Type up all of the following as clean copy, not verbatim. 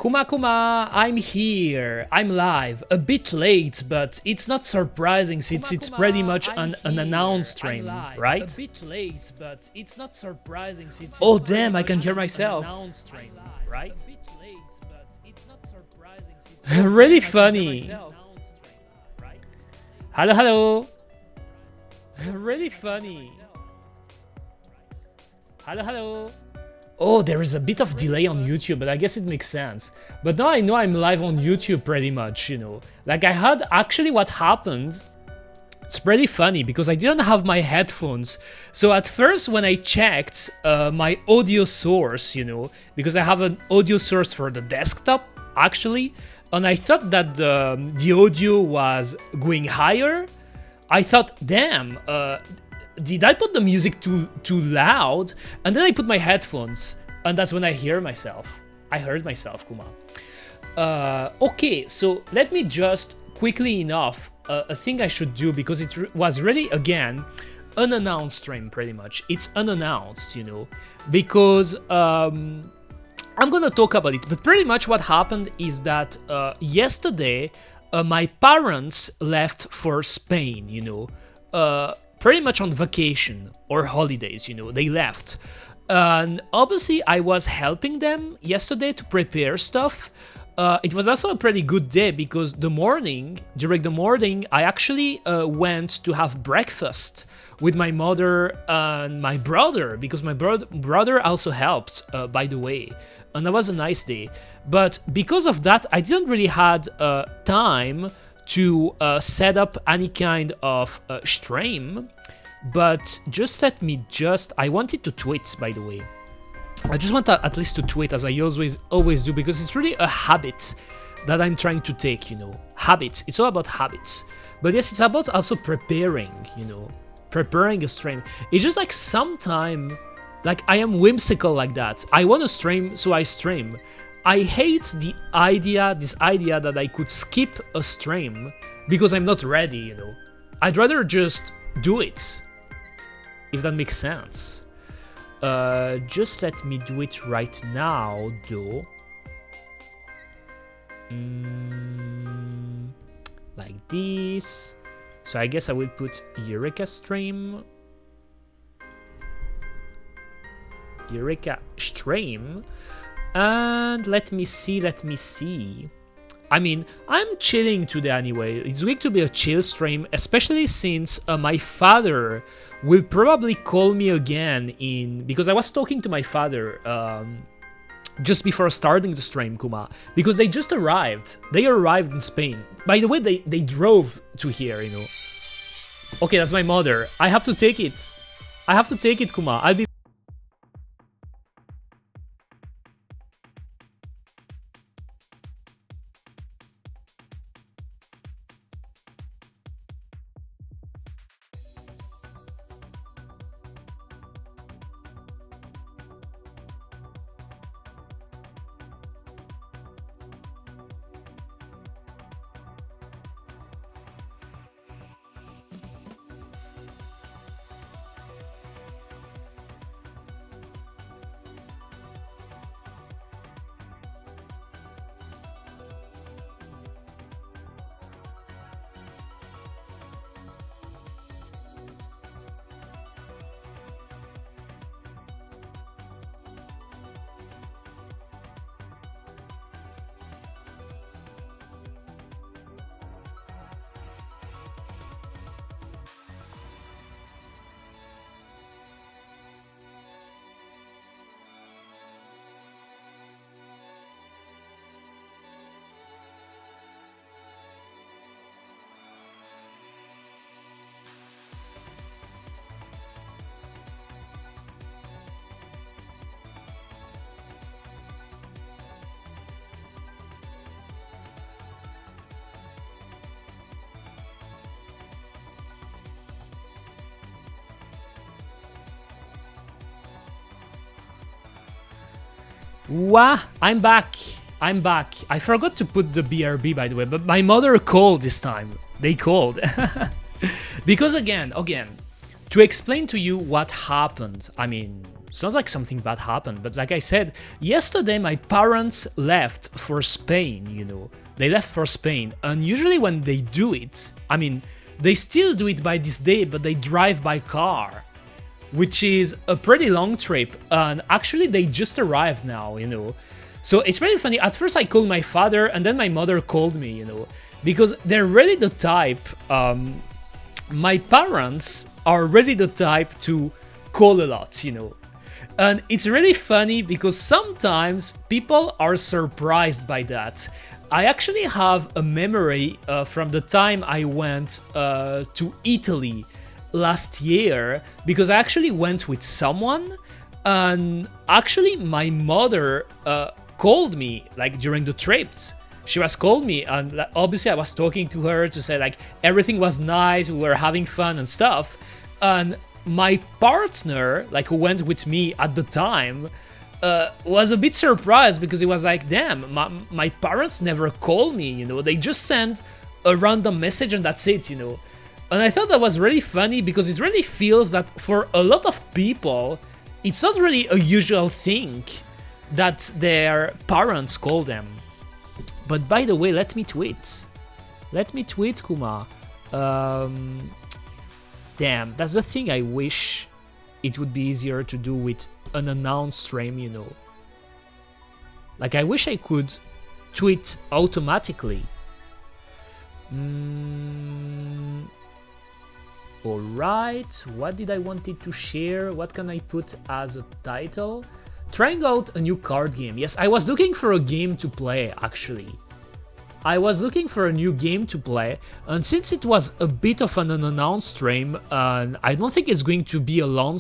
Kuma, I'm here. I'm live. A bit late, but it's not surprising since it's pretty much an unannounced stream, right? A bit late, but it's not surprising since oh damn, I can hear myself. Right? Really funny. Hello. Really funny. Hello. Oh, there is a bit of delay on YouTube, but I guess it makes sense. But now I know I'm live on YouTube pretty much, you know. Like I had actually what happened, it's pretty funny because I didn't have my headphones. So at first when I checked my audio source, you know, because I have an audio source for the desktop actually, and I thought that the audio was going higher. I thought, damn, did I put the music too loud? And then I put my headphones, and that's when I hear myself. I heard myself, Kuma. Okay, so let me just quickly enough, a thing I should do, because it was really, again, unannounced stream, pretty much. It's unannounced, you know, because I'm gonna talk about it, but pretty much what happened is that yesterday, my parents left for Spain, you know, pretty much on vacation or holidays, you know, they left. And obviously I was helping them yesterday to prepare stuff. It was also a pretty good day because during the morning, I actually went to have breakfast with my mother and my brother, because my brother also helped, by the way. And that was a nice day. But because of that, I didn't really had time to set up any kind of stream, but just let me I wanted to tweet, by the way. I just want at least to tweet, as I always do, because it's really a habit that I'm trying to take, you know. Habits, it's all about habits. But yes, it's about also preparing, you know, preparing a stream. It's just like sometime, like I am whimsical like that. I want to stream, so I stream. I hate this idea that I could skip a stream because I'm not ready, you know. I'd rather just do it, if that makes sense. Just let me do it right now, though. Like this. So I guess I will put Eureka stream. Eureka stream. And let me see. I mean, I'm chilling today anyway. It's going to be a chill stream, especially since my father will probably call me again because I was talking to my father just before starting the stream, Kuma, because they just arrived. They arrived in Spain. By the way, they drove to here, you know. Okay, that's my mother. I have to take it. Kuma. I'll be... Wah! I'm back. I forgot to put the BRB, by the way, but my mother called this time. They called. Because again, to explain to you what happened, I mean, it's not like something bad happened, but like I said, yesterday my parents left for Spain, you know. They left for Spain, and usually when they do it, I mean, they still do it by this day, but they drive by car, which is a pretty long trip, and actually they just arrived now, you know. So it's really funny. At first I called my father, and then my mother called me, you know, because they're really the type, my parents are really the type to call a lot, you know. And it's really funny because sometimes people are surprised by that. I actually have a memory from the time I went to Italy last year, because I actually went with someone, and actually my mother called me like during the trip. She was called me, and obviously I was talking to her to say like everything was nice, we were having fun and stuff. And my partner, like who went with me at the time, was a bit surprised because he was like, damn, my parents never call me, you know, they just send a random message and that's it, you know. And I thought that was really funny because it really feels that for a lot of people, it's not really a usual thing that their parents call them. But by the way, let me tweet. Let me tweet, Kuma. Damn, that's the thing I wish it would be easier to do with an announced stream, you know. Like, I wish I could tweet automatically. Alright, what did I wanted to share? What can I put as a title? Trying out a new card game. Yes, I was looking for a game to play, actually. I was looking for a new game to play, and since it was a bit of an unannounced stream, and I don't think it's going to be a long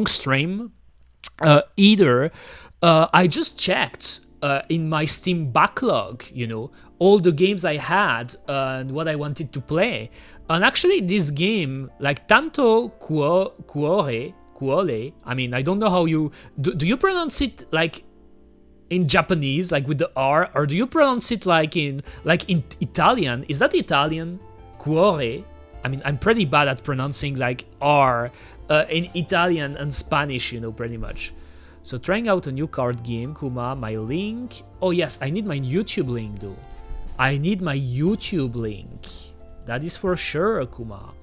stream either, I just checked in my Steam backlog, you know, all the games I had and what I wanted to play. And actually this game, like Tanto Cuore, I mean, I don't know how you... Do you pronounce it like in Japanese, like with the R, or do you pronounce it like in Italian? Is that Italian? Cuore? I mean, I'm pretty bad at pronouncing like R in Italian and Spanish, you know, pretty much. So trying out a new card game, Kuma, my link. Oh yes, I need my YouTube link though. I need my YouTube link. That is for sure, Kuma.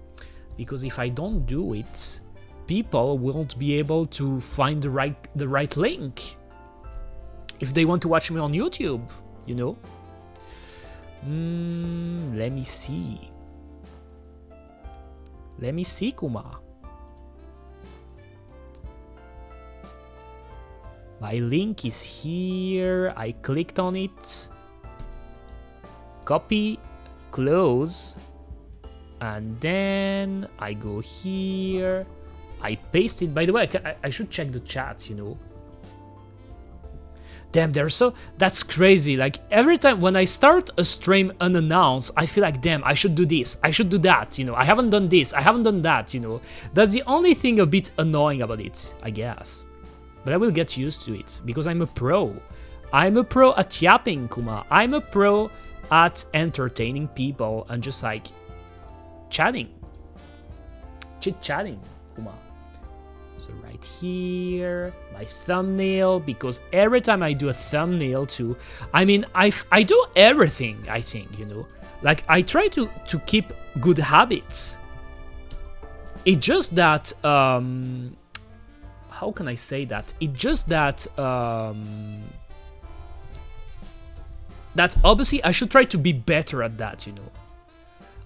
Because if I don't do it, people won't be able to find the right link if they want to watch me on YouTube, you know? Let me see. Let me see, Kuma. My link is here. I clicked on it. Copy, close. And then I go here. I paste it. By the way, I should check the chat, you know. Damn, that's crazy. Like every time when I start a stream unannounced, I feel like, damn, I should do this, I should do that, you know. I haven't done this, I haven't done that, you know. That's the only thing a bit annoying about it, I guess. But I will get used to it because I'm a pro. I'm a pro at yapping, Kuma. I'm a pro at entertaining people and just like chatting. Chit-chatting, Kuma. So right here, my thumbnail, because every time I do a thumbnail too, I mean, I do everything, I think, you know. Like, I try to keep good habits. It's just that, how can I say that? It's just that, that obviously I should try to be better at that, you know.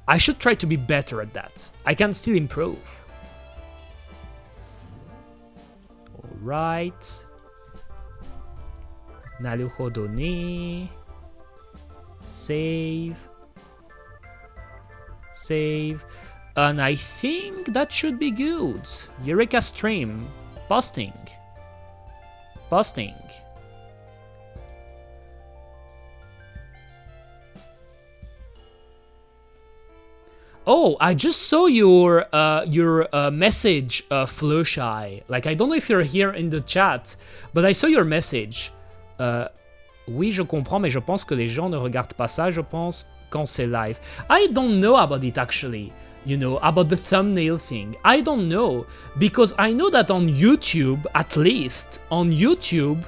I should try to be better at that. I can still improve. Alright. Naruhodo ne. Save. Save. And I think that should be good. Eureka stream. Posting. Posting. Oh, I just saw your message, Flowshy. Like, I don't know if you're here in the chat, but I saw your message. Oui, je comprends, mais je pense que les gens ne regardent pas ça, je pense, quand c'est live. I don't know about it, actually. you know, about the thumbnail thing. I don't know, because I know that on YouTube, at least on YouTube,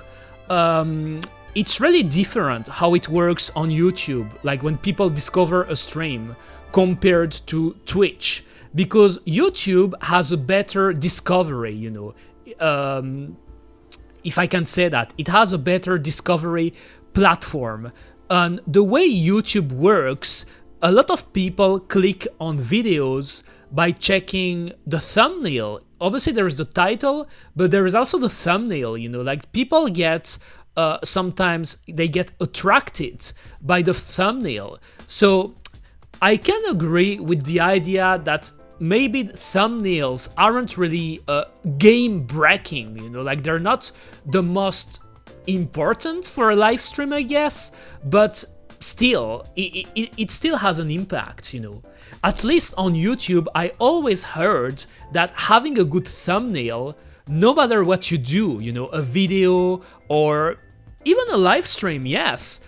it's really different how it works on YouTube, like when people discover a stream compared to Twitch, because YouTube has a better discovery, you know, if I can say that. It has a better discovery platform. And the way YouTube works, a lot of people click on videos by checking the thumbnail. Obviously there is the title, but there is also the thumbnail, you know, like people get sometimes they get attracted by the thumbnail. So I can agree with the idea that maybe thumbnails aren't really game breaking, you know, like they're not the most important for a live stream, I guess, but still, it still has an impact, you know. At least on YouTube, I always heard that having a good thumbnail, no matter what you do, you know, a video or even a live stream, yes,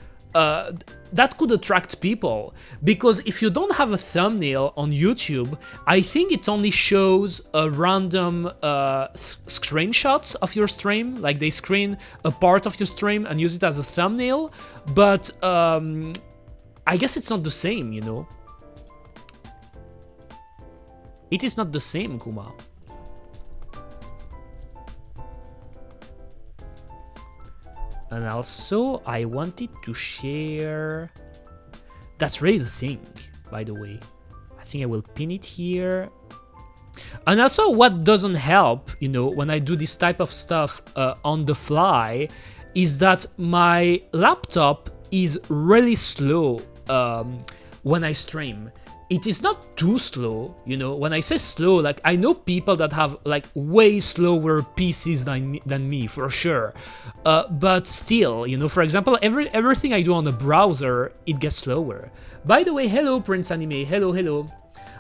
that could attract people, because if you don't have a thumbnail on YouTube, I think it only shows a random screenshots of your stream, like they screen a part of your stream and use it as a thumbnail, but I guess it's not the same, you know. It is not the same, Kuma. And also, I wanted to share... That's really the thing, by the way. I think I will pin it here. And also, what doesn't help, you know, when I do this type of stuff on the fly, is that my laptop is really slow when I stream. It is not too slow, you know. When I say slow, like I know people that have like way slower PCs than me, for sure. But still, you know, for example, everything I do on the browser, it gets slower. By the way, hello Prince Anime, hello, hello.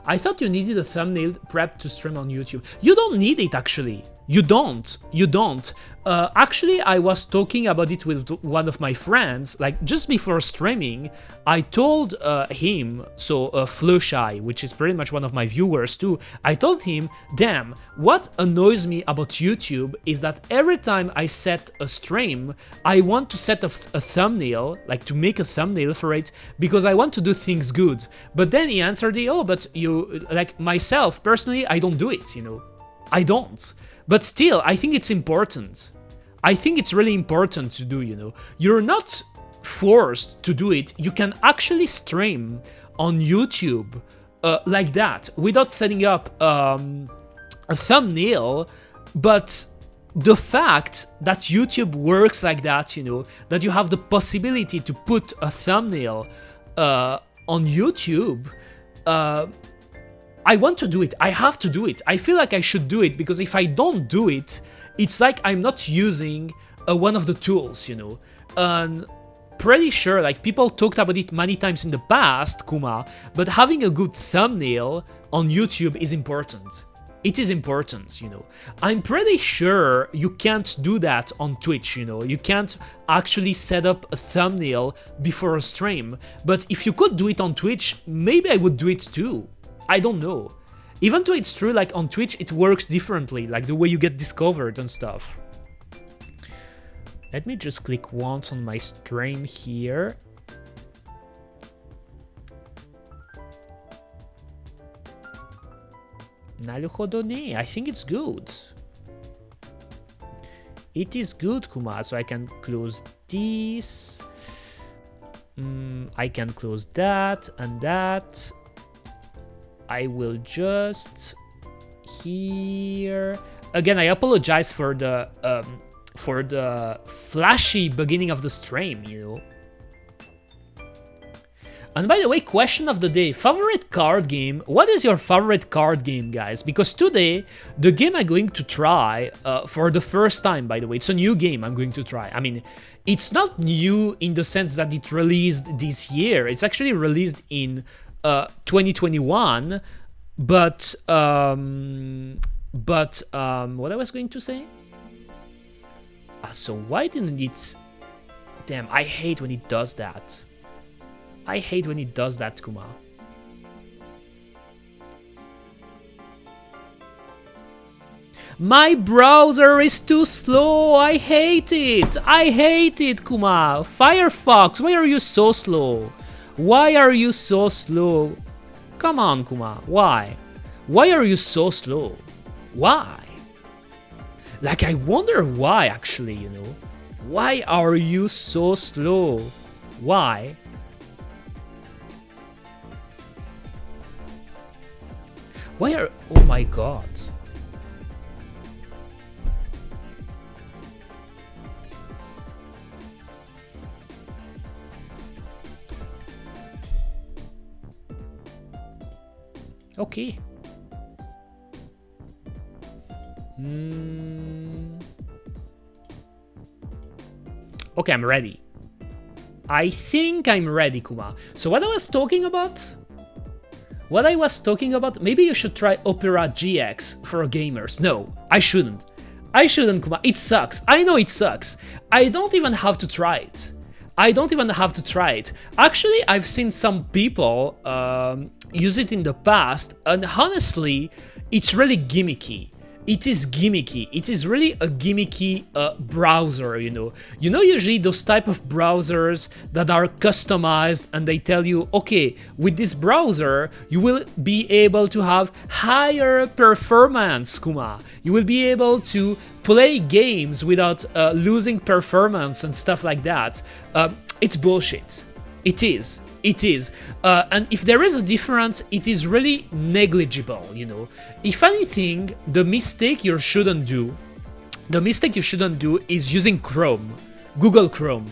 I thought you needed a thumbnail prep to stream on YouTube. You don't need it, actually. You don't. Actually, I was talking about it with one of my friends, like just before streaming. I told him, so Flushy, which is pretty much one of my viewers too, I told him, damn, what annoys me about YouTube is that every time I set a stream, I want to set a thumbnail, like to make a thumbnail for it, because I want to do things good. But then he answered me, oh, but you, like myself, personally, I don't do it, you know. I don't. But still, I think it's important. I think it's really important to do, you know. You're not forced to do it. You can actually stream on YouTube like that without setting up a thumbnail. But the fact that YouTube works like that, you know, that you have the possibility to put a thumbnail on YouTube, I want to do it. I have to do it. I feel like I should do it, because if I don't do it, it's like I'm not using one of the tools, you know. And pretty sure, like, people talked about it many times in the past, Kuma, but having a good thumbnail on YouTube is important. It is important, you know. I'm pretty sure you can't do that on Twitch, you know. You can't actually set up a thumbnail before a stream. But if you could do it on Twitch, maybe I would do it too. I don't know. Even though it's true, like on Twitch, it works differently, like the way you get discovered and stuff. Let me just click once on my stream here. Naruhodo ne. I think it's good. It is good, Kuma. So I can close this. I can close that and that. I will just here again. I apologize for the flashy beginning of the stream, you know. And by the way, question of the day: favorite card game. What is your favorite card game, guys? Because today the game I'm going to try for the first time. By the way, it's a new game I'm going to try. I mean, it's not new in the sense that it released this year. It's actually released in 2021, but what I was going to say? So why didn't it? Damn, I hate when it does that. I hate when it does that, Kuma. My browser is too slow. I hate it. I hate it, Kuma. Firefox, why are you so slow? Why are you so slow? Come on, Kuma. Why? Why are you so slow? Why? Like, I wonder why, actually, you know. Why are you so slow? Why? Why are... Oh my god. Okay. Okay, I'm ready. I think I'm ready, Kuma. So what I was talking about? What I was talking about, maybe you should try Opera GX for gamers. No, I shouldn't. I shouldn't, Kuma. It sucks. I know it sucks. I don't even have to try it. I don't even have to try it. Actually, I've seen some people use it in the past, and honestly, it's really gimmicky. It is gimmicky. It is really a gimmicky browser, you know. You know, usually those type of browsers that are customized and they tell you, okay, with this browser, you will be able to have higher performance, Kuma. You will be able to play games without losing performance and stuff like that. It's bullshit. It is. It is. And if there is a difference, it is really negligible, you know. If anything, the mistake you shouldn't do is using Chrome, Google Chrome,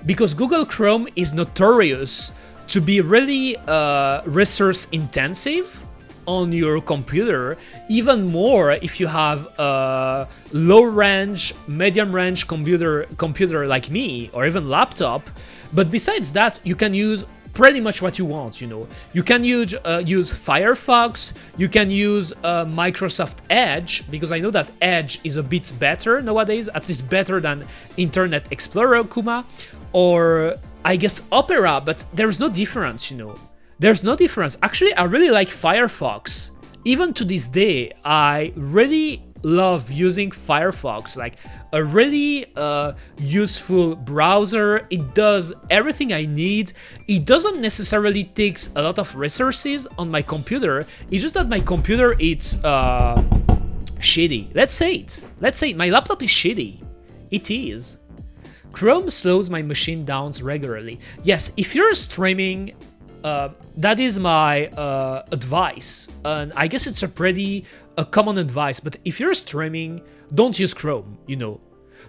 because Google Chrome is notorious to be really resource intensive on your computer, even more if you have a low range, medium range computer like me, or even laptop. But besides that, you can use pretty much what you want, you know. You can use Firefox, you can use Microsoft Edge, because I know that Edge is a bit better nowadays, at least better than Internet Explorer, Kuma, or I guess Opera, but there's no difference, you know. There's no difference. Actually, I really like Firefox. Even to this day, I really love using Firefox, like a really useful browser. It does everything I need. It doesn't necessarily take a lot of resources on my computer. It's just that my computer it's shitty. Let's say it. My laptop is shitty. It is. Chrome slows my machine down regularly. Yes, if you're streaming, that is my advice, and I guess it's a pretty common advice. But if you're streaming, don't use Chrome, you know.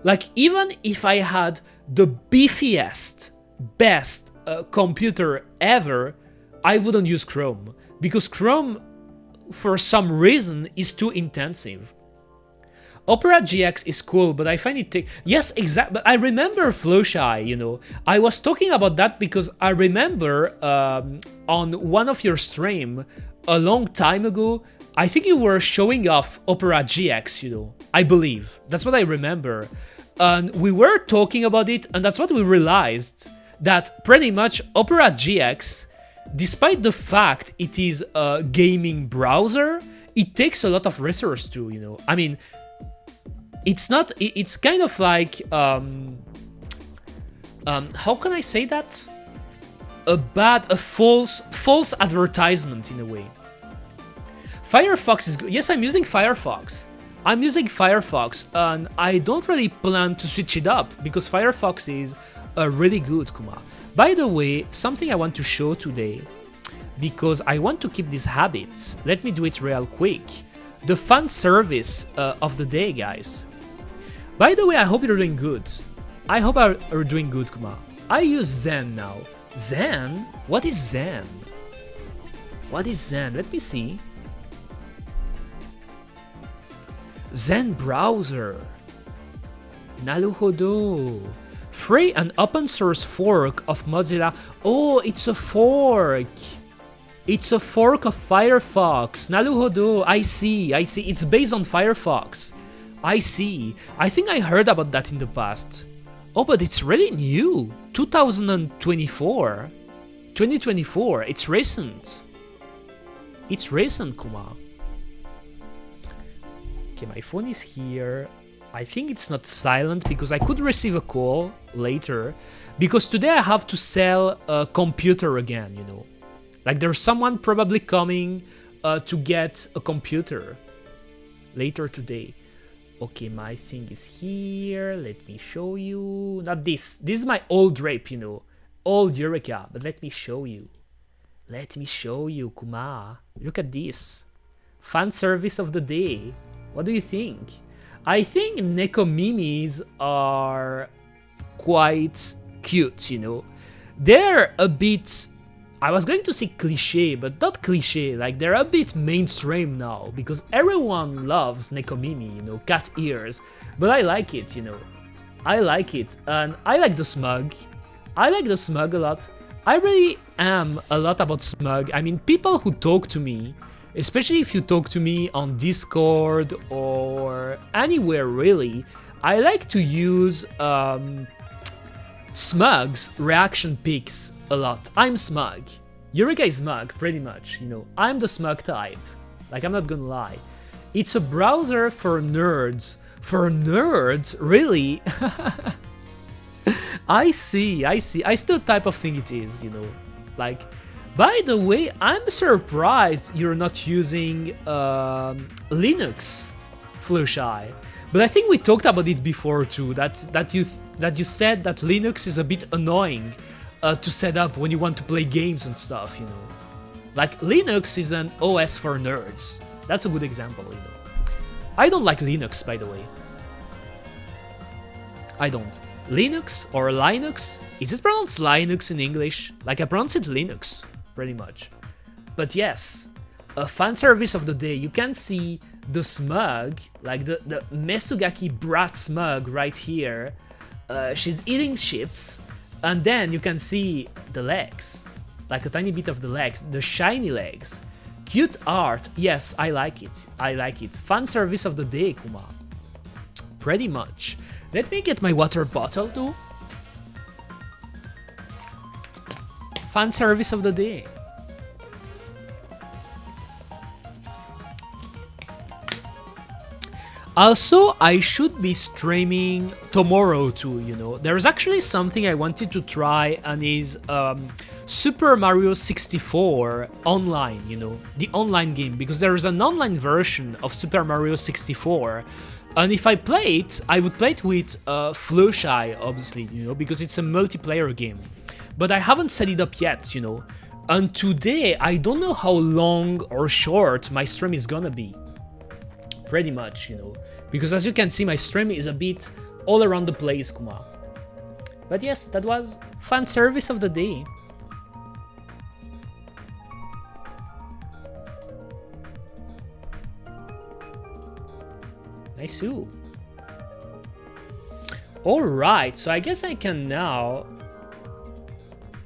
Like, even if I had the beefiest, best computer ever, I wouldn't use Chrome, because Chrome, for some reason, is too intensive. Opera GX is cool, but I find it yes, exactly. But I remember Flowshy, you know. I was talking about that because I remember on one of your stream a long time ago, I think you were showing off Opera GX, you know. I believe. That's what I remember. And we were talking about it, and that's what we realized, that pretty much Opera GX, despite the fact it is a gaming browser, it takes a lot of resource too, you know. I mean, it's not, it's kind of like, how can I say that? A false advertisement in a way. Firefox is good. Yes, I'm using Firefox. And I don't really plan to switch it up because Firefox is really good, Kuma. By the way, something I want to show today, because I want to keep these habits. Let me do it real quick. The fun service of the day, guys. By the way, I hope you're doing good. I hope you're doing good, Kuma. I use Zen now. Zen? What is Zen? What is Zen? Let me see. Zen browser. Naruhodo. Free and open source fork of Mozilla. Oh, it's a fork. It's a fork of Firefox. Naruhodo. I see. It's based on Firefox. I see. I think I heard about that in the past. Oh, but it's really new. 2024. 2024. It's recent. It's recent, Kuma. Okay, my phone is here. I think it's not silent because I could receive a call later. Because today I have to sell a computer again, you know. Like there's someone probably coming to get a computer later today. Okay, my thing is here. Let me show you. Not this. This is my old drape, you know. Old Eureka. But let me show you. Let me show you, Kuma. Look at this. Fan service of the day. What do you think? I think Neko Mimis are quite cute, you know. They're a bit... I was going to say cliche, but not cliche. Like, they're a bit mainstream now, because everyone loves Neko Mimi, you know, cat ears. But I like it, you know. I like it, and I like the smug. I like the smug a lot. I really am a lot about smug. I mean, people who talk to me, especially if you talk to me on Discord or anywhere really, I like to use smug's reaction pics a lot. I'm smug. Eureka is smug, pretty much, you know. I'm the smug type. Like, I'm not gonna lie. It's a browser for nerds. For nerds? Really? I see. I see the type of thing it is, you know. Like, by the way, I'm surprised you're not using Linux, Flushy. But I think we talked about it before too. That you said that Linux is a bit annoying to set up when you want to play games and stuff. You know, like Linux is an OS for nerds. That's a good example. You know, I don't like Linux, by the way. I don't. Linux or Linux? Is it pronounced Linux in English? Like I pronounce it Linux. Pretty much. But yes, a fan service of the day. You can see the smug, like the Mesugaki brat smug right here. She's eating chips, and then you can see the legs, like a tiny bit of the legs, the shiny legs. Cute art. Yes, I like it. I like it. Fan service of the day, Kuma. Pretty much. Let me get my water bottle too. Fan service of the day. Also, I should be streaming tomorrow too, you know. There's actually something I wanted to try, and is Super Mario 64 online, you know, the online game, because there is an online version of Super Mario 64. And if I play it, I would play it with Flushy, obviously, you know, because it's a multiplayer game. But I haven't set it up yet, you know. And today, I don't know how long or short my stream is gonna be. Pretty much, you know. Because as you can see, my stream is a bit all around the place, Kuma. But yes, that was fan service of the day. Nice. Alright, so I guess I can now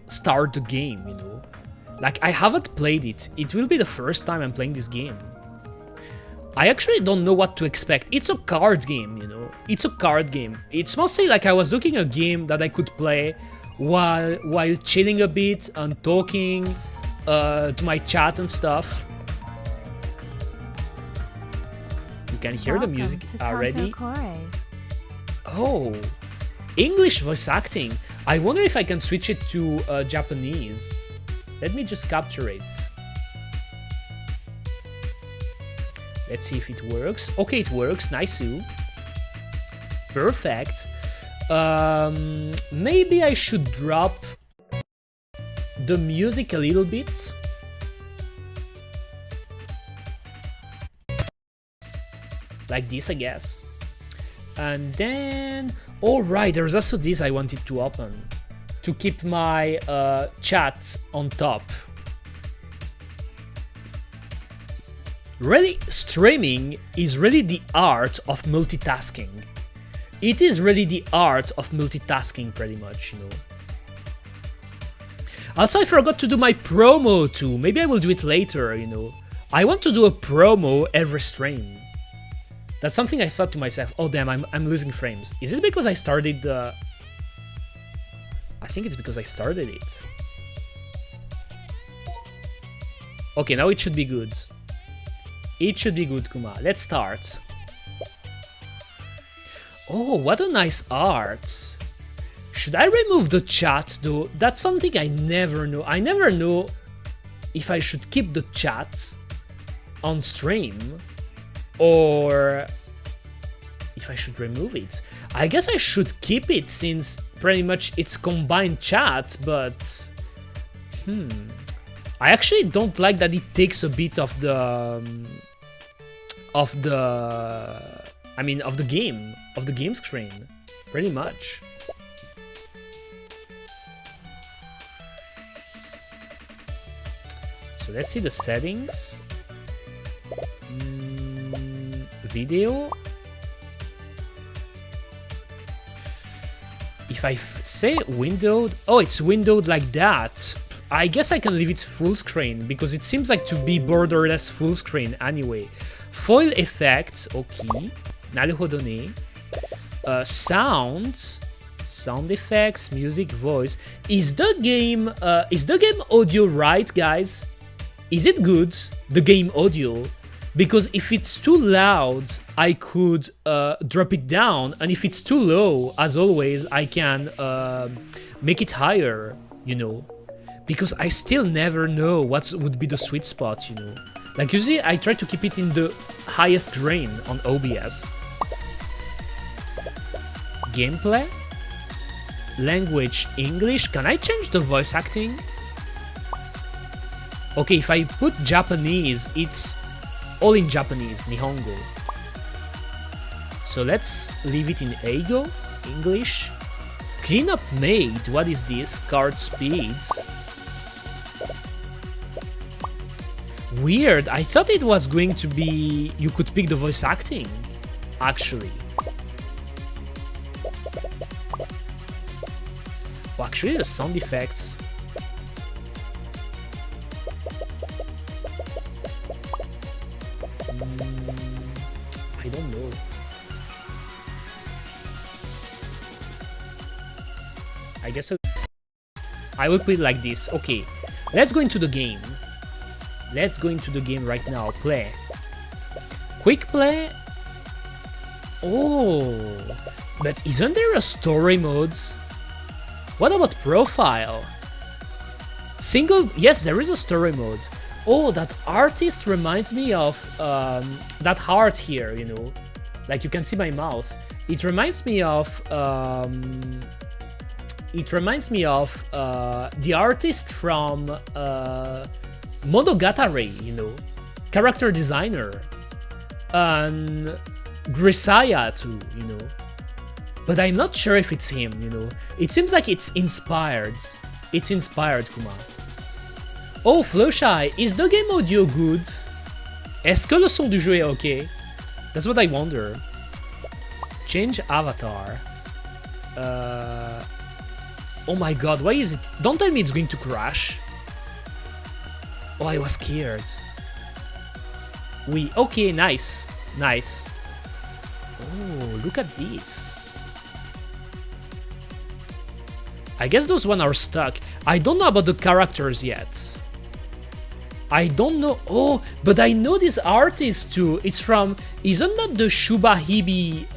start the game, you know. Like, I haven't played it. It will be the first time I'm playing this game. I actually don't know what to expect. It's a card game, you know. It's a card game. It's mostly like I was looking at a game that I could play while chilling a bit and talking to my chat and stuff. You can hear the music already. Oh, English voice acting. I wonder if I can switch it to Japanese. Let me just capture it. Let's see if it works. Okay, it works. Nice. Perfect. Maybe I should drop the music a little bit. Like this, I guess. And then... Alright, there's also this I wanted to open. To keep my chat on top. Really, streaming is really the art of multitasking. It is really the art of multitasking, pretty much, you know. Also, I forgot to do my promo too. Maybe I will do it later, you know. I want to do a promo every stream. That's something I thought to myself. Oh damn, I'm losing frames. Is it because I started the... I think it's because I started it. Okay, now it should be good. It should be good, Kuma. Let's start. Oh, what a nice art. Should I remove the chat though? That's something I never know. I never know if I should keep the chat on stream or if I should remove it. I guess I should keep it since pretty much it's combined chat, but I actually don't like that it takes a bit of the game screen, pretty much. So let's see the settings. Video. If I say windowed, oh, it's windowed like that. I guess I can leave it full screen because it seems like to be borderless full screen anyway. Foil effects, okay. なるほどね. Sounds, sound effects, music, voice. Is the game audio right, guys? Is it good, the game audio? Because if it's too loud, I could drop it down, and if it's too low, as always, I can make it higher, you know? Because I still never know what would be the sweet spot, you know? Like usually I try to keep it in the highest grain on OBS. Gameplay? Language English? Can I change the voice acting? Okay, if I put Japanese, it's all in Japanese, Nihongo. So let's leave it in Eigo, English. Cleanup made, what is this? Card speed. Weird, I thought it was going to be... you could pick the voice acting, actually. Oh, actually the sound effects... I don't know. I guess I will put it like this. Okay, let's go into the game. Let's go into the game right now. Play. Quick play. Oh, but isn't there a story mode? What about profile? Single, yes, there is a story mode. Oh, that artist reminds me of that heart here, you know, like you can see my mouse. It reminds me of the artist from Monogatari, you know, character designer, and Grisaya too, you know. But I'm not sure if it's him, you know. It seems like it's inspired. It's inspired, Kuma. Oh, Flowshy, is the game audio good? Est-ce que le son du jeu est okay? That's what I wonder. Change avatar. Oh my god, why is it? Don't tell me it's going to crash. Oh, I was scared. Okay, nice. Nice. Oh, look at this. I guess those one are stuck. I don't know about the characters yet. I don't know. Oh, but I know this artist too. It's from, isn't that the Shubahibi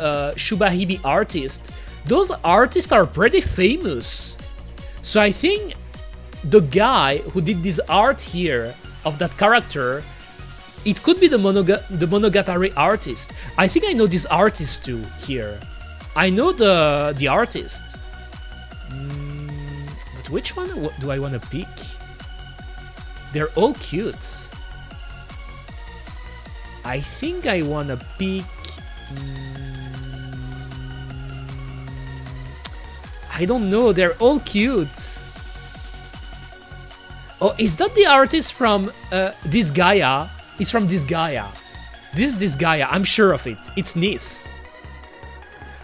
artist? Those artists are pretty famous. So I think the guy who did this art here of that character, it could be the Monogatari artist. I think I know this artist too here. I know the artist. But which one do I want to pick? They're all cute. I think I want to pick... I don't know, they're all cute. Oh, is that the artist from this Gaia? It's from this Gaia. This is this Gaia, I'm sure of it. It's Nis.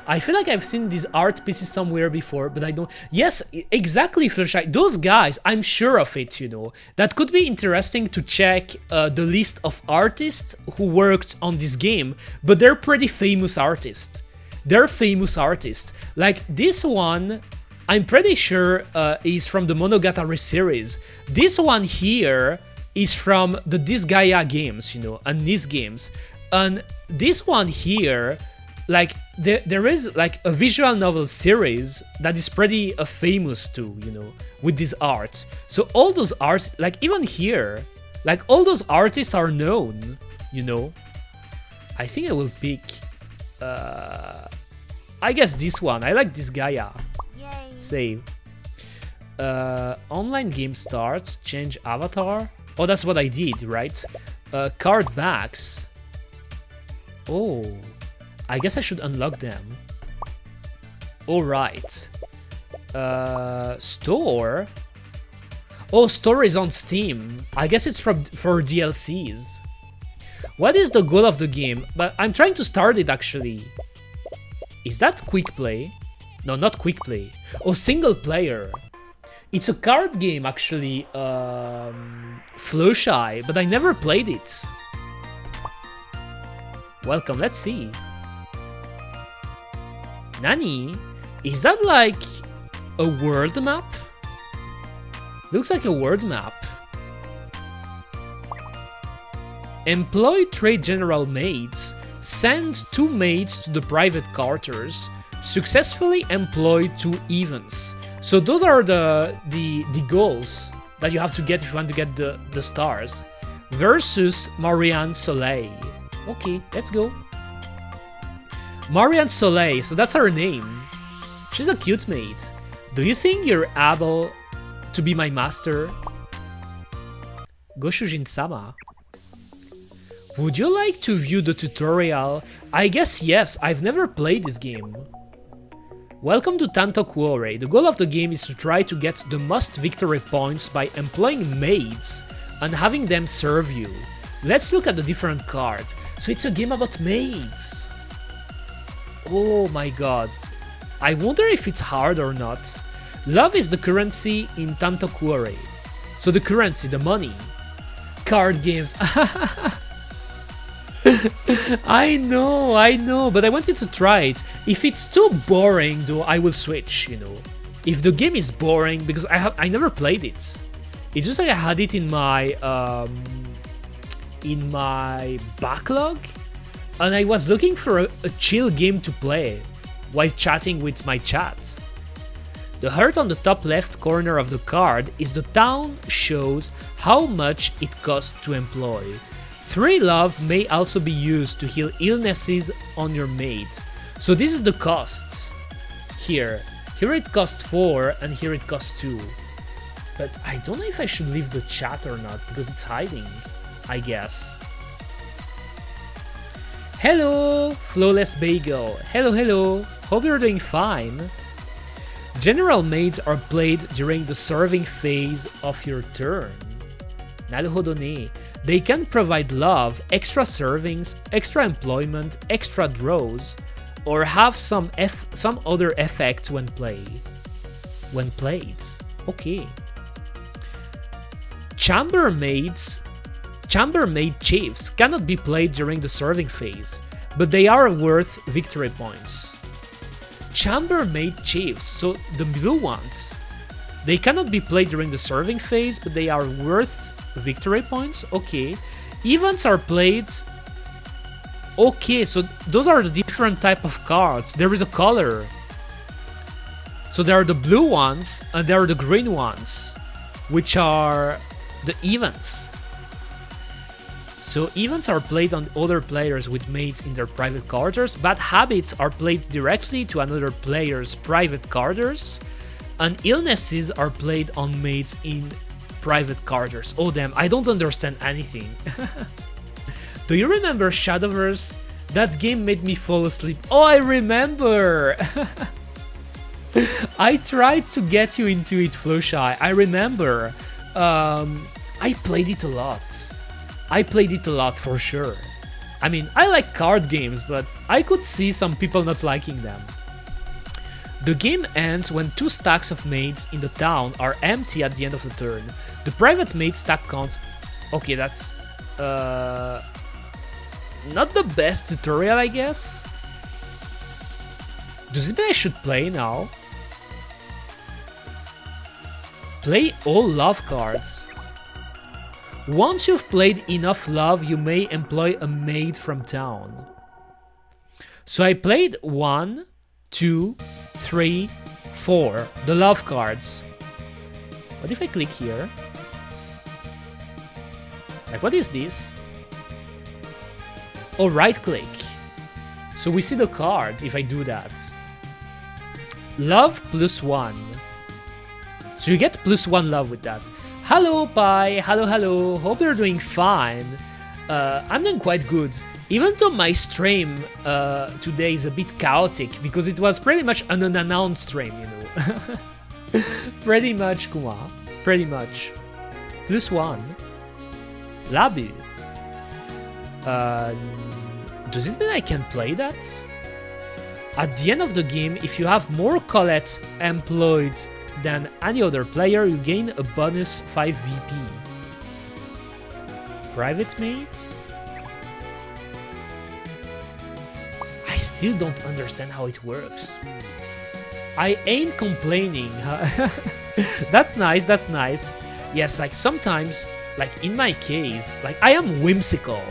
I feel like I've seen these art pieces somewhere before, but I don't... Yes, exactly, Flashlight. Those guys, I'm sure of it, you know. That could be interesting to check the list of artists who worked on this game, but they're pretty famous artists. They're famous artists. Like this one, I'm pretty sure is from the Monogatari series. This one here is from the Disgaea games, you know, and these games. And this one here like there is like a visual novel series that is pretty famous too, you know, with these arts. So all those arts, like even here, like all those artists are known, you know. I think I will pick, I guess this one. I like this guy. Yeah. Save. Online game starts. Change avatar. Oh, that's what I did, right? Card backs. Oh, I guess I should unlock them. All right. Store. Oh, store is on Steam. I guess it's for DLCs. What is the goal of the game? But I'm trying to start it actually. Is that quick play? No, not quick play. Oh, single player. It's a card game actually. Flowshy, but I never played it. Welcome, let's see. Nani? Is that like a world map? Looks like a world map. Employ trade general maids. Send 2 maids to the private quarters. Successfully employ 2 events. So those are the goals that you have to get if you want to get the stars. Versus Marianne Soleil. Okay, let's go. Marianne Soleil, so that's her name. She's a cute maid. Do you think you're able to be my master? Goshujin-sama. Would you like to view the tutorial? I guess yes, I've never played this game. Welcome to Tanto Cuore. The goal of the game is to try to get the most victory points by employing maids and having them serve you. Let's look at the different cards. So it's a game about maids. Oh my god. I wonder if it's hard or not. Love is the currency in Tanto Cuore. So the currency, the money. Card games. I know, but I wanted to try it. If it's too boring though, I will switch, you know. If the game is boring, because I never played it. It's just like I had it in my backlog, and I was looking for a chill game to play while chatting with my chat. The heart on the top left corner of the card is the town shows how much it costs to employ. 3 love may also be used to heal illnesses on your maid. So this is the cost. Here it costs 4 and here it costs 2. But I don't know if I should leave the chat or not because it's hiding, I guess. Hello, Flawless Bagel. Hello. Hope you're doing fine. General maids are played during the serving phase of your turn. Naruhodo ne. They can provide love, extra servings, extra employment, extra draws, or have some other effect when played. Okay. Chambermaid chiefs cannot be played during the serving phase, but they are worth victory points. Chambermaid chiefs, so the blue ones, they cannot be played during the serving phase, but they are worth victory points. Okay. Events are played. Okay, so those are the different type of cards. There is a color. So there are the blue ones and there are the green ones, which are the events. So events are played on other players with maids in their private quarters. Bad habits are played directly to another player's private quarters. And illnesses are played on maids in private quarters. Oh damn, I don't understand anything. Do you remember Shadowverse? That game made me fall asleep. Oh, I remember! I tried to get you into it, Flowshy. I remember. I played it a lot. For sure. I mean, I like card games, but I could see some people not liking them. The game ends when 2 stacks of maids in the town are empty at the end of the turn. The private maid stack counts. Okay, that's not the best tutorial, I guess. Does it mean I should play now? Play all love cards. Once you've played enough love, you may employ a maid from town. So I played 1, 2, 3, 4, the love cards. What if I click here? Like, what is this? Oh, right click. So we see the card if I do that. Love +1. So you get +1 love with that. Hello, Pi. Hello, hello. Hope you're doing fine. I'm doing quite good. Even though my stream today is a bit chaotic because it was pretty much an unannounced stream, you know. Pretty much, Kuma. Pretty much. +1. Labu. Does it mean I can play that? At the end of the game, if you have more Colettes employed than any other player, you gain a bonus 5 VP. Private mate? I still don't understand how it works. I ain't complaining. That's nice, that's nice. Yes, like sometimes, like in my case, like I am whimsical.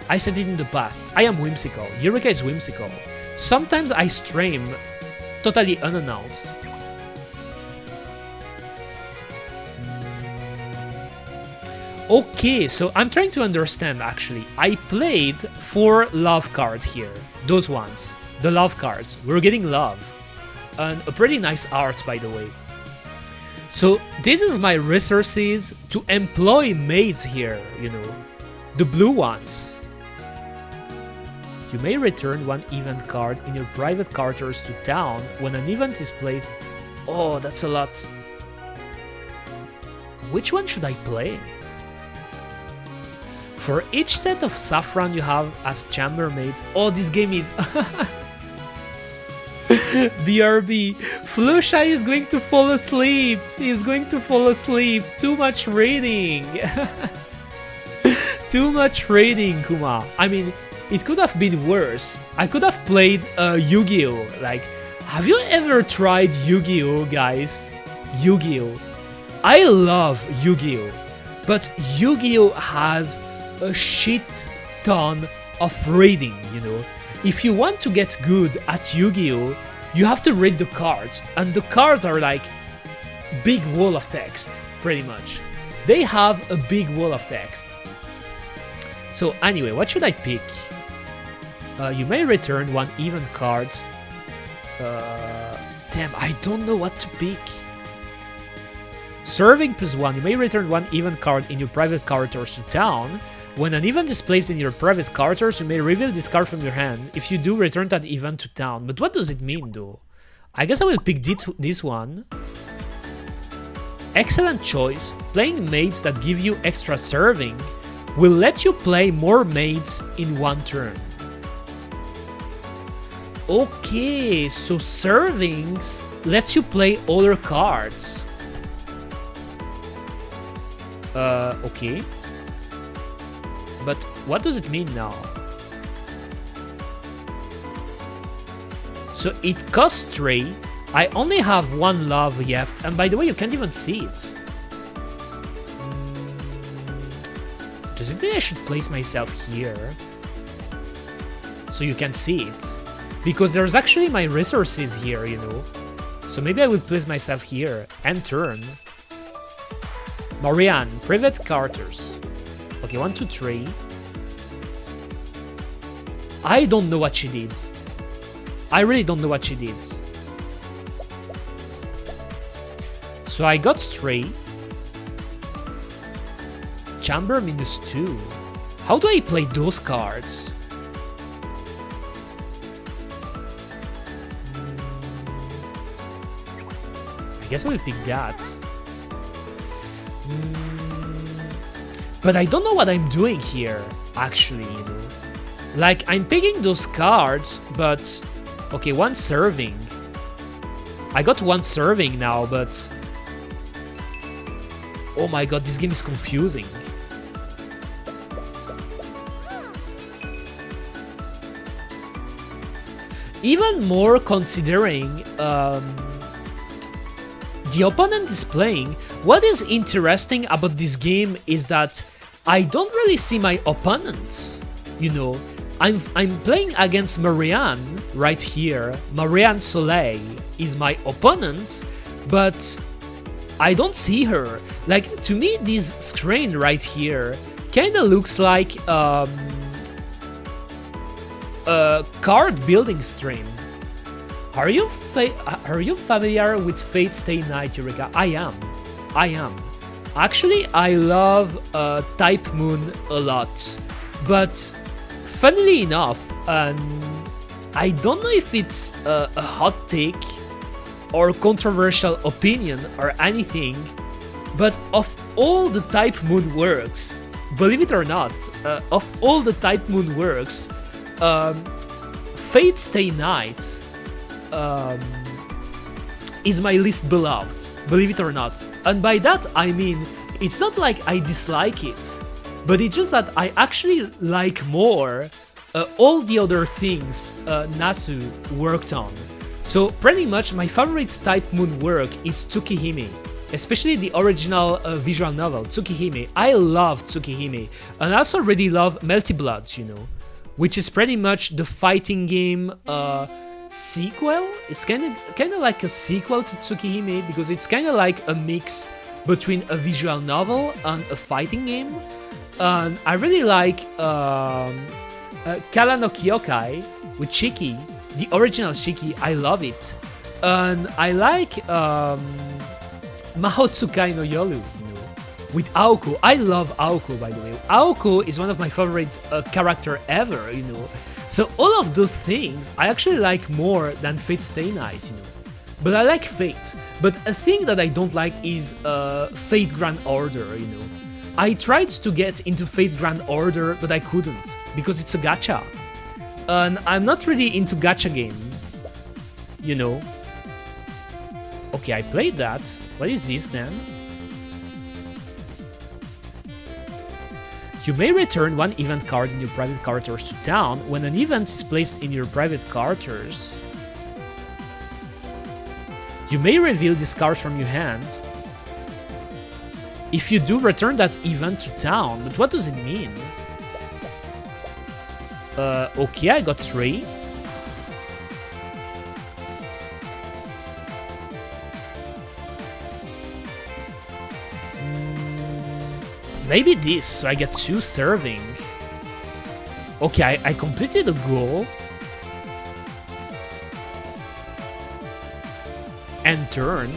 I said it in the past. I am whimsical. Eureka is whimsical. Sometimes I stream totally unannounced. Okay, so I'm trying to understand actually. I played 4 love cards here. Those ones. The love cards. We're getting love. And a pretty nice art, by the way. So this is my resources to employ mates here, you know. The blue ones. You may return 1 event card in your private quarters to town when an event is placed. Oh, that's a lot. Which one should I play? For each set of saffron you have as chambermaids. Oh, this game is... BRB. Flusha is going to fall asleep. He's going to fall asleep. Too much reading. Too much reading, Kuma. I mean, it could have been worse. I could have played Yu-Gi-Oh! Like, have you ever tried Yu-Gi-Oh, guys? Yu-Gi-Oh! I love Yu-Gi-Oh! But Yu-Gi-Oh! Has a shit ton of reading, you know. If you want to get good at Yu-Gi-Oh! You have to read the cards, and the cards are like big wall of text, pretty much. They have a big wall of text. So anyway, what should I pick? You may return 1 event card. Damn, I don't know what to pick. Serving +1. You may return 1 event card in your private quarters to town. When an event is placed in your private quarters, you may reveal this card from your hand. If you do, return that event to town. But what does it mean, though? I guess I will pick this one. Excellent choice. Playing mates that give you extra serving will let you play more mates in 1 turn. Okay, so servings lets you play other cards. Okay. But what does it mean now? So it costs 3. I only have 1 love left, and by the way, you can't even see it. Does it mean I should place myself here? So you can see it? Because there's actually my resources here, you know. So maybe I will place myself here and turn. Marianne, private quarters. Okay, 1, 2, 3. I don't know what she did. I really don't know what she did. So I got 3. Chamber -2. How do I play those cards? I guess I will pick that. But I don't know what I'm doing here, actually, you know. Like, I'm picking those cards, but... Okay, 1 serving. I got 1 serving now, but... Oh my god, this game is confusing. Even more considering the opponent is playing. What is interesting about this game is that I don't really see my opponents. You know, I'm playing against Marianne, right here, Marianne Soleil, is my opponent, but I don't see her. Like, to me, this screen right here kinda looks like a card building stream. Are you familiar with Fate Stay Night, Eureka? I am. Actually, I love Type Moon a lot, but funnily enough, I don't know if it's a hot take or controversial opinion or anything, but of all the Type Moon works, believe it or not, of all the Type Moon works, Fate Stay Night is my least beloved, believe it or not. And by that I mean, it's not like I dislike it, but it's just that I actually like more all the other things Nasu worked on. So pretty much my favorite Type Moon work is Tsukihime, especially the original visual novel, Tsukihime. I love Tsukihime, and I also really love Melty Blood, you know, which is pretty much the fighting game sequel. It's kind of like a sequel to Tsukihime, because it's kind of like a mix between a visual novel and a fighting game. And I really like Kara no Kyokai with Shiki, the original Shiki. I love it. And I like Mahou Tsukai no Yoru, you know, with Aoko. I love Aoko, by the way. Aoko is one of my favorite character ever, you know. So all of those things I actually like more than Fate Stay Night, you know. But I like Fate. But a thing that I don't like is Fate Grand Order, you know. I tried to get into Fate Grand Order, but I couldn't, because it's a gacha. And I'm not really into gacha game, you know. Okay, I played that. What is this then? You may return one event card in your private characters to town when an event is placed in your private characters. You may reveal these cards from your hands. If you do, return that event to town. But what does it mean? Okay, I got 3. Maybe this, so I get 2 serving. Okay, I completed a goal. And turn.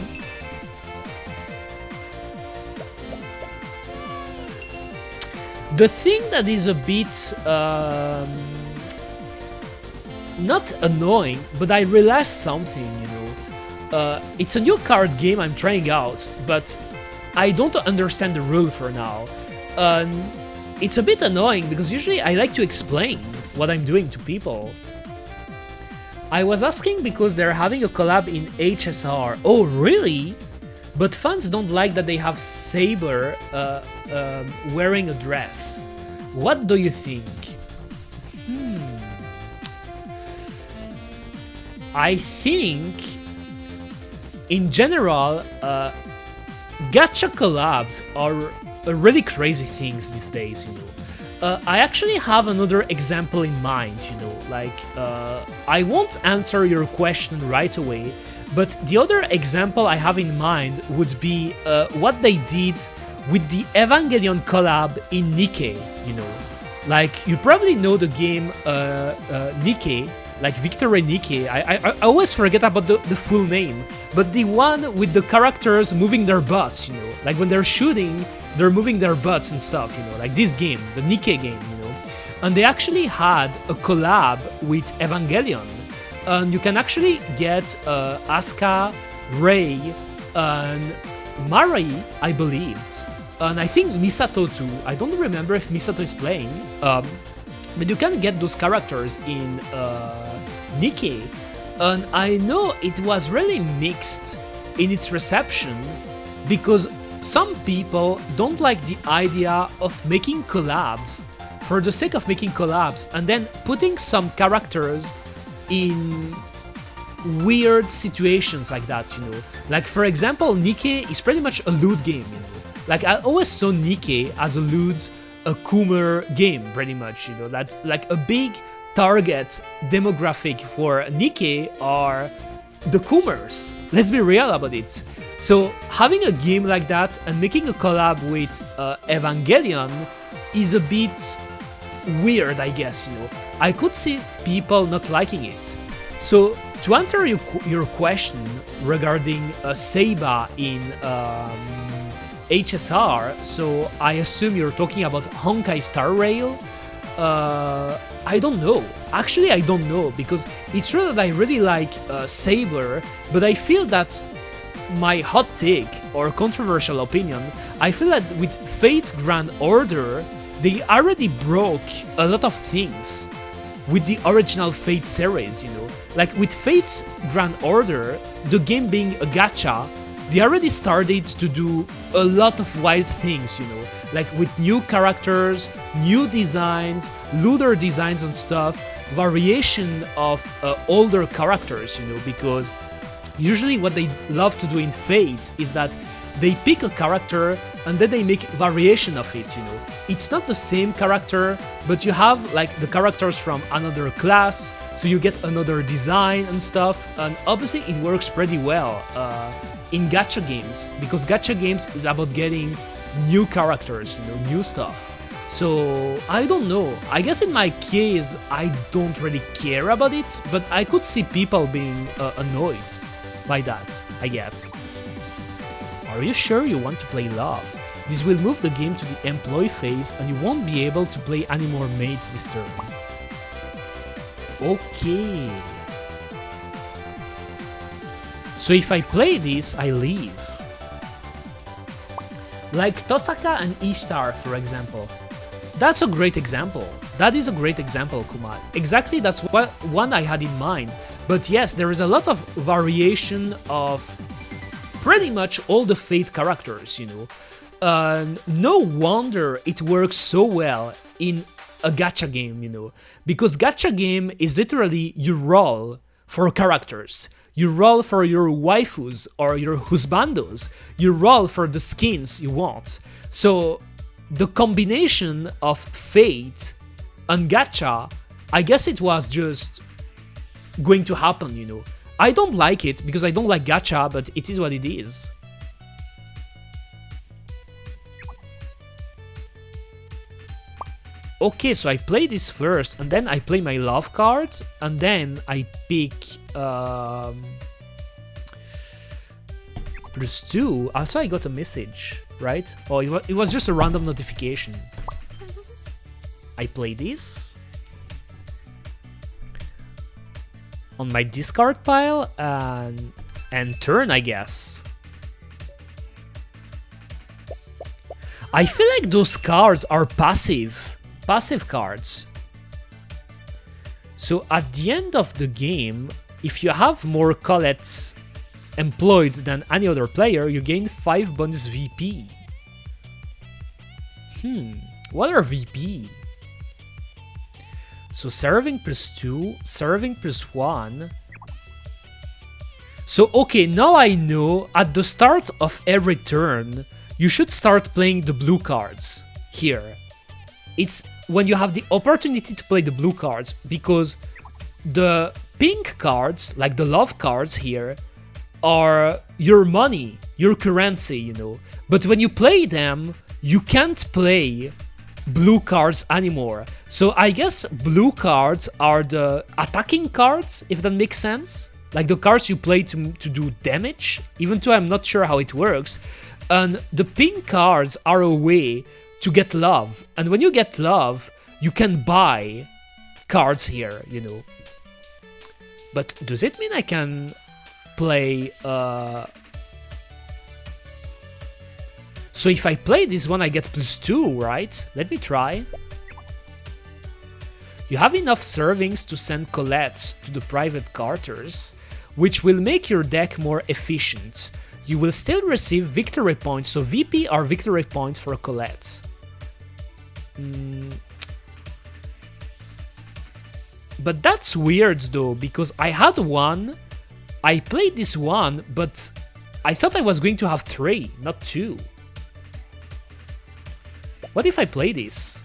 The thing that is a bit not annoying, but I realized something, you know. It's a new card game I'm trying out, but I don't understand the rule for now. It's a bit annoying because usually I like to explain what I'm doing to people. I was asking because they're having a collab in HSR. Oh, really? But fans don't like that they have Saber wearing a dress. What do you think? I think, in general, gacha collabs are really crazy things these days, you know. I actually have another example in mind, you know, like, I won't answer your question right away, but the other example I have in mind would be what they did with the Evangelion collab in Nikke, you know. Like, you probably know the game Nikke, like Victor and Nikke. I always forget about the full name, but the one with the characters moving their butts, you know. Like, when they're shooting, they're moving their butts and stuff, you know, like this game, the Nikke game, you know. And they actually had a collab with Evangelion. And you can actually get Asuka, Rei, and Mari, I believed. And I think Misato too. I don't remember if Misato is playing. But you can get those characters in Nikke. And I know it was really mixed in its reception, because some people don't like the idea of making collabs for the sake of making collabs and then putting some characters in weird situations like that, you know. Like, for example, Nikke is pretty much a loot game, you know. Like, I always saw Nikke as a loot, a kuma game, pretty much, you know. That's like a big target demographic for Nikkei are the Kumers. Let's be real about it. So having a game like that and making a collab with Evangelion is a bit weird, I guess, you know. I could see people not liking it. So to answer your question regarding Seiba in HSR, so I assume you're talking about Honkai Star Rail. I don't know. Actually, I don't know, because it's true that I really like Saber, but I feel that my hot take or controversial opinion, I feel that with Fate's Grand Order, they already broke a lot of things with the original Fate series, you know. Like with Fate's Grand Order, the game being a gacha, they already started to do a lot of wild things, you know, like with new characters, new designs, looter designs and stuff, variation of older characters, you know, because usually what they love to do in Fate is that they pick a character and then they make variation of it, you know. It's not the same character, but you have like the characters from another class, so you get another design and stuff, and obviously it works pretty well in gacha games, because gacha games is about getting new characters, you know, new stuff. So I don't know, I guess in my case I don't really care about it, but I could see people being annoyed by that, I guess. Are you sure you want to play Love? This will move the game to the employee phase and you won't be able to play any more mates this turn. Okay. So if I play this, I leave. Like Tosaka and Ishtar, for example. That's a great example. That is a great example, Kuma. Exactly, that's what one I had in mind. But yes, there is a lot of variation of pretty much all the Fate characters, you know. No wonder it works so well in a gacha game, you know. Because gacha game is literally you roll for characters. You roll for your waifus or your husbandos. You roll for the skins you want. So the combination of Fate and gacha, I guess it was just going to happen, you know. I don't like it because I don't like gacha, but it is what it is. Okay, so I play this first, and then I play my love card, and then I pick +2. Also, I got a message, right? Oh, it was just a random notification. I play this on my discard pile and turn, I guess. I feel like those cards are passive cards. So at the end of the game, if you have more Colettes employed than any other player, you gain 5 bonus VP. What are VP? So serving +2, serving +1. So okay, now I know at the start of every turn, you should start playing the blue cards here. It's when you have the opportunity to play the blue cards, because the pink cards, like the love cards here, are your money, your currency, you know. But when you play them, you can't play blue cards anymore. So I guess blue cards are the attacking cards, if that makes sense. Like the cards you play to do damage, even though I'm not sure how it works. And the pink cards are a way to get love. And when you get love, you can buy cards here, you know. But does it mean I can play... So if I play this one, I get +2, right? Let me try. You have enough servings to send Colettes to the private quarters, which will make your deck more efficient. You will still receive victory points, so VP are victory points for Colette. But that's weird though, because I had one, I played this one, but I thought I was going to have 3, not 2. What if I play this?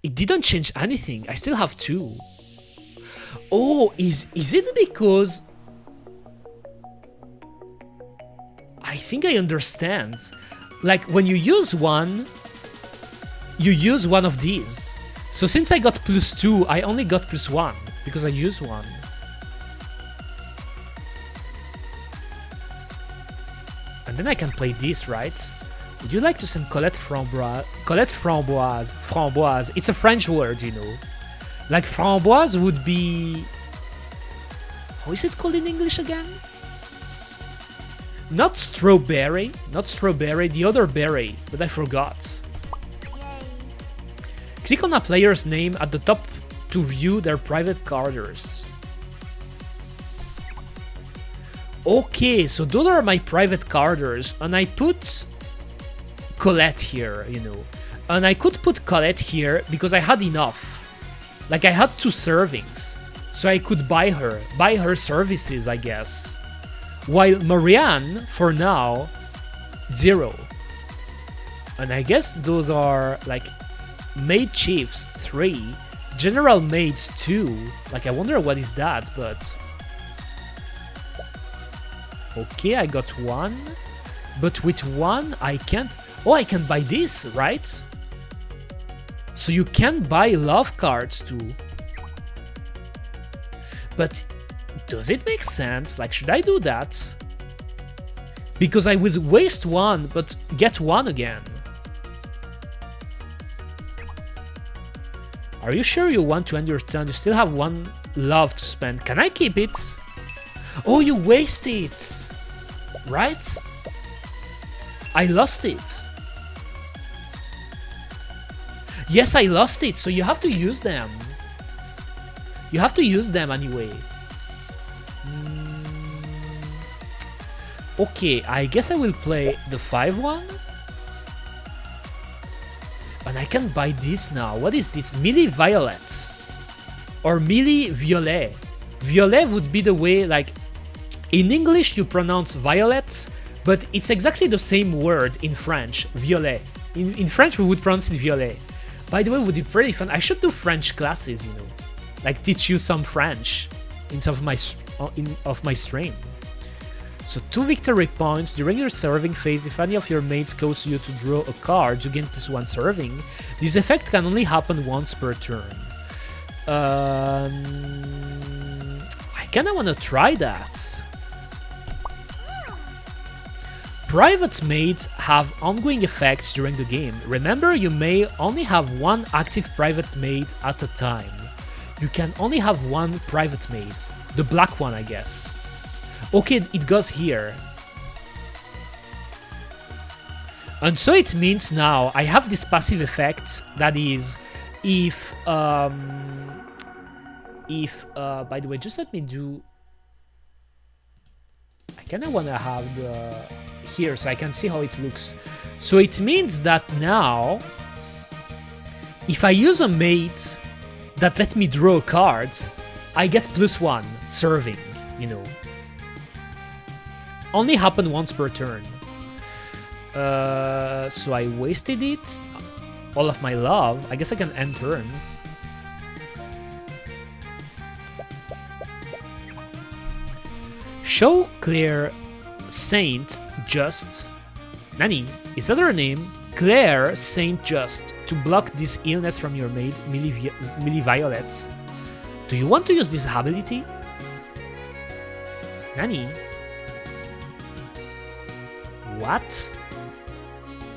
It didn't change anything, I still have 2. Oh, is it because... I think I understand. Like, when you use one, you use one of these. So since I got +2, I only got +1, because I used one. And then I can play this, right? Would you like to send Colette Framboise? Colette Framboise. Framboise. It's a French word, you know. Like, framboise would be... How is it called in English again? Not strawberry. Not strawberry. The other berry. But I forgot. Click on a player's name at the top to view their private carders. Okay, so those are my private carders, and I put Colette here, you know. And I could put Colette here because I had enough. Like, I had 2 servings, so I could buy her services, I guess. While Marianne, for now, 0. And I guess those are, like, Maid Chiefs 3, General Maids 2. Like, I wonder what is that, but... Okay, I got 1. But with 1, I can't... Oh, I can buy this, right? So you can buy love cards too. But does it make sense? Like, should I do that? Because I would waste 1, but get 1 again. Are you sure you want to end your turn? You still have 1 love to spend. Can I keep it? Oh, you waste it! Right? I lost it. Yes, I lost it, so you have to use them. You have to use them anyway. Okay, I guess I will play the 5-1. And I can buy this now. What is this? Millie Violet. Or Millie Violet. Violet would be the way, like... In English you pronounce violet, but it's exactly the same word in French, violet. In French we would pronounce it violet. By the way, it would be pretty fun. I should do French classes, you know. Like, teach you some French in some of my stream. So 2 victory points. During your serving phase, if any of your mates cause you to draw a card, you gain +1 serving. This effect can only happen once per turn. I kinda wanna try that. Private mates have ongoing effects during the game. Remember, you may only have 1 active private mate at a time. You can only have 1 private mate. The black one, I guess. Okay, it goes here. And so it means now I have this passive effect that is if by the way, just let me do... I kinda wanna have the... here so I can see how it looks. So it means that now if I use a mate that lets me draw a card, I get +1 serving, you know. Only happen once per turn. So I wasted it. All of my love. I guess I can end turn. Show Claire Saint Just. Nani? Is that her name? Claire Saint Just. To block this illness from your maid, Millie Violet. Do you want to use this ability? Nani? What?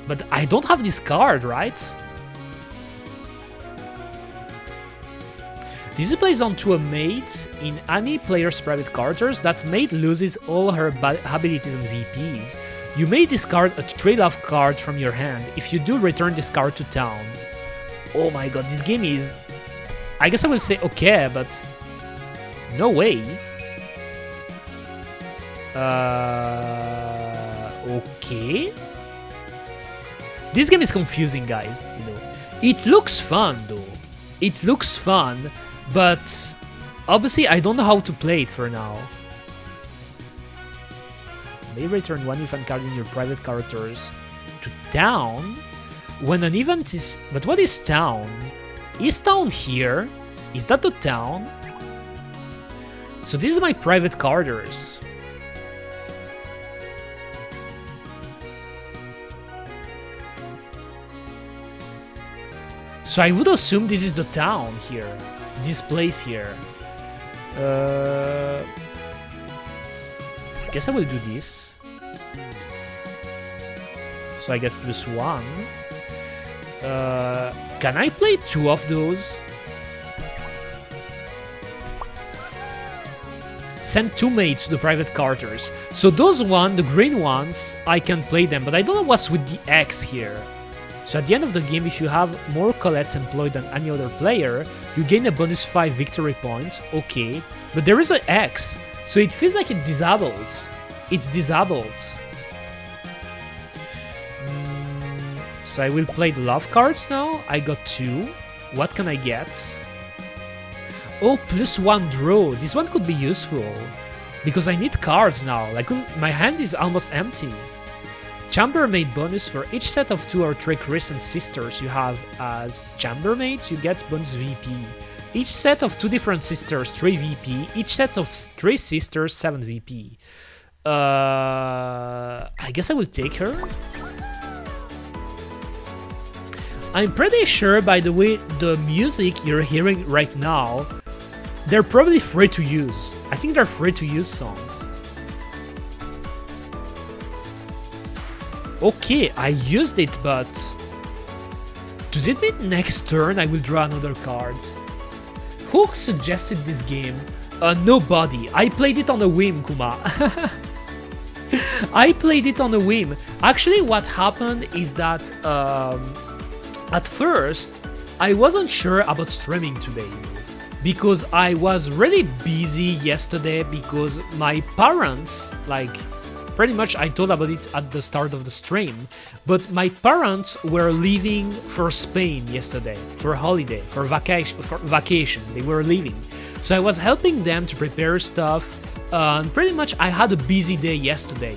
But I don't have this card, right? This is placed onto a mate in any player's private characters. That mate loses all her abilities and VPs. You may discard a trail of cards from your hand. If you do, return this card to town. Oh my god, this game is... I guess I will say okay, but... no way. Okay. This game is confusing, guys. You know, it looks fun though. It looks fun, but obviously I don't know how to play it for now. May return 1 event card in your private characters to town when an event is... But what is town? Is town here? Is that the town? So this is my private characters. So I would assume this is the town here. This place here. I guess I will do this. So I get +1. Can I play 2 of those? Send 2 mates to the private characters. So those the green ones, I can play them, but I don't know what's with the X here. So at the end of the game, if you have more Colettes employed than any other player, you gain a bonus 5 victory points. Okay, but there is an X, so it feels like it disables. It's disabled. So I will play the love cards now. I got 2. What can I get? Oh, +1 draw. This one could be useful because I need cards now. Like my hand is almost empty. Chambermaid bonus for each set of 2 or 3 crescent sisters you have as chambermaids, you get bonus VP. Each set of 2 different sisters, 3 VP. Each set of 3 sisters, 7 VP. I guess I will take her. I'm pretty sure, by the way, the music you're hearing right now, they're probably free to use. I think they're free to use songs. Okay, I used it, but does it mean next turn I will draw another card? Who suggested this game? Nobody. I played it on a whim, Kuma. I played it on a whim. Actually, what happened is that at first I wasn't sure about streaming today because I was really busy yesterday because my parents, like, pretty much I told about it at the start of the stream, but my parents were leaving for Spain yesterday for holiday, for vacation. They were leaving. So I was helping them to prepare stuff, and pretty much I had a busy day yesterday,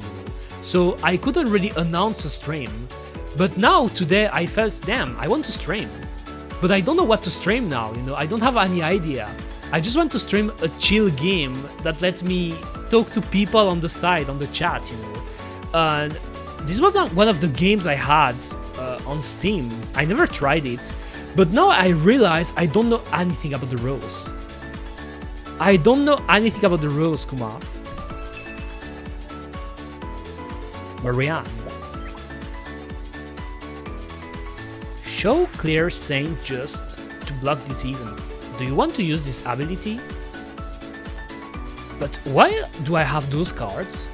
so I couldn't really announce a stream. But now, today, I felt, damn, I want to stream. But I don't know what to stream now, I don't have any idea. I just want to stream a chill game that lets me talk to people on the side, on the chat, And this was not one of the games I had on Steam. I never tried it. But now I realize I don't know anything about the rules. I don't know anything about the rules, Kuma. Marianne. Show clear saying just to block this event. Do you want to use this ability? But why do I have those cards?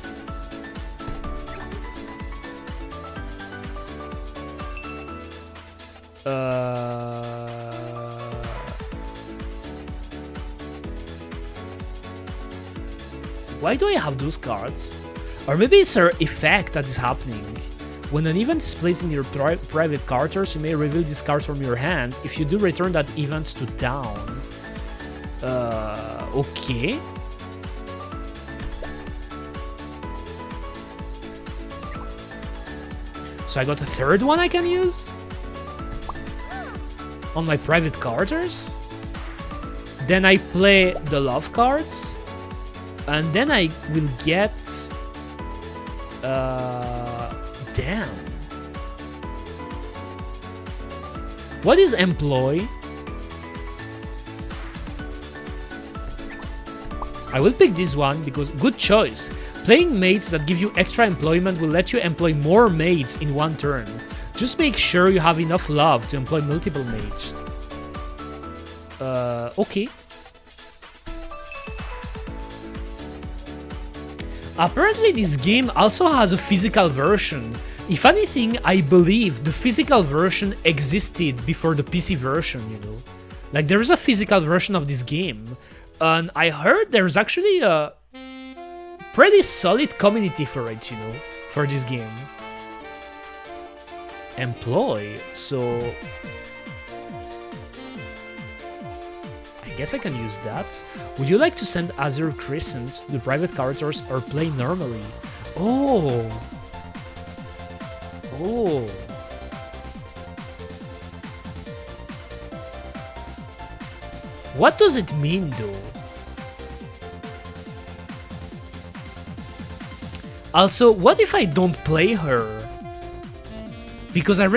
Why do I have those cards? Or maybe it's an effect that is happening. When an event is placed in your private characters, you may reveal these cards from your hand. If you do, return that event to town. Okay. So I got a third one I can use? On my private characters? Then I play the love cards. And then I will get... damn. What is employ? I will pick this one because good choice. Playing mates that give you extra employment will let you employ more mates in one turn. Just make sure you have enough love to employ multiple mates. Okay. Apparently this game also has a physical version. If anything, I believe the physical version existed before the PC version, Like, there is a physical version of this game. And I heard there's actually a pretty solid community for it, for this game. Employ, so... I guess I can use that. Would you like to send Azure Crescents to the private characters or play normally? Oh. Oh. What does it mean though? Also, what if I don't play her? Because I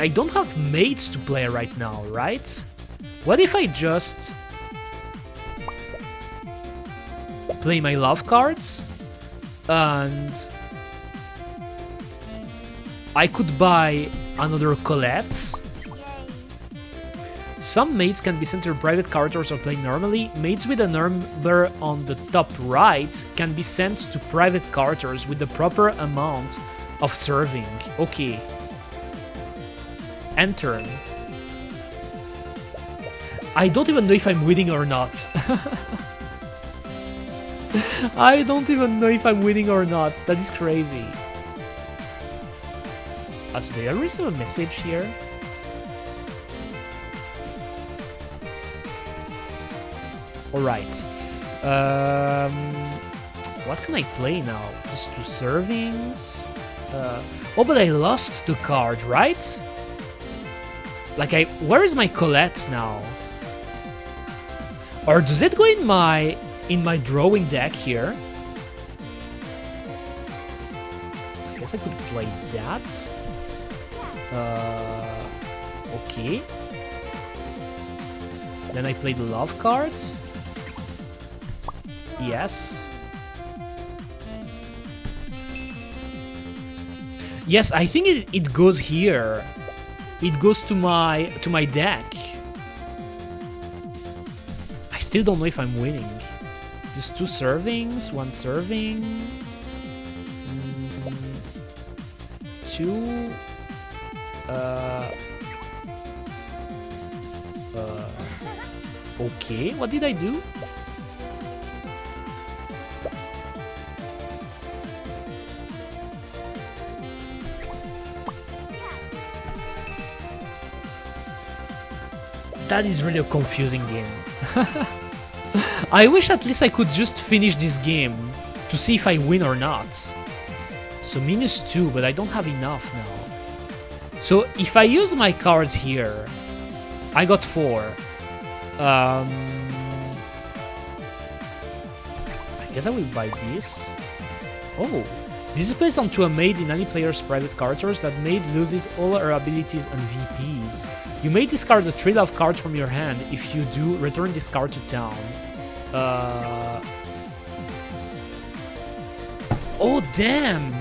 don't have mates to play right now, right? What if I just play my love cards and I could buy another Colette? Some mates can be sent to private characters or play normally. Mates with a number on the top right can be sent to private characters with the proper amount of serving. Okay. Enter. I don't even know if I'm winning or not. I don't even know if I'm winning or not. That is crazy. So did I receive a message here? Alright. What can I play now? Just 2 servings? Oh, but I lost the card, right? Like where is my Colette now? Or does it go in my drawing deck here? I guess I could play that. Okay. Then I play the love cards. Yes. Yes, I think it goes here. It goes to my deck. I still don't know if I'm winning. Just 2 servings, 1 serving. 2. Okay, what did I do? That is really a confusing game. I wish at least I could just finish this game to see if I win or not. So -2, but I don't have enough now. So if I use my cards here, I got 4. I guess I will buy this. Oh, this is placed onto a maid in any player's private characters. That maid loses all her abilities and VPs. You may discard a trail of cards from your hand. If you do, return this card to town. Oh, damn!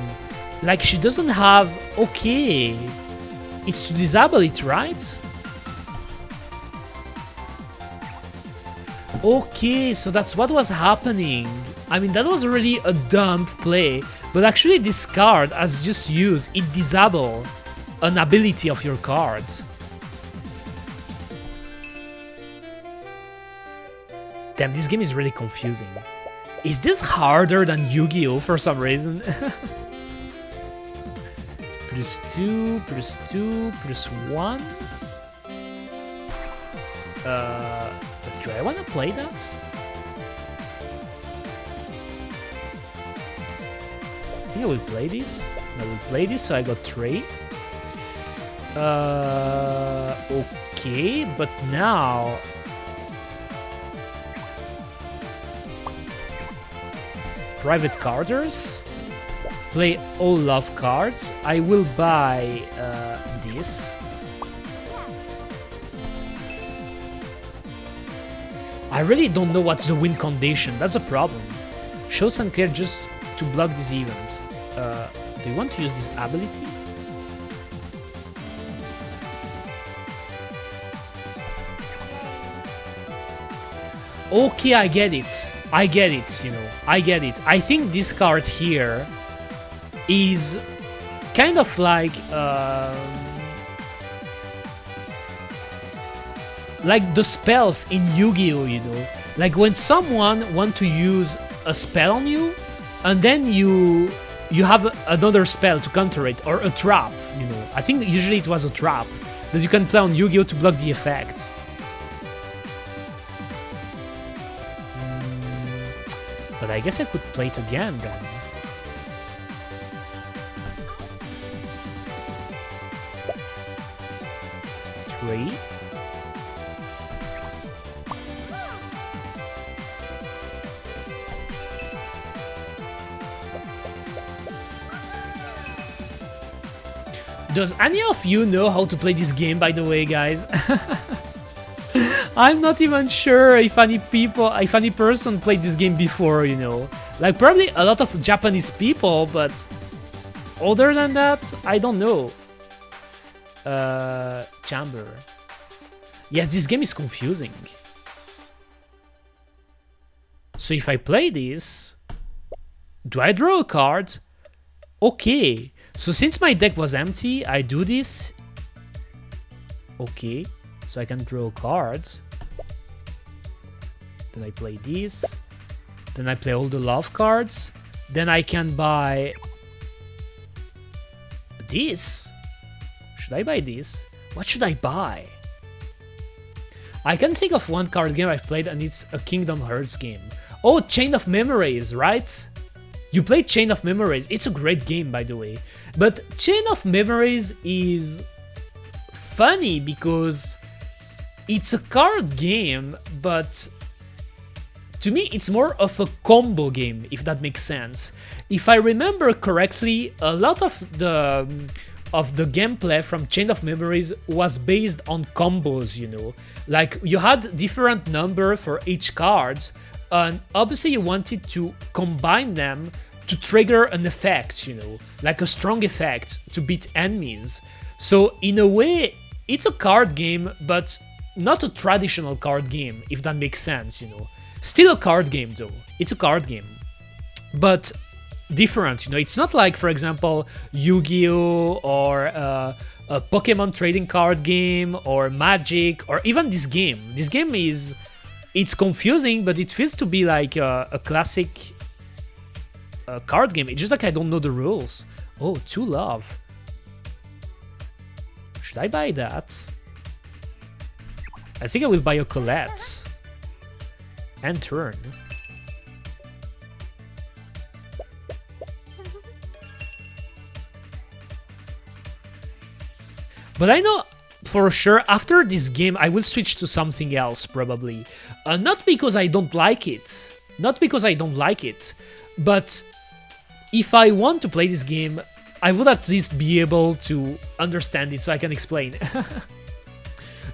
Like, she doesn't have... Okay. It's to disable it, right? Okay, so that's what was happening. I mean, that was really a dumb play. But actually, this card, as just used, it disable an ability of your card. Damn, this game is really confusing. Is this harder than Yu-Gi-Oh for some reason? +2, +2, +1. Do I want to play that? I think I will play this. I will play this, so I got 3. Okay, but now... Private carders. Play all love cards. I will buy this. I really don't know what's the win condition. That's a problem. Show St. Clair just to block these events. Do you want to use this ability? Okay, I get it. I get it, you know. I get it. I think this card here is kind of like the spells in Yu-Gi-Oh, you know. Like when someone wants to use a spell on you, and then you have another spell to counter it, or a trap, you know. I think usually it was a trap that you can play on Yu-Gi-Oh to block the effect. But I guess I could play it again then. Three. Does any of you know how to play this game, by the way, guys? I'm not even sure if any person played this game before, you know. Like, probably a lot of Japanese people, but other than that, I don't know. Chamber. Yes, this game is confusing. So if I play this, do I draw a card? Okay. So since my deck was empty, I do this. Okay. So I can draw cards. Then I play this. Then I play all the love cards. Then I can buy this. Should I buy this? What should I buy? I can think of one card game I've played, and it's a Kingdom Hearts game. Oh, Chain of Memories, right? You played Chain of Memories. It's a great game, by the way. But Chain of Memories is funny because it's a card game, but to me, it's more of a combo game, if that makes sense. If I remember correctly, a lot of the gameplay from Chain of Memories was based on combos, you know. Like, you had different number for each cards, and obviously you wanted to combine them to trigger an effect, you know, like a strong effect to beat enemies. So in a way, it's a card game, but not a traditional card game, if that makes sense, you know. Still a card game, though. It's a card game, but different, you know. It's not like, for example, Yu-Gi-Oh! Or a Pokemon trading card game, or Magic, or even this game. This game is... It's confusing, but it feels to be like a classic card game. It's just like I don't know the rules. Oh, 2 love. Should I buy that? I think I will buy a Colette. And turn. But I know for sure after this game I will switch to something else, probably. Not because I don't like it. Not because I don't like it. But if I want to play this game, I would at least be able to understand it so I can explain.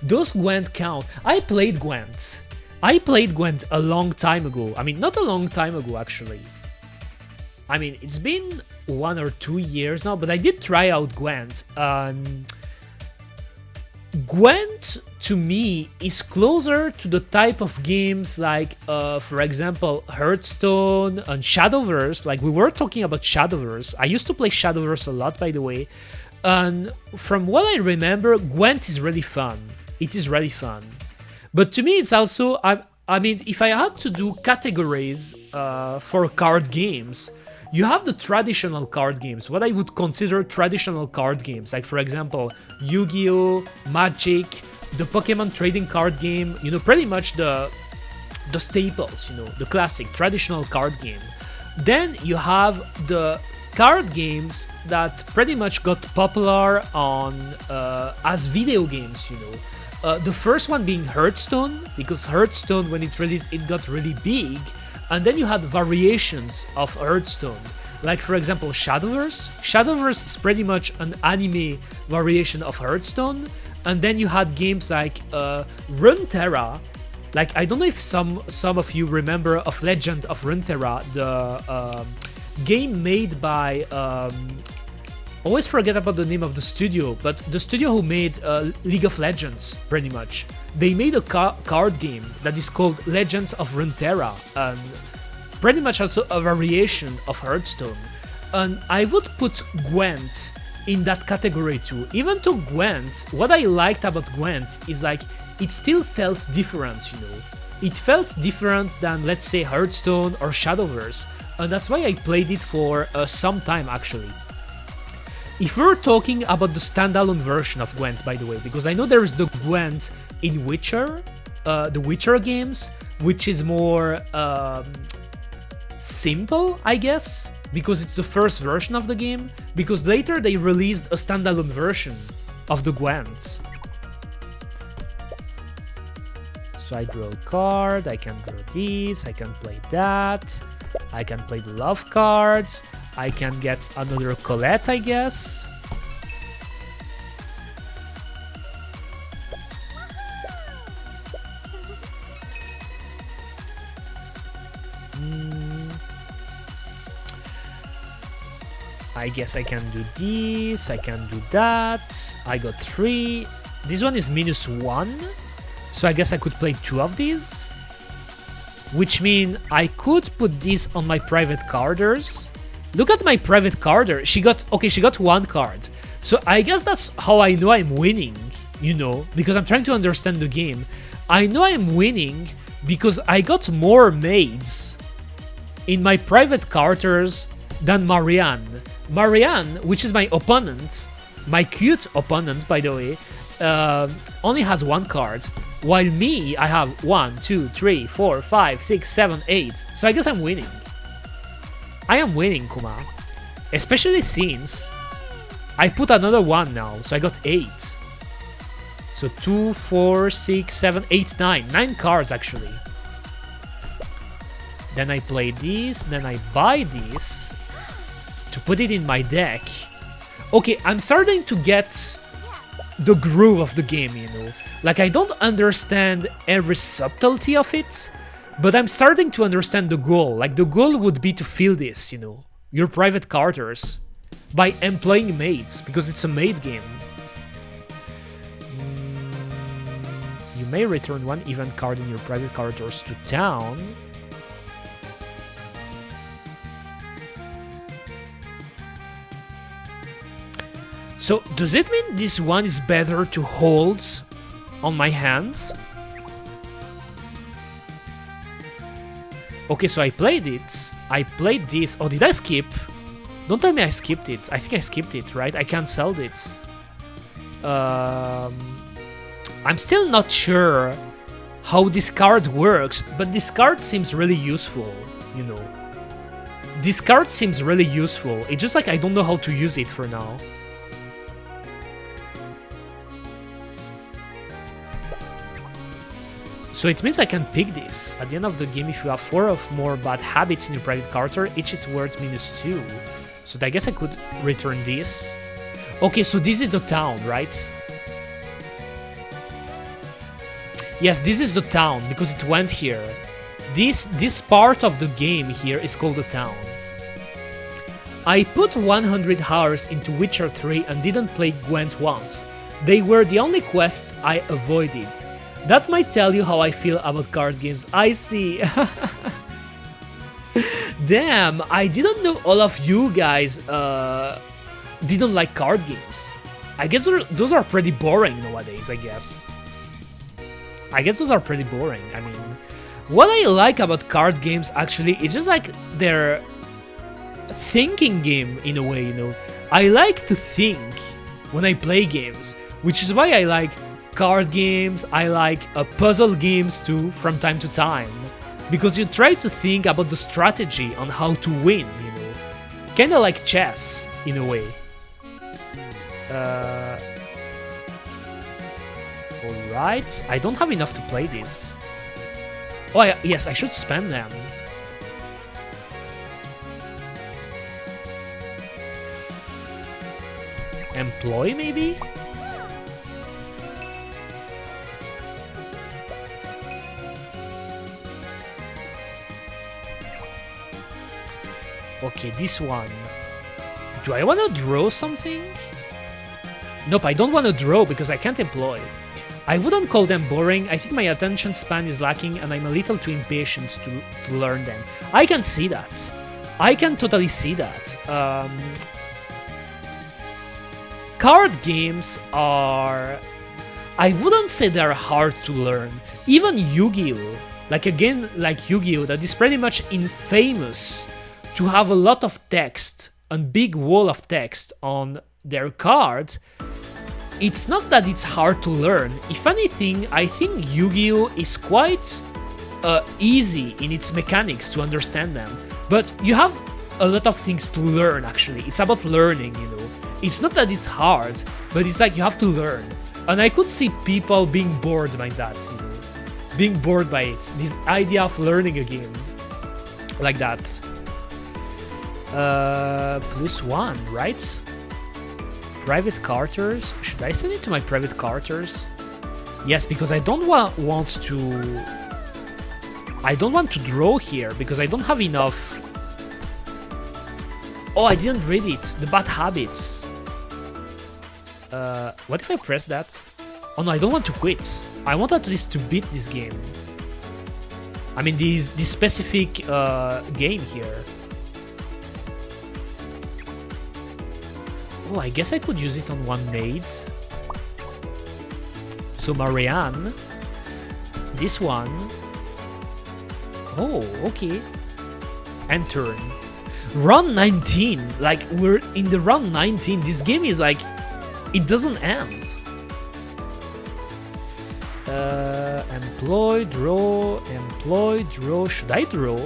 Does Gwent count? I played Gwent. I played Gwent a long time ago. I mean, not a long time ago, actually. I mean, it's been 1 or 2 years now, but I did try out Gwent. Gwent, to me, is closer to the type of games like, for example, Hearthstone and Shadowverse. Like, we were talking about Shadowverse. I used to play Shadowverse a lot, by the way. And from what I remember, Gwent is really fun. It is really fun. But to me, it's also... I mean, if I had to do categories for card games, you have the traditional card games, what I would consider traditional card games, like, for example, Yu-Gi-Oh!, Magic, the Pokemon trading card game, you know, pretty much the staples, you know, the classic traditional card game. Then you have the card games that pretty much got popular on as video games, you know. The first one being Hearthstone, because Hearthstone, when it released, it got really big. And then you had variations of Hearthstone, like, for example, Shadowverse. Shadowverse is pretty much an anime variation of Hearthstone. And then you had games like Runeterra. Like, I don't know if some of you remember of Legend of Runeterra, the game made by... always forget about the name of the studio, but the studio who made League of Legends, pretty much. They made a card game that is called Legends of Runeterra, and pretty much also a variation of Hearthstone. And I would put Gwent in that category too. Even though Gwent, what I liked about Gwent is like, it still felt different, you know. It felt different than, let's say, Hearthstone or Shadowverse, and that's why I played it for some time, actually. If we're talking about the standalone version of Gwent, by the way, because I know there's the Gwent in Witcher, the Witcher games, which is more simple, I guess, because it's the first version of the game, because later they released a standalone version of the Gwent. So I draw a card, I can draw this, I can play that, I can play the love cards, I can get another Colette, I guess. I guess I can do this, I can do that. I got 3. This one is -1, so I guess I could play 2 of these. Which means I could put this on my private carders. Look at my private carder. She got 1 card. So I guess that's how I know I'm winning, you know, because I'm trying to understand the game. I know I'm winning because I got more maids in my private carders than Marianne. Marianne, which is my opponent, my cute opponent, by the way, only has 1 card. While me, I have 1, 2, 3, 4, 5, 6, 7, 8. So I guess I'm winning. I am winning, Kuma. Especially since I put another 1 now, so I got 8. So 2, 4, 6, 7, 8, 9. 9 cards, actually. Then I play this, then I buy this to put it in my deck. Okay, I'm starting to get the groove of the game, you know. Like, I don't understand every subtlety of it, but I'm starting to understand the goal. Like, the goal would be to fill this, you know, your private carders, by employing maids, because it's a maid game. You may return 1 event card in your private carders to town. So, does it mean this one is better to hold on my hands? Okay, so I played it. I played this. Oh, did I skip? Don't tell me I skipped it. I think I skipped it, right? I canceled it. I'm still not sure how this card works, but this card seems really useful, you know. This card seems really useful. It's just like I don't know how to use it for now. So it means I can pick this. At the end of the game, if you have 4 or more bad habits in your private character, each is worth -2. So I guess I could return this. Okay, so this is the town, right? Yes, this is the town, because it went here. This part of the game here is called the town. I put 100 hours into Witcher 3 and didn't play Gwent once. They were the only quests I avoided. That might tell you how I feel about card games. I see. Damn, I didn't know all of you guys didn't like card games. I guess those are pretty boring nowadays, I guess. I guess those are pretty boring. I mean, what I like about card games actually is just like their thinking game in a way, you know. I like to think when I play games, which is why I like card games, I like puzzle games too from time to time, because you try to think about the strategy on how to win, you know, kind of like chess in a way. Alright, I don't have enough to play this. Oh yes, I should spend them. Employ maybe? Okay, this one. Do I want to draw something? Nope, I don't want to draw because I can't employ. I wouldn't call them boring. I think my attention span is lacking and I'm a little too impatient to learn them. I can see that. I can totally see that. Card games are... I wouldn't say they're hard to learn. Even Yu-Gi-Oh! Like again, like Yu-Gi-Oh! That is pretty much infamous to have a lot of text, a big wall of text on their card. It's not that it's hard to learn. If anything, I think Yu-Gi-Oh! Is quite easy in its mechanics to understand them. But you have a lot of things to learn, actually. It's about learning, you know. It's not that it's hard, but it's like you have to learn. And I could see people being bored by that, you know. Being bored by it. This idea of learning a game. Like that. +1, right? Private carters. Should I send it to my private carters? Yes, because I don't want to... I don't want to draw here, because I don't have enough... Oh, I didn't read it. The bad habits. What if I press that? Oh no, I don't want to quit. I want at least to beat this game. I mean, this specific game here. Oh, I guess I could use it on one maid. So Marianne. This one. Oh, okay. And turn. Round 19. Like, we're in the round 19. This game is like... It doesn't end. Employ, draw, employ, draw. Should I draw?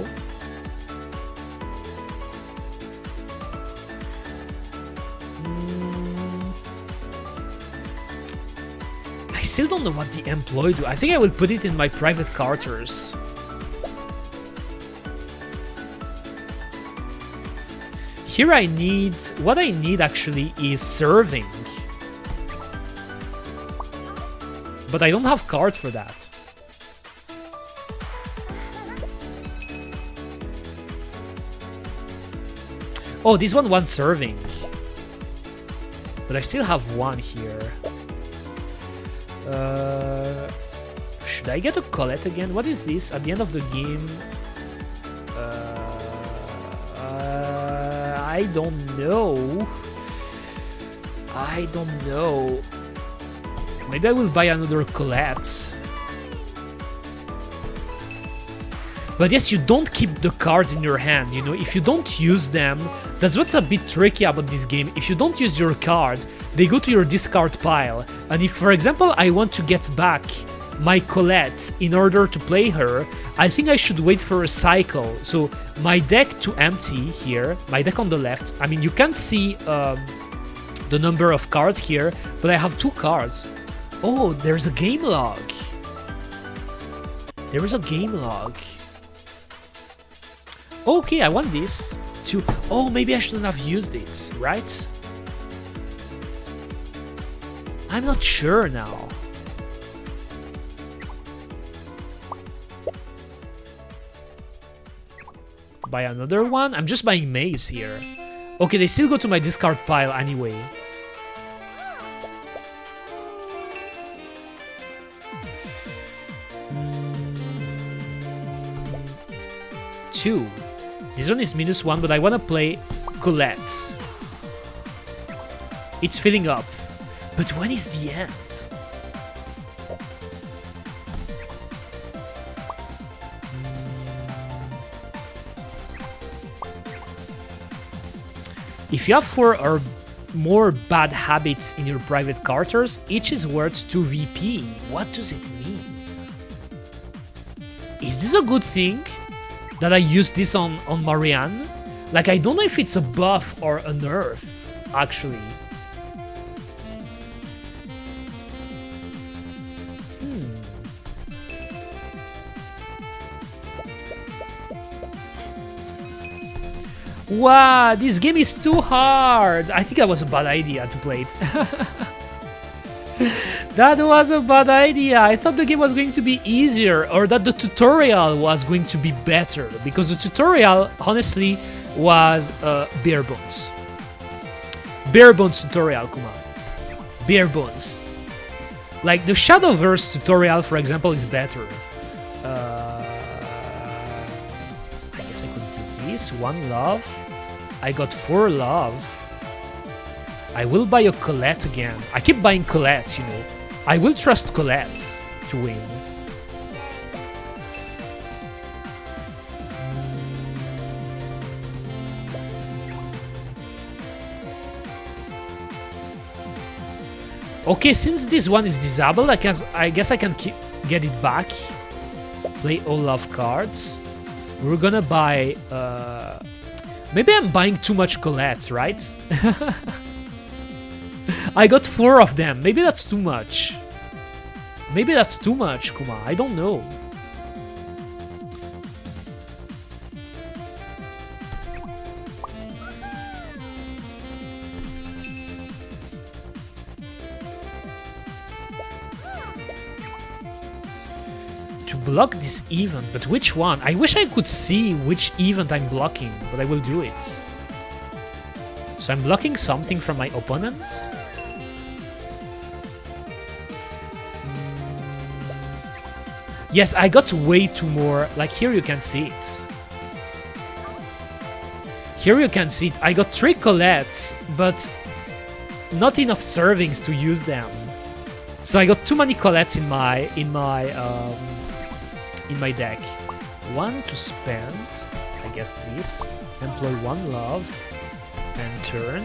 I still don't know what the employ do. I think I will put it in my private carters. Here I need... What I need actually is serving. But I don't have cards for that. Oh, this one wants serving. But I still have one here. Should I get a Colette again? What is this? At the end of the game... I don't know. I don't know. Maybe I will buy another Colette. But yes, you don't keep the cards in your hand, you know? If you don't use them, that's what's a bit tricky about this game. If you don't use your card, they go to your discard pile. And if, for example, I want to get back my Colette in order to play her, I think I should wait for a cycle. So my deck to empty here, my deck on the left. I mean, you can't see the number of cards here, but I have 2 cards. Oh, there's a game log. There is a game log. Okay, I want this to... Oh, maybe I shouldn't have used it, right? I'm not sure now. Buy another one? I'm just buying maize here. Okay, they still go to my discard pile anyway. Two. This one is -1, but I want to play Colette. It's filling up. But when is the end? If you have 4 or more bad habits in your private carters, each is worth 2 VP. What does it mean? Is this a good thing? That I use this on Marianne? Like, I don't know if it's a buff or a nerf, actually. Wow, this game is too hard. I think that was a bad idea to play it. That was a bad idea. I thought the game was going to be easier, or that the tutorial was going to be better, because the tutorial, honestly, was bare bones. Bare bones tutorial, Kuma. Bare bones. Like, the Shadowverse tutorial, for example, is better. I guess I could do this. 1 love. I got 4 love. I will buy a Colette again. I keep buying Colette, you know. I will trust Colette to win. Okay, since this one is disabled, I guess I can get it back. Play all love cards. We're gonna buy... Maybe I'm buying too much Colettes, right? I got 4 of them. Maybe that's too much. Maybe that's too much, Kuma. I don't know. To block this event, but which one? I wish I could see which event I'm blocking, but I will do it. So I'm blocking something from my opponents. Yes, I got way too more. Like here you can see it. Here you can see it. I got 3 colettes, but not enough servings to use them. So I got too many colettes in my deck. 1 to spend. I guess this. Employ 1 love and turn.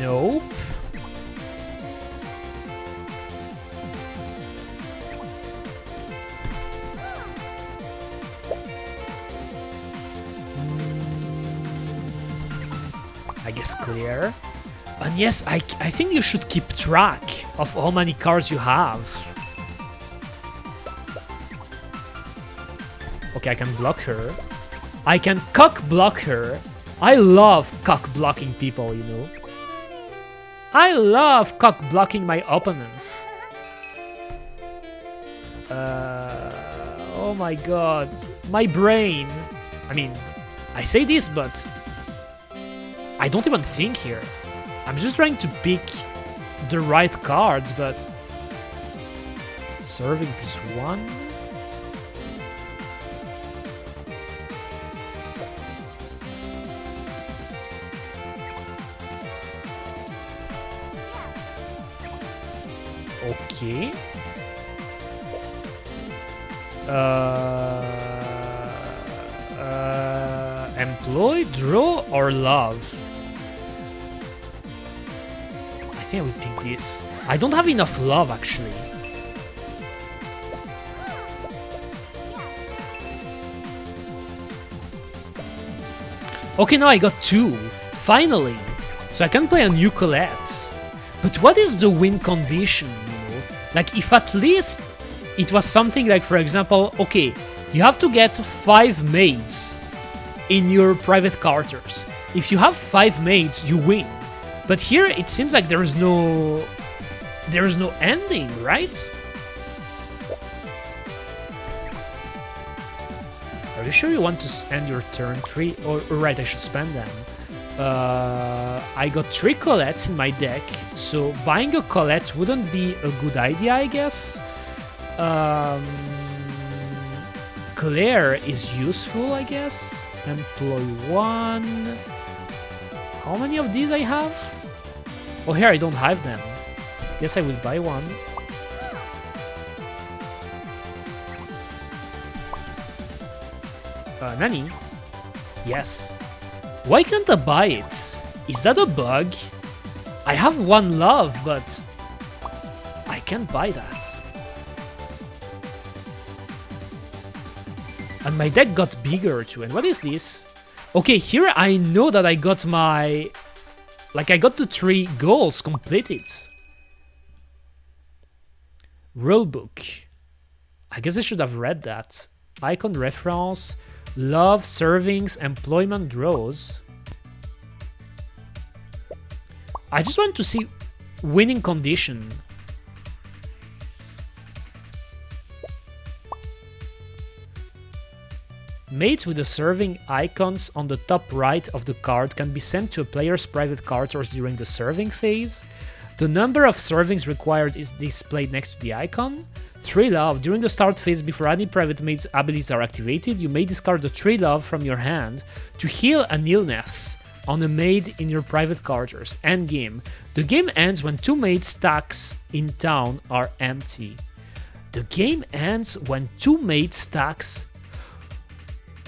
Nope. I guess clear. And yes, I think you should keep track of how many cards you have. Okay, I can block her. I can cock block her. I love cock blocking people, you know. I love cock blocking my opponents. Oh my god. My brain. I mean, I say this, but I don't even think here. I'm just trying to pick the right cards, but serving +1. Okay. Employ, draw, or love? I think I would pick this. I don't have enough love, actually. Okay, now I got 2. Finally. So I can play a new Colette. But what is the win condition, you know? Like, if at least it was something like, for example, okay, you have to get 5 maids in your private quarters. If you have 5 maids, you win. But here it seems like there is no ending, right? Are you sure you want to end your turn 3? Or right, I should spend them. I got 3 Colettes in my deck, so buying a Colette wouldn't be a good idea, I guess. Claire is useful, I guess. Employ 1. How many of these I have? Oh, here I don't have them. Guess I will buy 1. Nani? Yes. Why can't I buy it? Is that a bug? I have 1 love, but I can't buy that. And my deck got bigger too. And what is this? Okay, here I know that I got my... Like, I got the 3 goals completed. Rulebook. I guess I should have read that. Icon reference. Love, servings, employment, draws. I just want to see winning condition. Mates with the serving icons on the top right of the card can be sent to a player's private quarters during the serving phase. The number of servings required is displayed next to the icon. 3 love. During the start phase, before any private mate's abilities are activated, you may discard the 3 love from your hand to heal an illness on a maid in your private quarters. End game. The game ends when 2 maid stacks in town are empty. The game ends when 2 maid stacks...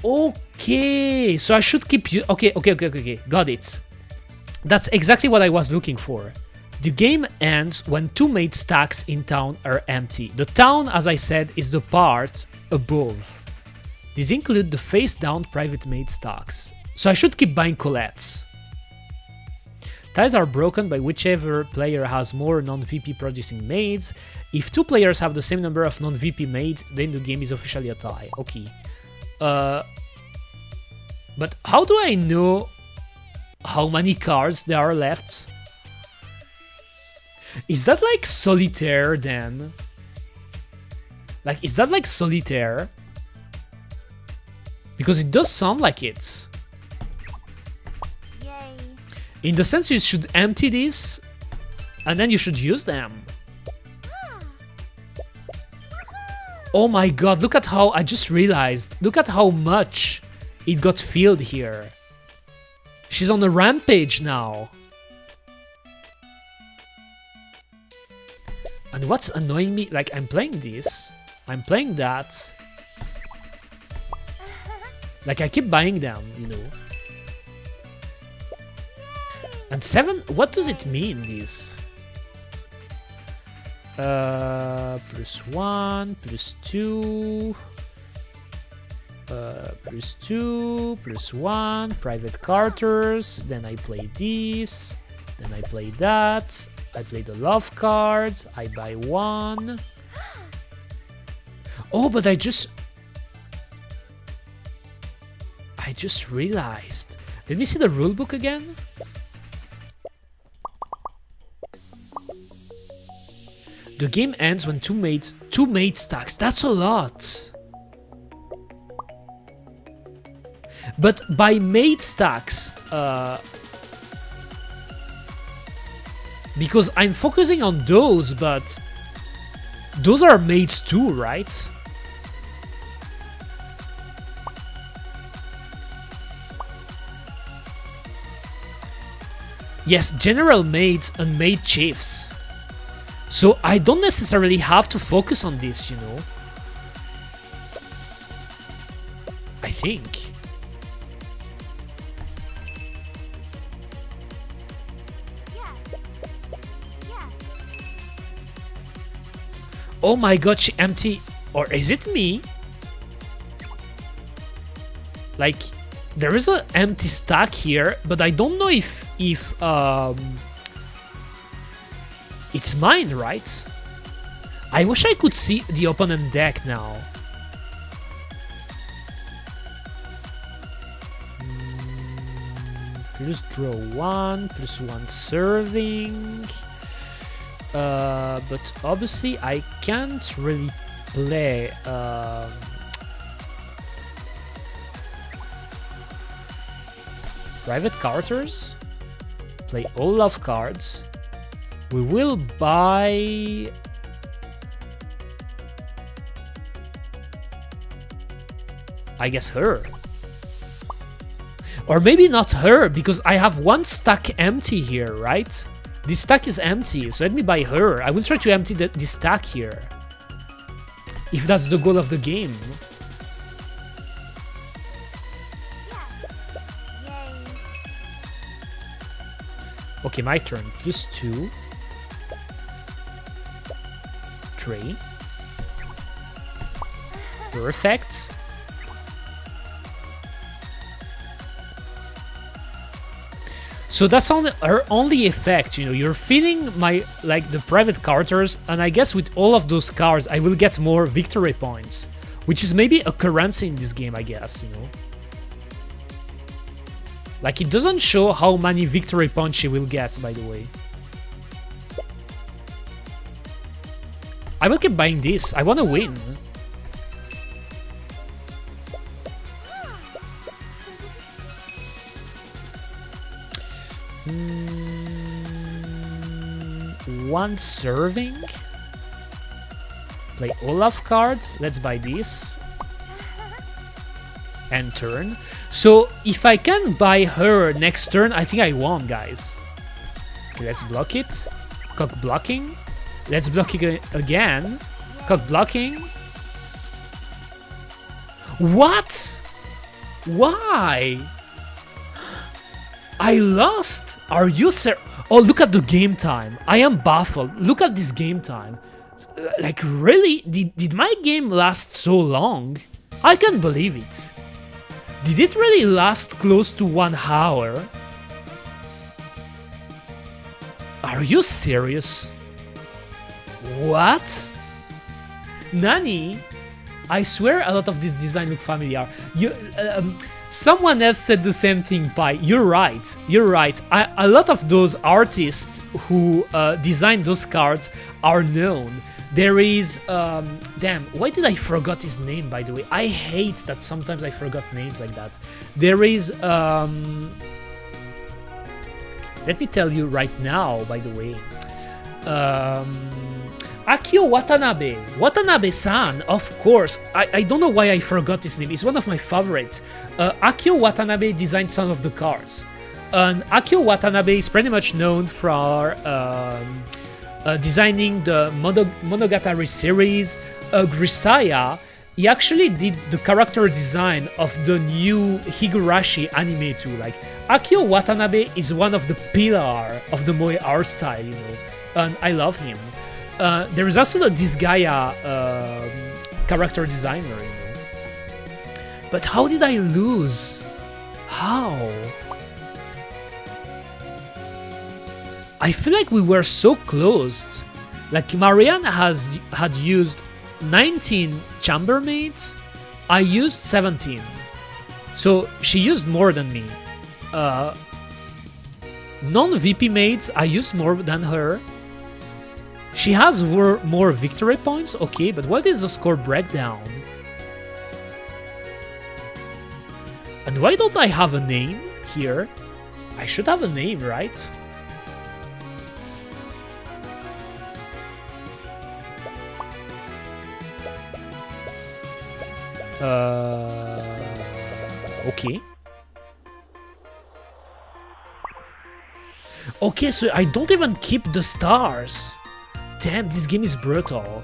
Okay, so I should keep you... Okay, got it. That's exactly what I was looking for. The game ends when 2 maid stacks in town are empty. The town, as I said, is the part above. These include the face-down private maid stacks. So I should keep buying Colettes. Ties are broken by whichever player has more non-VP producing maids. If 2 players have the same number of non-VP maids, then the game is officially a tie. Okay. But how do I know how many cards there are left? Is that like solitaire then? Like, is that like solitaire? Because it does sound like it. Yay. In the sense you should empty this and then you should use them. Oh my god, look at how, I just realized, look at how much it got filled here. She's on a rampage now. And what's annoying me, like I'm playing this, I'm playing that. Like I keep buying them, you know. And 7, what does it mean, this? +1, +2, +2, +1, private characters, then I play this, then I play that, I play the love cards, I buy 1. Oh, but I just realized. Let me see the rulebook again. The game ends when two mate stacks. That's a lot. But by mate stacks, because I'm focusing on those, but those are mates too, right? Yes, general mates and mate chiefs. So I don't necessarily have to focus on this, you know. I think. Oh my god, she empty. Or is it me? Like, there is an empty stack here, but I don't know if it's mine, right? I wish I could see the opponent deck now. Plus draw 1, +1 serving. But obviously I can't really play private characters. Play all love cards. We will buy... I guess her. Or maybe not her, because I have one stack empty here, right? This stack is empty, so let me buy her. I will try to empty this stack here. If that's the goal of the game. Okay, my turn. +2. 3. Perfect. So that's her only effect, you know. You're feeding my, like, the private characters, and I guess with all of those cards I will get more victory points, which is maybe a currency in this game, I guess, you know. Like, it doesn't show how many victory points she will get, by the way. I will keep buying this. I want to win. One serving. Play Olaf cards. Let's buy this. End turn. So if I can buy her next turn, I think I won, guys. Okay, let's block it. Cock blocking. Let's block it again. Cock blocking. What? Why? I lost. Are you serious? Oh, look at the game time. I am baffled. Look at this game time. Like, really? Did my game last so long? I can't believe it. Did it really last close to 1 hour? Are you serious? What? Nani? I swear a lot of this design look familiar. Someone else said the same thing, Pi. You're right. You're right. A lot of those artists who designed those cards are known. There is... damn, why did I forgot his name, by the way? I hate that sometimes I forgot names like that. There is... let me tell you right now, by the way. Akio Watanabe. Watanabe-san, of course. I don't know why I forgot his name. It's one of my favorites. Akio Watanabe designed some of the cards. And Akio Watanabe is pretty much known for designing the Monogatari series. Grisaya, he actually did the character design of the new Higurashi anime too. Like, Akio Watanabe is one of the pillars of the moe art style, you know. And I love him. There is also the Disgaea character designer, you know. But how did I lose? How? I feel like we were so close. Like, Marianne had used 19 chambermaids. I used 17. So she used more than me. Non-VP maids, I used more than her. She has more victory points, okay, but what is the score breakdown? And why don't I have a name here? I should have a name, right? Okay. Okay, so I don't even keep the stars. Damn, this game is brutal.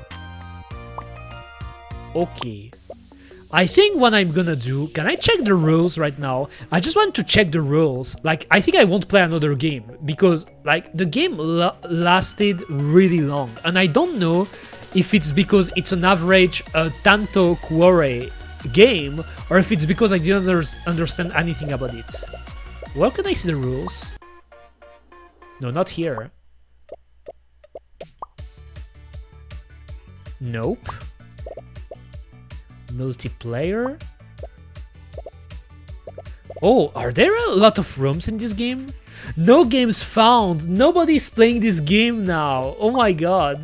Okay. I think what I'm gonna do... Can I check the rules right now? I just want to check the rules. Like, I think I won't play another game. Because, like, the game lasted really long. And I don't know if it's because it's an average Tanto Cuore game, or if it's because I didn't understand anything about it. Where can I see the rules? No, not here. Nope. Multiplayer? Oh, are there a lot of rooms in this game? No games found! Nobody's playing this game now! Oh my god!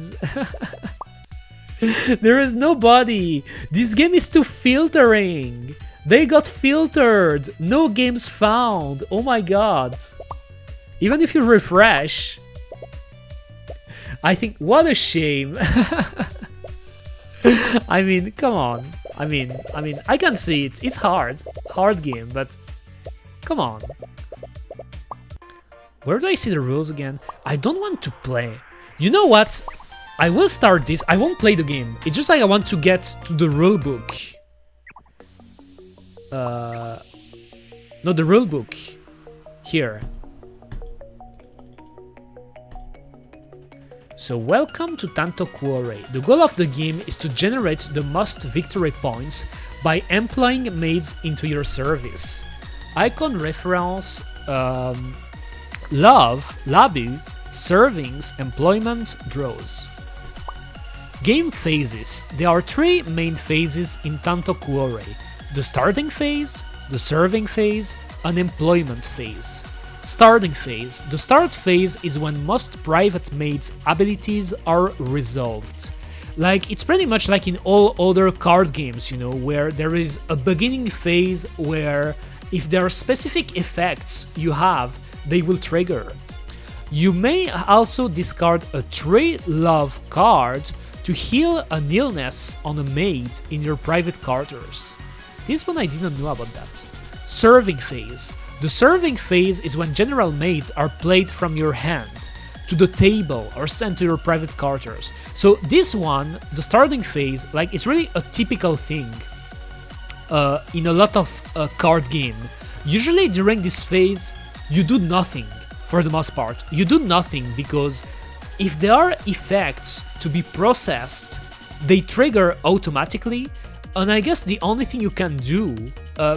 There is nobody! This game is too filtering! They got filtered! No games found! Oh my god! Even if you refresh... I think... What a shame! I mean, come on. I mean, I can see it. It's hard game, but come on. Where do I see the rules again? I don't want to play. You know what? I will start this. I won't play the game. It's just like I want to get to the rulebook. No, the rulebook. Here. So welcome to Tanto Cuore. The goal of the game is to generate the most victory points by employing maids into your service. Icon reference, love, labu, servings, employment, draws. Game phases. There are 3 main phases in Tanto Cuore. The starting phase, the serving phase, and employment phase. Starting phase. The start phase is when most private maids' abilities are resolved. Like, it's pretty much like in all other card games, you know, where there is a beginning phase where if there are specific effects you have, they will trigger. You may also discard a 3 love card to heal an illness on a maid in your private quarters. This one I didn't know about that. Serving phase. The serving phase is when general maids are played from your hand to the table or sent to your private quarters. So this one, the starting phase, like, it's really a typical thing in a lot of card game. Usually during this phase, you do nothing for the most part. You do nothing because if there are effects to be processed, they trigger automatically. And I guess the only thing you can do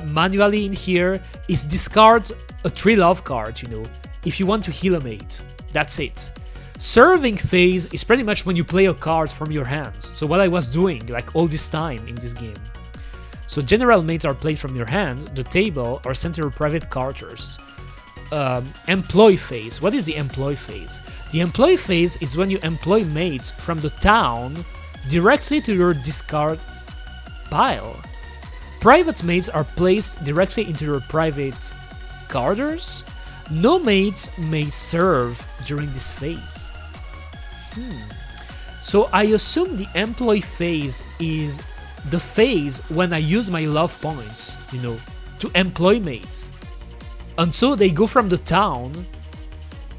manually in here is discard a 3 love card, you know, if you want to heal a mate. That's it. Serving phase is pretty much when you play a card from your hands. So what I was doing like all this time in this game. So general mates are played from your hand, the table, or sent to your private characters. Employ phase. What is the employ phase? The employ phase is when you employ mates from the town directly to your discard pile. Private mates are placed directly into your private carders. No mates may serve during this phase. So I assume the employ phase is the phase when I use my love points, to employ mates. And so they go from the town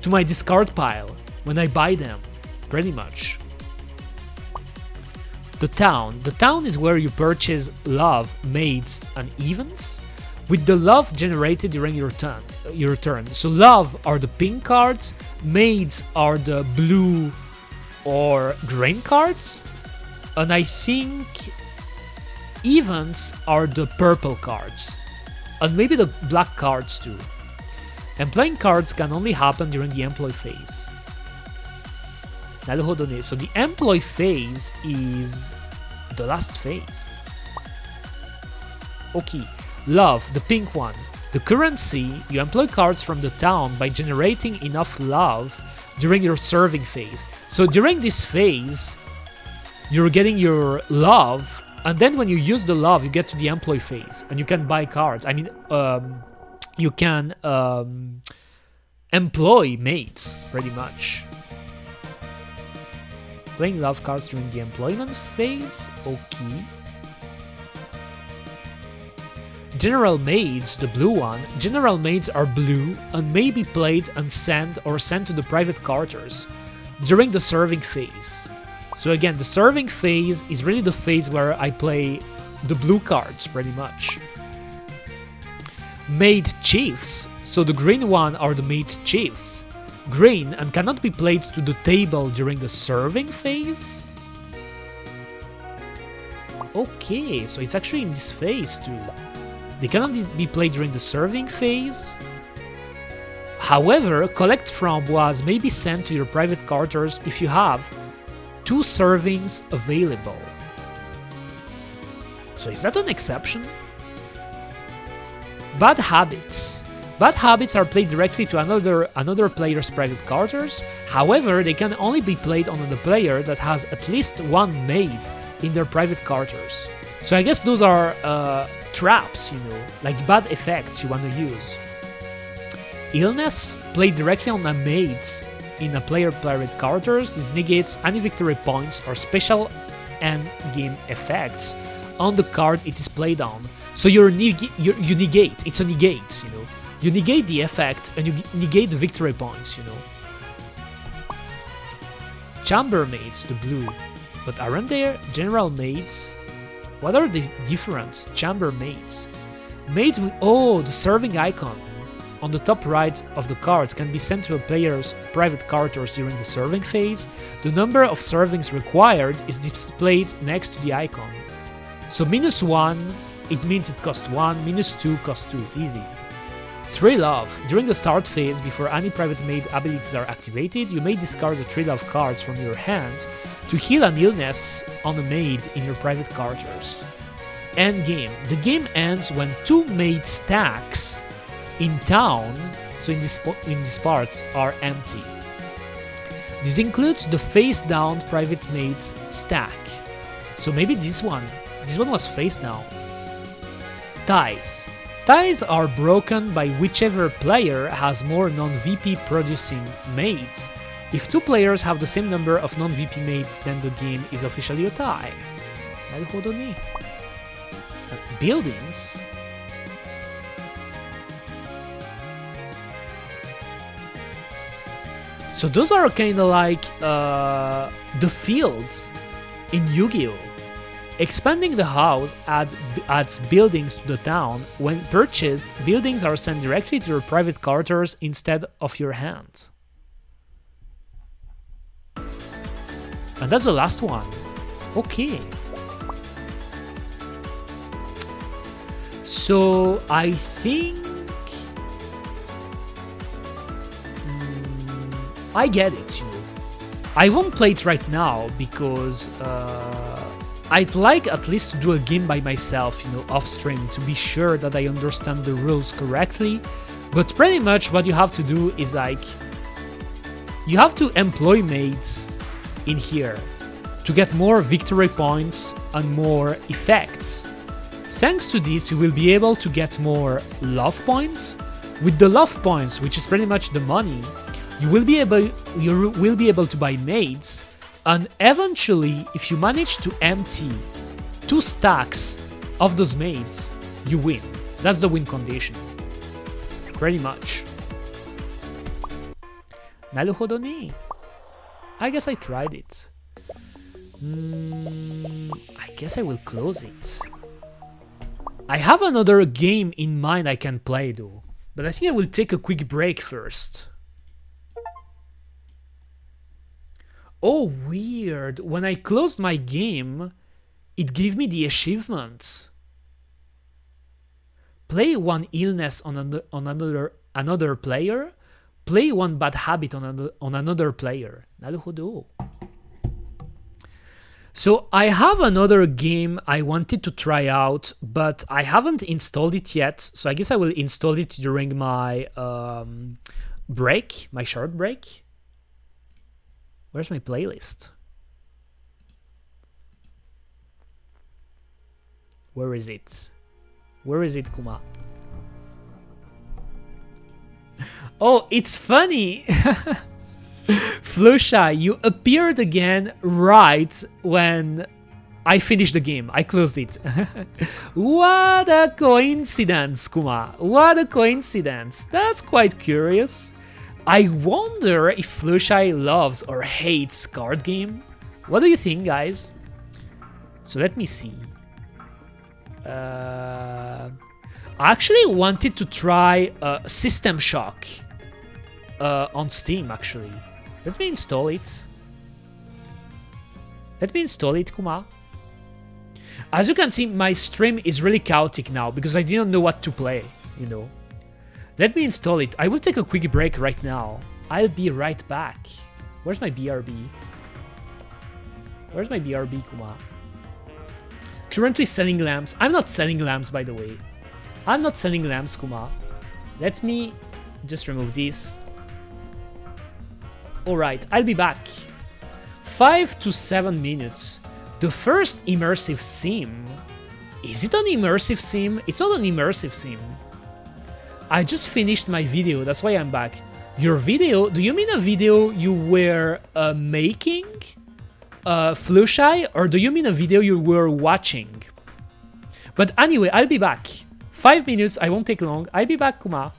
to my discard pile when I buy them, pretty much. The town is where you purchase love, mates, and events with the love generated during your turn. So love are the pink cards, mates are the blue or green cards, and I think events are the purple cards, and maybe the black cards too. Employing cards can only happen during the employ phase. なるほどね. So the employ phase is the last phase. Okay. Love, the pink one. The currency, you employ cards from the town by generating enough love during your serving phase. So during this phase, you're getting your love, and then when you use the love, you get to the employ phase, and you can buy cards. I mean, you can employ mates, pretty much. Playing love cards during the employment phase, okay. General mates, the blue one. General mates are blue and may be played and sent to the private quarters during the serving phase. So again, the serving phase is really the phase where I play the blue cards, pretty much. Mate chiefs. So the green one are the mate chiefs. Green and cannot be played to the table during the serving phase. Okay, so it's actually in this phase too. They cannot be played during the serving phase. However, collect framboise may be sent to your private quarters if you have 2 servings available. So is that an exception? Bad habits. Bad habits are played directly to another player's private quarters. However, they can only be played on the player that has at least 1 mate in their private quarters. So I guess those are traps, like bad effects you want to use. Illness, played directly on a mate in a player private quarters. This negates any victory points or special end game effects on the card it is played on. So you negate, it's a negate, You negate the effect and you negate the victory points, Chambermaids, the blue. But aren't there general mates? What are the different chambermaids? Maids with the serving icon on the top right of the cards can be sent to a player's private quarters during the serving phase. The number of servings required is displayed next to the icon. So -1, it means it costs 1, -2 costs 2, easy. 3 love. During the start phase, before any private mate abilities are activated, you may discard the 3 love cards from your hand to heal an illness on a mate in your private quarters. End game. The game ends when 2 mate stacks in town, so in this part, are empty. This includes the face down private mates stack. So maybe this one was face down. Ties. Ties are broken by whichever player has more non-VP producing mates. If 2 players have the same number of non-VP mates, then the game is officially a tie. なるほどね. Buildings. So those are kind of like the fields in Yu-Gi-Oh! Expanding the house adds buildings to the town. When purchased, buildings are sent directly to your private quarters instead of your hand. And that's the last one. Okay. So I think I get it. I won't play it right now because I'd like at least to do a game by myself, you know, off stream, to be sure that I understand the rules correctly. But pretty much what you have to do is like, you have to employ mates in here to get more victory points and more effects. Thanks to this, you will be able to get more love points. With the love points, which is pretty much the money, you will be able to buy mates, and eventually, if you manage to empty 2 stacks of those mates, you win. That's the win condition. Pretty much. なるほどね. I guess I tried it. I guess I will close it. I have another game in mind I can play though, but I think I will take a quick break first. Oh, weird. When I closed my game, it gave me the achievement. Play 1 illness on another player. Play 1 bad habit on another player. なるほど. So I have another game I wanted to try out, but I haven't installed it yet. So I guess I will install it during my break, my short break. Where's my playlist? Where is it? Where is it, Kuma? Oh, it's funny. Flusha, you appeared again right when I finished the game. I closed it. What a coincidence, Kuma. What a coincidence. That's quite curious. I wonder if Flusha loves or hates card game. What do you think, guys? So let me see. I actually wanted to try System Shock on Steam, actually. Let me install it. Let me install it, Kuma. As you can see, my stream is really chaotic now because I didn't know what to play, you know. Let me install it. I will take a quick break right now. I'll be right back. Where's my BRB? Where's my BRB, Kuma? Currently selling lamps. I'm not selling lamps, by the way. I'm not selling lamps, Kuma. Let me just remove this. Alright, I'll be back. 5 to 7 minutes. The first immersive sim. Is it an immersive sim? It's not an immersive sim. I just finished my video, that's why I'm back. Your video? Do you mean a video you were making? Flushy? Or do you mean a video you were watching? But anyway, I'll be back. 5 minutes, I won't take long. I'll be back, Kuma.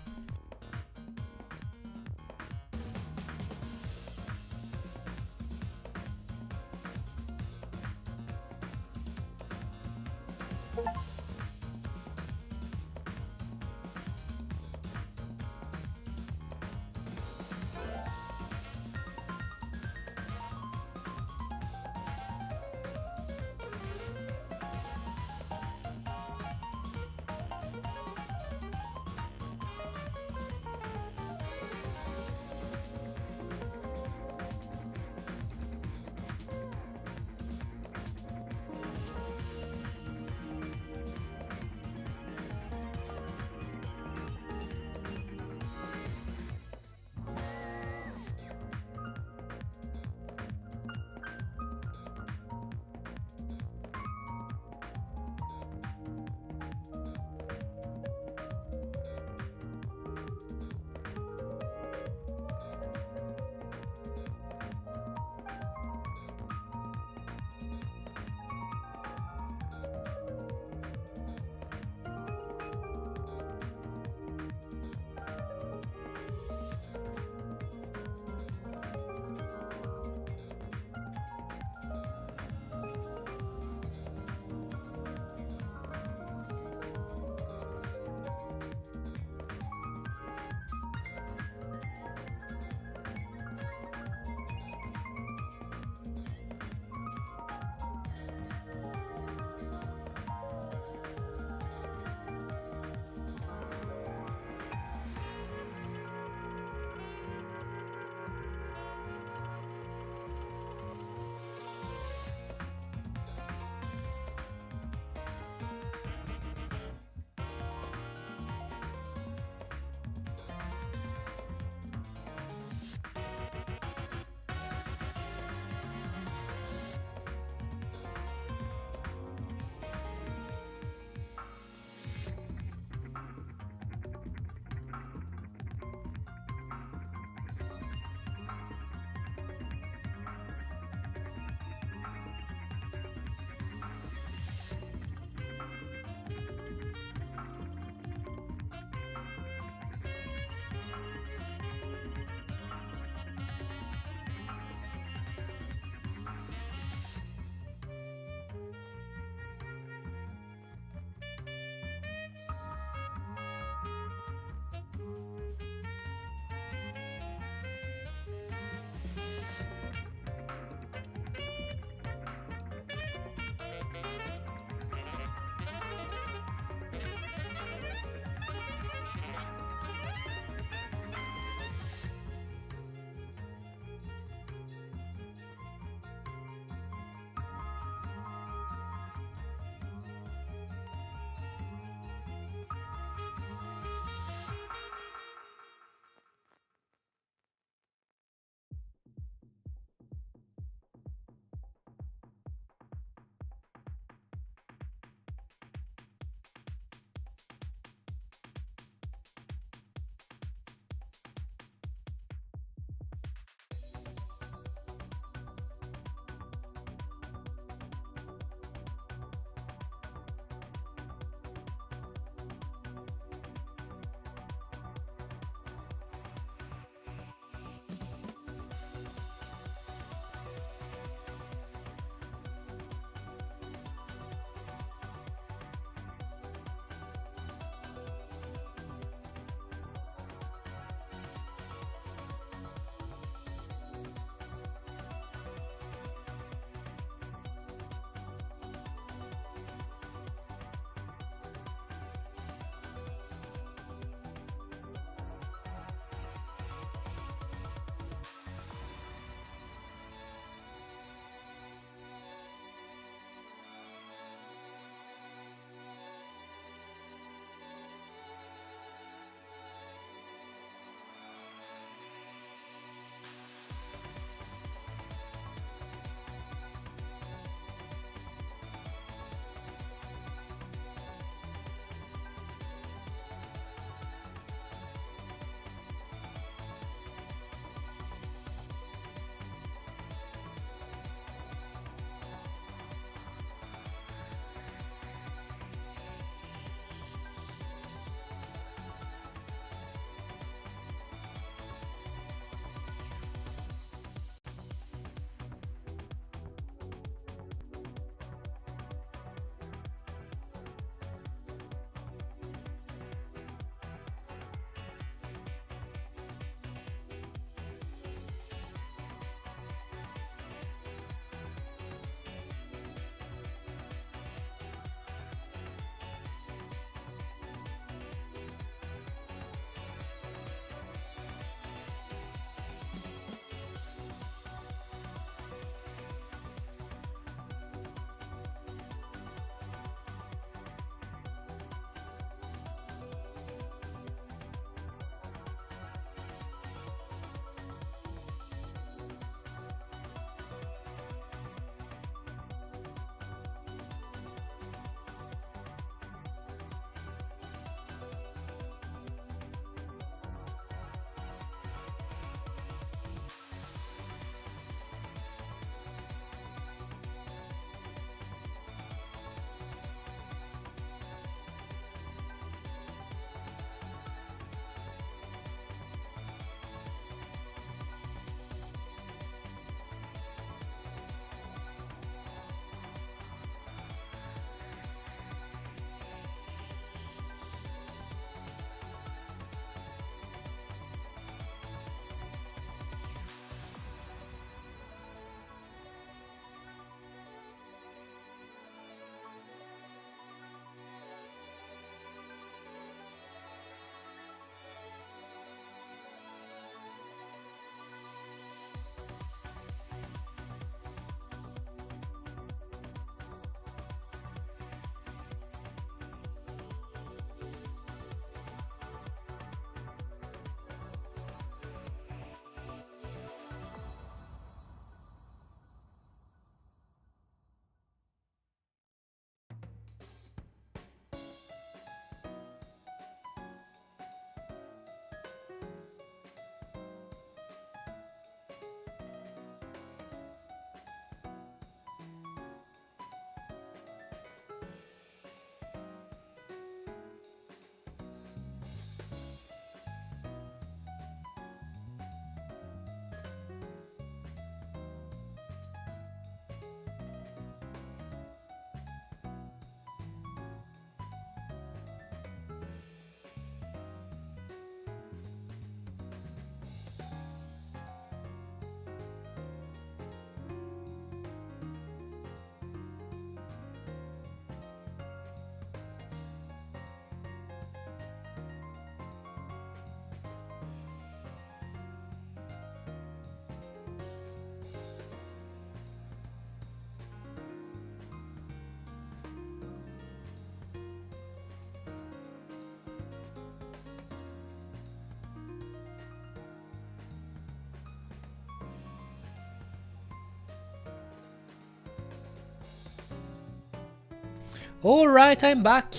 Alright, I'm back.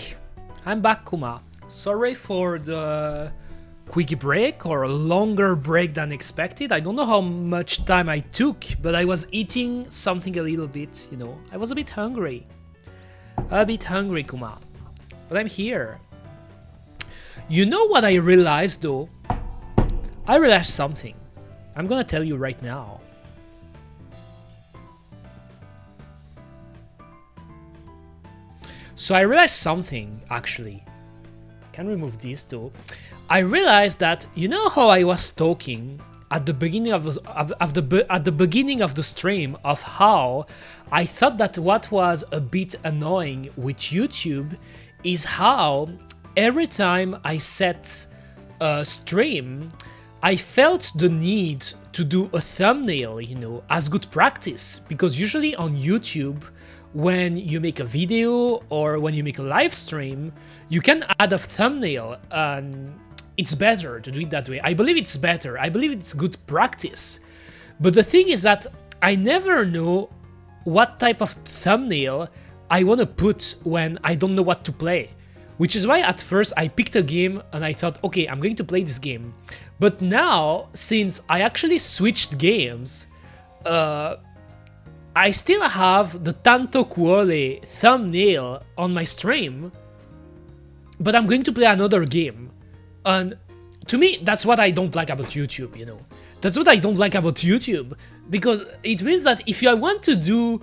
I'm back, Kuma. Sorry for the quick break or a longer break than expected. I don't know how much time I took, but I was eating something a little bit, you know. I was a bit hungry. Kuma. But I'm here. You know what I realized though? I realized something. I'm gonna tell you right now. So I realized something, actually. Can remove this too. I realized that, you know how I was talking at the beginning of the beginning of the stream of how I thought that what was a bit annoying with YouTube is how every time I set a stream, I felt the need to do a thumbnail, you know, as good practice, because usually on YouTube, when you make a video or when you make a live stream, you can add a thumbnail, and it's better to do it that way. I believe it's better. I believe it's good practice. But the thing is that I never know what type of thumbnail I want to put when I don't know what to play. Which is why at first I picked a game and I thought, okay, I'm going to play this game. But now, since I actually switched games, I still have the Tanto Cuore thumbnail on my stream, but I'm going to play another game. And to me, that's what I don't like about YouTube, you know. That's what I don't like about YouTube, because it means that if I want to do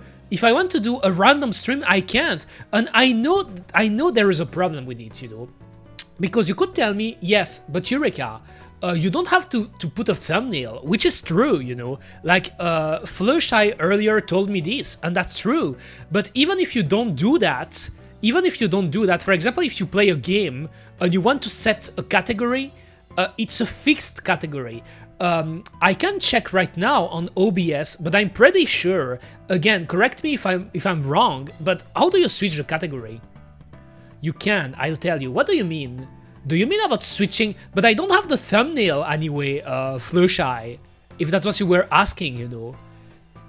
a random stream, I can't. And I know there is a problem with it, you know. Because you could tell me, yes, but Eureka, you don't have to put a thumbnail, which is true, you know. Like, Flowshy earlier told me this, and that's true. But even if you don't do that, for example, if you play a game and you want to set a category, it's a fixed category. I can check right now on OBS, but I'm pretty sure, again, correct me if I'm wrong, but how do you switch the category? You can, I'll tell you. What do you mean? Do you mean about switching? But I don't have the thumbnail anyway, Flowshy, if that's what you were asking, you know.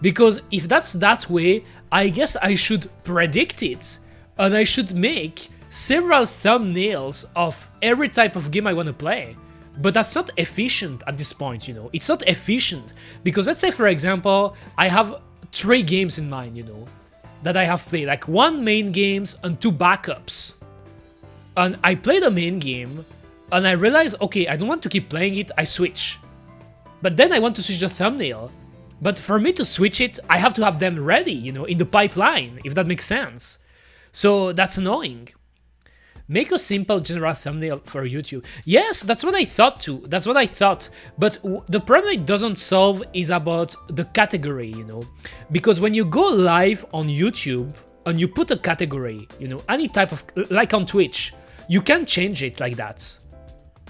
Because if that's that way, I guess I should predict it, and I should make several thumbnails of every type of game I want to play. But that's not efficient at this point, you know. It's not efficient, because let's say, for example, I have 3 games in mind, you know, that I have played, like 1 main games and 2 backups. And I play the main game, and I realize, okay, I don't want to keep playing it, I switch. But then I want to switch the thumbnail. But for me to switch it, I have to have them ready, you know, in the pipeline, if that makes sense. So that's annoying. Make a simple general thumbnail for YouTube. Yes, that's what I thought too. That's what I thought. But the problem it doesn't solve is about the category, you know. Because when you go live on YouTube and you put a category, you know, any type of, like on Twitch, you can change it like that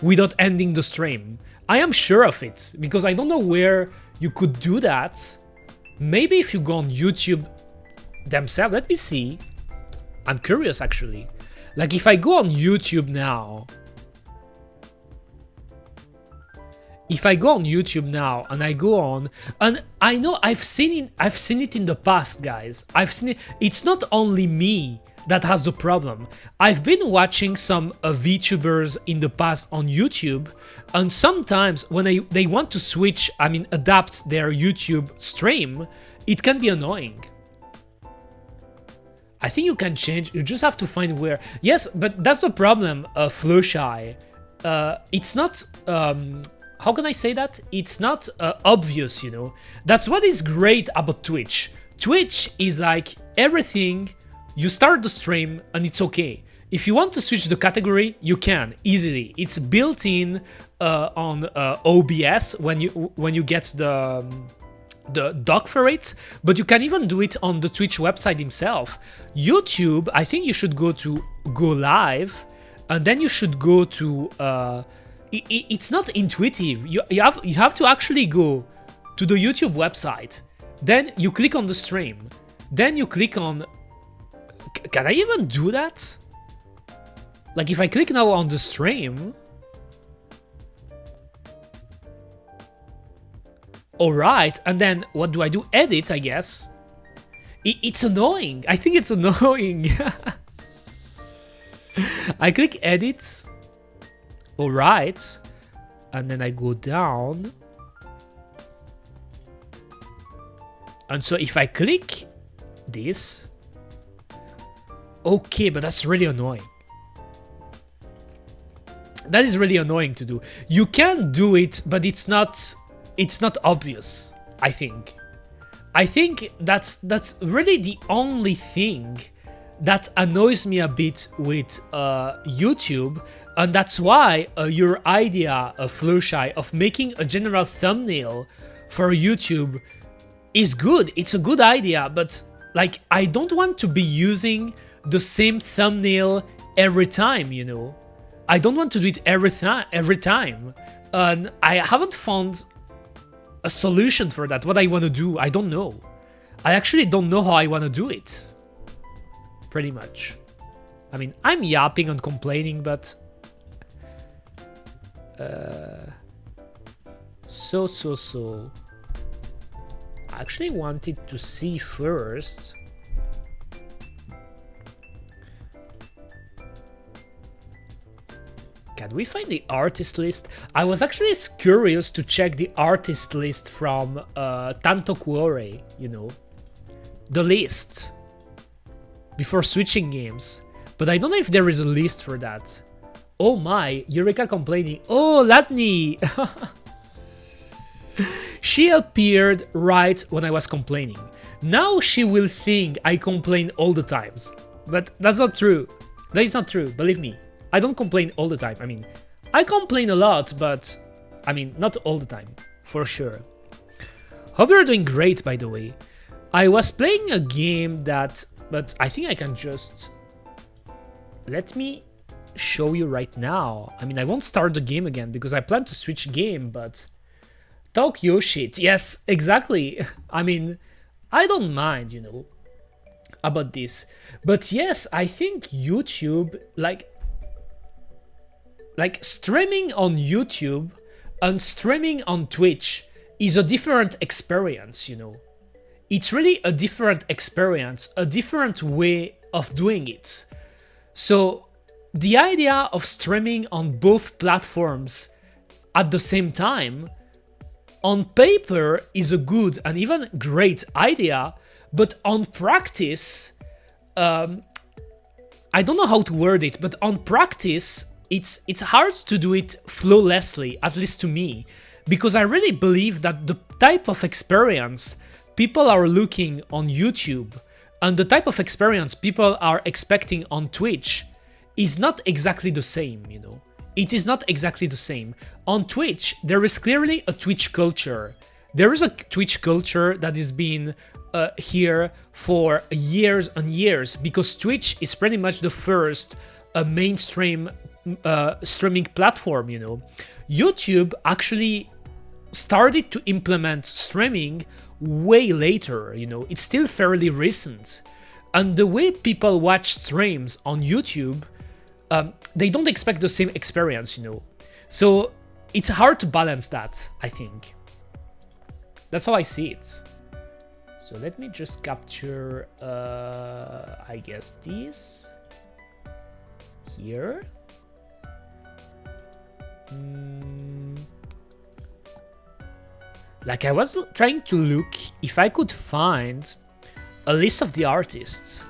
without ending the stream. I am sure of it, because I don't know where you could do that. Maybe if you go on YouTube themselves, let me see. I'm curious actually. Like if I go on YouTube now, and I go on, and I know I've seen it in the past, guys. I've seen it. It's not only me that has the problem. I've been watching some VTubers in the past on YouTube, and sometimes when they want to switch, I mean adapt their YouTube stream, it can be annoying. I think you can change, you just have to find where. Yes, but that's the problem, Flowshy. It's not, how can I say that? It's not obvious, you know. That's what is great about Twitch. Twitch is like everything, you start the stream and it's okay. If you want to switch the category, you can, easily. It's built in on OBS when you get the doc for it, but you can even do it on the Twitch website himself. YouTube, I think you should go to go live, and then you should go to it's not intuitive. You have to actually go to the YouTube website, then you click on the stream, then you click on, can I even do that? Like if I click now on the stream, alright, and then what do I do? Edit, I guess. It's annoying. I think it's annoying. I click edit. All right. And then I go down. And so if I click this, okay, but that's really annoying. That is really annoying to do. You can do it, but it's not obvious, I think. I think that's really the only thing that annoys me a bit with YouTube, and that's why your idea, Flowshy, of making a general thumbnail for YouTube is good. It's a good idea, but like I don't want to be using the same thumbnail every time, you know. I don't want to do it every time. And I haven't found a solution for that. What I want to do, I don't know. I actually don't know how I want to do it. Pretty much. I mean, I'm yapping and complaining, but so. I actually wanted to see first. Can we find the artist list? I was actually curious to check the artist list from Tanto Cuore, you know, the list before switching games. But I don't know if there is a list for that. Oh my, Eureka complaining. Oh, Latni! She appeared right when I was complaining. Now she will think I complain all the times. But that's not true. That is not true, believe me. I don't complain all the time. I mean, I complain a lot, but I mean, not all the time, for sure. Hope you're doing great, by the way. I was playing a game that, but I think I can just, let me show you right now. I mean, I won't start the game again because I plan to switch game, but talk your shit. Yes, exactly. I mean, I don't mind, you know, about this. But yes, I think YouTube, like streaming on YouTube and streaming on Twitch is a different experience, you know. It's really a different experience, a different way of doing it. So the idea of streaming on both platforms at the same time, on paper, is a good and even great idea, but on practice, I don't know how to word it, but on practice, it's hard to do it flawlessly, at least to me, because I really believe that the type of experience people are looking on YouTube and the type of experience people are expecting on Twitch is not exactly the same, you know. It is not exactly the same. On Twitch, there is clearly a Twitch culture. There is a Twitch culture that has been here for years and years, because Twitch is pretty much the first mainstream streaming platform, you know. YouTube actually started to implement streaming way later, you know. It's still fairly recent. And the way people watch streams on YouTube, they don't expect the same experience, you know. So it's hard to balance that, I think. That's how I see it. So let me just capture, I guess this here. Like I was trying to look if I could find a list of the artists.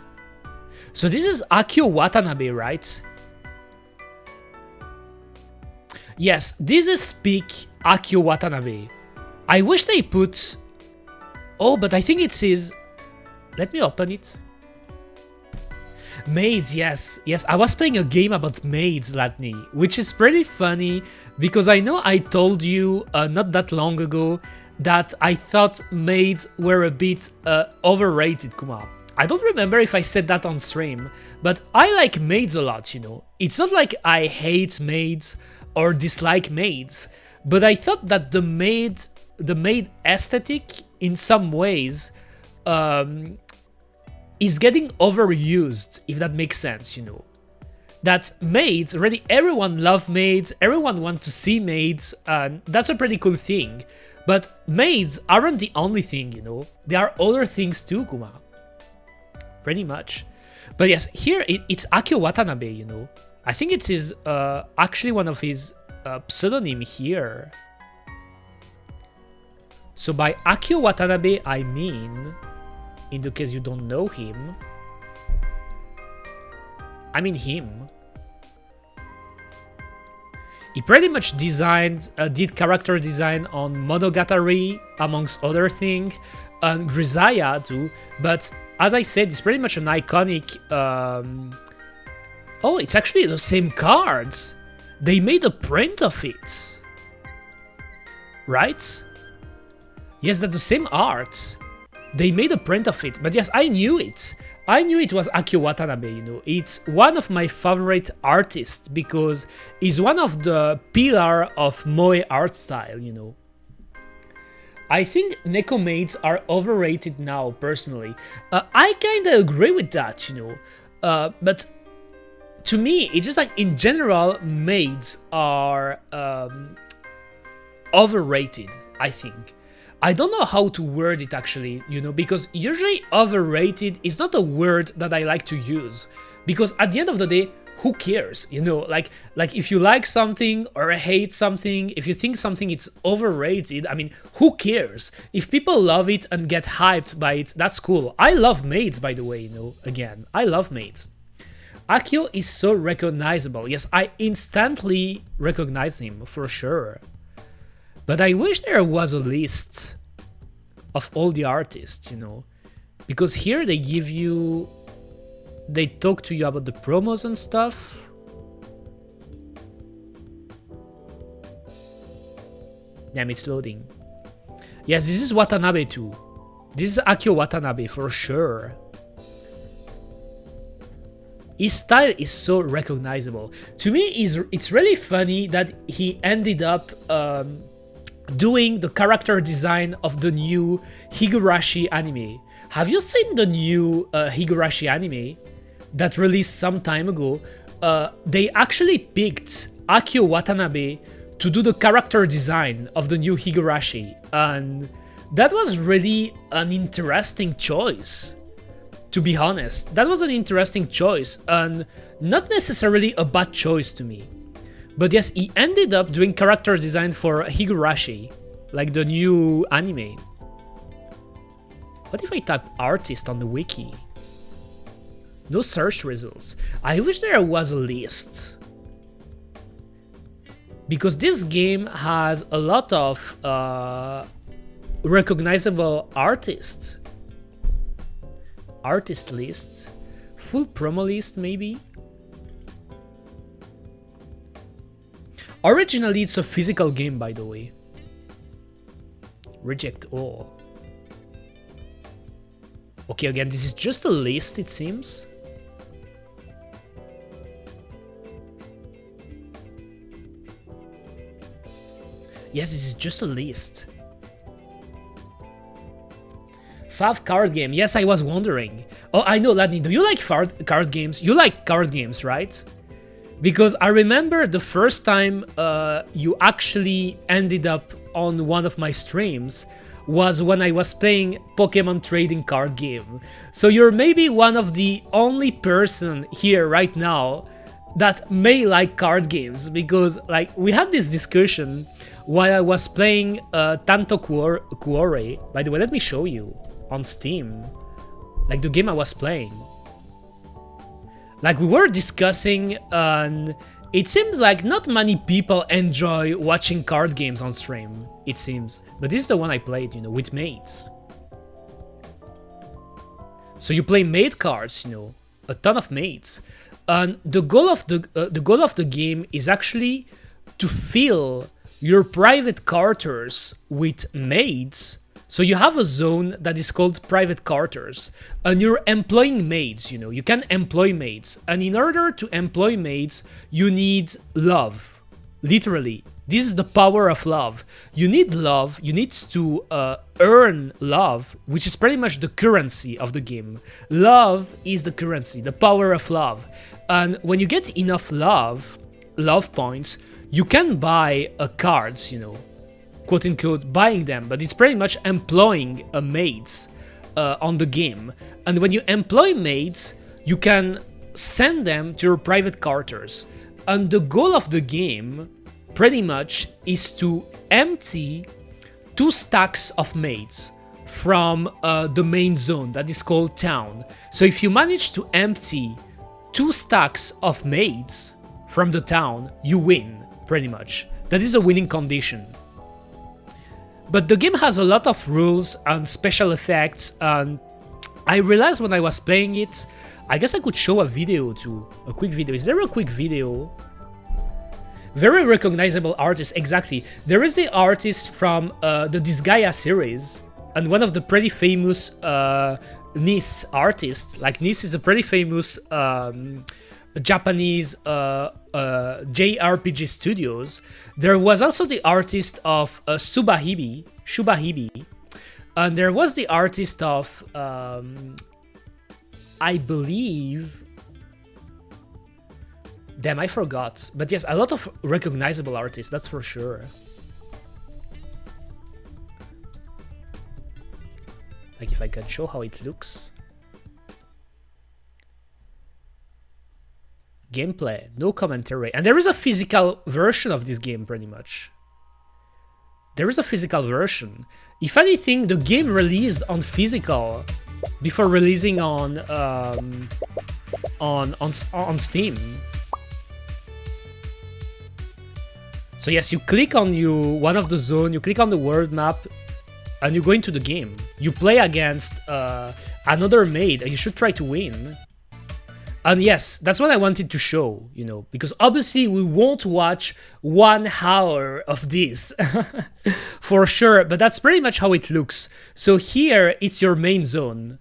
So this is Akio Watanabe, right? Yes, this is Speak Akio Watanabe. I wish they put... Oh, but I think it says... Let me open it. Maids, yes. Yes, I was playing a game about maids, Latni, which is pretty funny because I know I told you not that long ago that I thought maids were a bit overrated, Kuma. I don't remember if I said that on stream, but I like maids a lot, you know. It's not like I hate maids or dislike maids, but I thought that the maid aesthetic in some ways is getting overused, if that makes sense, you know. That maids, really everyone loves maids, everyone wants to see maids, and that's a pretty cool thing. But maids aren't the only thing, you know. There are other things too, Kuma. Pretty much. But yes, here it's Akio Watanabe, you know. I think it is actually one of his pseudonym here. So by Akio Watanabe, I mean, in the case you don't know him, I mean him. He pretty much did character design on Monogatari, amongst other things, and Grisaya too. But as I said, it's pretty much an iconic. Oh, it's actually the same cards. They made a print of it, right? Yes, that's the same art. They made a print of it. But yes, I knew it. I knew it was Akio Watanabe, you know. It's one of my favorite artists because he's one of the pillar of moe art style, you know. I think Neko maids are overrated now, personally. I kinda agree with that, you know. But to me, it's just like, in general, maids are overrated, I think. I don't know how to word it actually, you know, because usually overrated is not a word that I like to use. Because at the end of the day, who cares, you know, like if you like something or hate something, if you think something is overrated, I mean, who cares? If people love it and get hyped by it, that's cool. I love maids, by the way, you know, again, I love maids. Akio is so recognizable. Yes, I instantly recognize him, for sure. But I wish there was a list of all the artists, you know, because here they give you, they talk to you about the promos and stuff. Damn, it's loading. Yes, this is Watanabe too. This is Akio Watanabe for sure. His style is so recognizable. To me, it's really funny that he ended up doing the character design of the new Higurashi anime. Have you seen the new Higurashi anime that released some time ago? They actually picked Akio Watanabe to do the character design of the new Higurashi, and that was really an interesting choice, to be honest. That was an interesting choice, and not necessarily a bad choice to me. But yes, he ended up doing character design for Higurashi, like the new anime. What if I type artist on the wiki? No search results. I wish there was a list. Because this game has a lot of recognizable artists. Artist lists. Full promo list, maybe? Originally, it's a physical game, by the way. Reject all. Okay, again, this is just a list, it seems. Yes, this is just a list. Fav card game. Yes, I was wondering. Oh, I know, Ladni, do you like card games? You like card games, right? Because I remember the first time you actually ended up on one of my streams was when I was playing Pokemon trading card game. So you're maybe one of the only person here right now that may like card games, because like we had this discussion while I was playing Tanto Cuore. By the way, let me show you on Steam, like the game I was playing. Like we were discussing, and it seems like not many people enjoy watching card games on stream, it seems. But this is the one I played, you know, with mates. So you play mate cards, you know, a ton of mates. And the goal of the game is actually to fill your private quarters with mates. So you have a zone that is called private quarters, and you're employing maids, you know, you can employ maids. And in order to employ maids, you need love, literally. This is the power of love. You need love, you need to earn love, which is pretty much the currency of the game. Love is the currency, the power of love. And when you get enough love points, you can buy cards, you know, quote-unquote buying them, but it's pretty much employing maids on the game. And when you employ maids, you can send them to your private characters. And the goal of the game, pretty much, is to empty 2 stacks of mates from the main zone that is called town. So if you manage to empty 2 stacks of mates from the town, you win, pretty much. That is the winning condition. But the game has a lot of rules and special effects, and I realized when I was playing it, I guess I could show a video too, a quick video. Is there a quick video? Very recognizable artist, exactly. There is the artist from the Disgaea series, and one of the pretty famous NIS artists. Like, NIS is a pretty famous Japanese JRPG studios. There was also the artist of Shubahibi, and there was the artist of, I believe... Damn, I forgot. But yes, a lot of recognizable artists, that's for sure. Like, if I can show how it looks. Gameplay, no commentary. And there is a physical version of this game, pretty much. There is a physical version. If anything, the game released on physical before releasing on Steam. So yes, you click on one of the zone, you click on the world map, and you go into the game. You play against another mate, and you should try to win. And yes, that's what I wanted to show, you know, because obviously we won't watch 1 hour of this, for sure, but that's pretty much how it looks. So here, it's your main zone,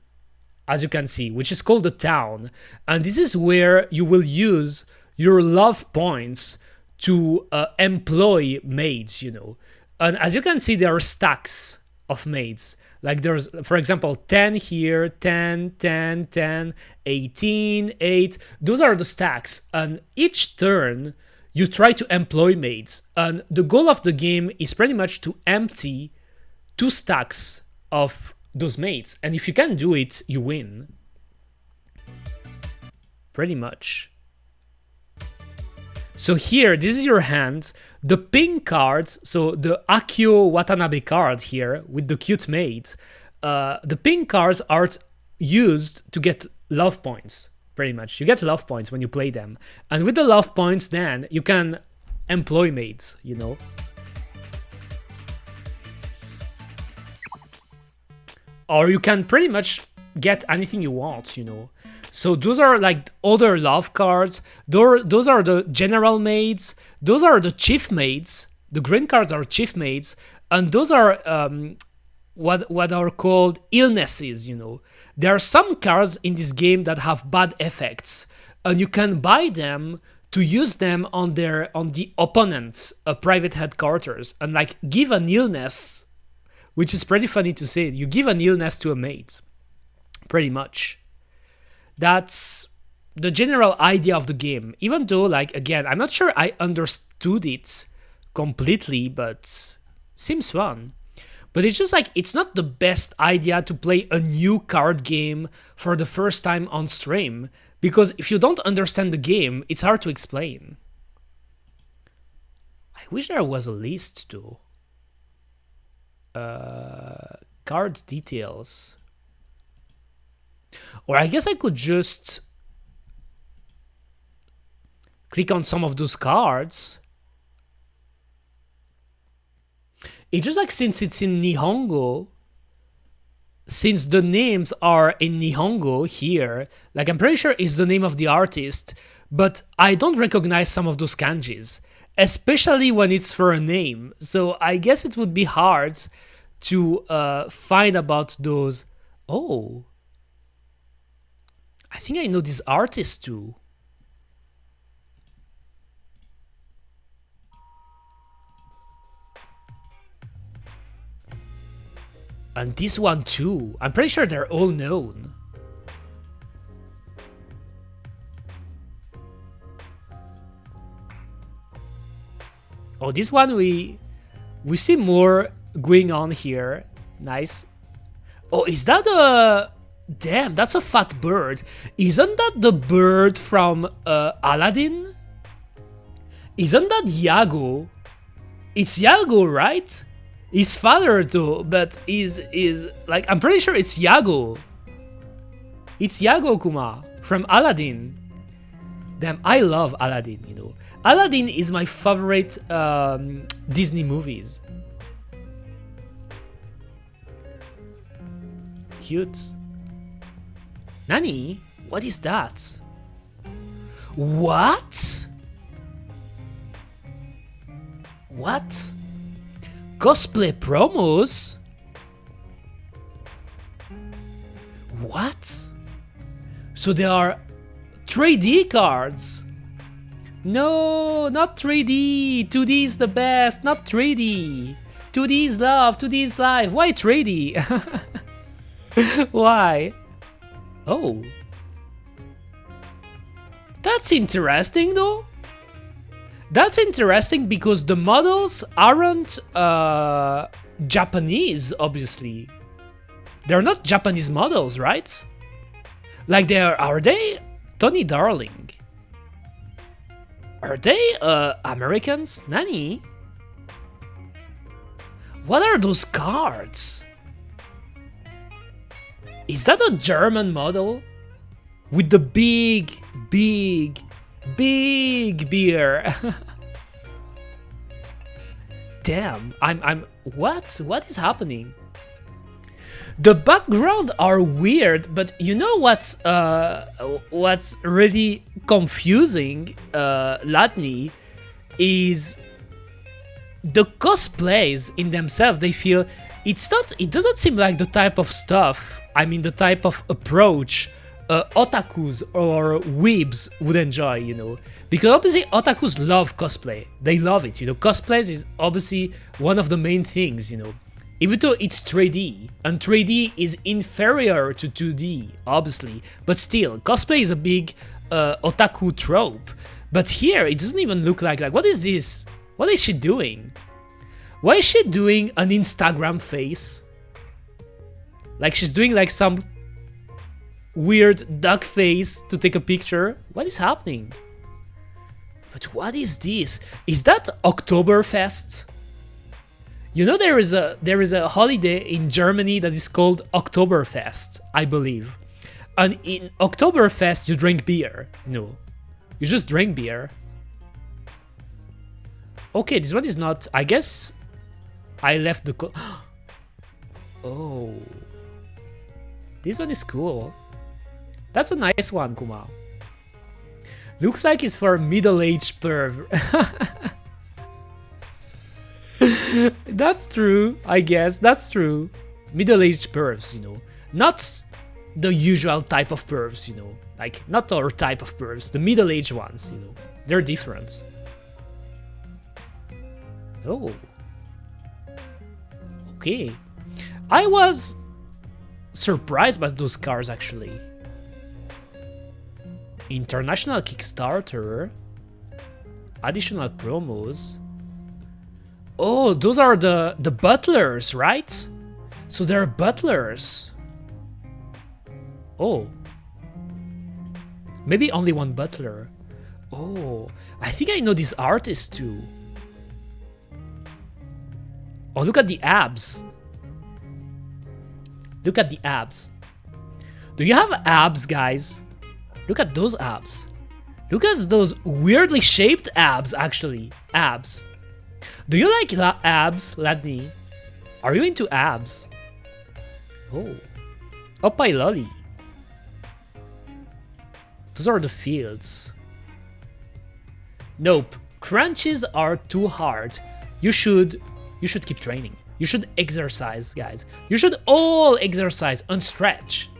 as you can see, which is called the town. And this is where you will use your love points to employ maids, you know. And as you can see, there are stacks of maids. Like there's, for example, 10 here, 10, 10, 10, 18, 8. Those are the stacks. And each turn, you try to employ maids. And the goal of the game is pretty much to empty 2 stacks of those maids. And if you can do it, you win. Pretty much. So here, this is your hand. The pink cards, so the Akio Watanabe card here with the cute maid, the pink cards are used to get love points, pretty much. You get love points when you play them. And with the love points, then you can employ maids, you know. Or you can pretty much get anything you want, you know. So those are like other love cards. Those are the general maids. Those are the chief maids. The green cards are chief maids, and those are what are called illnesses. You know, there are some cards in this game that have bad effects, and you can buy them to use them on the opponent's private headquarters, and like give an illness, which is pretty funny to say. You give an illness to a mate, pretty much. That's the general idea of the game, even though, like, again, I'm not sure I understood it completely, but seems fun. But it's just like, it's not the best idea to play a new card game for the first time on stream, because if you don't understand the game, it's hard to explain. I wish there was a list too. Card details. Or I guess I could just click on some of those cards. It's just like, since it's in Nihongo, since the names are in Nihongo here, like I'm pretty sure it's the name of the artist, but I don't recognize some of those kanjis, especially when it's for a name. So I guess it would be hard to find about those. Oh, I think I know this artist too. And this one too. I'm pretty sure they're all known. Oh, this one we see more going on here. Nice. Oh, is that Damn, that's a fat bird. Isn't that the bird from Aladdin? Isn't that Iago? It's Iago, right? His father too, but is like, I'm pretty sure it's Iago. It's Iago, Kuma, from Aladdin. Damn, I love Aladdin, you know. Aladdin is my favorite Disney movies. Cute. Nani? What is that? What? What? Cosplay promos? What? So there are 3D cards. No, not 3D. 2D is the best, not 3D. 2D is love, 2D is life. Why 3D? Why? Oh. That's interesting though. That's interesting because the models aren't Japanese, obviously. They're not Japanese models, right? Like are they Tony Darling? Are they Americans? Nani? What are those cards? Is that a German model? With the big beer. Damn, I'm what is happening? The background are weird, but you know what's really confusing, Latni, is the cosplays in themselves. They feel it doesn't seem like the type of stuff, I mean the type of approach otakus or weebs would enjoy, you know, because obviously otakus love cosplay. They love it, you know. Cosplays is obviously one of the main things, you know, even though it's 3D, and 3D is inferior to 2D, obviously, but still, cosplay is a big otaku trope. But here, it doesn't even look like what is this? What is she doing? Why is she doing an Instagram face? Like she's doing like some weird duck face to take a picture. What is happening? But what is this? Is that Oktoberfest? You know, there is a holiday in Germany that is called Oktoberfest, I believe. And in Oktoberfest you drink beer. No, you just drink beer. Okay, this one is not, I guess I left the oh, this one is cool. That's a nice one, Kuma. Looks like it's for middle-aged perv. That's true, I guess. That's true. Middle-aged pervs, you know. Not the usual type of pervs, you know. Like, not our type of pervs. The middle-aged ones, you know. They're different. Oh. Okay. I was surprised by those cars, actually. International Kickstarter. Additional promos. Oh, those are the butlers, right? So they're butlers. Oh. Maybe only one butler. Oh, I think I know this artist too. Oh, look at the abs. Look at the abs. Do you have abs, guys? Look at those abs. Look at those weirdly shaped abs, actually. Abs. Do you like abs, Ladni? Are you into abs? Oh. Oppai lolly. Those are the fields. Nope. Crunches are too hard. You should keep training. You should exercise, guys. You should all exercise and stretch.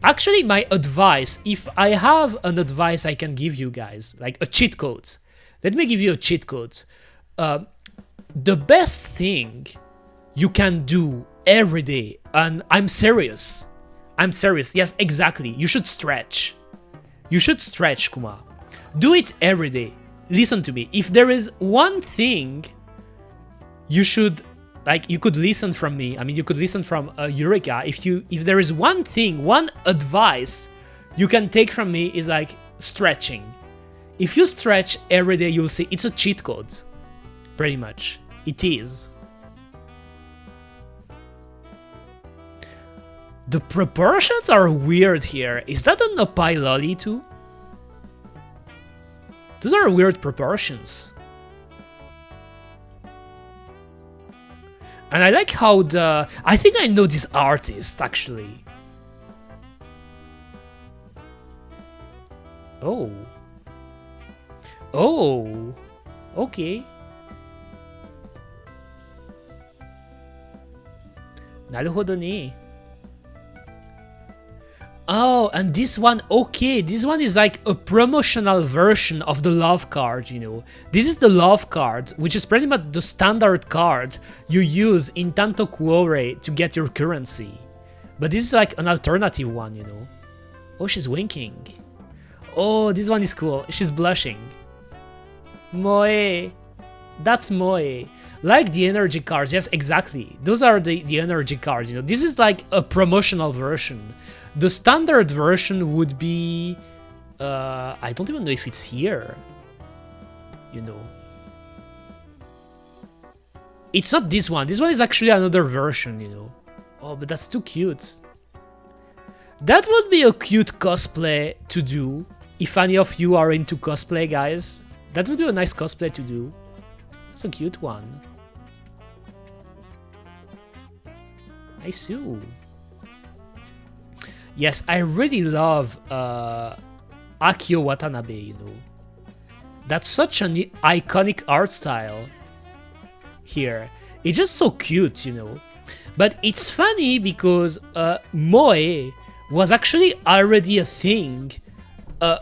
Actually, my advice, if I have an advice I can give you guys, like a cheat code. Let me give you a cheat code. The best thing you can do every day, and I'm serious. I'm serious. Yes, exactly. You should stretch. You should stretch, Kuma. Do it every day. Listen to me. If there is one thing you should like you could listen from me. I mean, you could listen from Eureka. If there is one thing, one advice you can take from me is like stretching. If you stretch every day, you'll see it's a cheat code. Pretty much, it is. The proportions are weird here. Is that an Apai lolly too? Those are weird proportions. And I like how I think I know this artist, actually. Oh. Oh. Okay. Naruhodo ne. Oh, and this one, okay, this one is like a promotional version of the love card, you know. This is the love card, which is pretty much the standard card you use in Tanto Cuore to get your currency. But this is like an alternative one, you know. Oh, she's winking. Oh, this one is cool. She's blushing. Moe. That's Moe. Like the energy cards, yes, exactly. Those are the energy cards, you know. This is like a promotional version. The standard version would be... I don't even know if it's here. You know. It's not this one. This one is actually another version, you know. Oh, but that's too cute. That would be a cute cosplay to do. If any of you are into cosplay, guys. That would be a nice cosplay to do. That's a cute one. Nice too. Yes, I really love Akio Watanabe, you know. That's such an iconic art style here. It's just so cute, you know. But it's funny because Moe was actually already a thing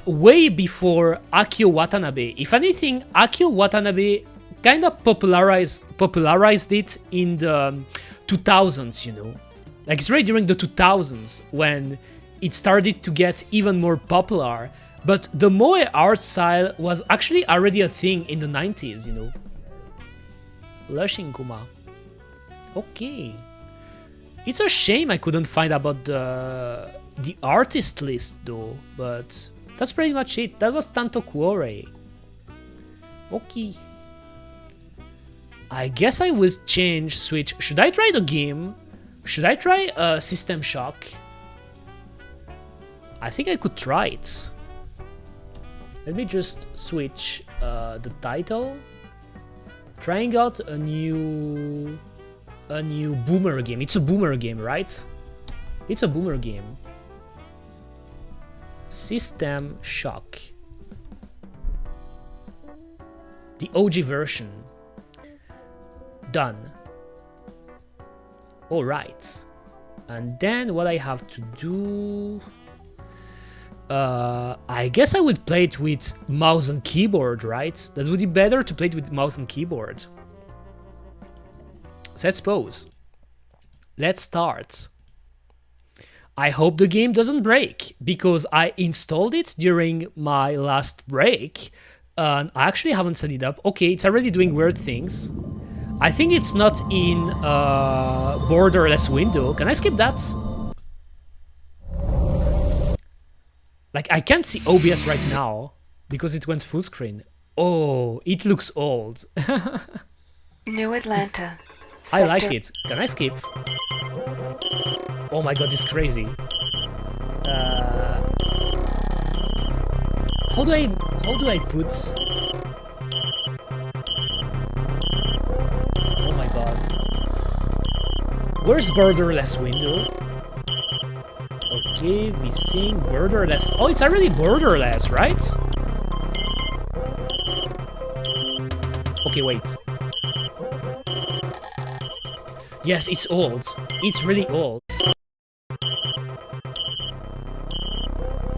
way before Akio Watanabe. If anything, Akio Watanabe kind of popularized it in the 2000s, you know. Like, it's right during the 2000s when it started to get even more popular. But the Moe art style was actually already a thing in the 90s, you know. Blushing Kuma. Okay. It's a shame I couldn't find about the artist list though, but that's pretty much it. That was Tanto Cuore. Okay. I guess I will switch. Should I try the game? Should I try System Shock? I think I could try it. Let me just switch the title. Trying out a new boomer game. It's a boomer game, right? It's a boomer game. System Shock. The OG version. Done. Alright. And then what I have to do... I guess I would play it with mouse and keyboard, right? That would be better to play it with mouse and keyboard. So let's pause. Let's start. I hope the game doesn't break, because I installed it during my last break, and I actually haven't set it up. Okay, it's already doing weird things. I think it's not in borderless window. Can I skip that? Like, I can't see OBS right now because it went full screen. Oh, it looks old. New Atlanta. I like it. Can I skip? Oh my god, it's crazy. How do I put? Oh my god. Where's borderless window? Okay, we sing borderless. Oh, it's already borderless, right? Okay, wait. Yes, it's old. It's really old.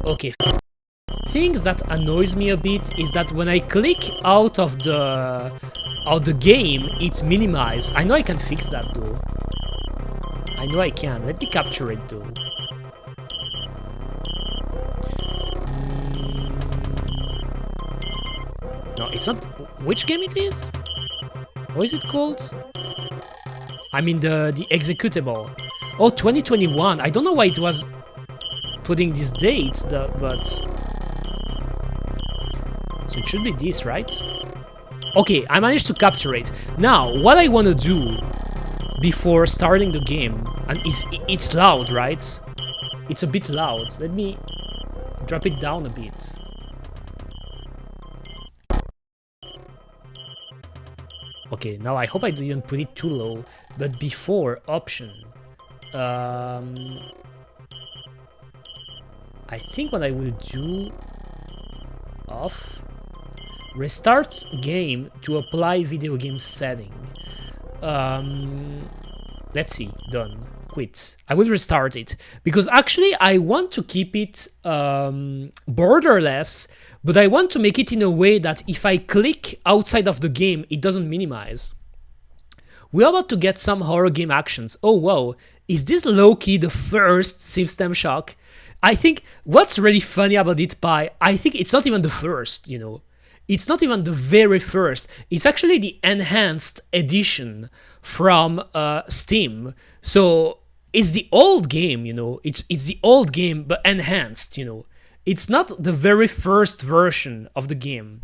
Okay. Things that annoys me a bit is that when I click out of the game, it's minimized. I know I can fix that though. I know I can. Let me capture it though. No, it's not. Which game it is? What is it called? I mean the executable. Oh, 2021. I don't know why it was putting this date, but so it should be this, right? Okay, I managed to capture it. Now, what I want to do before starting the game, and it's loud, right? It's a bit loud. Let me drop it down a bit. Okay, now I hope I didn't put it too low, but before option, I think what I will do, off, restart game to apply video game setting. Let's see, done, quit. I will restart it because actually I want to keep it borderless, but I want to make it in a way that if I click outside of the game, it doesn't minimize. We're about to get some horror game actions. Oh wow, is this low-key the first System Shock? I think what's really funny about it, I think it's not even the first, you know. It's not even the very first. It's actually the enhanced edition from Steam. So it's the old game, you know. It's the old game, but enhanced, you know. It's not the very first version of the game.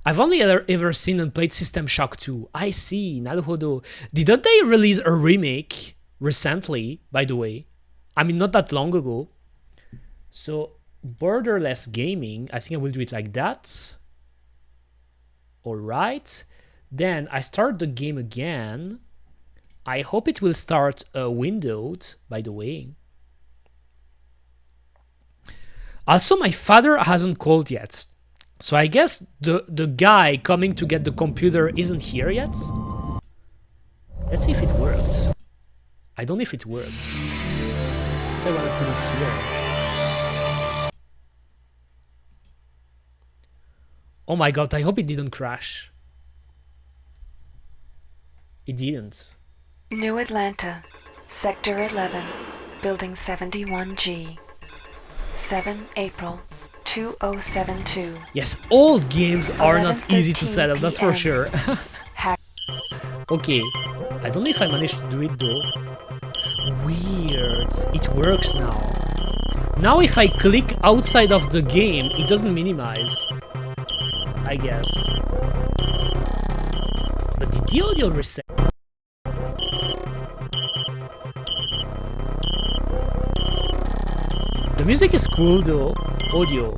I've only ever seen and played System Shock 2. I see, naruhodo. Didn't they release a remake recently, by the way? I mean, not that long ago. So, borderless gaming, I think I will do it like that. Alright. Then I start the game again. I hope it will start windowed, by the way. Also, my father hasn't called yet. So I guess the guy coming to get the computer isn't here yet. Let's see if it works. I don't know if it works. So I want to put it here. Oh my god, I hope it didn't crash. It didn't. New Atlanta, Sector 11, Building 71G. 7 April 2072. Yes, old games are not easy to set up, that's for sure. Okay, I don't know if I managed to do it though. Weird, it works now. Now if I click outside of the game, it doesn't minimize, I guess. But did the audio reset? The music is cool though, audio.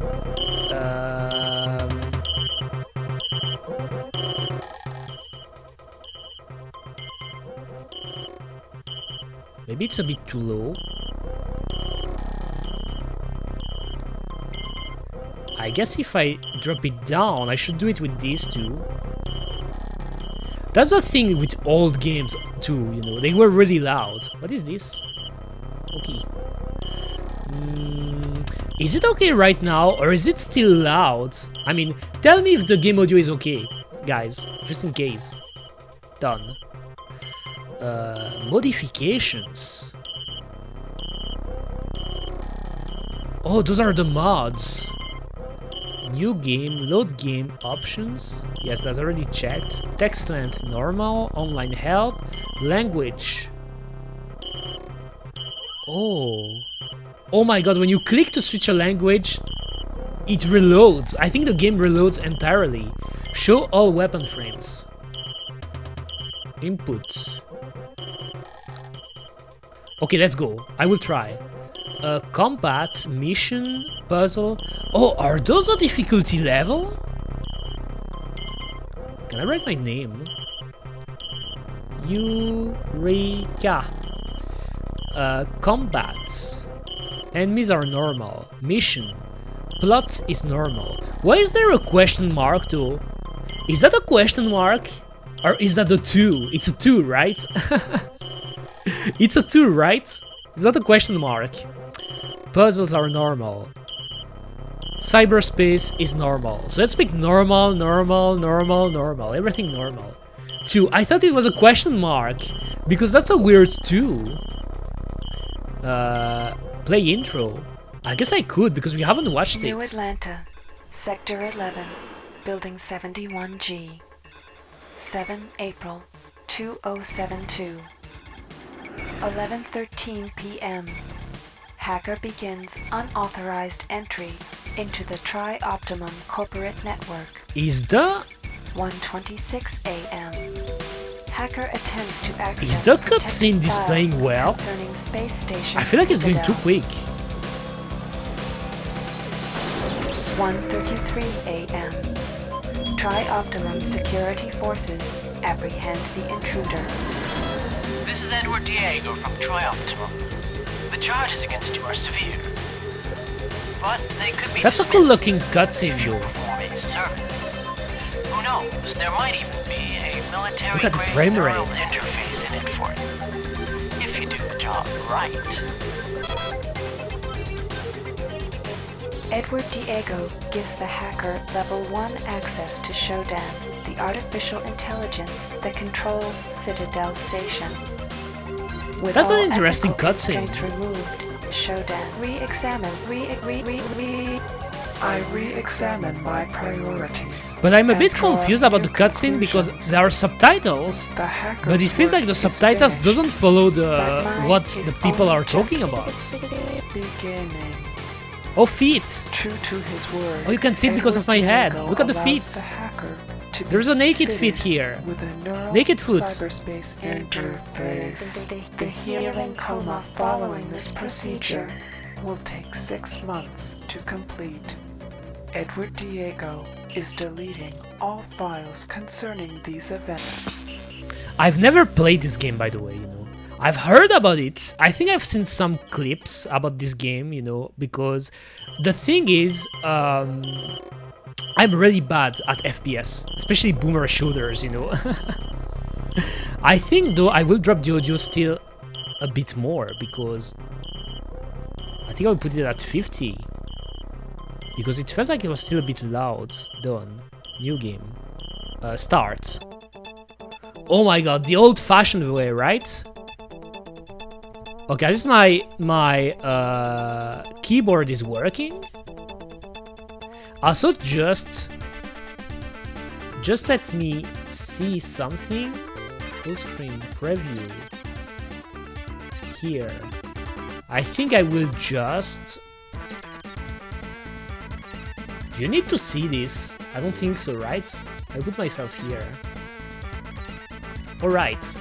Maybe it's a bit too low. I guess if I drop it down, I should do it with these two. That's the thing with old games too, you know, they were really loud. What is this? Okay. Is it okay right now, or is it still loud? I mean, tell me if the game audio is okay, guys, just in case. Done. Modifications. Oh, those are the mods. New game, load game, options. Yes, that's already checked. Text length, normal, online help, language. Oh. Oh my god, when you click to switch a language, it reloads. I think the game reloads entirely. Show all weapon frames. Input. Okay, let's go. I will try. Combat, mission, puzzle. Oh, are those a difficulty level? Can I write my name? Eureka. Combat. Enemies are normal. Mission. Plot is normal. Why is there a question mark though? Is that a question mark? Or is that a 2? It's a 2, right? It's a 2, right? Is that a question mark? Puzzles are normal. Cyberspace is normal. So let's pick normal, normal, normal, normal. Everything normal. 2. I thought it was a question mark. Because that's a weird 2. Play intro. I guess I could because we haven't watched it. New Atlanta, Sector 11, Building 71G. 7 April 2072. 11:13 p.m. Hacker begins unauthorized entry into the Tri-Optimum corporate network. Is the 1:26 a.m. Hacker attempts to access Is the protected cutscene displaying files well? concerning space station I feel like it's going too Citadel. quick. 1:33 a.m. Tri-Optimum security forces apprehend the intruder. This is Edward Diego from Tri-Optimum. The charges against you are severe, but they could be That's a dismissed cool looking if cutscene you though. perform a service. Who knows? There might even be a military Look at the grade frame neural rates. interface in it for you, if you do the job right. Edward Diego gives the hacker Level 1 access to Shodan, the artificial intelligence that controls Citadel Station. With That's an all interesting ethical cutscene. constraints removed, Shodan I re-examine my priorities. But I'm a and bit draw confused about the new cutscene because conclusions. there are subtitles, The hacker's but it feels like work the is subtitles finished. doesn't follow But mine what is the people only are talking just about. Beginning. Oh, feet! True to his word. Oh, you can see it because of my Edward head. Diego Look at the allows feet. the hacker to be There's a naked fitted feet here. with a neural Naked foot. cyberspace interface. The healing coma following this procedure will take 6 months to complete. Edward Diego is deleting all files concerning these events. I've never played this game, by the way, you know. I've heard about it. I think I've seen some clips about this game, you know, because the thing is, I'm really bad at FPS, especially boomer shooters, you know. I think, though, I will drop the audio still a bit more, because I think I'll put it at 50. Because it felt like it was still a bit loud. Done. New game. Start. Oh my god, the old-fashioned way, right? Okay, this is my keyboard is working. Also, just let me see something. Full screen preview. Here. I think I will just... You need to see this. I don't think so, right? I put myself here. Alright.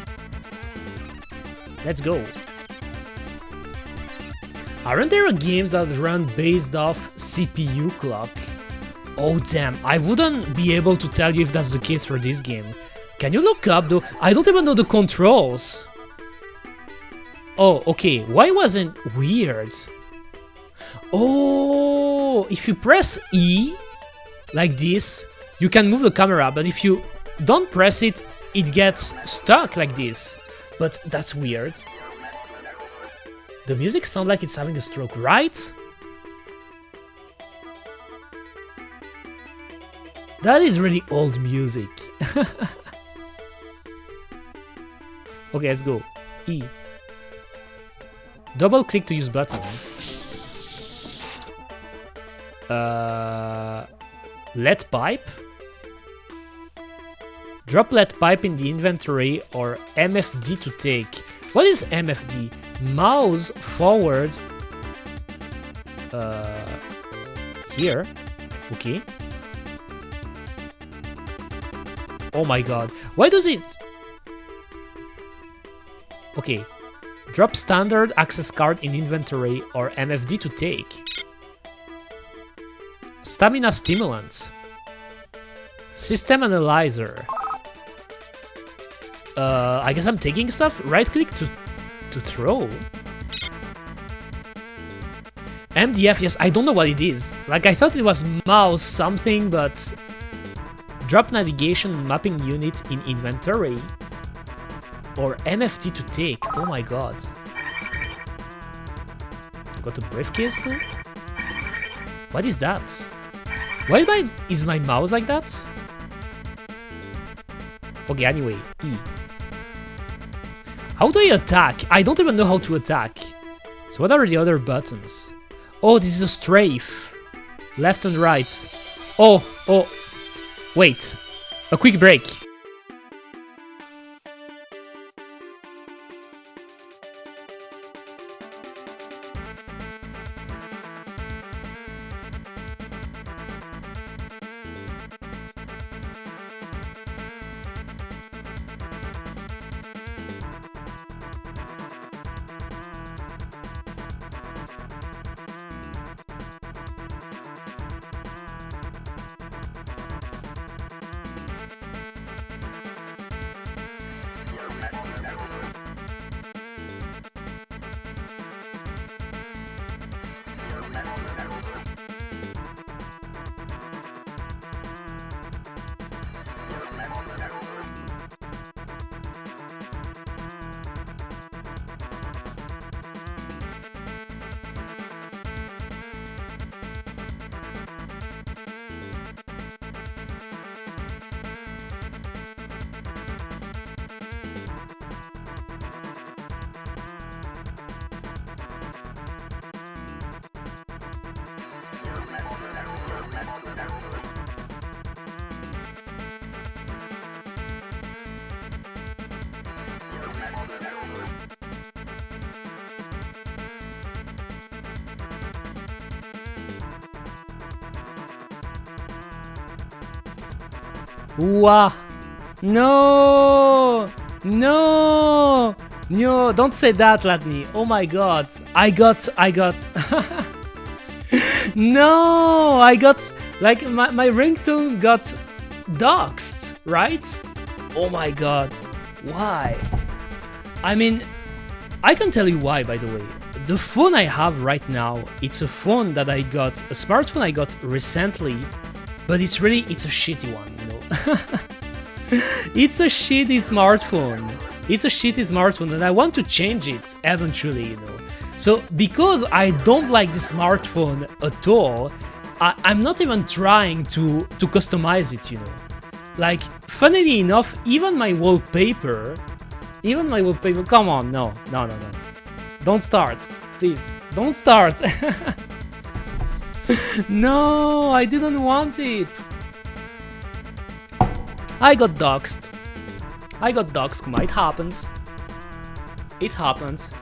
Let's go. Aren't there games that run based off CPU clock? Oh damn, I wouldn't be able to tell you if that's the case for this game. Can you look up though? I don't even know the controls. Oh, okay. Why wasn't weird? Oh, if you press E like this, you can move the camera, but if you don't press it, it gets stuck like this. But that's weird. The music sounds like it's having a stroke, right? That is really old music. Okay, let's go. E. Double click to use button. Let pipe. Drop let pipe in the inventory or MFD to take. What is MFD? Mouse forward. Here. Okay. Oh my god. Why does it... Okay. Drop standard access card in inventory or MFD to take. Stamina stimulant. System analyzer. I guess I'm taking stuff. Right click to throw. MDF, yes, I don't know what it is. Like, I thought it was mouse something, but... Drop navigation mapping unit in inventory. Or MFD to take. Oh my god. Got a briefcase too? What is that? Why is my mouse like that? Okay, anyway, E. How do I attack? I don't even know how to attack. So what are the other buttons? Oh, this is a strafe. Left and right. Oh. Wait. A quick break. Wow. No. No. No, don't say that, Latni. Oh my god. I got. No, I got, like, my ringtone got doxed, right? Oh my god. Why? I mean, I can tell you why, by the way. The phone I have right now, it's a phone that I got, a smartphone I got recently, but it's a shitty one, you know? It's a shitty smartphone. It's a shitty smartphone, and I want to change it eventually, you know? So, because I don't like the smartphone at all, I'm not even trying to customize it, you know? Like, funnily enough, even my wallpaper, come on, no. Don't start, please, don't start. No, I didn't want it. I got doxed, Kuma, it happens.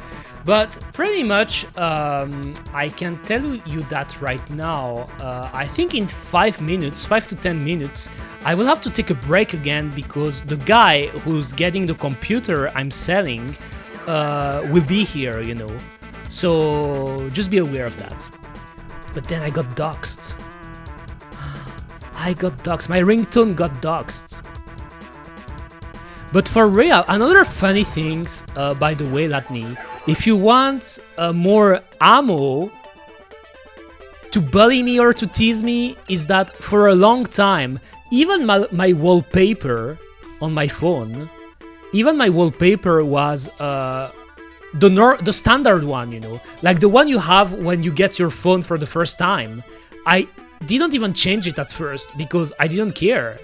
But pretty much, I can tell you that right now, I think in 5 to 10 minutes, I will have to take a break again because the guy who's getting the computer I'm selling will be here, you know. So just be aware of that. But then I got doxed. My ringtone got doxed. But for real, another funny things, by the way, Latni, if you want more ammo to bully me or to tease me, is that for a long time, even my wallpaper on my phone, was the standard one, you know, like the one you have when you get your phone for the first time. I didn't even change it at first because I didn't care.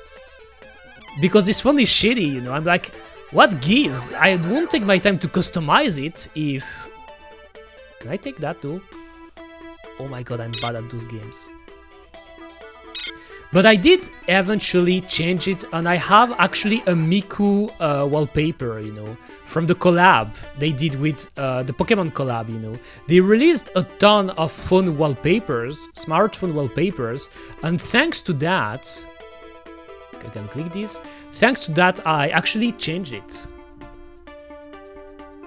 Because this phone is shitty, you know. I'm like, what gives? I won't take my time to customize it if... Can I take that too? Oh my god, I'm bad at those games. But I did eventually change it, and I have actually a Miku wallpaper, you know, from the collab they did with the Pokemon collab, you know. They released a ton of phone wallpapers, smartphone wallpapers, and thanks to that... I can click this. Thanks to that, I actually changed it.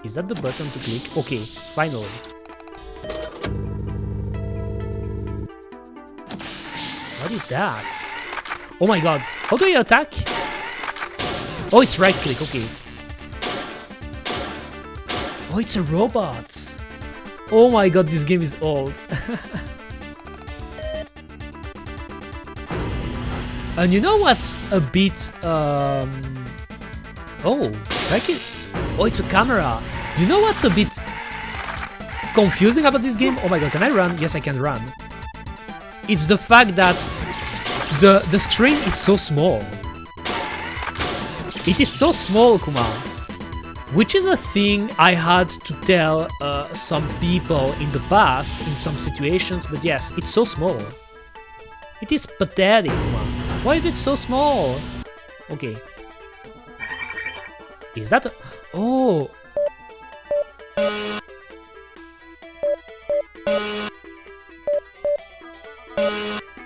Is that the button to click? Okay, finally. What is that? Oh my god. How do I attack? Oh, it's right click, okay. Oh, it's a robot. Oh my god, this game is old. And you know what's a bit, oh, like it. Oh, it's a camera. You know what's a bit confusing about this game? Oh my god, can I run? Yes, I can run. It's the fact that the screen is so small. It is so small, Kuma. Which is a thing I had to tell some people in the past, in some situations, but yes, it's so small. It is pathetic, Kuma. Why is it so small? Okay. Is that a... Oh!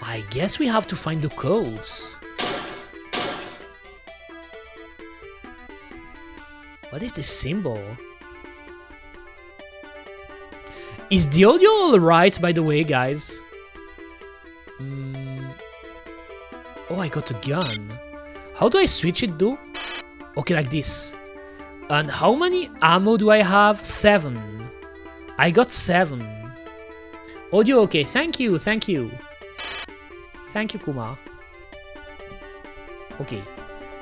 I guess we have to find the codes. What is this symbol? Is the audio alright, by the way, guys? Oh, I got a gun. How do I switch it, though? Okay, like this. And how many ammo do I have? 7. I got 7. Audio, okay. Thank you, thank you. Thank you, Kuma. Okay.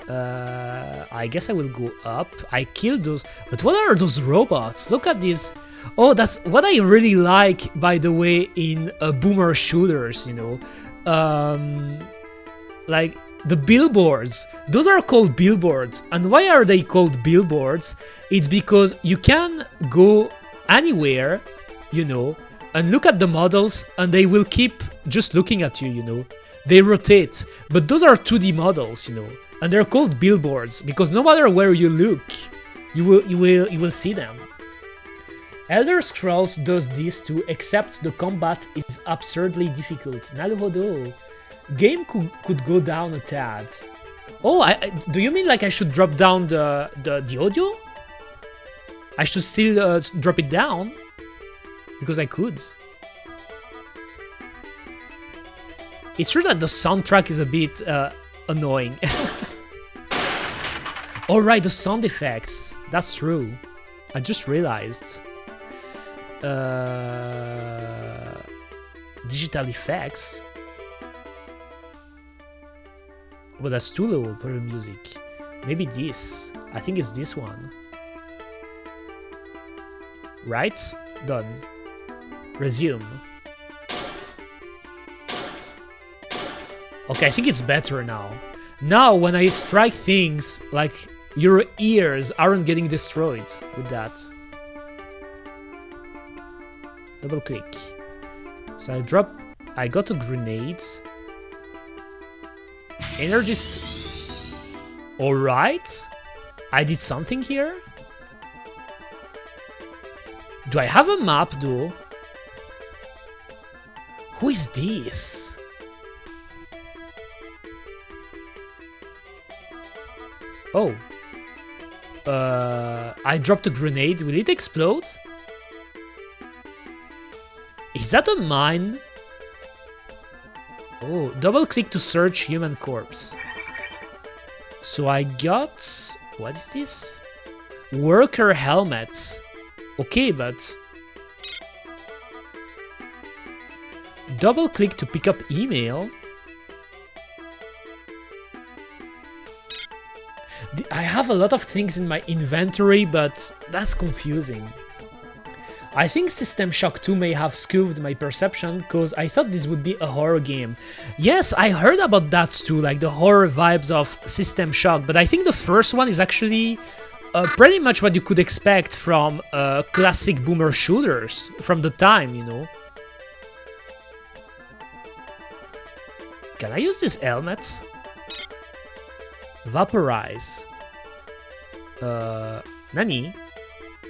I guess I will go up. I killed those. But what are those robots? Look at this. Oh, that's what I really like, by the way, in boomer shooters, you know. Like the billboards. Those are called billboards. And why are they called billboards? It's because you can go anywhere, you know, and look at the models, and they will keep just looking at you, you know. They rotate. But those are 2D models, you know. And they're called billboards because no matter where you look, you will see them. Elder Scrolls does this too, except the combat is absurdly difficult. Naruhodo. Game could go down a tad. Oh, do you mean like I should drop down the audio? I should still drop it down? Because I could. It's true that the soundtrack is a bit annoying. Alright, the sound effects. That's true. I just realized. Digital effects. But that's too low for the music. Maybe this. I think it's this one. Right? Done. Resume. Okay, I think it's better now. Now, when I strike things, like, your ears aren't getting destroyed with that. Double click. So I got a grenade. Energy. Alright. I did something here. Do I have a map though? Who is this? Oh. I dropped a grenade. Will it explode? Is that a mine? Oh, double click to search human corpse. So I got... What is this? Worker helmet. Okay, but... Double click to pick up email. I have a lot of things in my inventory, but that's confusing. I think System Shock 2 may have skewed my perception, because I thought this would be a horror game. Yes, I heard about that too, like the horror vibes of System Shock, but I think the first one is actually pretty much what you could expect from classic boomer shooters from the time, you know. Can I use this helmet? Vaporize. Nani?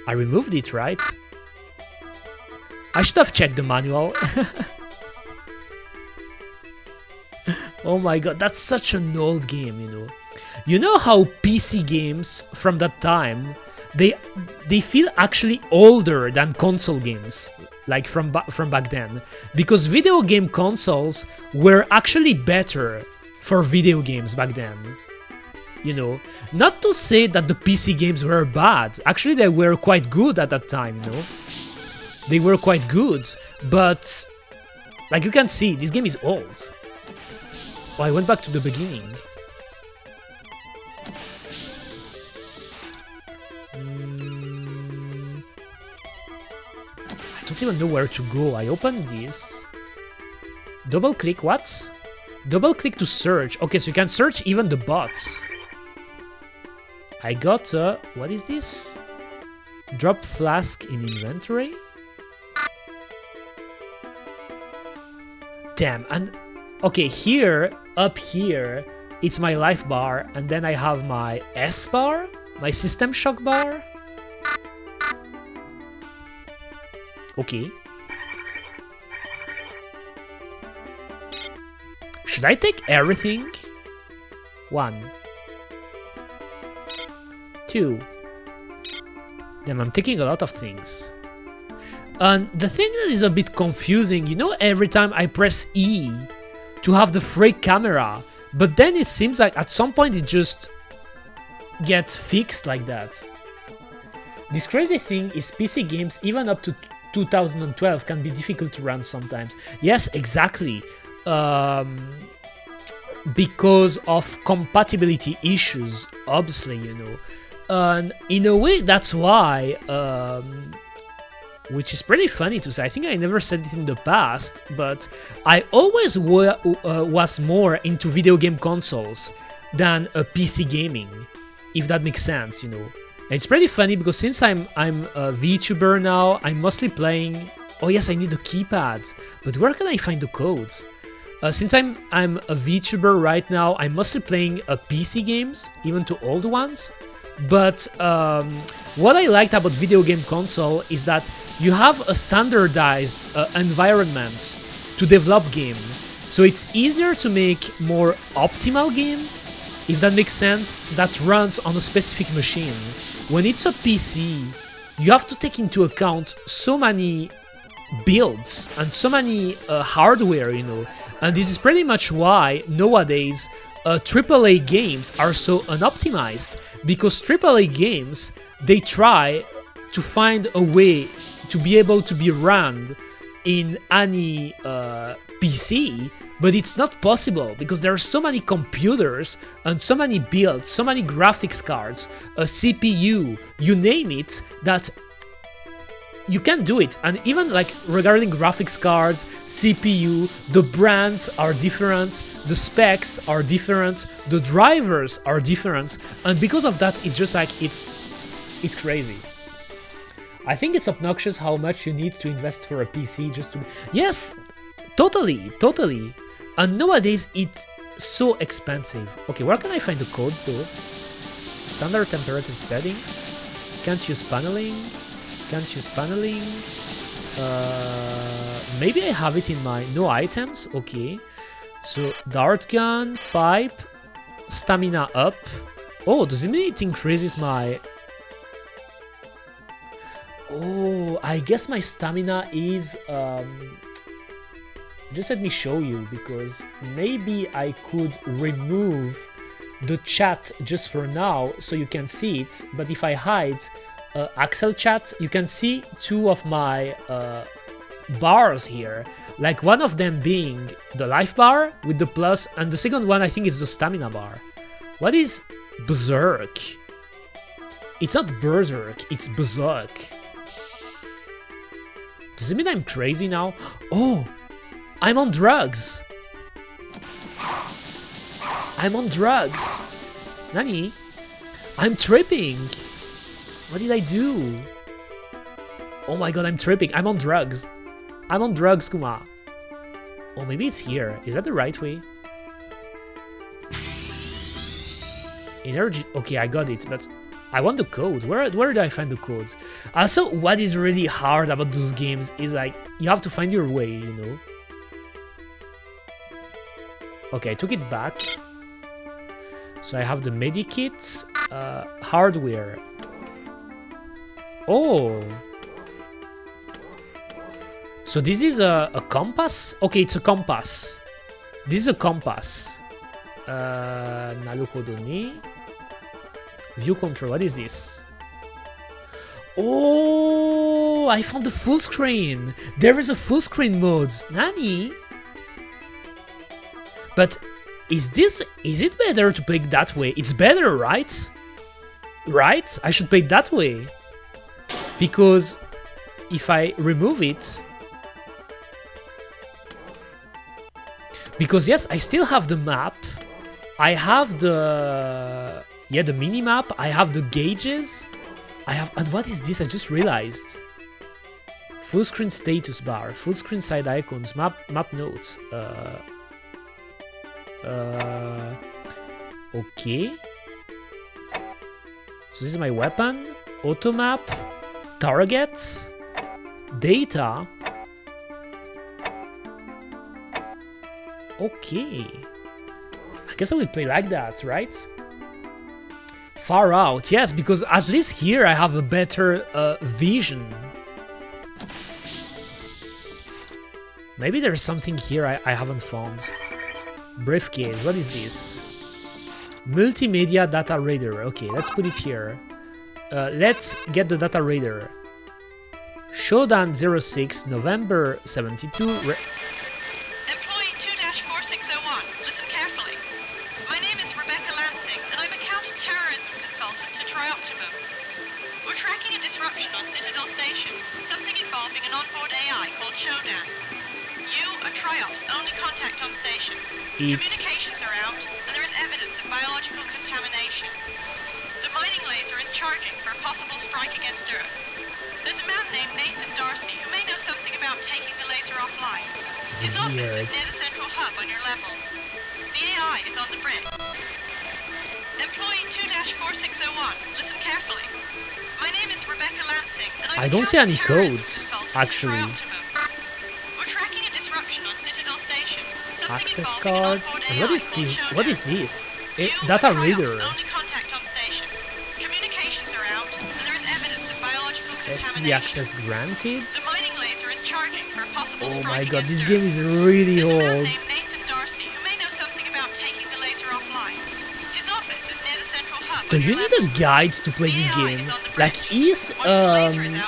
I removed it, right? I should have checked the manual. Oh my god, that's such an old game, you know. You know how PC games from that time, they feel actually older than console games, like from back then, because video game consoles were actually better for video games back then. You know, not to say that the PC games were bad. Actually, they were quite good at that time, you know. They were quite good, but like you can see, this game is old. Oh, I went back to the beginning. I don't even know where to go. I opened this. Double click, what? Double click to search. Okay, so you can search even the bots. I got what is this? Drop flask in inventory? Damn, and okay, here, up here, it's my life bar, and then I have my S bar, my System Shock bar. Okay. Should I take everything? 1. 2. Damn, I'm taking a lot of things. And the thing that is a bit confusing, you know, every time I press E to have the fake camera, but then it seems like at some point it just gets fixed like that. This crazy thing is PC games, even up to 2012, can be difficult to run sometimes. Yes, exactly. Because of compatibility issues, obviously, you know. And in a way, that's why, which is pretty funny to say. I think I never said it in the past, but I always was more into video game consoles than PC gaming, if that makes sense, you know. And it's pretty funny because since I'm a VTuber now, I'm mostly playing... Oh yes, I need the keypad, but where can I find the code? Since I'm a VTuber right now, I'm mostly playing PC games, even to old ones. But what I liked about video game console is that you have a standardized environment to develop games. So it's easier to make more optimal games. if that makes sense, that runs on a specific machine. When it's a PC, you have to take into account so many builds and so many hardware, you know. And this is pretty much why nowadays AAA games are so unoptimized, because AAA games, they try to find a way to be able to be run in any PC, but it's not possible because there are so many computers and so many builds, so many graphics cards, a CPU, you name it, that you can do it. And even like regarding graphics cards, CPU, the brands are different, the specs are different, the drivers are different, and because of that, it's just like it's crazy. I think it's obnoxious how much you need to invest for a PC just to... Yes, totally. And nowadays it's so expensive. Okay, where can I find the codes though? Standard temperature settings. Can't use paneling. Maybe I have it in my no items. Okay. So dart gun, pipe, stamina up. Oh, does it mean it increases my... Oh, I guess my stamina is... Just let me show you, because maybe I could remove the chat just for now so you can see it. But if I hide Axel chat, you can see two of my bars here. Like one of them being the life bar with the plus, and the second one I think is the stamina bar. What is Berserk? It's not Berserk, it's Berserk. Does it mean I'm crazy now? Oh, I'm on drugs. I'm on drugs. Nani? I'm tripping. What did I do? Oh my god, I'm tripping. I'm on drugs. I'm on drugs, Kuma. Oh, maybe it's here. Is that the right way? Energy. Okay, I got it, but I want the code. Where do I find the codes? Also, what is really hard about those games is like you have to find your way, you know. Okay, I took it back. So I have the medikits, hardware. Oh. So this is a compass? Okay, it's a compass. This is a compass. Naruhodo ne. View control, what is this? Oh, I found the full screen. There is a full screen mode. Nani? But is it better to play that way? It's better, right? Right? I should play that way. Because if I remove it... Because yes, I still have the map. I have the... Yeah, the mini-map. I have the gauges. I have... And what is this? I just realized. Full screen status bar. Full screen side icons. Map notes. Okay. So this is my weapon. Auto map. Targets. Data. Okay. I guess I will play like that, right? Far out, yes, because at least here I have a better vision. Maybe there's something here I haven't found. Briefcase, what is this? Multimedia data reader. Okay, let's put it here. Let's get the data reader. Shodan 06, November 72. Employee 2-4601, listen carefully. My name is Rebecca Lansing, and I'm a counter-terrorism consultant to Trioptimum. We're tracking a disruption on Citadel Station, something involving an onboard AI called Shodan. You are Triop's only contact on station. Communications are out, and there is evidence of biological contamination. The mining laser is charging for a possible strike against Earth. There's a man named Nathan Darcy who may know something about taking the laser offline. His office is near the central hub on your level. The AI is on the bridge. Employee 2-4601, listen carefully. My name is Rebecca Lansing, and I'm I don't see any counter-terrorism codes, consultant to actually. Trioptimum. We're tracking a disruption on Citadel Station. Something Access involving an cards. onboard And what AI is called this? Shodan. What is this? Data reader. Only contact on station. Communications are out, and there is evidence of biological SD contamination. access granted. The mining laser is charging for a possible Oh strike my god, against this Earth. game is really There's a man old. named Nathan Darcy who may know something about taking the laser offline. His office is near the central hub. Do on you your need a level. guide to play this game? Like, is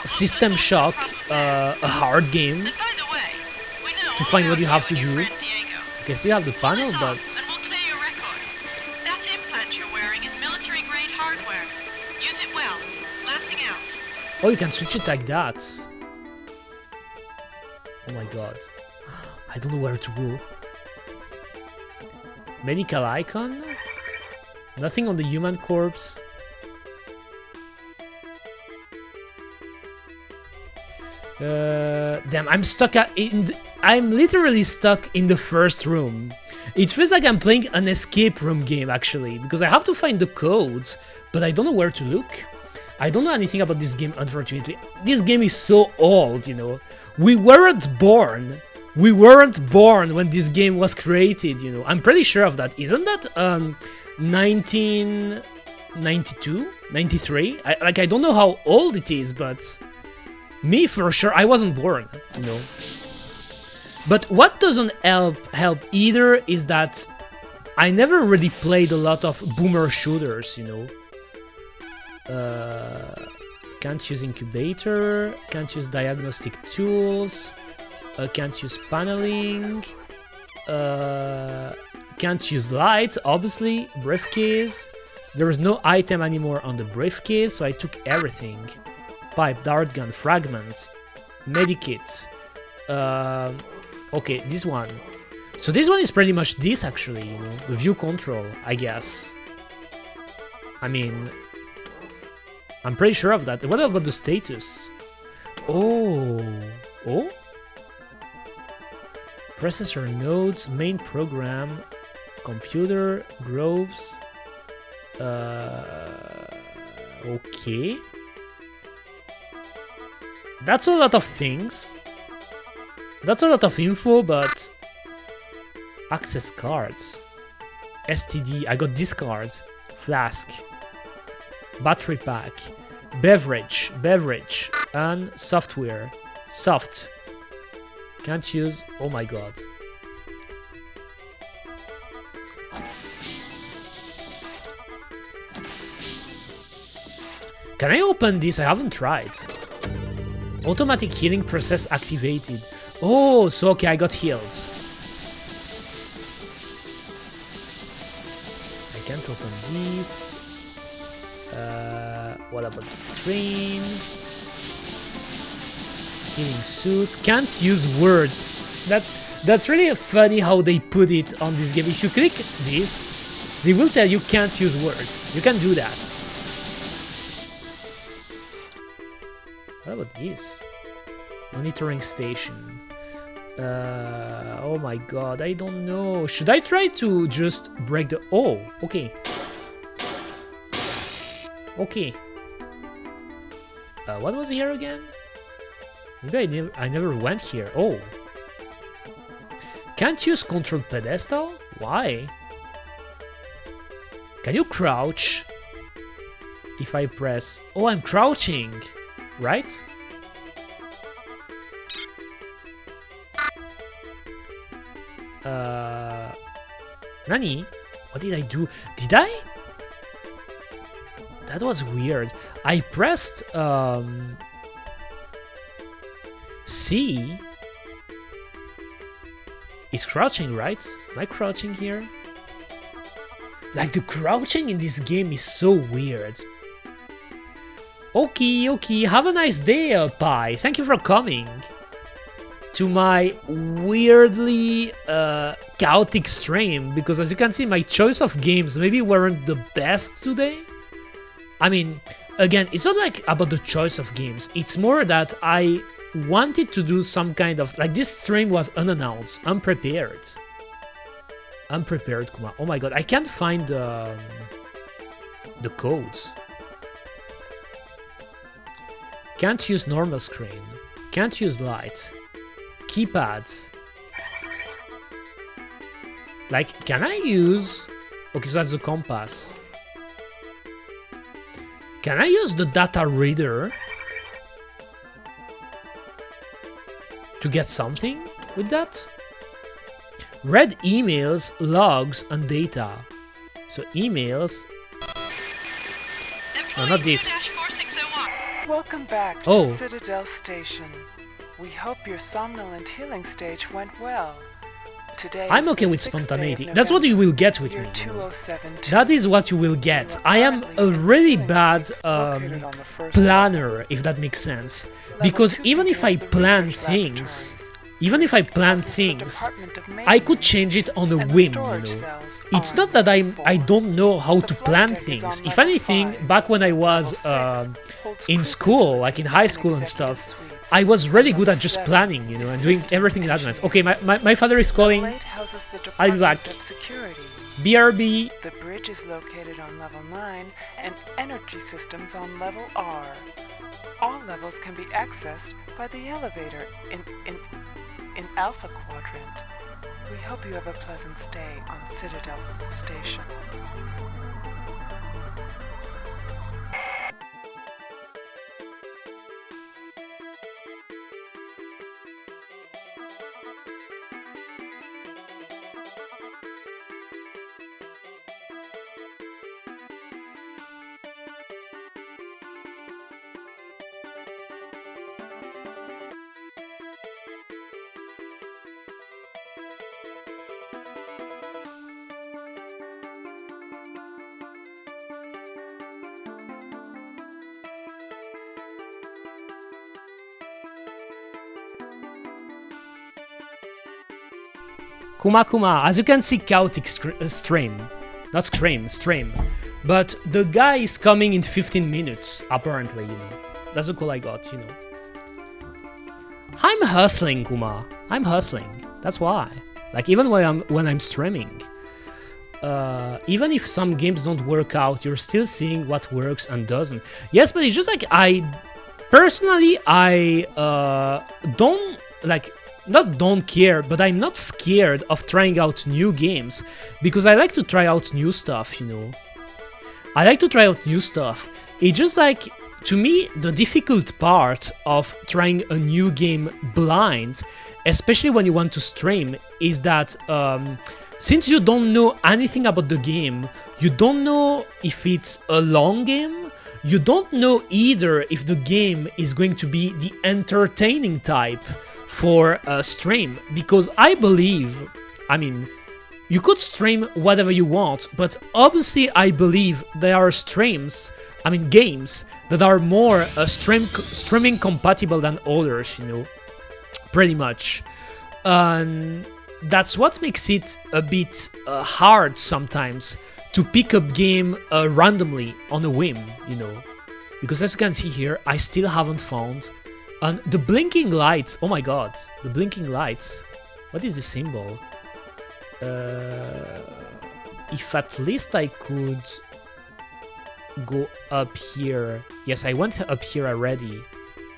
System Shock a hard game? And by the way, we know To all find about what you have to and your do? friend Diego. Okay, still have the Pull panel, this but off, and we'll clear your record. That implant you're wearing is military-grade hardware. Use it well. Lancing out. oh, you can switch it like that. Oh my god, I don't know where to go. Medical icon? Nothing on the human corpse. Damn, I'm stuck I'm literally stuck in the first room. It feels like I'm playing an escape room game, actually, because I have to find the codes, but I don't know where to look. I don't know anything about this game, unfortunately. This game is so old, you know. We weren't born. We weren't born when this game was created, you know. I'm pretty sure of that. Isn't that 1992? 93? I don't know how old it is, but me for sure, I wasn't born, you know. But what doesn't help either is that I never really played a lot of boomer shooters, you know. Can't use incubator, can't use diagnostic tools, can't use paneling, can't use light, obviously, briefcase. There is no item anymore on the briefcase, so I took everything. Pipe, dart gun, fragments, medikit. Okay, this one. So this one is pretty much this, actually, you know, the view control, I guess. I mean, I'm pretty sure of that. What about the status? Oh. Processor nodes, main program, computer, groves. Okay. That's a lot of things. That's a lot of info, but access cards, STD. I got this card, flask, battery pack, beverage, and software. Soft. Can't use. Oh my god. Can I open this? I haven't tried. Automatic healing process activated. Oh, so okay, I got healed. I can't open this. What about the screen? Healing suit. Can't use words. That's really funny how they put it on this game. If you click this, they will tell you can't use words. You can do that. What about this? Monitoring station. Oh my god, I don't know. Should I try to just break the... Oh, okay. Okay. What was here again? Maybe I never went here. Oh. Can't use control pedestal? Why? Can you crouch? If I press... Oh, I'm crouching. Right? Nani? What did I do? Did I? That was weird. I pressed C. It's crouching, right? Am I crouching here? Like, the crouching in this game is so weird. Okay. Have a nice day, Pi. Thank you for coming to my weirdly chaotic stream, because as you can see, my choice of games maybe weren't the best today. I mean, again, it's not like about the choice of games. It's more that I wanted to do some kind of... Like, this stream was unannounced, unprepared. Unprepared, Kuma. Oh my god, I can't find the codes. Can't use normal screen. Can't use light. Keypads. Like, can I use Okay, so that's the compass. Can I use the data reader to get something with that? Read emails, logs, and data. So emails. No, not this. 2-4601. Welcome back Oh. to Citadel Station. We hope your somnolent healing stage went well. Today I'm is okay the with 6th day of spontaneity. That's what November, you will get with year me. 2072. That is what you will get. I am a really bad planner, if that makes sense. Because even if I plan things, I could change it on a whim, you know. It's not that I don't know how to plan things. If anything, back when I was in school, like in high school and stuff, I was really good at just planning, you know, and doing everything in advance. Okay, my father is calling. I'll be back. BRB. The bridge is located on level 9 and energy systems on level R. All levels can be accessed by the elevator in Alpha Quadrant. We hope you have a pleasant stay on Citadel Station. Kuma, as you can see, chaotic stream. Not stream. But the guy is coming in 15 minutes, apparently, you know. That's the call I got, you know. I'm hustling, Kuma. I'm hustling. That's why. Like, even when I'm streaming. Even if some games don't work out, you're still seeing what works and doesn't. Yes, but it's just like, personally, don't, like, not don't care, but I'm not scared of trying out new games, because I like to try out new stuff, you know. I like to try out new stuff. It's just like, to me, the difficult part of trying a new game blind, especially when you want to stream, is that since you don't know anything about the game, you don't know if it's a long game, you don't know either if the game is going to be the entertaining type for a stream, because I believe, I mean, you could stream whatever you want, but obviously I believe there are games that are more streaming compatible than others, you know, pretty much. And that's what makes it a bit hard sometimes to pick up game randomly on a whim, you know, because as you can see here, I still haven't found. And the blinking lights, oh my god, the blinking lights. What is the symbol? If at least I could go up here. Yes, I went up here already,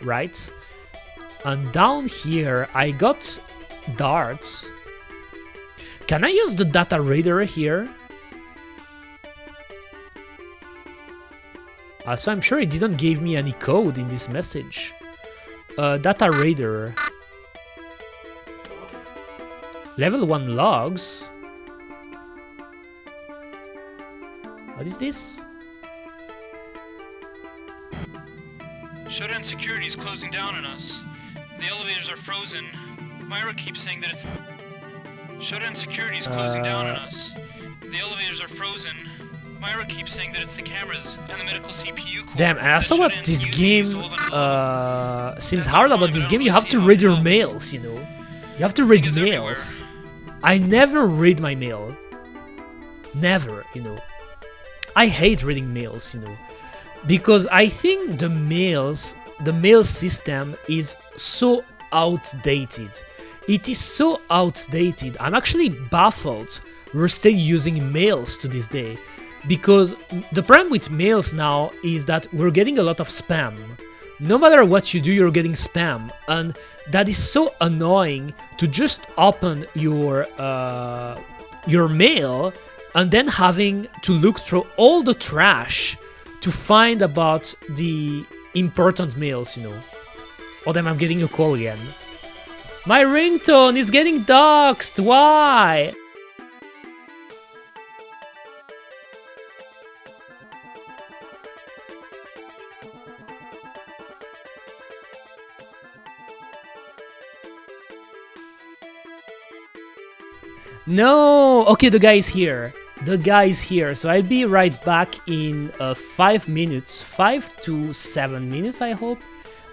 right? And down here, I got darts. Can I use the data reader here? So I'm sure it didn't give me any code in this message. Data reader. Level 1 logs. What is this? Shutdown security is closing down on us. The elevators are frozen. Myra keeps saying that it's... Shutdown security is closing down on us. The elevators are frozen. Myra keeps saying that it's the cameras and the medical CPU core. Damn, I saw what this game seems hard about this game. You have to read your mails, you know. You have to read mails. I never read my mail. Never, you know. I hate reading mails, you know. Because I think the mail system is so outdated. It is so outdated. I'm actually baffled we're still using mails to this day. Because the problem with mails now is that we're getting a lot of spam. No matter what you do, you're getting spam. And that is so annoying to just open your mail and then having to look through all the trash to find about the important mails, you know. Oh damn, I'm getting a call again. My ringtone is getting doxxed, why? No! Okay, the guy is here. The guy is here. So I'll be right back in 5 minutes. 5 to 7 minutes, I hope.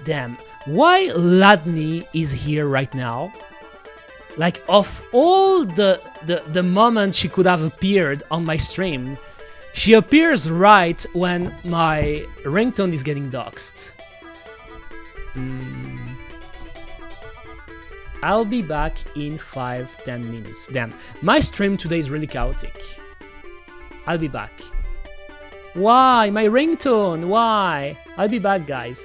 Damn. Why Ladney is here right now? Like, of all the moments she could have appeared on my stream, she appears right when my ringtone is getting doxxed. I'll be back in 5-10 minutes. Damn, my stream today is really chaotic. I'll be back. Why? My ringtone, why? I'll be back, guys.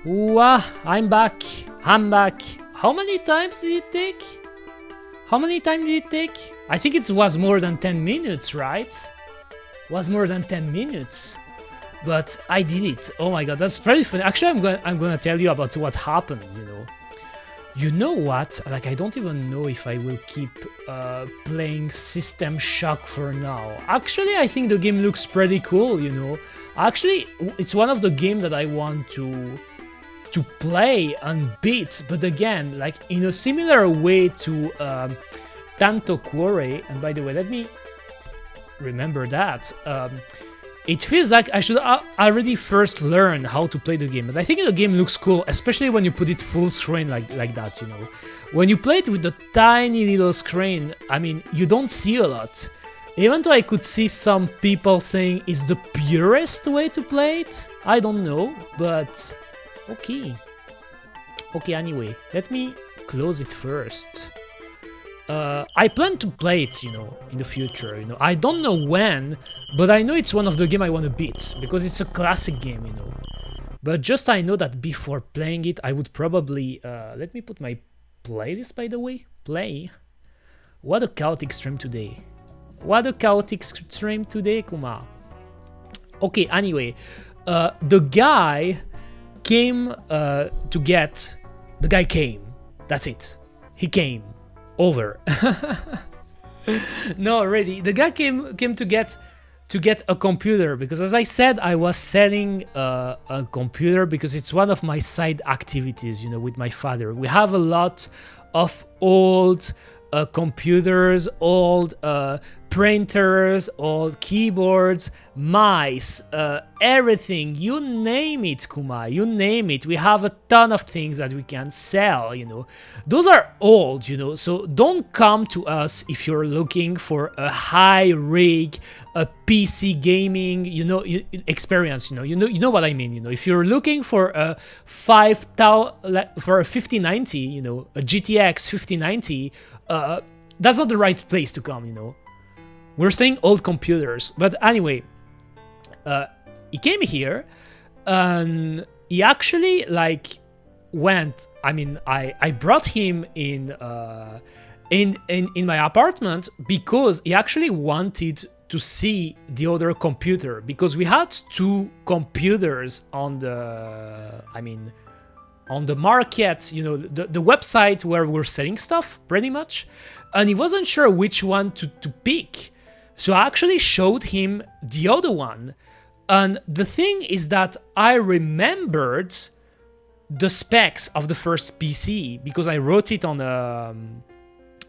I'm back. I'm back. How many times did it take? How many times did it take? I think it was more than 10 minutes, right? Was more than 10 minutes. But I did it. Oh my god, that's very funny. Actually, I'm gonna tell you about what happened, you know. You know what? Like, I don't even know if I will keep playing System Shock for now. Actually, I think the game looks pretty cool, you know. Actually, it's one of the games that I want to play and beat, but again, like in a similar way to Tanto Cuore. And by the way, let me remember that. It feels like I should already first learn how to play the game, but I think the game looks cool, especially when you put it full screen like that, you know. When you play it with the tiny little screen, I mean, you don't see a lot. Even though I could see some people saying it's the purest way to play it, I don't know, but okay. Okay, anyway, let me close it first. I plan to play it, you know, in the future, you know. I don't know when, but I know it's one of the games I want to beat, because it's a classic game, you know. But just I know that before playing it, I would probably... let me put my playlist, by the way. Play. What a chaotic stream today. What a chaotic stream today, Kuma. Okay, anyway. The guy came to get... The guy came. That's it. He came. Over. No, really, the guy came to get a computer, because as I said, I was selling a computer because it's one of my side activities, you know, with my father. We have a lot of old computers, old printers, old keyboards, mice, everything, you name it, Kuma, you name it. We have a ton of things that we can sell, you know. Those are old, you know, so don't come to us if you're looking for a high rig, a PC gaming, you know, experience, you know what I mean, you know. If you're looking for a 5090, you know, a GTX 5090, that's not the right place to come, you know. We're saying old computers, but anyway, he came here and he actually like went. I mean, I brought him in my apartment because he actually wanted to see the other computer, because we had two computers on the on the market, you know, the website where we're selling stuff, pretty much, and he wasn't sure which one to pick. So I actually showed him the other one, and the thing is that I remembered the specs of the first PC because I wrote it on a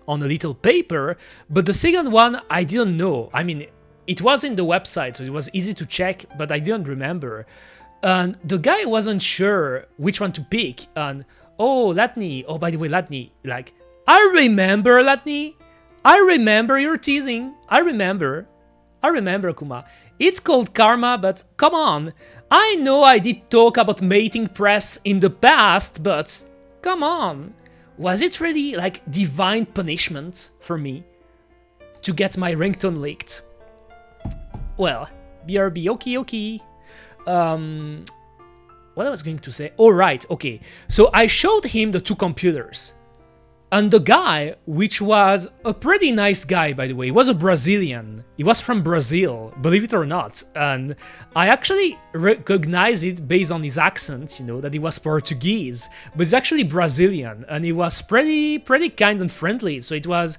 little paper, but the second one I didn't know. I mean, it was in the website, so it was easy to check, but I didn't remember. And the guy wasn't sure which one to pick, and oh, Latny, oh, by the way, Latny, like, I remember, Latny. I remember you're teasing. I remember, Kuma. It's called karma, but come on. I know I did talk about mating press in the past, but come on. Was it really like divine punishment for me to get my ringtone leaked? Well, BRB, okay. What I was going to say? Oh, right, okay. So I showed him the two computers. And the guy, which was a pretty nice guy, by the way, he was a Brazilian. He was from Brazil, believe it or not. And I actually recognized it based on his accent, you know, that he was Portuguese. But he's actually Brazilian, and he was pretty kind and friendly. So it was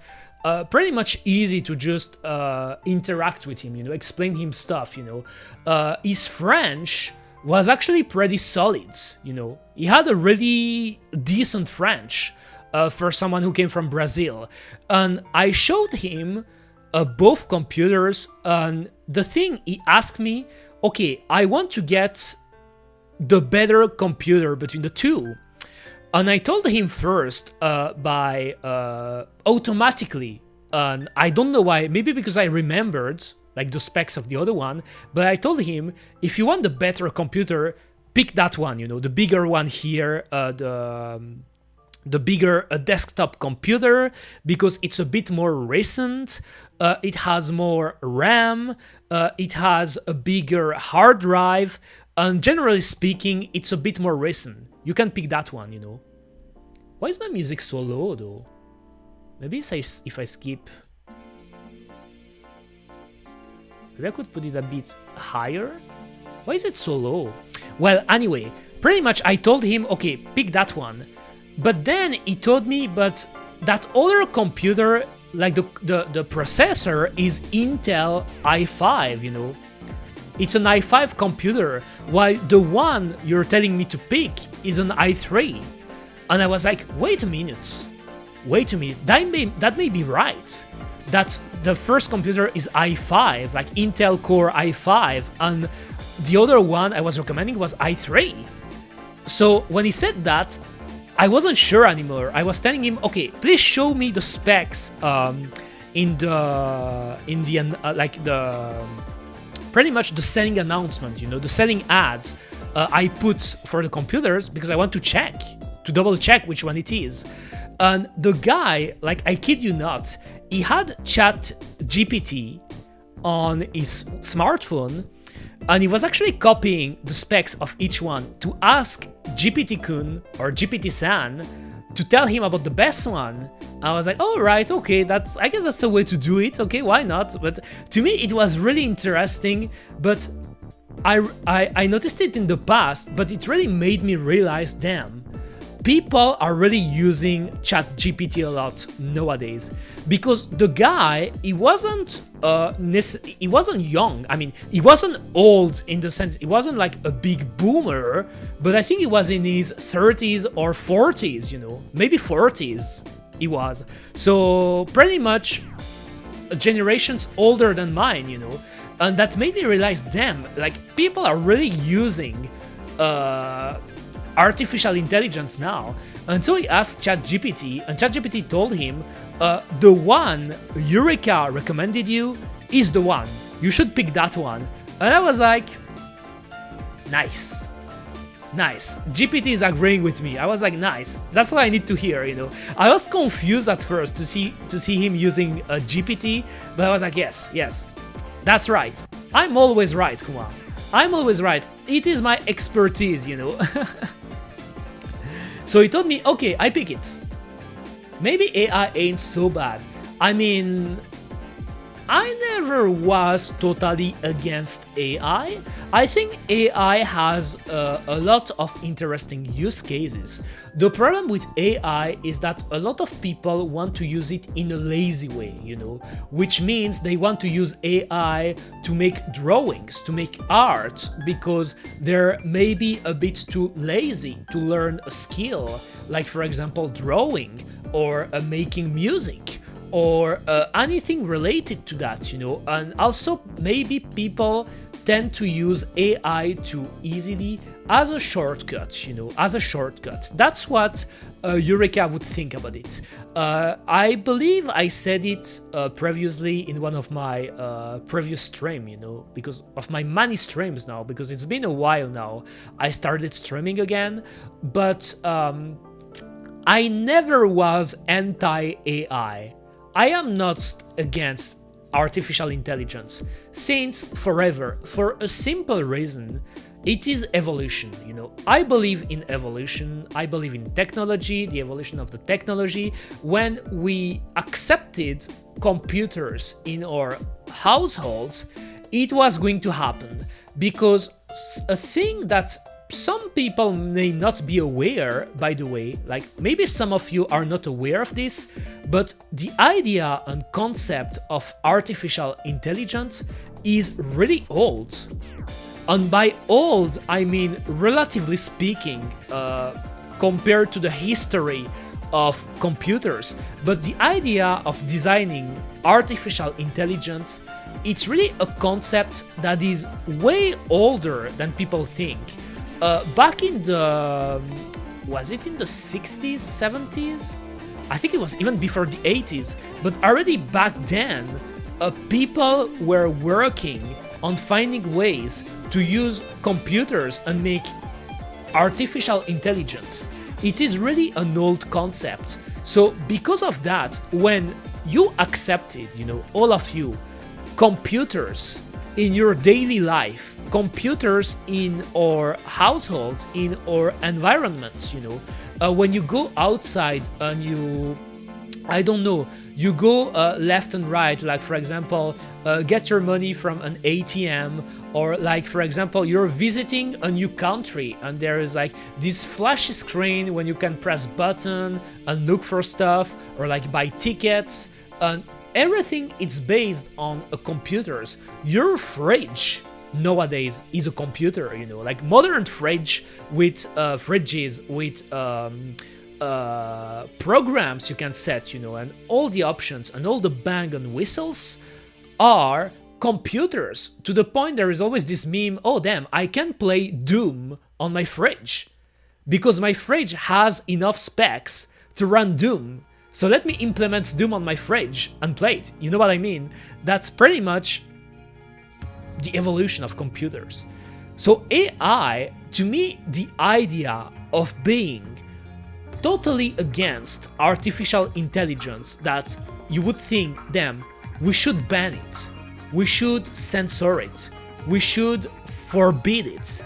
pretty much easy to just interact with him, you know, explain him stuff, you know. His French was actually pretty solid, you know. He had a really decent French. For someone who came from Brazil, and I showed him both computers, and the thing he asked me, okay, I want to get the better computer between the two, and I told him first by automatically, and I don't know why, maybe because I remembered like the specs of the other one, but I told him, if you want the better computer, pick that one, you know, the bigger one here, the bigger desktop computer, because it's a bit more recent, it has more RAM, it has a bigger hard drive, And generally speaking, it's a bit more recent. You can pick that one, you know. Why is my music so low though? Maybe if I skip. Maybe I could put it a bit higher. Why is it so low? Well, anyway, pretty much I told him, okay, pick that one. But then he told me, but that other computer, like the processor is Intel i5, you know. It's an i5 computer, while the one you're telling me to pick is an i3. And I was like, wait a minute, that may be right. That the first computer is i5, like Intel Core i5, and the other one I was recommending was i3. So when he said that, I wasn't sure anymore. I was telling him, okay, please show me the specs pretty much the selling announcement, you know, the selling ad I put for the computers, because I want to double check which one it is. And the guy, like, I kid you not, he had Chat-GPT on his smartphone, and he was actually copying the specs of each one to ask GPT-kun or GPT-san to tell him about the best one. I was like, oh, right, okay, I guess that's the way to do it. Okay, why not? But to me, it was really interesting. But I noticed it in the past, but it really made me realize, damn, people are really using ChatGPT a lot nowadays, because the guy, he wasn't young. I mean, he wasn't old in the sense, he wasn't like a big boomer, but I think he was in his 30s or 40s, you know, maybe 40s he was. So pretty much generations older than mine, you know, and that made me realize, damn, like, people are really using artificial intelligence now. And so he asked ChatGPT, and ChatGPT told him, the one Eureka recommended you is the one. You should pick that one. And I was like, nice. GPT is agreeing with me. I was like, nice. That's what I need to hear, you know. I was confused at first to see him using a GPT, but I was like, yes, that's right. I'm always right, Kuma. I'm always right. It is my expertise, you know. So he told me, okay, I pick it. Maybe AI ain't so bad. I mean, I never was totally against AI. I think AI has a lot of interesting use cases. The problem with AI is that a lot of people want to use it in a lazy way, you know, which means they want to use AI to make drawings, to make art, because they're maybe a bit too lazy to learn a skill, like, for example, drawing or making music, or anything related to that, you know. And also maybe people tend to use AI too easily as a shortcut, you know, as a shortcut. That's what Eureka would think about it. I believe I said it previously in one of my previous stream, you know, because of my many streams now, because it's been a while now. I started streaming again, but I never was anti-AI. I am not against artificial intelligence since forever, for a simple reason. It is evolution, you know. I believe in evolution. I believe in technology, the evolution of the technology. When we accepted computers in our households, it was going to happen, because a thing that some people may not be aware, by the way, like maybe some of you are not aware of this, but the idea and concept of artificial intelligence is really old. And by old, I mean relatively speaking, compared to the history of computers. But the idea of designing artificial intelligence, it's really a concept that is way older than people think. Back in the, was it in the 60s, 70s? I think it was even before the 80s, but already back then, people were working on finding ways to use computers and make artificial intelligence. It is really an old concept. So because of that, when you accepted, you know, all of you, computers in your daily life, computers in our households, in our environments, you know. When you go outside and you, I don't know, you go left and right, like for example, get your money from an ATM, or like for example, you're visiting a new country and there is like this flashy screen when you can press button and look for stuff, or like buy tickets, and everything is based on computers. Your fridge nowadays is a computer, you know, like modern fridge with fridges with programs you can set, you know, and all the options and all the bang and whistles are computers, to the point there is always this meme, oh damn, I can play Doom on my fridge because my fridge has enough specs to run Doom. So let me implement Doom on my fridge and play it. You know what I mean? That's pretty much the evolution of computers. So AI, to me, the idea of being totally against artificial intelligence, that you would think, damn, we should ban it, we should censor it, we should forbid it,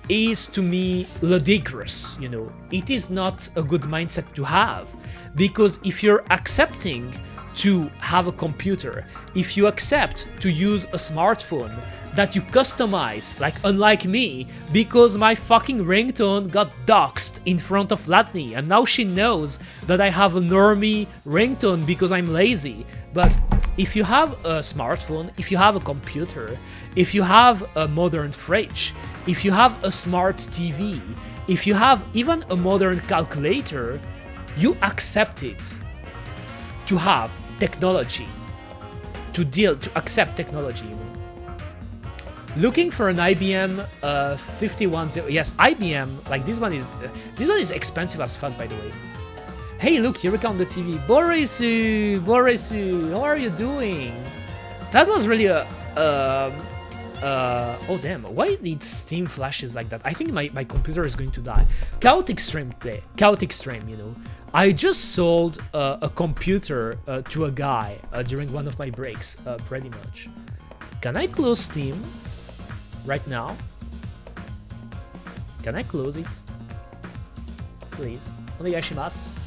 is to me ludicrous, you know. It is not a good mindset to have, because if you're accepting to have a computer, if you accept to use a smartphone that you customize, like unlike me, because my fucking ringtone got doxed in front of Latny and now she knows that I have a normie ringtone because I'm lazy. But if you have a smartphone, if you have a computer, if you have a modern fridge, if you have a smart TV, if you have even a modern calculator, you accept it to have technology, to accept technology. Looking for an IBM 5100, yes, IBM, like this one is expensive as fuck, by the way. Hey, look, Eureka on the TV. Borisu, how are you doing? That was really a oh damn, why did Steam flashes like that? I think my computer is going to die. Chaotic stream today, chaotic stream, you know. I just sold a computer to a guy during one of my breaks, pretty much. Can I close Steam right now? Can I close it? Please. Onegaishimasu.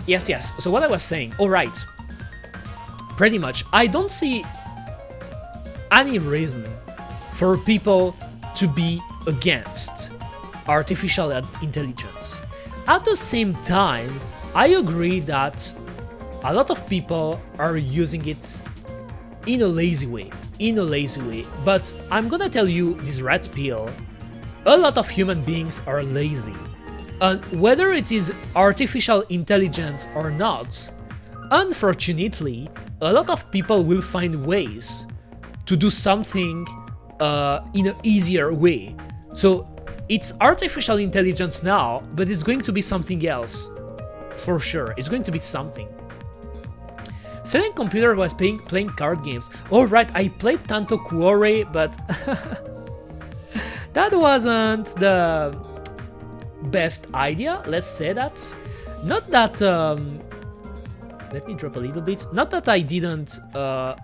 Yes. So what I was saying, all right. Pretty much, I don't see any reason for people to be against artificial intelligence. At the same time, I agree that a lot of people are using it in a lazy way. But I'm gonna tell you this red pill. A lot of human beings are lazy. And whether it is artificial intelligence or not, unfortunately, a lot of people will find ways to do something in an easier way. So it's artificial intelligence now, but it's going to be something else. For sure, it's going to be something. Selling computer was playing card games. Alright, I played Tanto Cuore, but that wasn't the best idea, let's say that. Not that let me drop a little bit. Not that I didn't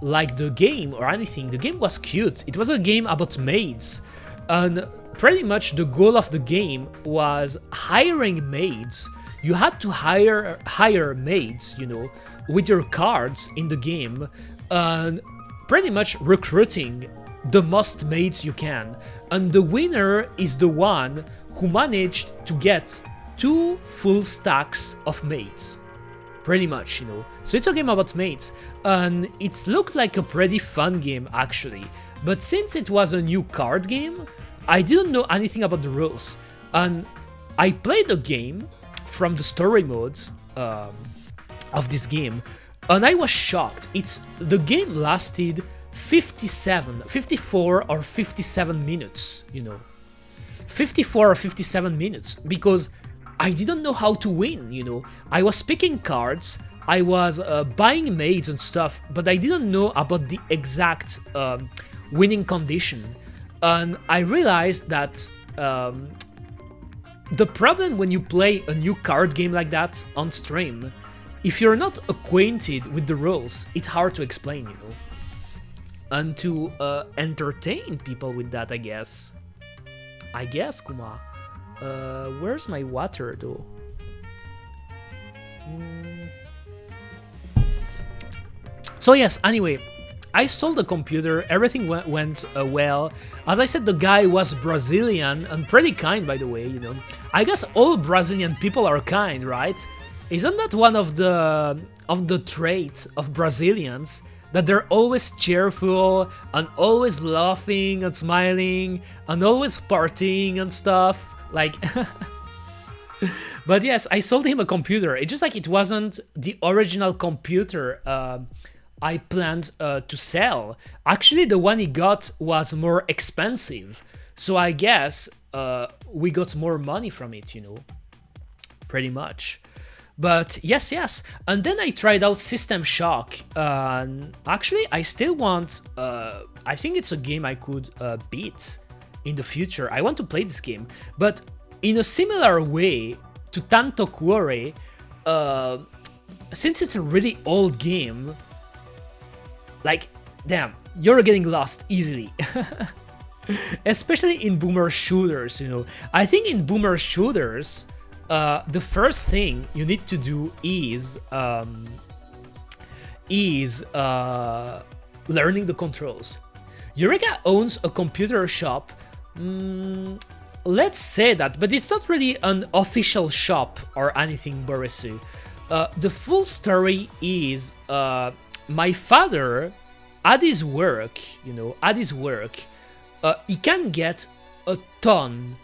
like the game or anything. The game was cute. It was a game about maids, and pretty much the goal of the game was hiring maids. You had to hire maids, you know, with your cards in the game, and pretty much recruiting the most maids you can, and the winner is the one who managed to get 2 full stacks of maids. Pretty much, you know. So it's a game about maids, and it looked like a pretty fun game actually. But since it was a new card game, I didn't know anything about the rules, and I played the game from the story mode of this game, and I was shocked. The game lasted 54 or 57 minutes, you know. 54 or 57 minutes, because I didn't know how to win, you know. I was picking cards, I was buying maids and stuff, but I didn't know about the exact winning condition. And I realized that the problem when you play a new card game like that on stream if you're not acquainted with the rules, it's hard to explain, you know, and to entertain people with that, I guess. Kuma. Where's my water though? So yes, anyway, I sold the computer, everything went well. As I said, the guy was Brazilian and pretty kind, by the way, you know. I guess all Brazilian people are kind, right? Isn't that one of the traits of Brazilians? That they're always cheerful and always laughing and smiling and always partying and stuff. Like, but yes, I sold him a computer. It's just like it wasn't the original computer I planned to sell. Actually, the one he got was more expensive. So I guess we got more money from it, you know, pretty much. But yes, and then I tried out System Shock. Actually, I still want, I think it's a game I could beat in the future. I want to play this game, but in a similar way to Tanto Cuore, since it's a really old game, like, damn, you're getting lost easily. Especially in boomer shooters, you know. I think in boomer shooters, the first thing you need to do is learning the controls. Eureka owns a computer shop. Let's say that, but it's not really an official shop or anything, Borisu. The full story is my father, at his work, you know, he can get a ton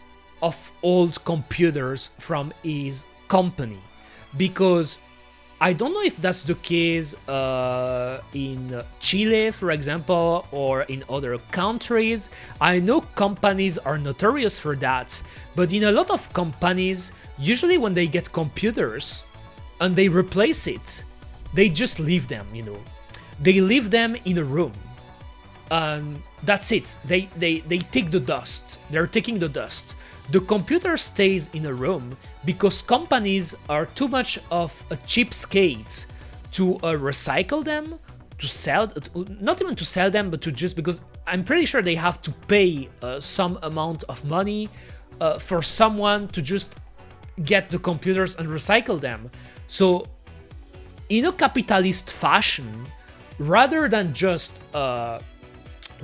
of old computers from his company, because I don't know if that's the case in Chile, for example, or in other countries. I know companies are notorious for that, but in a lot of companies, usually when they get computers and they replace it, they just leave them, you know. They leave them in a room. And that's it. They take the dust. They're taking the dust. The computer stays in a room because companies are too much of a cheapskate to recycle them, to sell, not even to sell them, but to just, because I'm pretty sure they have to pay some amount of money for someone to just get the computers and recycle them. So in a capitalist fashion, rather than just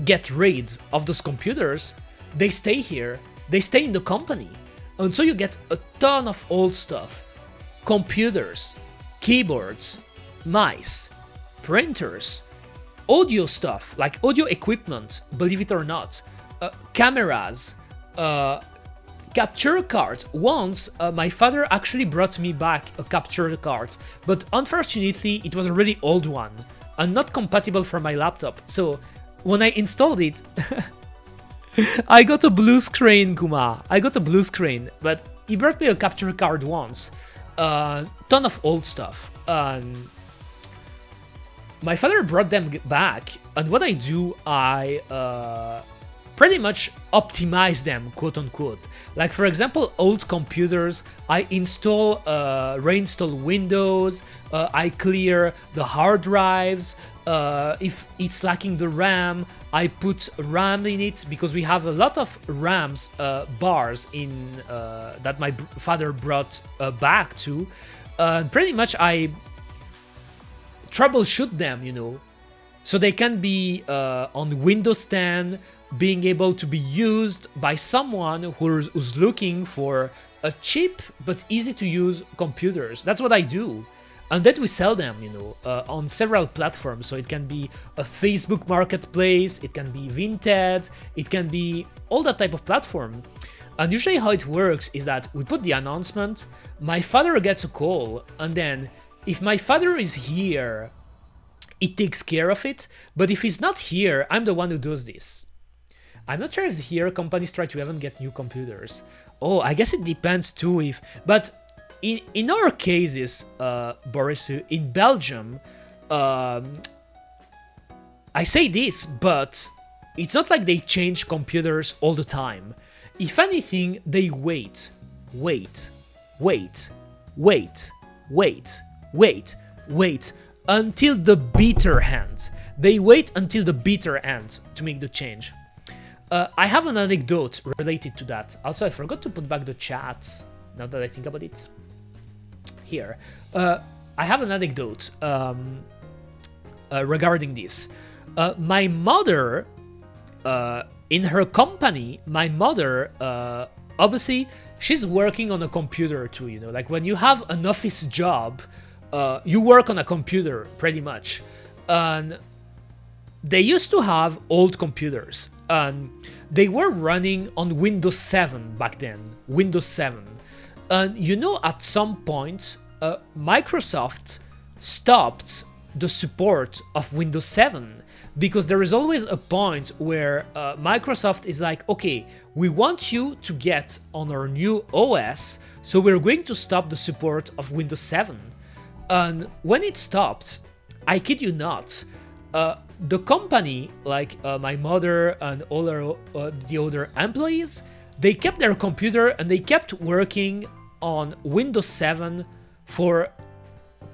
get rid of those computers, they stay here. They stay in the company. And so you get a ton of old stuff. Computers, keyboards, mice, printers, audio stuff, like audio equipment, believe it or not, cameras, capture cards. Once, my father actually brought me back a capture card, but unfortunately it was a really old one and not compatible for my laptop. So when I installed it, I got a blue screen, Kuma. I got a blue screen, but he brought me a capture card once. Ton of old stuff. My father brought them back, and what I do, I pretty much optimize them, quote unquote. Like, for example, old computers, I reinstall Windows, I clear the hard drives. If it's lacking the RAM, I put RAM in it, because we have a lot of RAMs bars in that my father brought back to. Pretty much I troubleshoot them, you know, so they can be on Windows 10, being able to be used by someone who's looking for a cheap but easy to use computers. That's what I do. And then we sell them, you know, on several platforms. So it can be a Facebook marketplace, it can be Vinted, it can be all that type of platform. And usually how it works is that we put the announcement, my father gets a call, and then if my father is here, it takes care of it. But if he's not here, I'm the one who does this. I'm not sure if here companies try to even get new computers. Oh, I guess it depends too but in our cases, Borisu, in Belgium, I say this, but it's not like they change computers all the time. If anything, they wait wait until the bitter end. They wait until the bitter end to make the change. I have an anecdote related to that. Also, I forgot to put back the chat, now that I think about it. Here. I have an anecdote regarding this. My mother, in her company, my mother, obviously, she's working on a computer too, you know, like when you have an office job, you work on a computer pretty much. And they used to have old computers, and they were running on Windows 7 back then, Windows 7. And you know, at some point, Microsoft stopped the support of Windows 7, because there is always a point where Microsoft is like, okay, we want you to get on our new OS, so we're going to stop the support of Windows 7. And when it stopped, I kid you not, the company, like my mother and all the other employees, they kept their computer and they kept working on Windows 7 for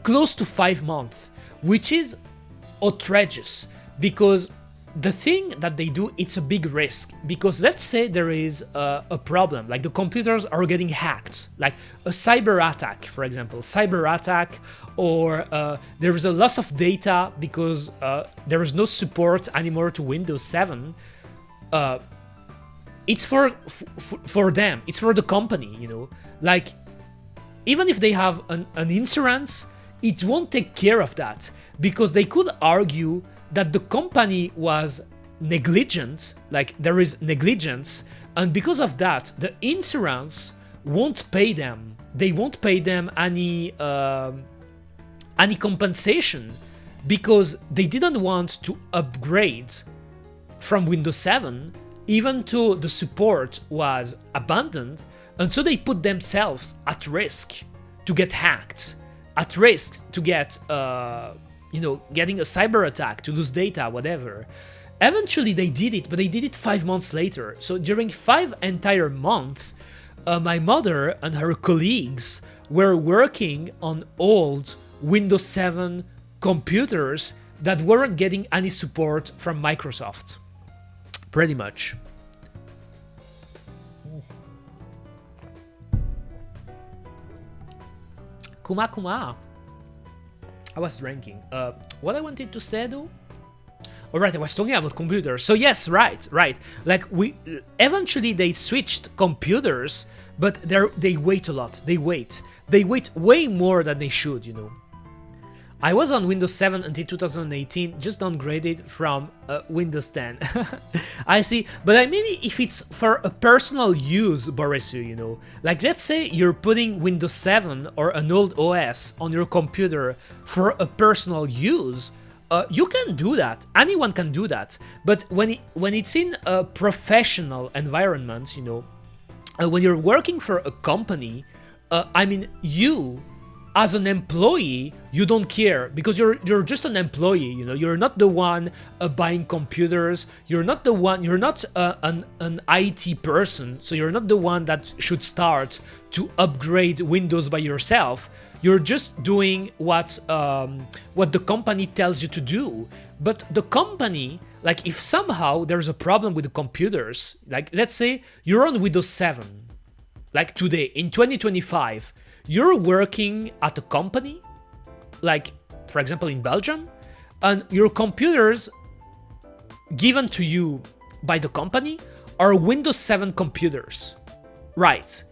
close to 5 months, which is outrageous, because the thing that they do, it's a big risk. Because let's say there is a problem, like the computers are getting hacked, like a cyber attack, for example, cyber attack, or there is a loss of data because there is no support anymore to Windows 7. It's for them, it's for the company, you know, like even if they have an insurance, it won't take care of that, because they could argue that the company was negligent, like there is negligence, and because of that, the insurance won't pay them. They won't pay them any compensation, because they didn't want to upgrade from Windows 7, even though the support was abandoned, and so they put themselves at risk to get hacked, at risk to get you know, getting a cyber attack, to lose data, whatever. Eventually they did it, but they did it 5 months later. So during 5 entire months, my mother and her colleagues were working on old Windows 7 computers that weren't getting any support from Microsoft. Pretty much. Kuma. I was drinking. What I wanted to say though? Alright, I was talking about computers. So yes, right. Like eventually they switched computers, but they wait a lot. They wait way more than they should, you know. I was on Windows 7 until 2018, just downgraded from Windows 10. I see, but I mean if it's for a personal use, Borisu, you know, like let's say you're putting Windows 7 or an old OS on your computer for a personal use, you can do that. Anyone can do that. But when it's in a professional environment, you know, when you're working for a company, I mean you, as an employee, you don't care, because you're just an employee, you know. You're not the one buying computers. You're not the one. You're not an IT person, so you're not the one that should start to upgrade Windows by yourself. You're just doing what the company tells you to do. But the company, like if somehow there's a problem with the computers, like let's say you're on Windows 7, like today in 2025. You're working at a company, like for example in Belgium, and your computers given to you by the company are Windows 7 computers, right?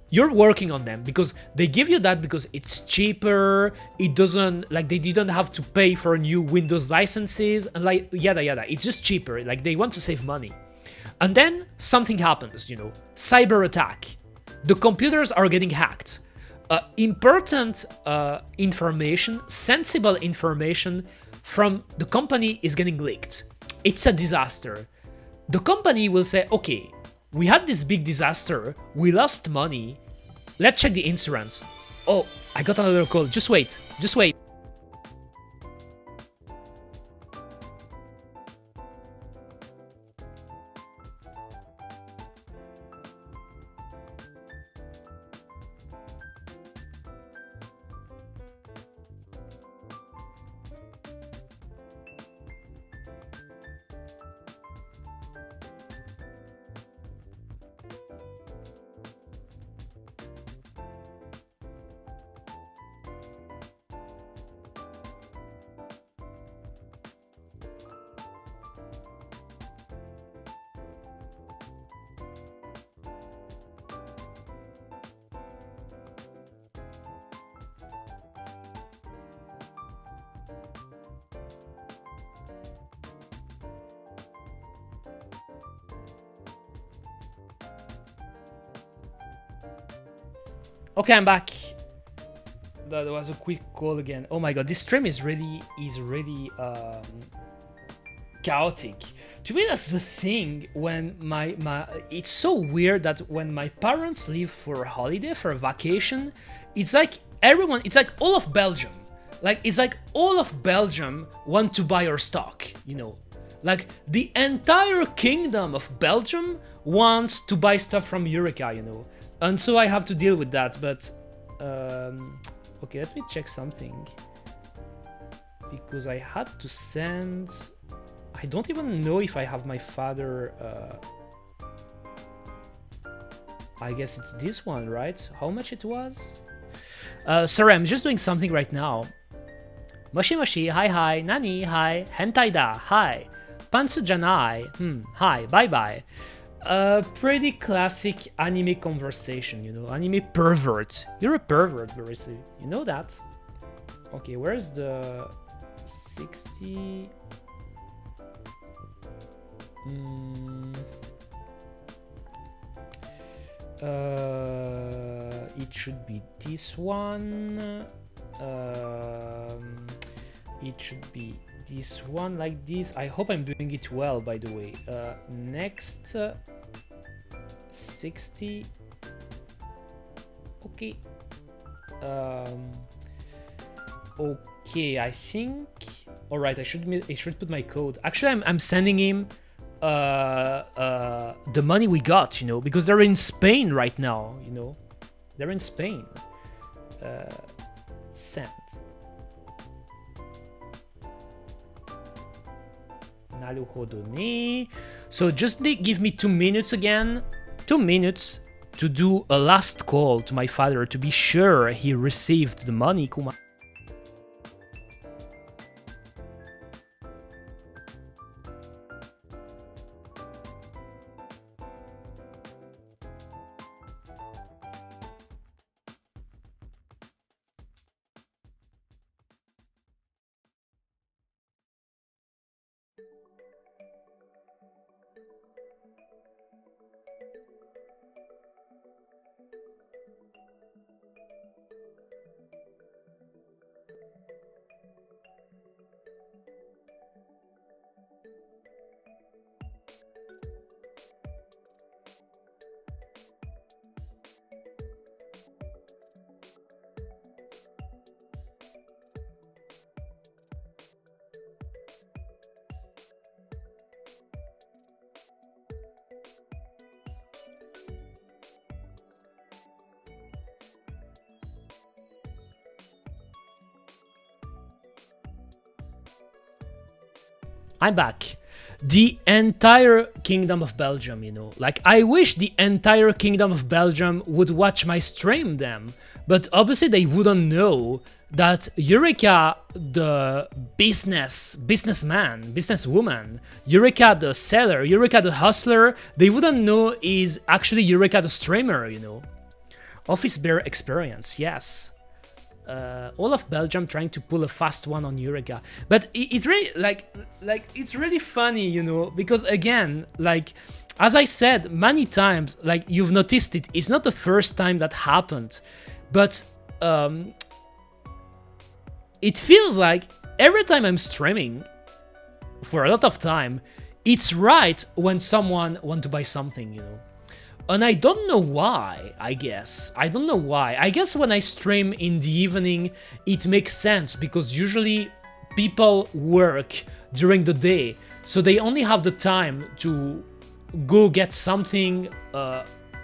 You're working on them because they give you that because it's cheaper. It doesn't, like they didn't have to pay for new Windows licenses and like yada yada. It's just cheaper. Like they want to save money. And then something happens, you know, cyber attack. The computers are getting hacked. Important information, sensible information from the company is getting leaked. It's a disaster. The company will say, okay, we had this big disaster, we lost money, let's check the insurance. Oh, I got another call, just wait. Okay, I'm back. That was a quick call again. Oh my god, this stream is really chaotic. To me, that's the thing when it's so weird that when my parents leave for a holiday, for a vacation, it's like everyone, it's like all of Belgium. Like, it's like all of Belgium want to buy our stock, you know? Like, the entire kingdom of Belgium wants to buy stuff from Eureka, you know? And so I have to deal with that, but... okay, let me check something. Because I had to send... I don't even know if I have my father... I guess it's this one, right? How much it was? Sorry, I'm just doing something right now. Moshi Moshi, hi hi. Nani, hi. Hentai da, hi. Pantsu Janai, hi, bye bye. Pretty classic anime conversation, you know, anime pervert. You're a pervert, Boris. You know that? Okay, where's the 60? It should be this one. It should be this one, like this. I hope I'm doing it well, by the way. Next 60. Okay. Okay, I think. All right, I should put my code. Actually, I'm sending him the money we got, you know, because they're in Spain right now, you know. They're in Spain. Send. So just give me 2 minutes again. 2 minutes to do a last call to my father to be sure he received the money, Kuma. I'm back. The entire Kingdom of Belgium, you know. Like, I wish the entire Kingdom of Belgium would watch my stream then. But obviously they wouldn't know that Eureka, the businessman, businesswoman, Eureka the seller, Eureka the hustler, they wouldn't know is actually Eureka the streamer, you know. Office Bear experience, yes. All of Belgium trying to pull a fast one on Eureka, but it's really like it's really funny, you know, because again, like as I said many times, like you've noticed it, it's not the first time that happened, but it feels like every time I'm streaming for a lot of time, it's right when someone wants to buy something, you know. And I don't know why, I guess. I don't know why. I guess when I stream in the evening, it makes sense because usually people work during the day. So they only have the time to go get something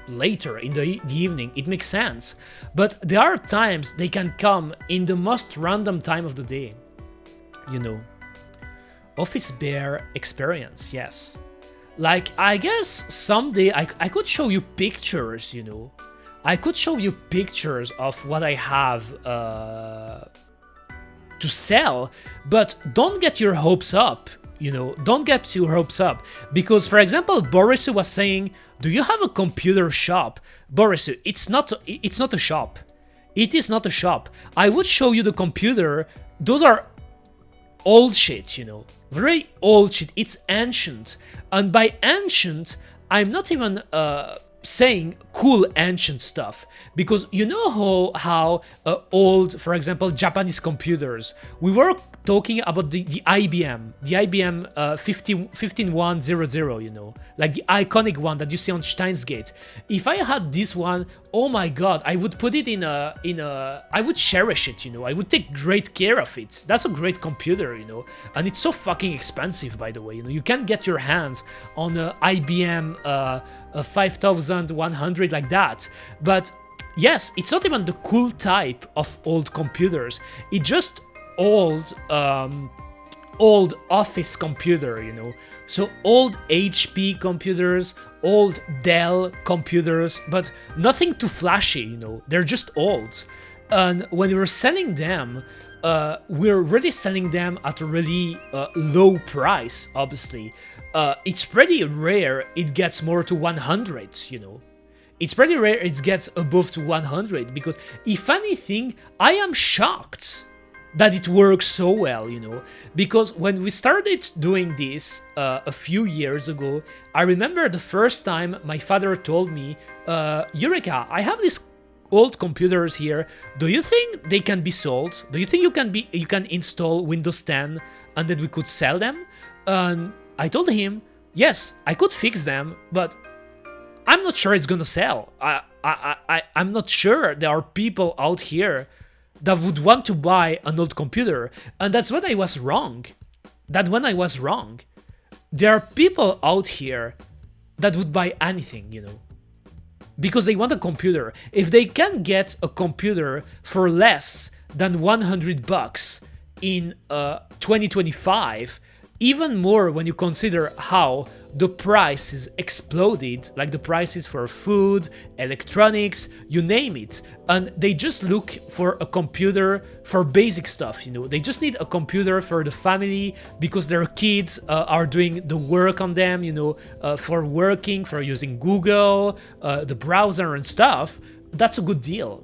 later in the evening. It makes sense. But there are times they can come in the most random time of the day. You know. Office Bear experience, yes. Like, I guess someday I could show you pictures, you know. I could show you pictures of what I have to sell, but don't get your hopes up, you know. Don't get your hopes up. Because, for example, Boris was saying, do you have a computer shop? Boris, it's not a shop. It is not a shop. I would show you the computer. Those are old shit, you know. Very old shit. It's ancient. And by ancient, I'm not even saying cool ancient stuff, because you know how old, for example, Japanese computers, we were talking about the IBM 15100, you know, like the iconic one that you see on Steins Gate. If I had this one, oh my god, I would put it I would cherish it, you know, I would take great care of it. That's a great computer, you know, and it's so fucking expensive, by the way, you know, you can't get your hands on a IBM 5100 like that. But yes, it's not even the cool type of old computers, it's just old office computer, you know, so old HP computers, old Dell computers, but nothing too flashy, you know, they're just old. And when we're selling them, we're really selling them at a really low price, obviously. It's pretty rare it gets more to 100, you know. It's pretty rare it gets above to 100, because if anything, I am shocked that it works so well, you know, because when we started doing this a few years ago, I remember the first time my father told me, Eureka, I have these old computers here, do you think they can be sold? Do you think you can install Windows 10 and then we could sell them? And I told him, yes, I could fix them, but I'm not sure it's gonna sell. I'm not sure there are people out here that would want to buy an old computer. And that's when I was wrong. There are people out here that would buy anything, you know, because they want a computer. If they can get a computer for less than $100 in 2025, even more when you consider how the prices exploded, like the prices for food, electronics, you name it, and they just look for a computer for basic stuff, you know, they just need a computer for the family because their kids are doing the work on them, you know, for working, for using Google, the browser and stuff. That's a good deal.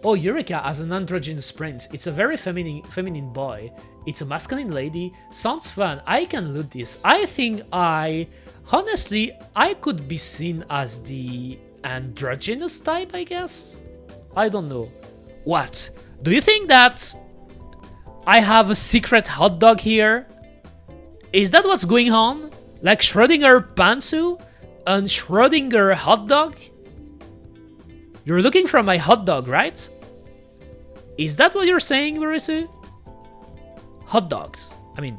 Oh, Eureka has an androgynous prince. It's a very feminine boy. It's a masculine lady. Sounds fun. I can loot this. I think honestly, I could be seen as the androgynous type, I guess? I don't know. What? Do you think that I have a secret hot dog here? Is that what's going on? Like Schrödinger pantsu and Schrödinger hot dog? You're looking for my hot dog, right? Is that what you're saying, Marisu? Hot dogs. I mean,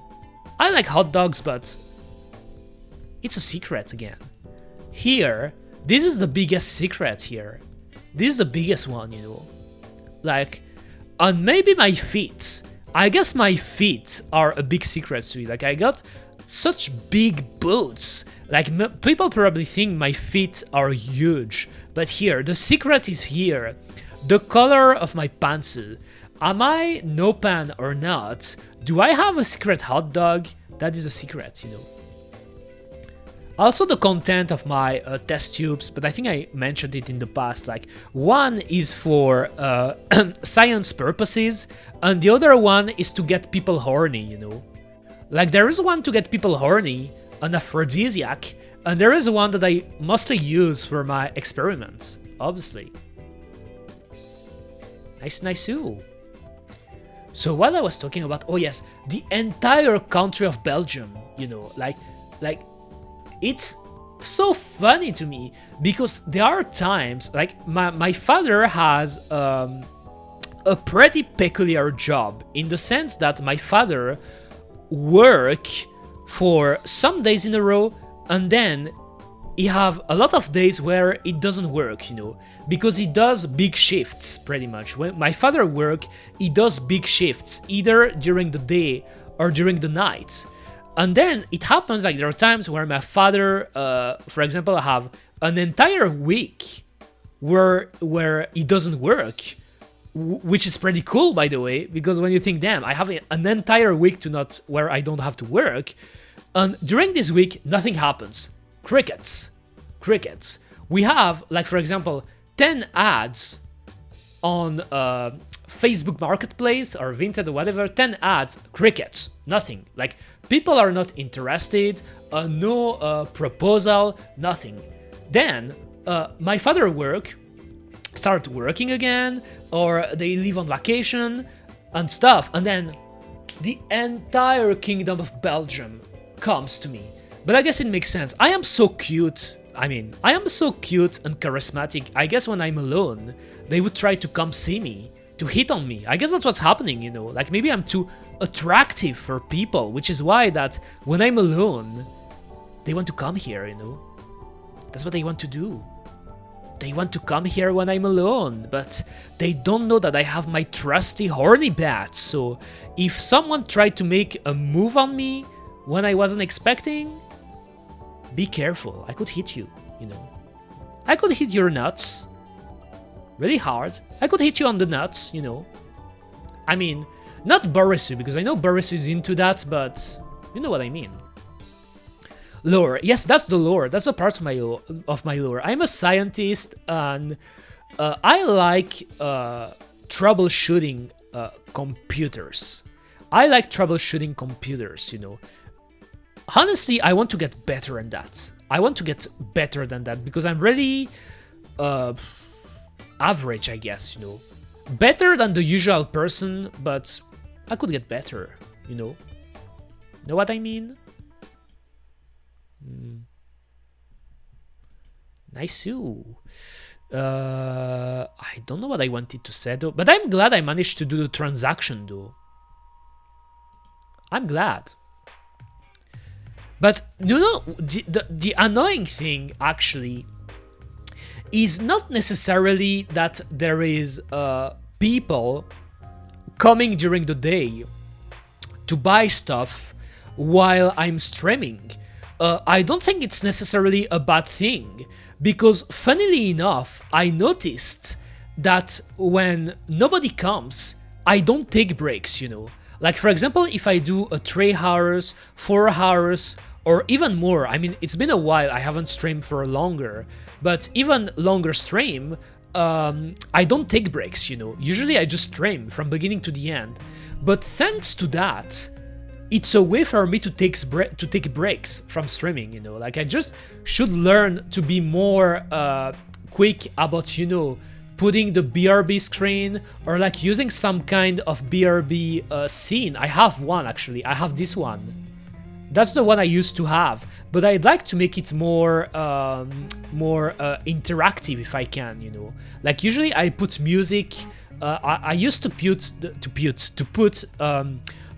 I like hot dogs, but it's a secret again. Here, this is the biggest secret here. This is the biggest one, you know. Like, and maybe my feet. I guess my feet are a big secret to me. Like, I got such big boots. Like, people probably think my feet are huge. But here, the secret is here. The color of my pantsu. Am I no pan or not? Do I have a secret hot dog? That is a secret, you know. Also the content of my test tubes, but I think I mentioned it in the past. Like, one is for science purposes, and the other one is to get people horny, you know. Like, there is one to get people horny, an aphrodisiac, and there is one that I mostly use for my experiments, obviously. Nice. So what I was talking about, oh yes, the entire country of Belgium, you know, like it's so funny to me because there are times, like my father has a pretty peculiar job in the sense that my father work for some days in a row and then he have a lot of days where it doesn't work, you know, because he does big shifts pretty much. When my father work, he does big shifts either during the day or during the night. And then it happens like there are times where my father, for example, have an entire week where he doesn't work, which is pretty cool, by the way, because when you think, damn, I have an entire week where I don't have to work, and during this week nothing happens. Crickets. We have, like, for example, 10 ads on Facebook Marketplace or Vinted or whatever, 10 ads, crickets, nothing. Like, people are not interested, no proposal, nothing. Then my father start working again, or they leave on vacation and stuff, and then the entire kingdom of Belgium comes to me. But I guess it makes sense. I am so cute. I mean, I am so cute and charismatic. I guess when I'm alone, they would try to come see me, to hit on me. I guess that's what's happening, you know. Like, maybe I'm too attractive for people, which is why that when I'm alone, they want to come here, you know. That's what they want to do. They want to come here when I'm alone, but they don't know that I have my trusty horny bat. So if someone tried to make a move on me when I wasn't expecting, be careful. I could hit you, you know. I could hit your nuts really hard. I could hit you on the nuts, you know. I mean, not Borisu, because I know Borisu is into that, but you know what I mean. Lore. Yes, that's the lore. That's the part of my lore. I'm a scientist, and I like troubleshooting computers. I like troubleshooting computers, you know. Honestly, I want to get better at that. I want to get better than that because I'm really average, I guess, you know. Better than the usual person, but I could get better, you know. Know what I mean? Nice. I don't know what I wanted to say though, but I'm glad I managed to do the transaction though. I'm glad. But you know, the annoying thing actually is not necessarily that there is people coming during the day to buy stuff while I'm streaming. I don't think it's necessarily a bad thing, because funnily enough, I noticed that when nobody comes, I don't take breaks, you know. Like, for example, if I do a 3 hours, 4 hours, or even more, I mean, it's been a while, I haven't streamed for longer, but even longer stream, I don't take breaks, you know. Usually I just stream from beginning to the end. But thanks to that, it's a way for me to take breaks from streaming, you know. Like, I just should learn to be more quick about, you know, putting the BRB screen, or like using some kind of BRB scene. I have one, actually. I have this one. That's the one I used to have, but I'd like to make it more interactive if I can, you know. Like, usually I put music. I used to put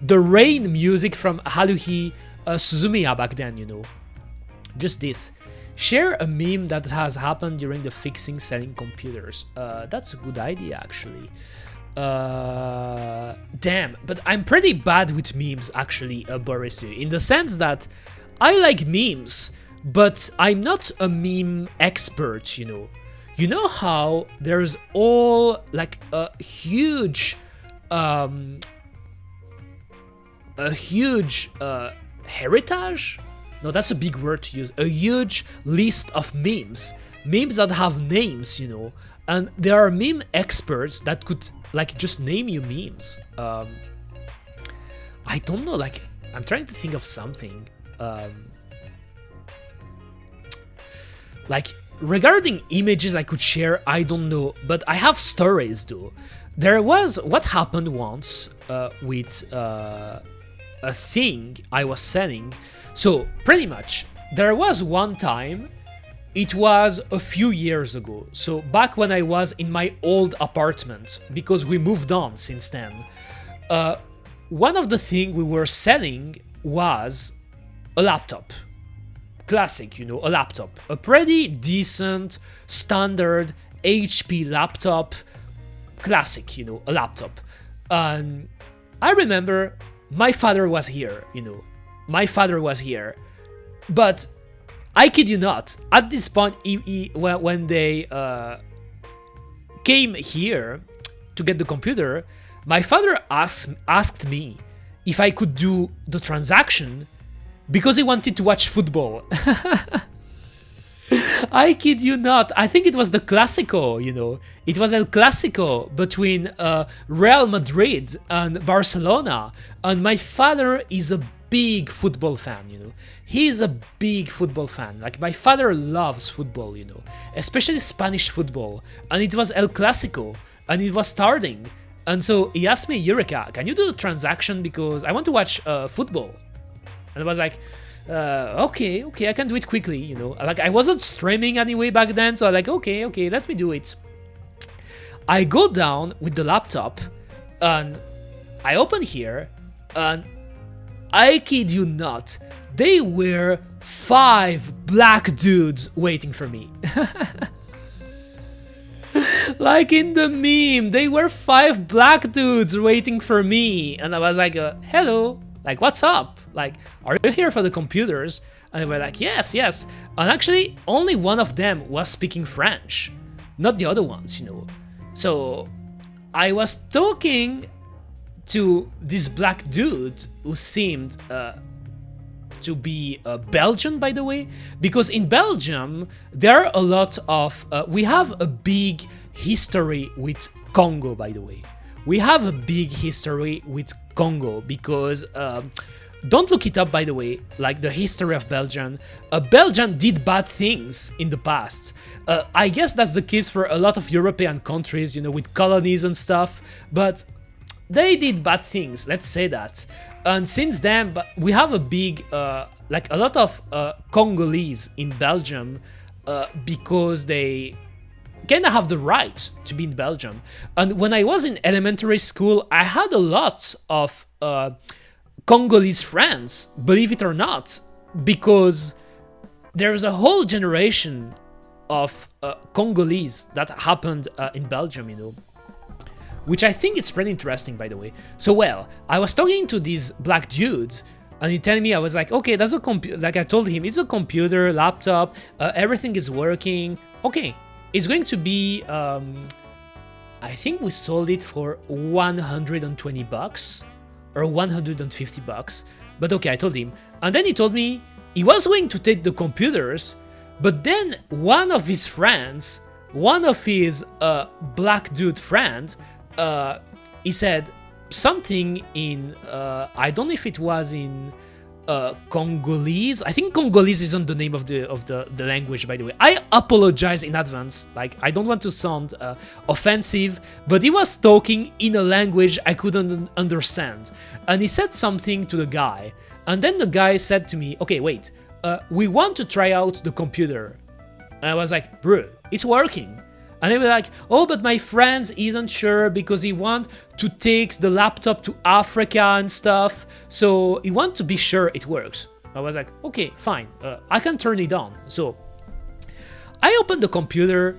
the rain music from Haruhi Suzumiya back then, you know. Just this. Share a meme that has happened during the fixing selling computers. That's a good idea, actually. Damn, but I'm pretty bad with memes, actually, Borisu, in the sense that I like memes, but I'm not a meme expert, you know. You know how there's all like a huge heritage? No, that's a big word to use. A huge list of memes that have names, you know. And there are meme experts that could like just name you memes. I don't know, like, I'm trying to think of something. Like, regarding images I could share, I don't know, but I have stories though. There was what happened once with a thing I was selling. So pretty much there was one time, it was a few years ago, so back when I was in my old apartment, because we moved on since then. One of the things we were selling was a laptop. Classic, you know, a laptop. A pretty decent, standard HP laptop. Classic, you know, a laptop. And I remember my father was here, you know. My father was here. But I kid you not, at this point, when they came here to get the computer, my father asked me if I could do the transaction because he wanted to watch football. I kid you not. I think it was the Clásico, you know. It was El Clásico between Real Madrid and Barcelona. And my father is a big football fan, you know. He's a big football fan. Like, my father loves football, you know, especially Spanish football. And it was El Clasico, and it was starting. And so he asked me, Eureka, can you do the transaction because I want to watch football? And I was like, okay, I can do it quickly, you know. Like, I wasn't streaming anyway back then, so I'm like, okay, let me do it. I go down with the laptop, and I open here, and I kid you not, they were 5 black dudes waiting for me. Like in the meme, they were 5 black dudes waiting for me. And I was like, hello, like, what's up? Like, are you here for the computers? And they were like, yes. And actually, only one of them was speaking French, not the other ones, you know. So I was talking to this black dude who seemed to be Belgian, by the way, because in Belgium there are a lot of we have a big history with Congo, by the way. We have a big history with Congo because don't look it up, by the way, like the history of Belgium. Belgium did bad things in the past. I guess that's the case for a lot of European countries, you know, with colonies and stuff, but they did bad things, let's say that. And since then, we have a big, like a lot of Congolese in Belgium because they kind of have the right to be in Belgium. And when I was in elementary school, I had a lot of Congolese friends, believe it or not, because there's a whole generation of Congolese that happened in Belgium, you know. Which I think it's pretty interesting, by the way. So, well, I was talking to this black dude, and he telling me, I was like, okay, that's a computer. Like, I told him, it's a computer, laptop, everything is working. Okay, it's going to be, I think we sold it for 120 bucks or 150 bucks. But okay, I told him. And then he told me he was going to take the computers, but then one of his friends, one of his black dude friend, he said something in, I don't know if it was in Congolese. I think Congolese isn't the name of the language, by the way. I apologize in advance. Like, I don't want to sound offensive, but he was talking in a language I couldn't understand. And he said something to the guy. And then the guy said to me, okay, wait, we want to try out the computer. And I was like, bro, it's working. And they were like, oh, but my friend isn't sure because he wants to take the laptop to Africa and stuff. So he wants to be sure it works. I was like, okay, fine. I can turn it on. So I open the computer.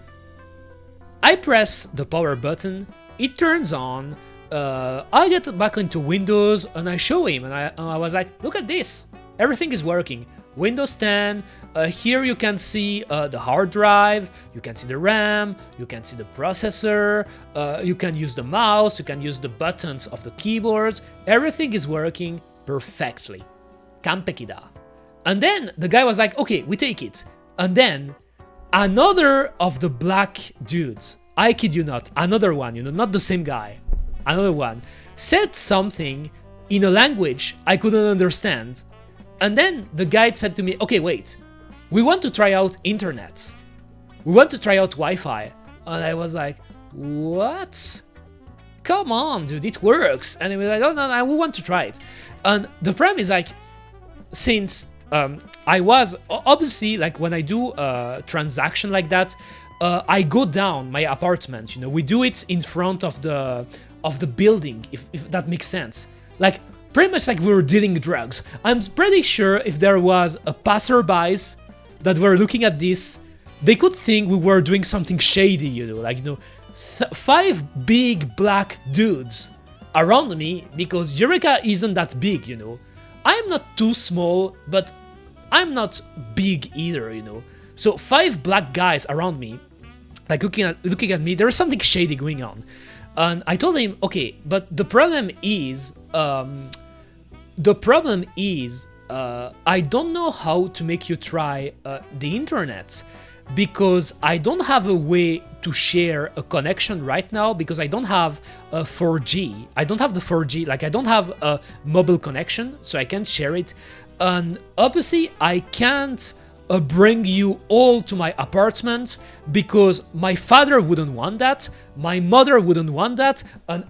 I press the power button. It turns on. I get back into Windows and I show him. And I was like, look at this. Everything is working. Windows 10, here you can see the hard drive, you can see the RAM, you can see the processor, you can use the mouse, you can use the buttons of the keyboards, everything is working perfectly. Kampeki da. And then the guy was like, okay, we take it. And then another of the black dudes, I kid you not, another one, you know, not the same guy, another one, said something in a language I couldn't understand. And then the guide said to me, okay, wait, we want to try out internet. We want to try out Wi-Fi. And I was like, what? Come on, dude, it works. And he was like, oh, no, we want to try it. And the problem is, like, since I was, obviously, like, when I do a transaction like that, I go down my apartment, you know, we do it in front of the building, if that makes sense. Like, pretty much like we were dealing drugs. I'm pretty sure if there was a passerbys that were looking at this, they could think we were doing something shady, you know, like, you know, 5 big black dudes around me, because Eureka isn't that big, you know. I'm not too small, but I'm not big either, you know. So 5 black guys around me, like looking at me, there's something shady going on. And I told him, okay, but the problem is, I don't know how to make you try the internet. because I don't have a way to share a connection right now because I don't have a 4G. I don't have the 4G, like I don't have a mobile connection, so I can't share it. And obviously I can't bring you all to my apartment because my father wouldn't want that, my mother wouldn't want that, and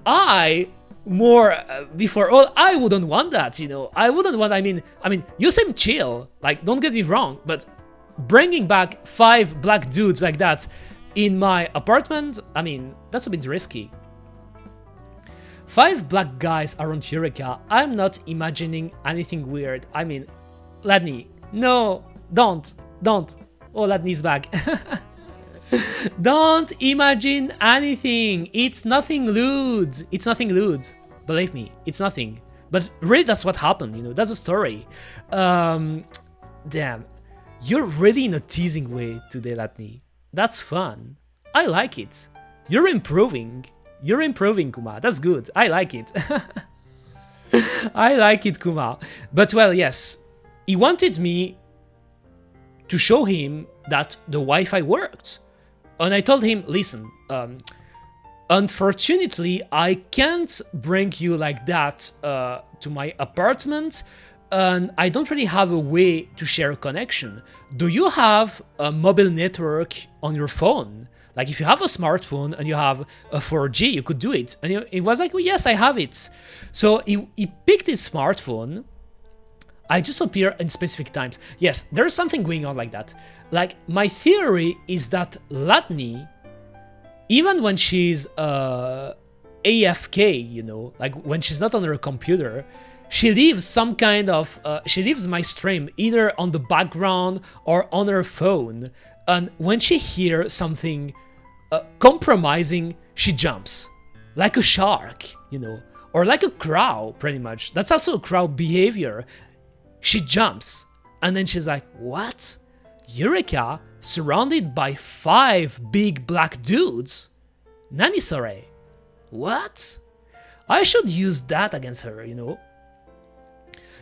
before all, I wouldn't want that, you know. I wouldn't want, I mean, you seem chill, like, don't get me wrong, but bringing back 5 black dudes like that in my apartment, I mean, that's a bit risky. 5 black guys around Eureka, I'm not imagining anything weird. I mean, Ladney, no, don't. Oh, Ladney's back. Don't imagine anything. It's nothing lewd. It's nothing lewd. Believe me, it's nothing. But really, that's what happened, you know, that's a story. Damn, you're really in a teasing way today, Ladney. That's fun. I like it. You're improving. You're improving, Kuma. That's good. I like it. I like it, Kuma. But well, yes, he wanted me to show him that the Wi-Fi worked. And I told him, listen, unfortunately, I can't bring you like that to my apartment, and I don't really have a way to share a connection. Do you have a mobile network on your phone? Like if you have a smartphone and you have a 4G, you could do it. And he was like, well, yes, I have it. So he picked his smartphone. I just appear in specific times. Yes, there's something going on like that. Like, my theory is that Ladney, even when she's AFK, you know, like when she's not on her computer, she leaves some kind of, she leaves my stream either on the background or on her phone. And when she hears something compromising, she jumps. Like a shark, you know, or like a crow, pretty much. That's also a crow behavior. She jumps, and then she's like, what? Eureka, surrounded by 5 big black dudes? Nani sore? What? I should use that against her, you know?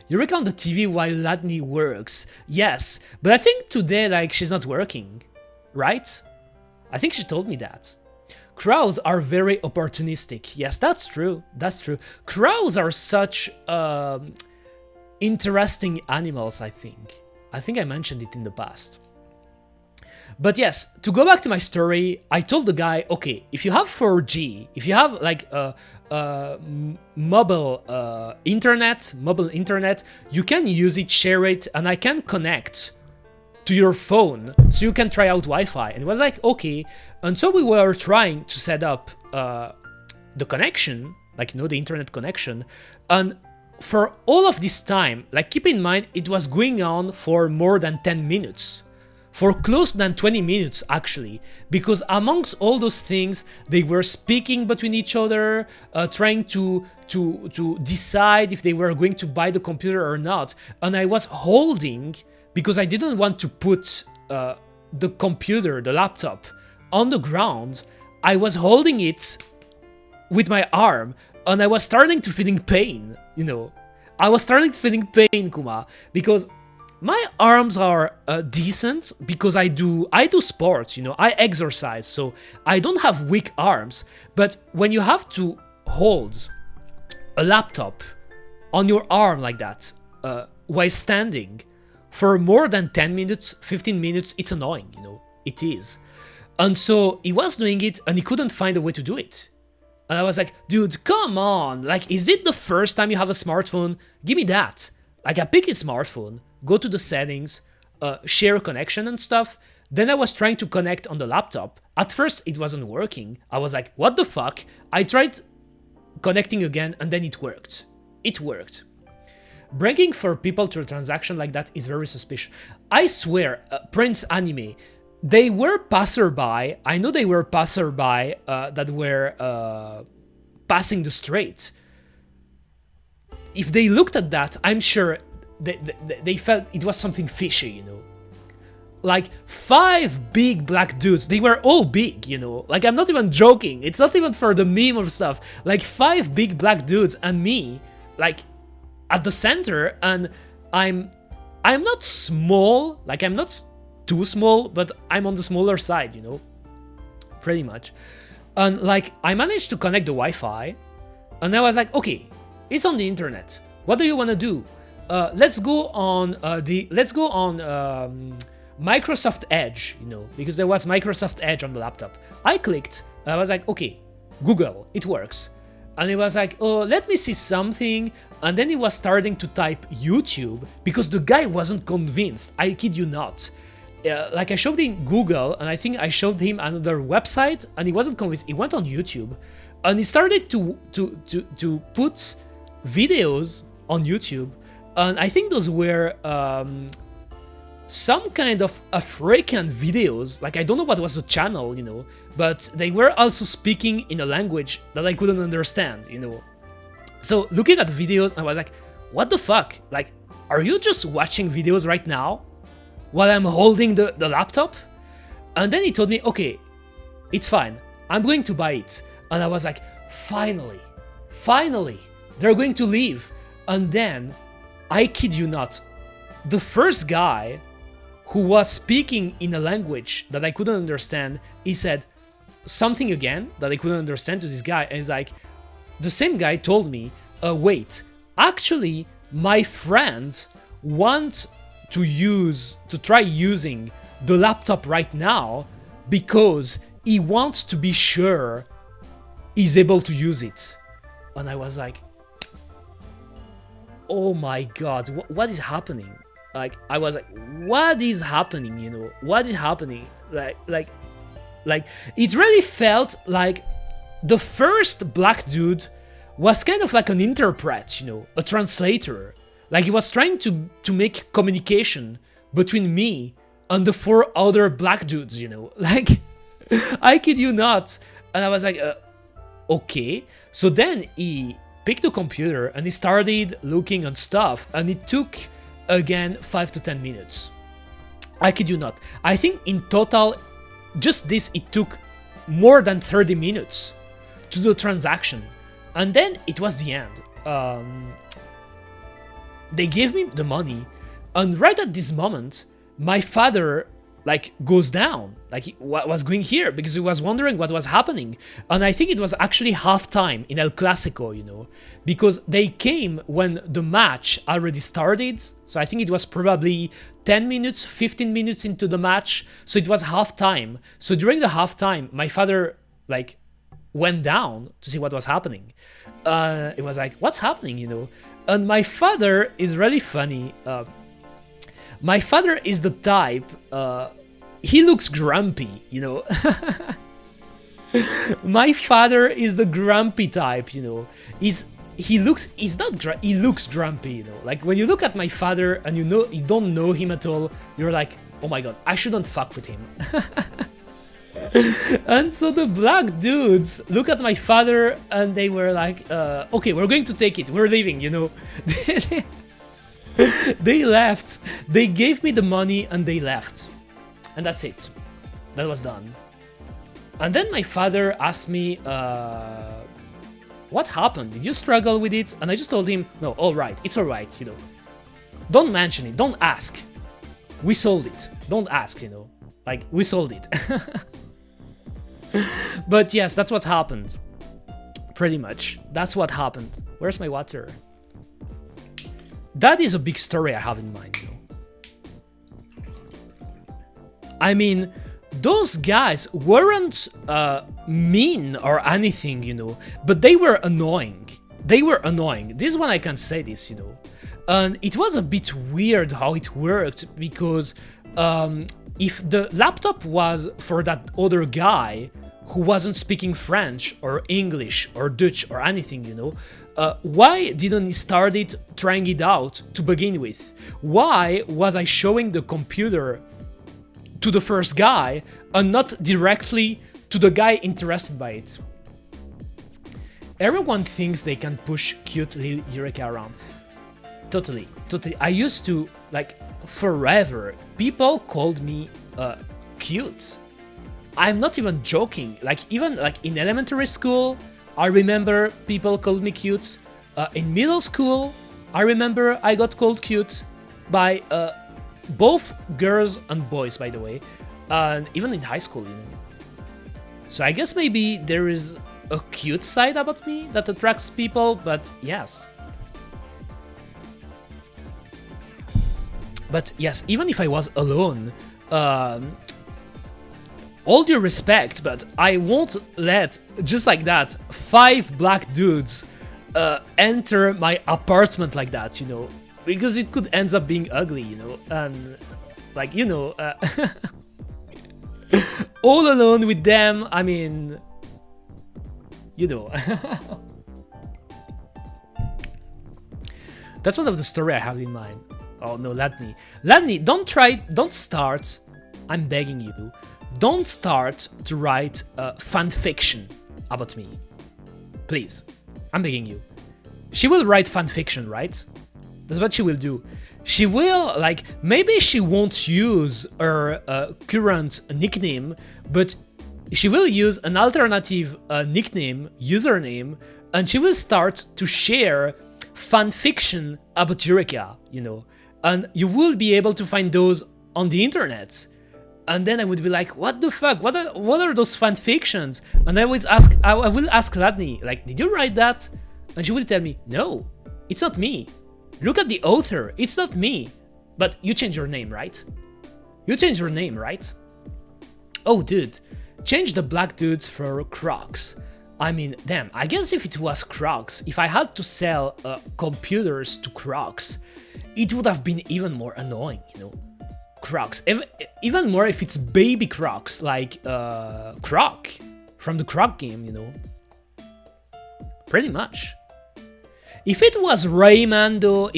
Eureka on the TV while Ladney works. Yes, but I think today, like, she's not working, right? I think she told me that. Crows are very opportunistic. Yes, that's true. That's true. Crows are such interesting animals, I think. I think I mentioned it in the past. But yes, to go back to my story, I told the guy, okay, if you have 4G, if you have like mobile internet, you can use it, share it, and I can connect to your phone so you can try out Wi-Fi. And it was like, okay. And so we were trying to set up the connection, like, you know, the internet connection. And for all of this time, like, keep in mind, it was going on for more than 10 minutes. For close than 20 minutes, actually. Because amongst all those things, they were speaking between each other, trying to decide if they were going to buy the computer or not. And I was holding, because I didn't want to put the computer, the laptop, on the ground. I was holding it with my arm, and I was starting to feeling pain, you know. I was starting to feeling pain, Kuma, because my arms are decent, because I do sports, you know, I exercise, so I don't have weak arms. But when you have to hold a laptop on your arm like that, while standing for more than 10 minutes, 15 minutes, it's annoying, you know, it is. And so he was doing it, and he couldn't find a way to do it. And I was like, dude, come on, like, is it the first time you have a smartphone? Give me that. Like, I pick his smartphone, go to the settings, share a connection and stuff. Then I was trying to connect on the laptop. At first, it wasn't working. I was like, what the fuck? I tried connecting again, and then it worked. It worked. Bringing 4 people to a transaction like that is very suspicious. I swear, Prince Anime, they were passerby. I know they were passerby that were passing the street. If they looked at that, I'm sure they felt it was something fishy, you know. Like 5 big black dudes, they were all big, you know. Like, I'm not even joking. It's not even for the meme or stuff. Like 5 big black dudes and me, like, at the center, and I'm not small, like, I'm not too small, but I'm on the smaller side, you know, pretty much. And like, I managed to connect the Wi-Fi, and I was like, okay, it's on the internet. What do you want to do? Let's go on Microsoft Edge, you know, because there was Microsoft Edge on the laptop. I clicked, and I was like, okay, Google, it works. And it was like, oh, let me see something. And then he was starting to type YouTube because the guy wasn't convinced. I kid you not. Like I showed him Google, and I think I showed him another website, and he wasn't convinced. He went on YouTube, and he started to put videos on YouTube, and I think those were some kind of African videos. Like I don't know what was the channel, you know, but they were also speaking in a language that I couldn't understand, you know. So looking at the videos, I was like, what the fuck? Like, are you just watching videos right now while I'm holding the laptop? And then he told me, okay, it's fine, I'm going to buy it. And I was like, finally, they're going to leave. And then, I kid you not, the first guy who was speaking in a language that I couldn't understand, he said something again that I couldn't understand to this guy. And it's like, the same guy told me, wait, actually, my friend wants to try using the laptop right now because he wants to be sure he's able to use it. And I was like, oh my god, what is happening? Like, I was like, what is happening, you know? What is happening? Like, it really felt like the first black dude was kind of like an interpret, you know, a translator. Like, he was trying to make communication between me and the 4 other black dudes, you know? Like, I kid you not. And I was like, okay. So then he picked the computer and he started looking at stuff, and it took, again, 5 to 10 minutes. I kid you not. I think in total, just this, it took more than 30 minutes to do the transaction. And then it was the end. They gave me the money, and right at this moment, my father like goes down, like what was going here, because he was wondering what was happening. And I think it was actually halftime in El Clasico, you know, because they came when the match already started. So I think it was probably 10 minutes, 15 minutes into the match. So it was halftime. So during the halftime, my father like went down to see what was happening. It was like, what's happening, you know? And my father is really funny. My father is the type, he looks grumpy, you know. My father is the grumpy type, you know. He looks grumpy, you know. Like, when you look at my father and you don't know him at all, you're like, oh my god, I shouldn't fuck with him. And so the black dudes look at my father and they were like, okay, we're going to take it, we're leaving, you know. They left, they gave me the money and they left. And that's it. That was done. And then my father asked me, what happened? Did you struggle with it? And I just told him, no, alright, it's alright, you know. Don't mention it, don't ask. We sold it. Don't ask, you know. Like, we sold it. But yes, that's what happened. Pretty much. That's what happened. Where's my water? That is a big story I have in mind, you know. I mean, those guys weren't mean or anything, you know, but they were annoying. They were annoying. This is when I can say this, you know. And it was a bit weird how it worked, because if the laptop was for that other guy who wasn't speaking French or English or Dutch or anything, you know, why didn't he start trying it out to begin with? Why was I showing the computer to the first guy and not directly to the guy interested by it? Everyone thinks they can push cute little Eureka around. Totally. I used to, like, forever, people called me cute. I'm not even joking. Like, even like in elementary school, I remember people called me cute. In middle school, I remember I got called cute by both girls and boys, by the way, and even in high school, you know. So I guess maybe there is a cute side about me that attracts people, but yes. But yes, even if I was alone, all due respect, but I won't let, just like that, 5 black dudes enter my apartment like that, you know, because it could end up being ugly, you know, and like, you know, all alone with them, I mean, you know. That's one of the story I have in mind. Oh no, Ladney, don't start, I'm begging you, don't start to write fan fiction about me. Please, I'm begging you. She will write fan fiction, right? That's what she will do. She will, like, maybe she won't use her current nickname, but she will use an alternative nickname, username, and she will start to share fan fiction about Eureka, you know. And you will be able to find those on the internet. And then I would be like, what the fuck? What are those fan fictions? And I will ask Ladney, like, did you write that? And she will tell me, no, it's not me. Look at the author, it's not me. But you changed your name, right? You changed your name, right? Oh, dude, change the black dudes for Crocs. I mean, damn, I guess if it was Crocs, if I had to sell computers to Crocs, it would have been even more annoying, you know? Crocs, even more if it's baby Crocs, like Croc, from the Croc game, you know? Pretty much. If it was Rayman though,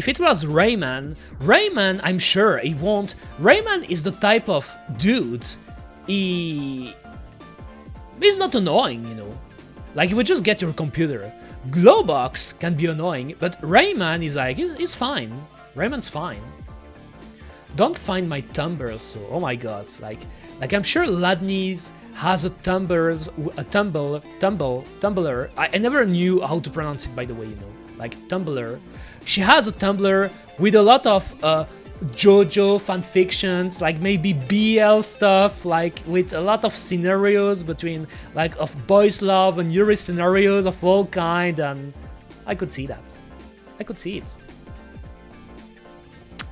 Rayman, I'm sure he won't. Rayman is the type of dude, he's not annoying, you know? Like, you would just get your computer. Glowbox can be annoying, but Rayman is like, he's fine. Rayman's fine. Don't find my Tumblr, so, oh my god, like I'm sure Ladney's has a Tumblr. I never knew how to pronounce it, by the way, you know, like Tumblr. She has a Tumblr with a lot of JoJo fanfictions, like maybe BL stuff, like with a lot of scenarios between, like, of boys love and Yuri scenarios of all kind, and I could see that. I could see it.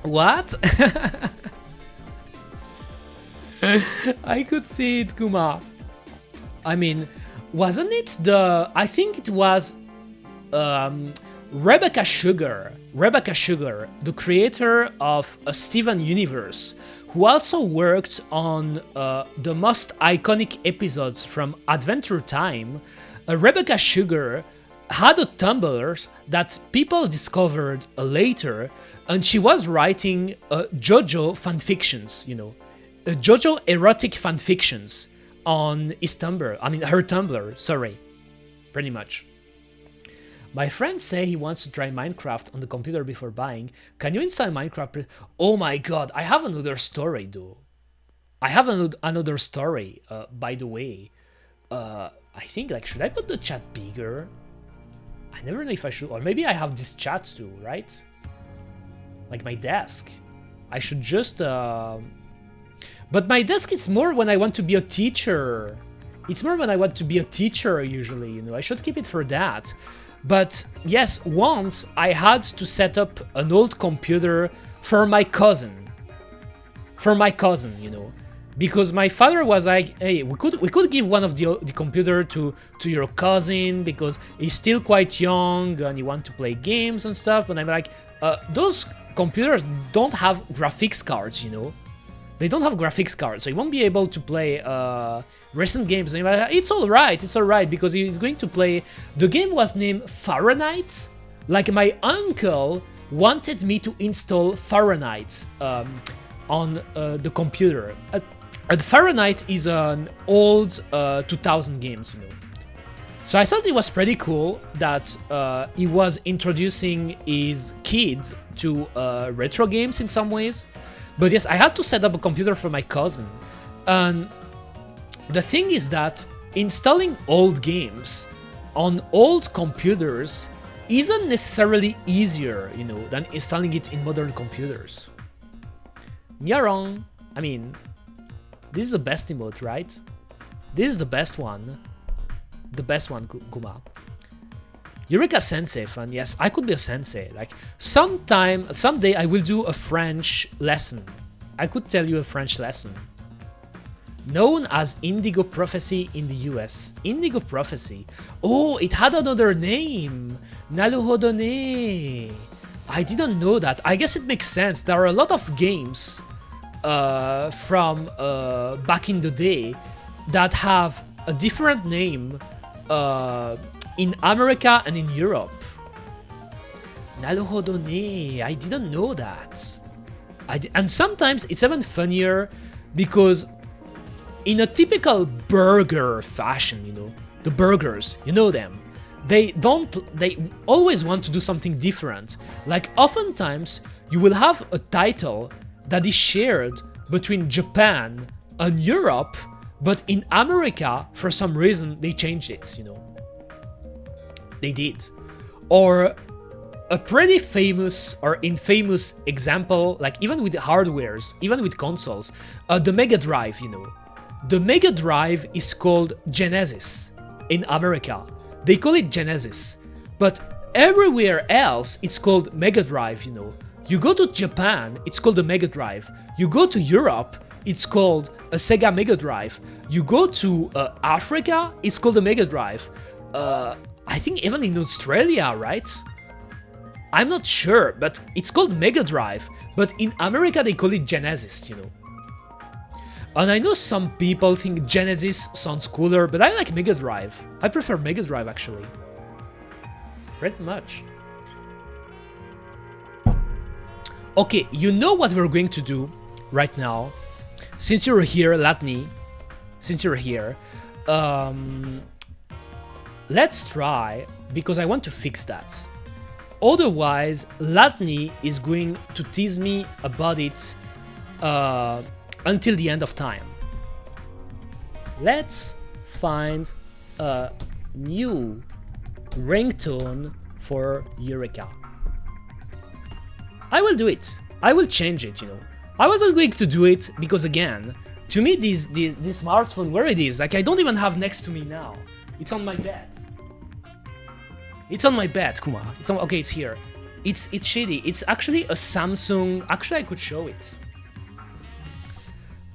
What? I could see it, Kuma. I mean, wasn't it I think it was Rebecca Sugar, the creator of Steven Universe, who also worked on the most iconic episodes from Adventure Time. Rebecca Sugar had a Tumblr that people discovered later, and she was writing JoJo fanfictions, you know, JoJo erotic fanfictions on his Tumblr. I mean, her Tumblr, sorry, pretty much. My friend say he wants to try Minecraft on the computer before buying. Can you install Minecraft? Oh my god, I have another story though. I have another story, by the way. I think, like, should I put the chat bigger? I never know if I should, or maybe I have this chat too, right? Like my desk. I should just, but my desk, it's more when I want to be a teacher. It's more when I want to be a teacher usually, you know, I should keep it for that. But yes, once I had to set up an old computer for my cousin. You know, because my father was like, hey, we could give one of the computer to your cousin because he's still quite young and he want to play games and stuff. But I'm like, those computers don't have graphics cards, you know. They don't have graphics cards, so he won't be able to play recent games. And like, it's all right, because he's going to play. The game was named Fahrenheit. Like, my uncle wanted me to install Fahrenheit on the computer. Fahrenheit is an old 2000 games, you know. So I thought it was pretty cool that he was introducing his kids to retro games in some ways. But yes, I had to set up a computer for my cousin. And the thing is that installing old games on old computers isn't necessarily easier, you know, than installing it in modern computers. You're wrong. I mean, this is the best emote, right? This is the best one. The best one, Kuma. Eureka sensei fan. Yes, I could be a sensei. Like someday I will do a French lesson. I could tell you a French lesson. Known as Indigo Prophecy in the US. Indigo Prophecy. Oh, it had another name. Naruhodo ne. I didn't know that. I guess it makes sense. There are a lot of games from back in the day that have a different name in America and in Europe. Naruhodo ne. I didn't know that. And sometimes it's even funnier because in a typical burger fashion, you know, the burgers, you know them, they always want to do something different. Like oftentimes you will have a title that is shared between Japan and Europe, but in America, for some reason, they changed it, you know. They did. Or a pretty famous or infamous example, like even with hardwares, even with consoles, the Mega Drive, you know. The Mega Drive is called Genesis in America. They call it Genesis. But everywhere else, it's called Mega Drive, you know. You go to Japan, it's called the Mega Drive. You go to Europe, it's called a Sega Mega Drive. You go to Africa, it's called a Mega Drive. I think even in Australia, right? I'm not sure, but it's called Mega Drive. But in America, they call it Genesis, you know. And I know some people think Genesis sounds cooler, but I like Mega Drive. I prefer Mega Drive, actually. Pretty much. Okay, you know what we're going to do right now? Since you're here, Latni, since you're here, let's try, because I want to fix that. Otherwise, Latni is going to tease me about it until the end of time. Let's find a new ringtone for Eureka. I will do it. I will change it, you know. I wasn't going to do it because, again, to me, this smartphone, where it is, like I don't even have next to me now. It's on my bed. It's on my bed, Kuma. It's on, okay, it's here. It's shitty. It's actually a Samsung. Actually, I could show it.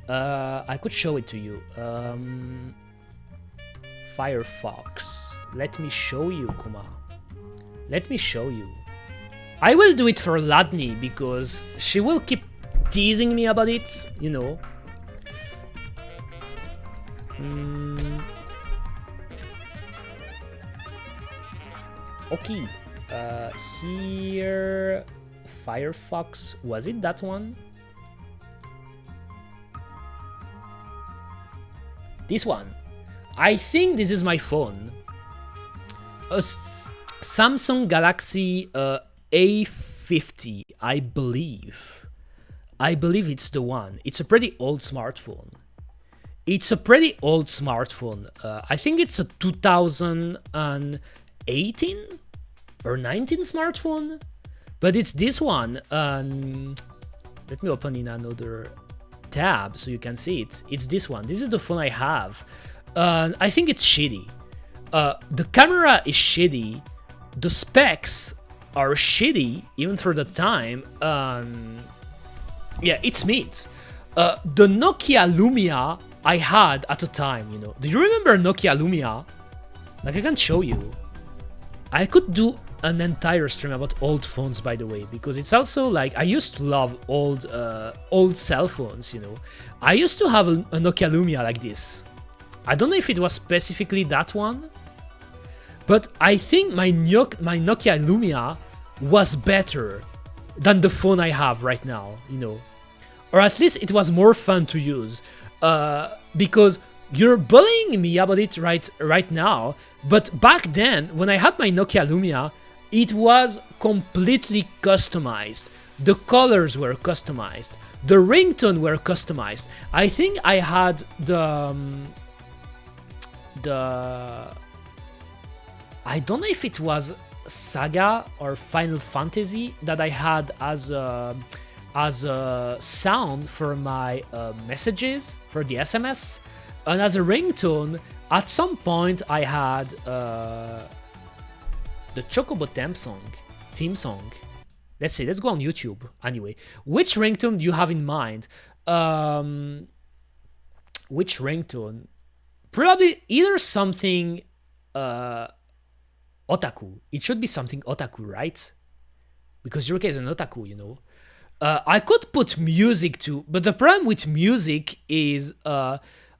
I could show it to you. Firefox. Let me show you, Kuma. Let me show you. I will do it for Ladni because she will keep teasing me about it, you know. Okay, here, Firefox, was it that one? This one. I think this is my phone. A Samsung Galaxy A50, I believe. I believe it's the one. It's a pretty old smartphone. It's a pretty old smartphone. I think it's a 2018 or 19 smartphone, but it's this one. Let me open in another tab so you can see it. It's this one. This is the phone I have. I think it's shitty. The camera is shitty. The specs are shitty, even for the time. Yeah, it's mid. The Nokia Lumia I had at the time, you know. Do you remember Nokia Lumia? Like, I can show you. I could do an entire stream about old phones, by the way, because it's also like, I used to love old cell phones, you know. I used to have a Nokia Lumia like this. I don't know if it was specifically that one, but I think my Nokia Lumia was better than the phone I have right now, you know. Or at least it was more fun to use, because you're bullying me about it right now, but back then, when I had my Nokia Lumia, it was completely customized. The colors were customized. The ringtone were customized. I think I had the I don't know if it was Saga or Final Fantasy that I had as as a sound for my messages, for the SMS, and as a ringtone. At some point, I had the Chocobo theme song. Let's see. Let's go on YouTube. Anyway, which ringtone do you have in mind? Which ringtone? Probably either something otaku. It should be something otaku, right? Because Eureka is an otaku, you know. I could put music too, but the problem with music is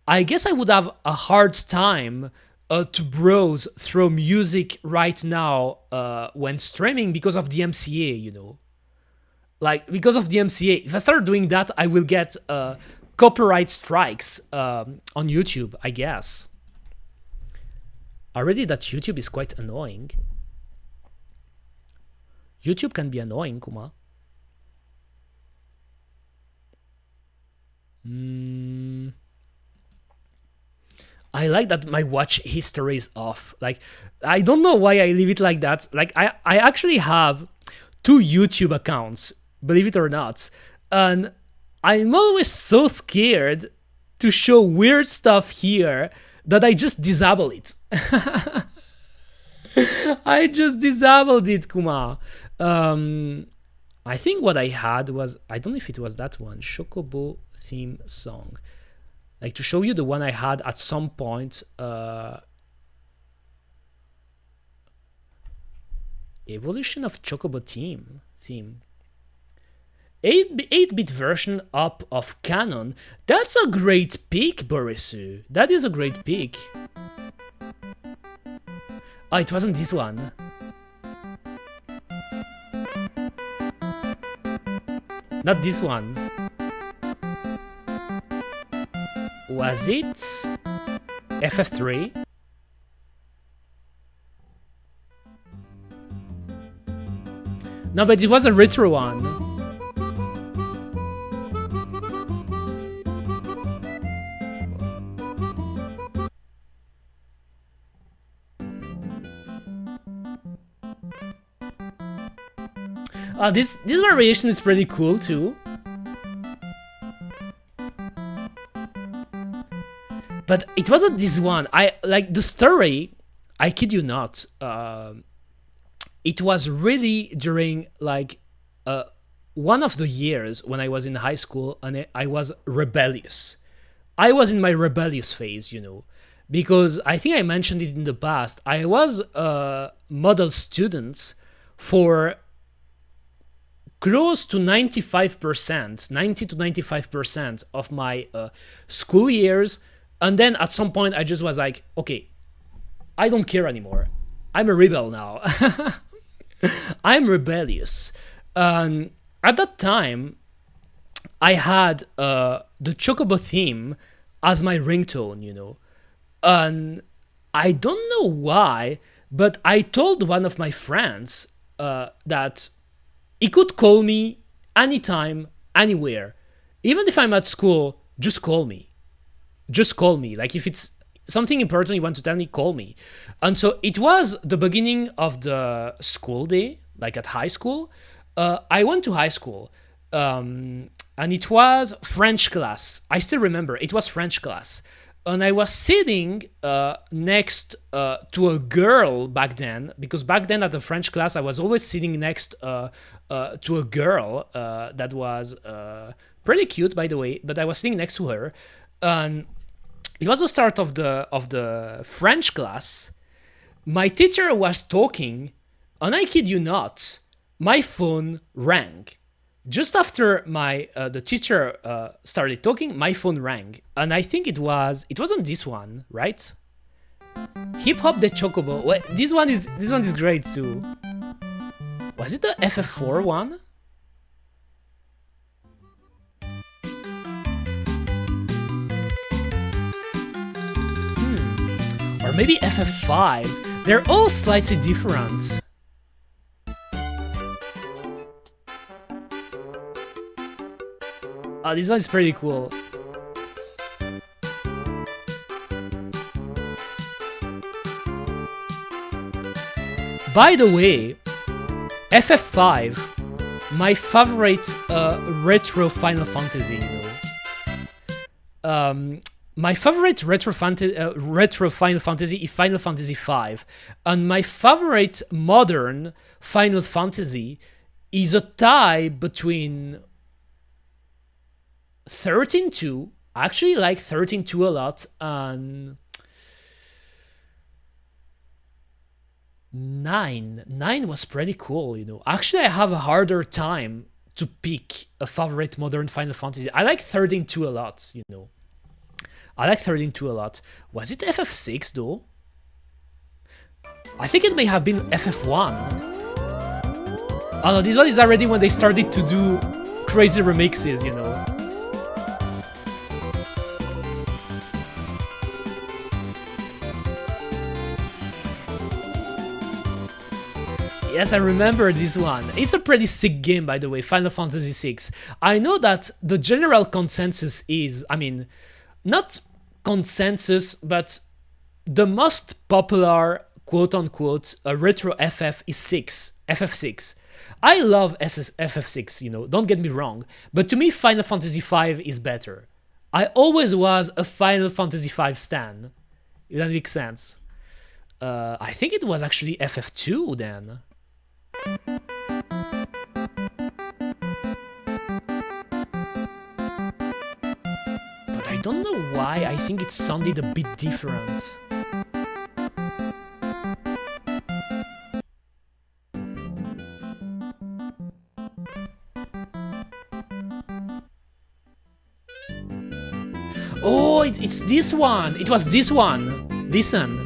I guess I would have a hard time to browse through music right now when streaming because of the MCA, you know. Like, because of the MCA. If I start doing that, I will get copyright strikes on YouTube, I guess. Already that YouTube is quite annoying. YouTube can be annoying, Kuma. I like that my watch history is off. Like, I don't know why I leave it like that. Like, I actually have 2 YouTube accounts, believe it or not. And I'm always so scared to show weird stuff here that I just disable it. I just disabled it, Kuma. I think what I had was, I don't know if it was that one, Chocobo theme song. Like, to show you the one I had at some point. Evolution of Chocobo theme. 8-bit version up of Canon. That's a great pick, Borisu. That is a great pick. Oh, it wasn't this one. Not this one. Was it FF3? No, but it was a retro one. This variation is pretty cool too. But it wasn't this one. I like the story. I kid you not. It was really during like one of the years when I was in high school, and I was rebellious. I was in my rebellious phase, you know, because I think I mentioned it in the past. I was a model student for close to 95%, 90 to 95% of my school years. And then at some point, I just was like, okay, I don't care anymore. I'm a rebel now. I'm rebellious. At that time, I had the Chocobo theme as my ringtone, you know. And I don't know why, but I told one of my friends that he could call me anytime, anywhere. Even if I'm at school, just call me. Just call me. Like, if it's something important you want to tell me, call me. And so it was the beginning of the school day, like at high school. I went to high school, and it was French class. I still remember, it was French class. And I was sitting next to a girl back then, because back then at the French class, I was always sitting next to a girl that was pretty cute, by the way, but I was sitting next to her. And it was the start of the French class. My teacher was talking, and I kid you not, my phone rang. Just after the teacher started talking, my phone rang, and I think it wasn't this one, right? Hip Hop the Chocobo. Well, this one is great too. Was it the FF4 one? Or maybe FF5. They're all slightly different. Oh, this one is pretty cool. By the way, FF5 my favorite retro Final Fantasy, my favorite retro Final Fantasy is Final Fantasy V, and my favorite modern Final Fantasy is a tie between 13-2. I actually like 13-2 a lot, and 9. 9 was pretty cool, Actually, I have a harder time to pick a favorite modern Final Fantasy. I like 13-2 a lot, I like 13-2 a lot. Was it FF6 though? I think it may have been FF1. Oh no, this one is already when they started to do crazy remixes, Yes, I remember this one. It's a pretty sick game, by the way, Final Fantasy VI. I know that the general consensus is, not consensus, but the most popular quote-unquote retro FF is FF6. I love FF6, don't get me wrong, but to me Final Fantasy V is better. I always was a Final Fantasy V stan, if that makes sense. I think it was actually FF2 then. But I don't know why, I think it sounded a bit different. Oh, it's this one! It was this one! Listen,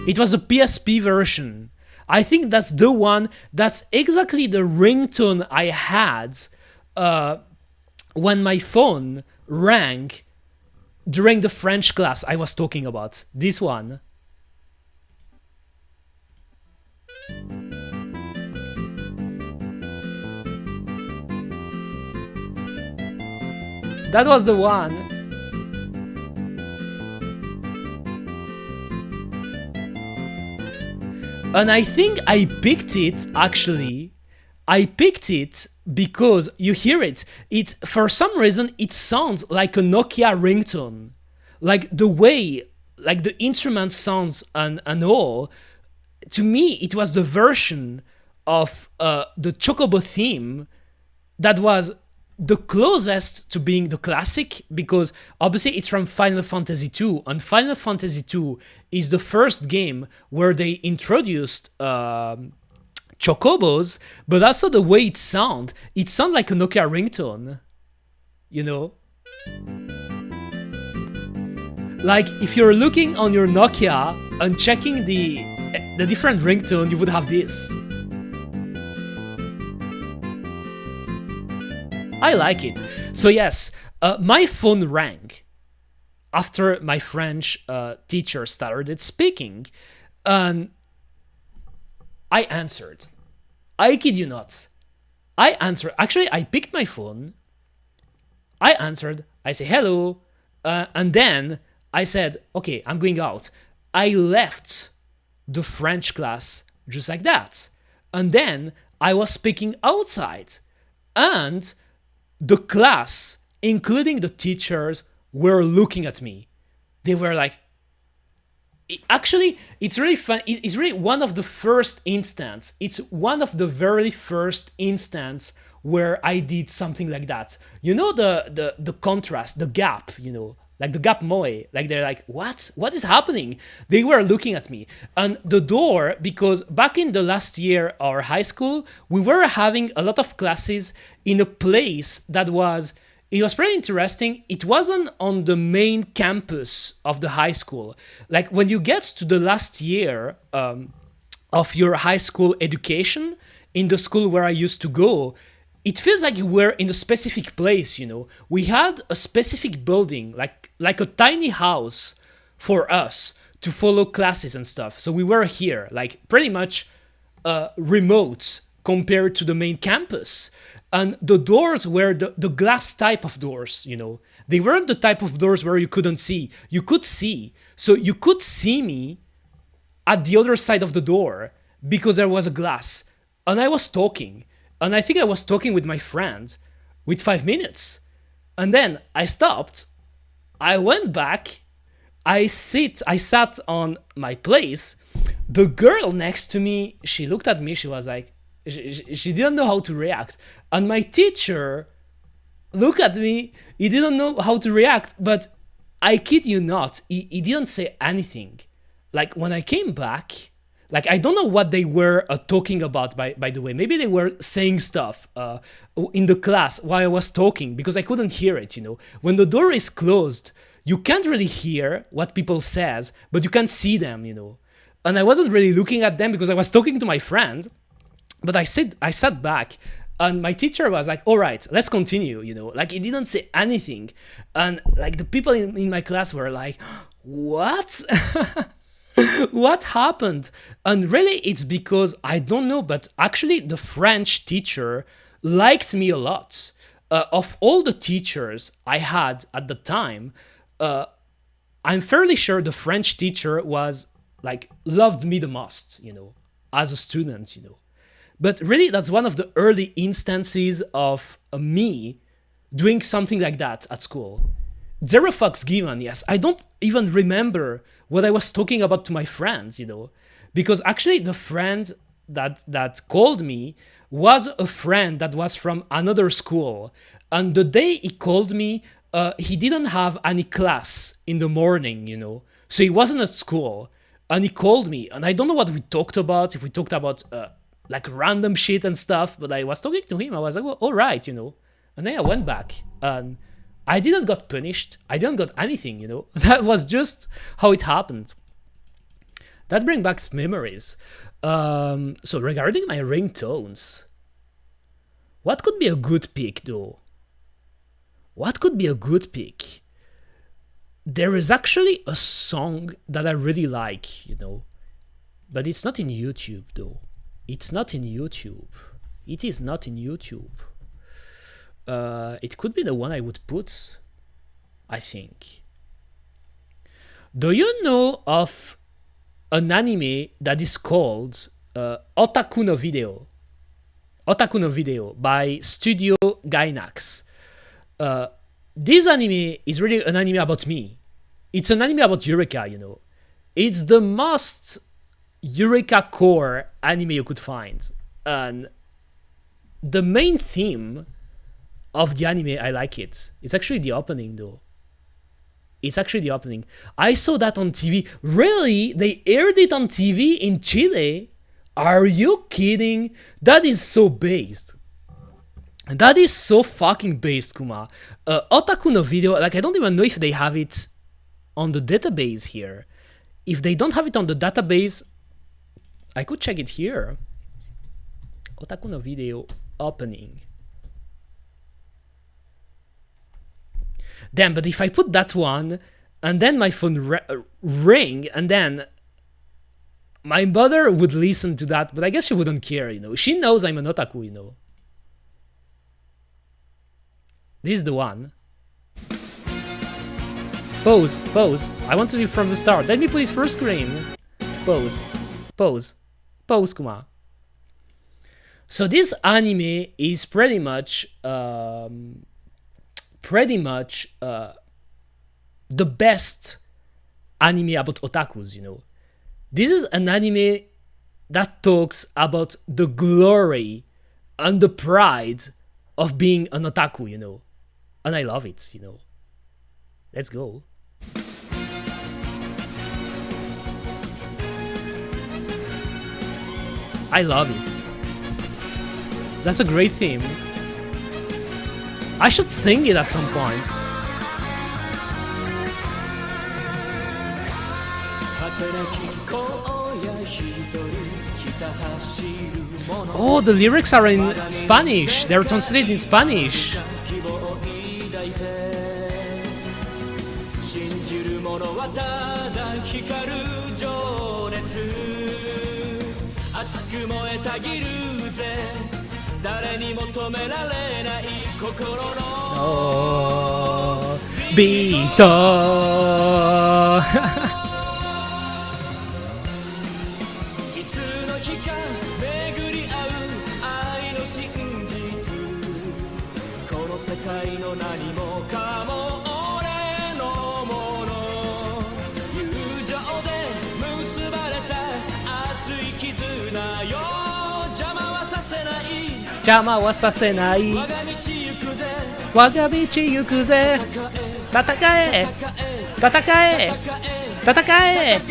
it was the PSP version. I think that's the one, that's exactly the ringtone I had when my phone rang during the French class I was talking about. This one. That was the one. And I think I picked it, actually. I picked it because you hear it. For some reason, it sounds like a Nokia ringtone. Like the way, like the instrument sounds and all. To me, it was the version of the Chocobo theme that was the closest to being the classic, because obviously it's from Final Fantasy II, and Final Fantasy II is the first game where they introduced chocobos, but also the way it sounds like a Nokia ringtone, Like if you're looking on your Nokia and checking the different ringtone, you would have this. I like it. So yes, my phone rang after my French teacher started speaking, and I answered. I kid you not. I answered. Actually, I picked my phone. I answered. I say hello, and then I said, okay, I'm going out. I left the French class just like that, and then I was speaking outside, and the class, including the teachers, were looking at me. They were like, actually, it's really fun. It's really one of the first instances. It's one of the very first instances where I did something like that. The contrast, the gap, like the gap moe. Like they're like, what? What is happening? They were looking at me. And the door, because back in the last year of our high school, we were having a lot of classes in a place that was, it was pretty interesting. It wasn't on the main campus of the high school. Like when you get to the last year of your high school education in the school where I used to go, it feels like you were in a specific place, We had a specific building, like a tiny house for us to follow classes and stuff. So we were here, like pretty much remote compared to the main campus. And the doors were the glass type of doors, They weren't the type of doors where you couldn't see. You could see. So you could see me at the other side of the door because there was a glass. And I was talking. And I think I was talking with my friend with 5 minutes. And then I stopped. I went back. I sat on my place. The girl next to me, she looked at me. She was like, she didn't know how to react. And my teacher looked at me. He didn't know how to react. But I kid you not, he didn't say anything. Like when I came back, like I don't know what they were talking about, by the way. Maybe they were saying stuff in the class while I was talking, because I couldn't hear it, When the door is closed, you can't really hear what people says, but you can see them, And I wasn't really looking at them because I was talking to my friend. But I sat back, and my teacher was like, all right, let's continue, Like, he didn't say anything. And, like, the people in my class were like, what? What happened? And really, it's because, I don't know, but actually the French teacher liked me a lot. Of all the teachers I had at the time, I'm fairly sure the French teacher was, like, loved me the most, as a student, But really, that's one of the early instances of me doing something like that at school. Zero fucks given, yes. I don't even remember what I was talking about to my friends, Because actually the friend that called me was a friend that was from another school. And the day he called me, he didn't have any class in the morning, So he wasn't at school. And he called me. And I don't know what we talked about, if we talked about... like random shit and stuff, but I was talking to him. I was like, well, all right, And then I went back, and I didn't got punished. I didn't got anything, That was just how it happened. That brings back memories. So regarding my ringtones, what could be a good pick, though? What could be a good pick? There is actually a song that I really like, But it's not in YouTube, though. It's not in YouTube. It is not in YouTube. It could be the one I would put, I think. Do you know of an anime that is called Otaku no Video? Otaku no Video by Studio Gainax. This anime is really an anime about me. It's an anime about Eureka, It's the most Eureka core anime you could find. And the main theme of the anime, I like it. It's actually the opening, though. It's actually the opening. I saw that on TV. Really? They aired it on TV in Chile? Are you kidding? That is so based. That is so fucking based, Kuma. Otaku no Video, like, I don't even know if they have it on the database here. If they don't have it on the database, I could check it here. Otaku no Video opening. Damn, but if I put that one, and then my phone ring, and then my mother would listen to that, but I guess she wouldn't care, She knows I'm an otaku, This is the one. Pause, pause. I want to do from the start. Let me put it first screen. Pause, pause, pause, Kuma. So this anime is pretty much the best anime about otakus, This is an anime that talks about the glory and the pride of being an otaku, And I love it, Let's go. I love it. That's a great theme. I should sing it at some point. Oh, the lyrics are in Spanish. They're translated in Spanish. Oh, bigot. 邪魔はさせない我が道行くぜ戦え戦え戦え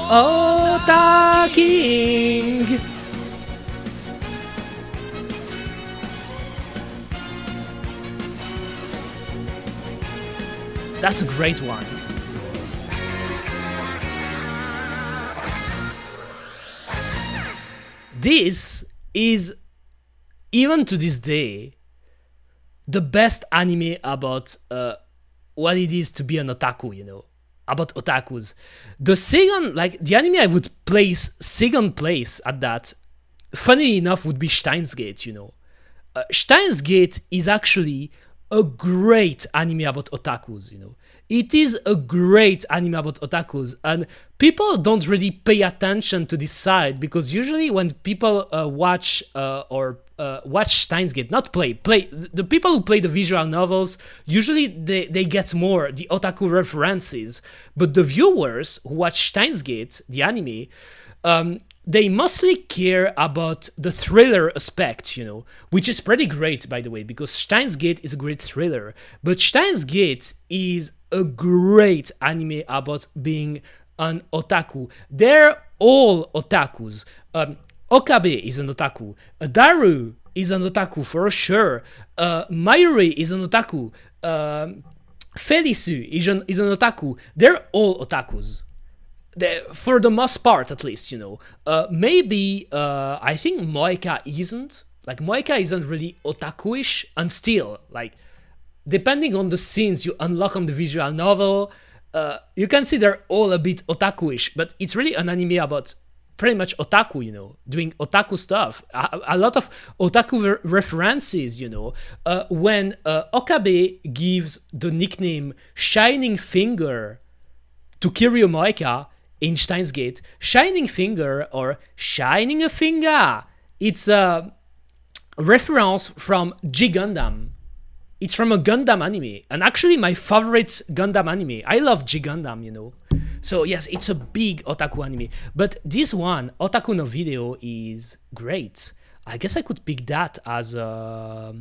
オタキングThat's a great one. This is, even to this day, the best anime about what it is to be an otaku, you know, about otakus. The second, like, the anime I would place second place at that, funny enough, would be Steins Gate, you know. Steins Gate is actually a great anime about otakus, you know. It is a great anime about otakus, and people don't really pay attention to this side because usually when people watch Steins Gate, not play the people who play the visual novels, usually they get more the otaku references, but the viewers who watch Steins Gate, the anime, they mostly care about the thriller aspect, you know, which is pretty great, by the way, because Steins Gate is a great thriller. But Steins Gate is a great anime about being an otaku. They're all otakus. Okabe is an otaku. Daru is an otaku for sure. Mayuri is an otaku. Felisu is an otaku. They're all otakus. For the most part, at least, you know. Maybe I think Moeka isn't. Like, Moeka isn't really otaku-ish, and still, like, depending on the scenes you unlock on the visual novel, you can see they're all a bit otaku-ish, but it's really an anime about pretty much otaku, you know, doing otaku stuff. A lot of otaku references, you know. When Okabe gives the nickname Shining Finger to Kiryu Moeka in Steins Gate, Shining Finger or Shining a Finger, it's a reference from G Gundam. It's from a Gundam anime, and actually my favorite Gundam anime. I love G Gundam, you know. So yes, it's a big otaku anime. But this one, Otaku no Video, is great. I guess I could pick that as a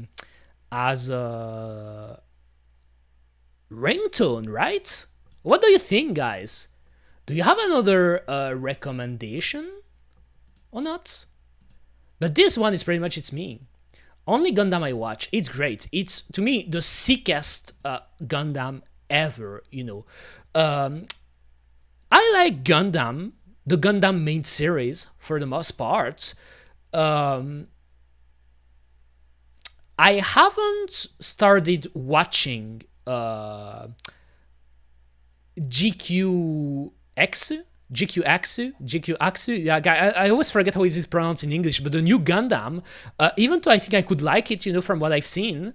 ringtone, right? What do you think, guys? Do you have another recommendation or not? But this one is pretty much it's me. Only Gundam I watch. It's great. It's, to me, the sickest Gundam ever, you know. I like Gundam, the Gundam main series, for the most part. I haven't started watching GQ yeah, I always forget how it is pronounced in English, but the new Gundam, even though I think I could like it, you know, from what I've seen,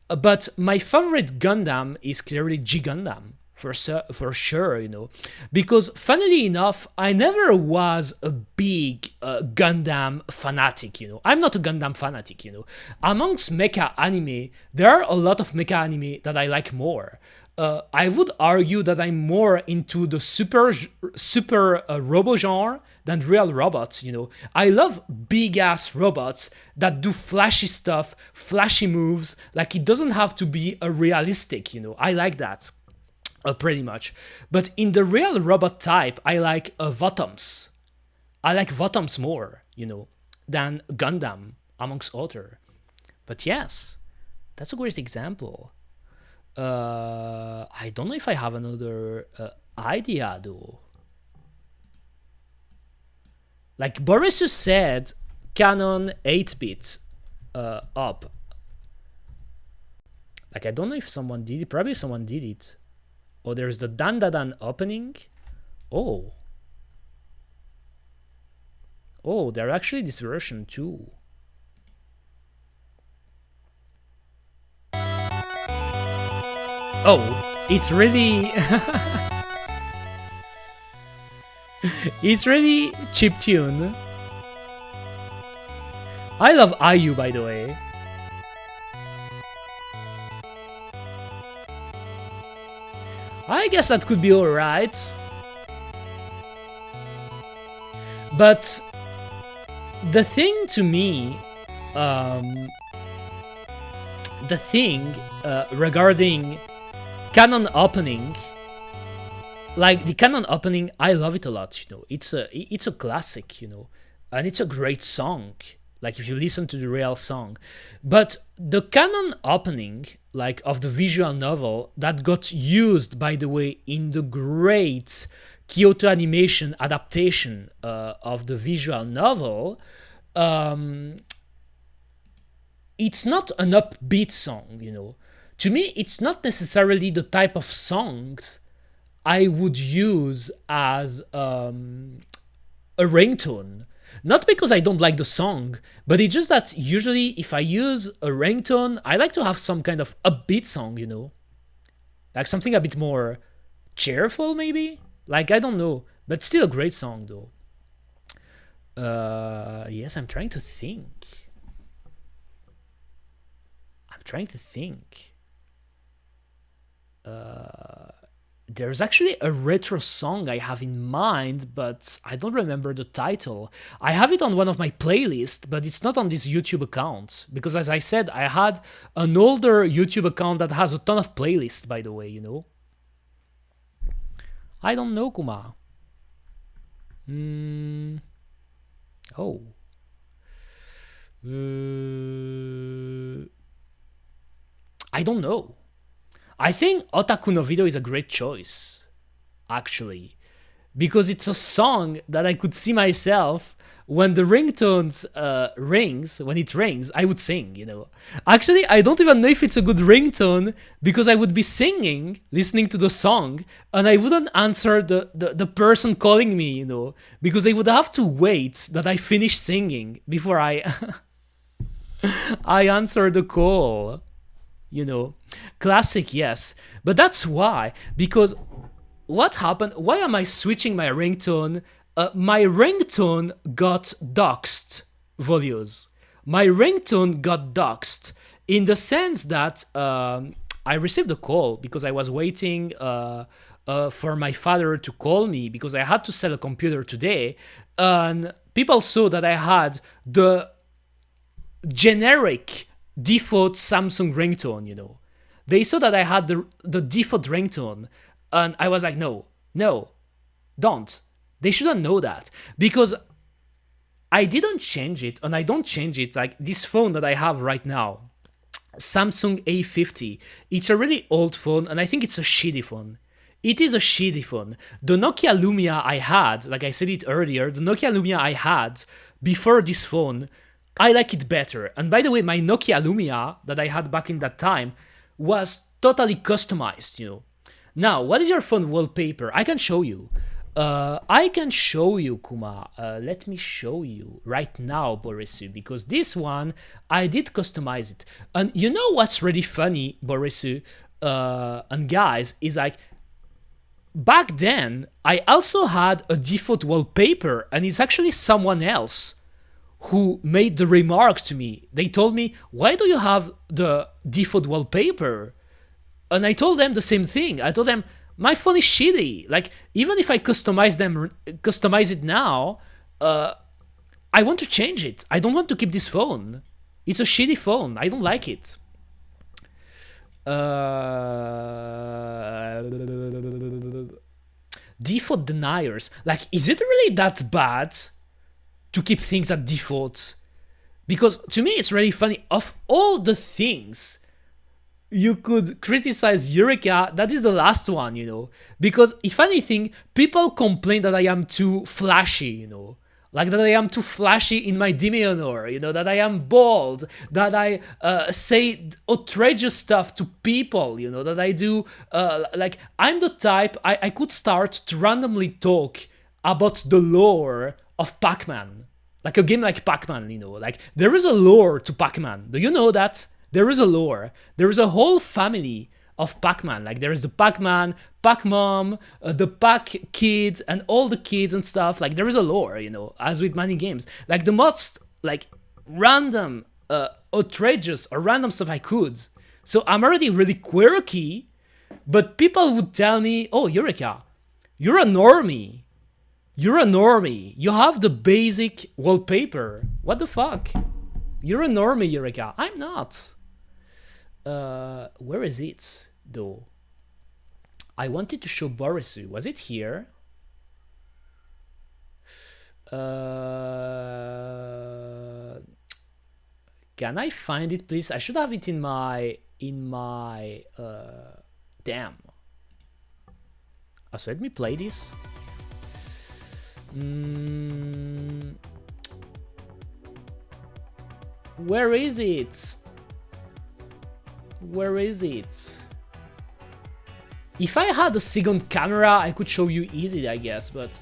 but my favorite Gundam is clearly G Gundam, for sure, you know, because funnily enough, I never was a big Gundam fanatic, you know. I'm not a Gundam fanatic, you know. Amongst mecha anime, there are a lot of mecha anime that I like more. I would argue that I'm more into the super robo genre than real robots, you know. I love big-ass robots that do flashy stuff, flashy moves, like it doesn't have to be a realistic, you know. I like that, pretty much. But in the real robot type, I like Votoms. I like Votoms more, you know, than Gundam, amongst other. But yes, that's a great example. I don't know if I have another idea though. Like Boris said, Canon 8-bit up. Like I don't know if someone did it. Probably someone did it. Oh, there's the Dan Da Dan opening. Oh. Oh, there's actually this version too. Oh, it's really it's really chiptune. I love IU, by the way. I guess that could be alright. But the thing to me, the thing regarding canon opening, like the canon opening, I love it a lot. You know, it's a classic. You know, and it's a great song. Like if you listen to the real song, but the canon opening, like of the visual novel that got used, by the way, in the great Kyoto Animation adaptation of the visual novel, it's not an upbeat song, you know. To me, it's not necessarily the type of songs I would use as a ringtone. Not because I don't like the song, but it's just that usually if I use a ringtone, I like to have some kind of upbeat song, you know? Like something a bit more cheerful, maybe? Like, I don't know, but still a great song, though. Yes, I'm trying to think. There's actually a retro song I have in mind, but I don't remember the title. I have it on one of my playlists, but it's not on this YouTube account. Because as I said, I had an older YouTube account that has a ton of playlists, by the way, you know? I don't know, Kuma. Oh. I don't know. I think Otaku no Video is a great choice, actually, because it's a song that I could see myself when the ringtones when it rings, I would sing, you know. Actually, I don't even know if it's a good ringtone because I would be singing, listening to the song, and I wouldn't answer the person calling me, you know, because they would have to wait that I finish singing before I I answer the call. You know, classic, yes, but that's why, because what happened, why am I switching my ringtone? My ringtone got doxed, Volios. My ringtone got doxed in the sense that I received a call because I was waiting for my father to call me because I had to sell a computer today, and people saw that I had the generic default Samsung ringtone, you know. They saw that I had the default ringtone, and I was like, no, don't. They shouldn't know that, because I didn't change it, and I don't change it. Like this phone that I have right now, Samsung A50, it's a really old phone, and I think it's a shitty phone. It is a shitty phone. The Nokia Lumia I had, like I said it earlier, the Nokia Lumia I had before this phone, I like it better. And by the way, my Nokia Lumia that I had back in that time was totally customized, you know. Now, what is your phone wallpaper? I can show you. Kuma. Let me show you right now, Borisu, because this one, I did customize it. And you know what's really funny, Borisu, and guys, is like, back then, I also had a default wallpaper, and it's actually someone else who made the remark to me. They told me, why do you have the default wallpaper? And I told them the same thing. I told them, my phone is shitty. Like, even if I customize it now, I want to change it. I don't want to keep this phone. It's a shitty phone. I don't like it. Default deniers. Like, is it really that bad to keep things at default? Because to me, it's really funny. Of all the things you could criticize Eureka, that is the last one, you know. Because if anything, people complain that I am too flashy, you know. Like that I am too flashy in my demeanor, you know, that I am bold, that I say outrageous stuff to people, you know, that I do, like, I'm the type, I could start to randomly talk about the lore of Pac-Man. Like a game like Pac-Man, you know, like there is a lore to Pac-Man. Do you know that? There is a lore. There is a whole family of Pac-Man. Like there is the Pac-Man, Pac-Mom, the Pac-Kid, and all the kids and stuff. Like there is a lore, you know, as with many games. Like the most like random, outrageous or random stuff I could. So I'm already really quirky, but people would tell me, oh, Eureka, you're a normie. You're a normie. You have the basic wallpaper. What the fuck? You're a normie, Eureka. I'm not. Where is it, though? I wanted to show Borisu. Was it here? Can I find it, please? I should have it in my damn. So let me play this. Where is it? Where is it? If I had a second camera, I could show you easily, I guess, but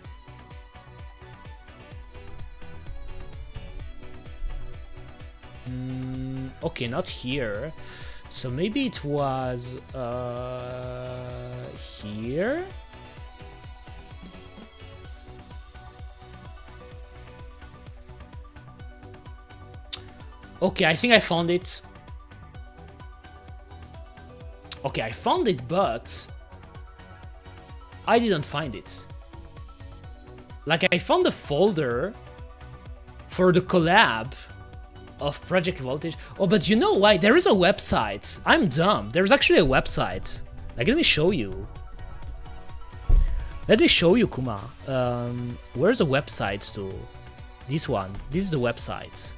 okay, not here. So maybe it was here. Okay, I think I found it. Okay, I found it, but I didn't find it. Like, I found the folder for the collab of Project Voltage. Oh, but you know why? There is a website. I'm dumb. There's actually a website. Like, let me show you. Let me show you, Kuma. Where's the website to? This one. This is the website.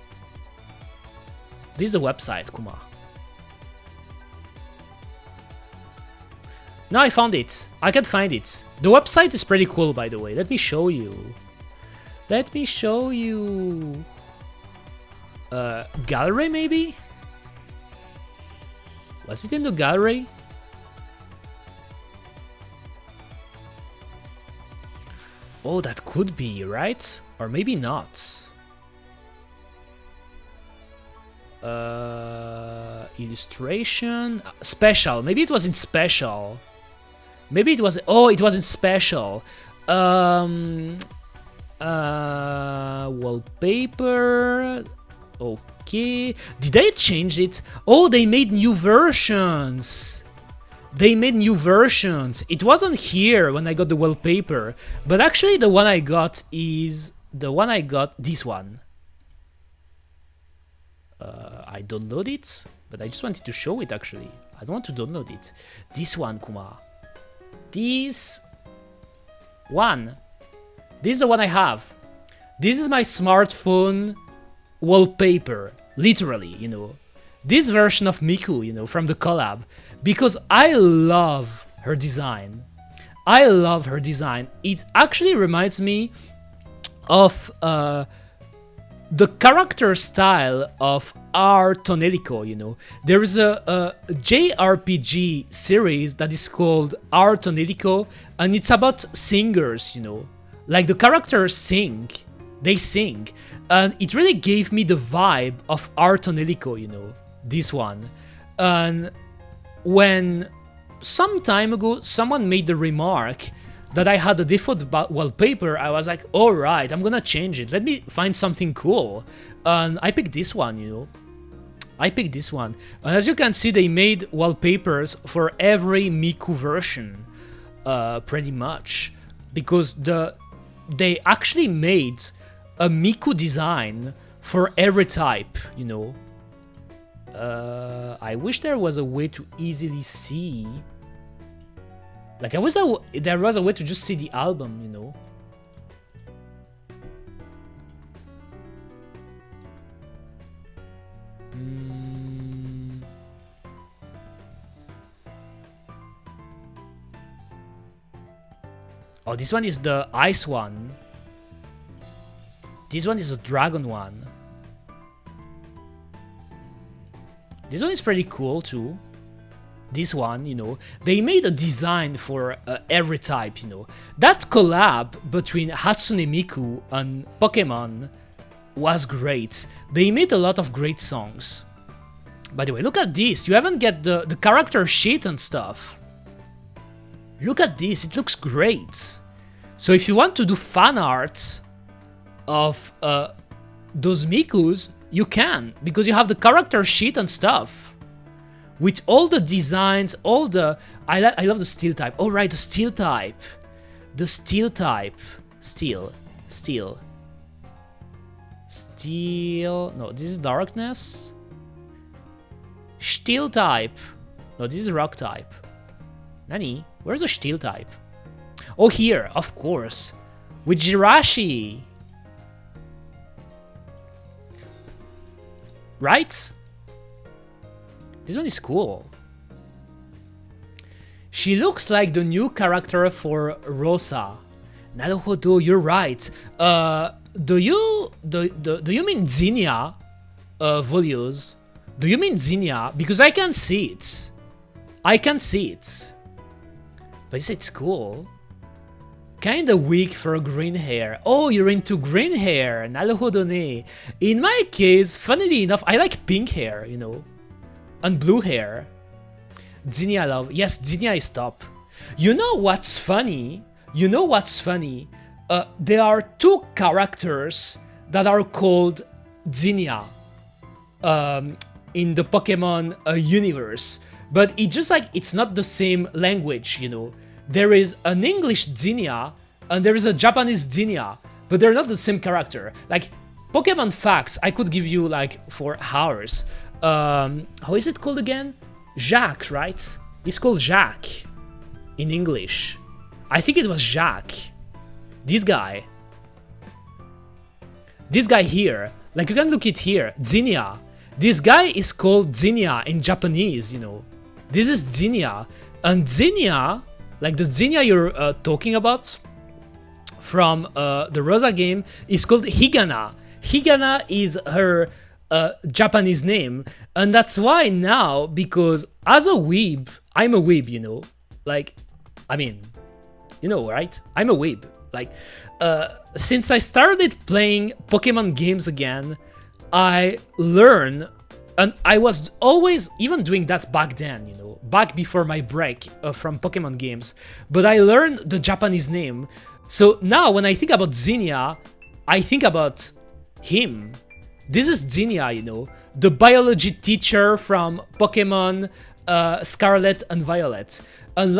This is the website, Kuma. Now I found it. I can find it. The website is pretty cool, by the way. Let me show you. Let me show you. Gallery, maybe? Was it in the gallery? Oh, that could be, right? Or maybe not. Illustration. Special. Maybe it was in special. Maybe it was. Oh, it was in special. Wallpaper. Okay. Did they change it? Oh, they made new versions. They made new versions. It wasn't here when I got the wallpaper, but actually the one I got is the one I got. This one. I downloaded it, but I just wanted to show it actually. I don't want to download it. This one, Kuma. This one. This is the one I have. This is my smartphone wallpaper. Literally, you know. This version of Miku, you know, from the collab. Because I love her design. I love her design. It actually reminds me of the character style of R. Tonelico, you know. There is a JRPG series that is called R. Tonelico, and it's about singers, you know. Like, the characters sing. They sing. And it really gave me the vibe of R. Tonelico, you know. This one. And when some time ago someone made the remark that I had a default wallpaper, I was like, alright, I'm gonna change it. Let me find something cool. And I picked this one, you know. I picked this one. And as you can see, they made wallpapers for every Miku version, pretty much. Because they actually made a Miku design for every type, you know. I wish there was a way to easily see. Like, there was a way to just see the album, you know. Oh, this one is the ice one. This one is the dragon one. This one is pretty cool too. This one, you know, they made a design for every type, you know. That collab between Hatsune Miku and Pokemon was great. They made a lot of great songs. By the way, look at this. You haven't get the character sheet and stuff. Look at this. It looks great. So if you want to do fan art of those Mikus, you can, because you have the character sheet and stuff. With all the designs, all the... I love the steel type. Oh, right, the steel type. The steel type. Steel. Steel. Steel. No, this is darkness. Steel type. No, this is rock type. Nani? Where's the steel type? Oh, here, of course. With Jirachi. Right? This one is cool. She looks like the new character for Rosa. Naruhodo, you're right. Do you mean Zinnia, Volios? Do you mean Zinnia? Because I can see it. I can see it. But it's cool. Kinda weak for green hair. Oh, you're into green hair. Naruhodo ne. In my case, funnily enough, I like pink hair, you know. And blue hair. Zinnia love. Yes, Zinnia is top. You know what's funny? You know what's funny? There are two characters that are called Zinnia in the Pokemon universe. But it's just like, it's not the same language, you know. There is an English Zinnia and there is a Japanese Zinnia, but they're not the same character. Like, Pokemon facts, I could give you like for hours. How is it called again? Jacques, right? It's called Jacques in English. I think it was Jacques. This guy. This guy here. Like, you can look it here. Zinnia. This guy is called Zinnia in Japanese, you know. This is Zinnia. And Zinnia, like the Zinnia you're talking about from the Rosa game, is called Higana. Higana is her Japanese name. And that's why now, because as a weeb, I'm a weeb, you know. Like, I mean, you know, right? I'm a weeb. Like, since I started playing Pokemon games again, I learn, and I was always even doing that back then, you know, back before my break from Pokemon games, but I learned the Japanese name. So now when I think about Zinnia, I think about him. This is Zinnia, you know, the biology teacher from Pokemon Scarlet and Violet. And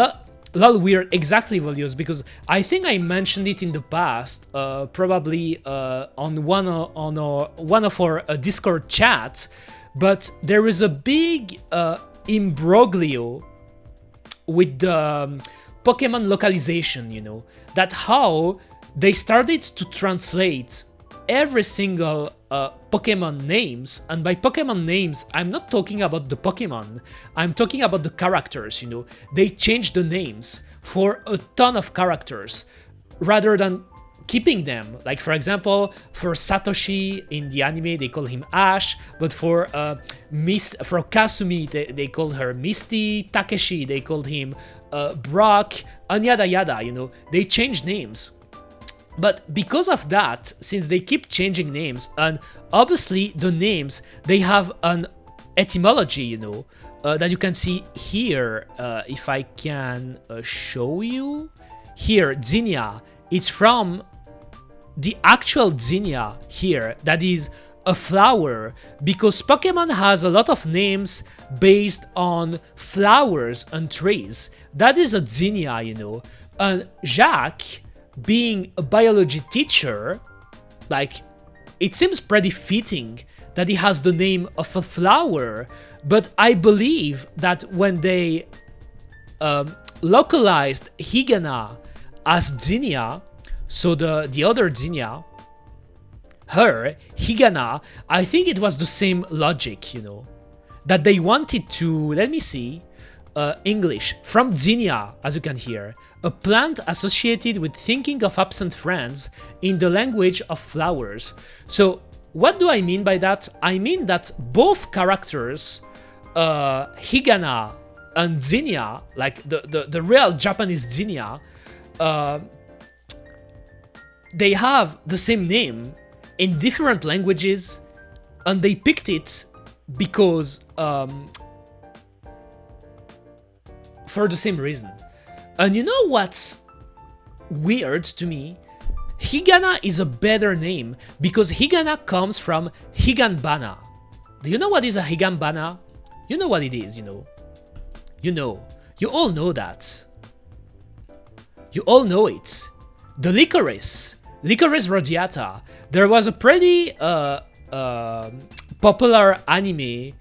lol, weird, exactly, Volios, because I think I mentioned it in the past, probably on one of our Discord chats, but there is a big imbroglio with the Pokemon localization, you know, that how they started to translate every single Pokemon names, and by Pokemon names, I'm not talking about the Pokemon, I'm talking about the characters, you know. They changed the names for a ton of characters, rather than keeping them. Like, for example, for Satoshi in the anime, they call him Ash, but for Kasumi, they called her Misty, Takeshi, they called him Brock, and yada yada, you know. They changed names. But because of that, since they keep changing names, and obviously the names, they have an etymology, you know, that you can see here, if I can show you. Here, Zinnia, it's from the actual Zinnia here, that is a flower, because Pokemon has a lot of names based on flowers and trees. That is a Zinnia, you know. And Jacques, being a biology teacher, like, it seems pretty fitting that he has the name of a flower, but I believe that when they localized Higana as Zinnia, so the other Zinnia, her, Higana, I think it was the same logic, you know, that they wanted to, let me see, English, from Zinnia, as you can hear, a plant associated with thinking of absent friends in the language of flowers. So what do I mean by that? I mean that both characters, Higana and Zinnia, like the real Japanese Zinnia, they have the same name in different languages, and they picked it because for the same reason. And you know what's weird to me? Higana is a better name because Higana comes from Higanbana. Do you know what is a Higanbana? You know what it is, you know. You know. You all know that. You all know it. the Licorice Radiata. There was a pretty popular anime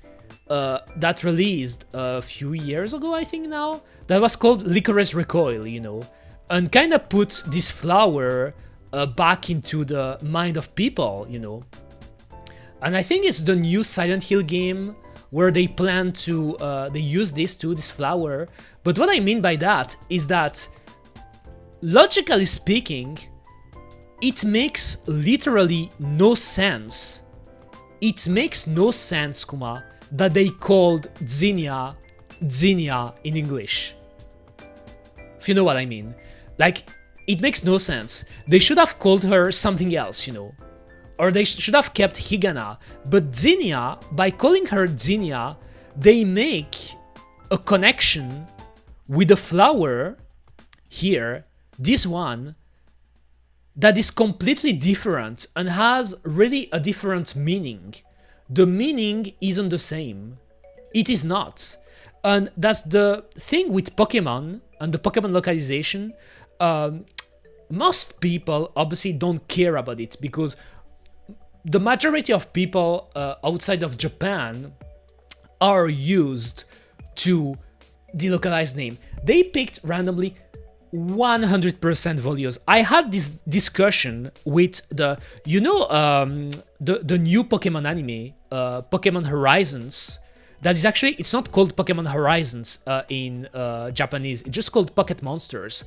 that released a few years ago, I think now, that was called Licorice Recoil, you know, and kind of puts this flower back into the mind of people, you know. And I think it's the new Silent Hill game where they plan to, they use this flower. But what I mean by that is that, logically speaking, it makes literally no sense. It makes no sense, Kuma, that they called Zinnia in English. If you know what I mean. Like, it makes no sense. They should have called her something else, you know. Or they should have kept Higana. But Zinnia, by calling her Zinnia, they make a connection with the flower here, this one, that is completely different and has really a different meaning. The meaning isn't the same. It is not. And that's the thing with Pokemon and the Pokemon localization. Most people obviously don't care about it because the majority of people outside of Japan are used to the localized name. They picked randomly 100% Volios. I had this discussion with the, you know, the new Pokemon anime, Pokemon Horizons. That is actually, it's not called Pokemon Horizons in Japanese. It's just called Pocket Monsters.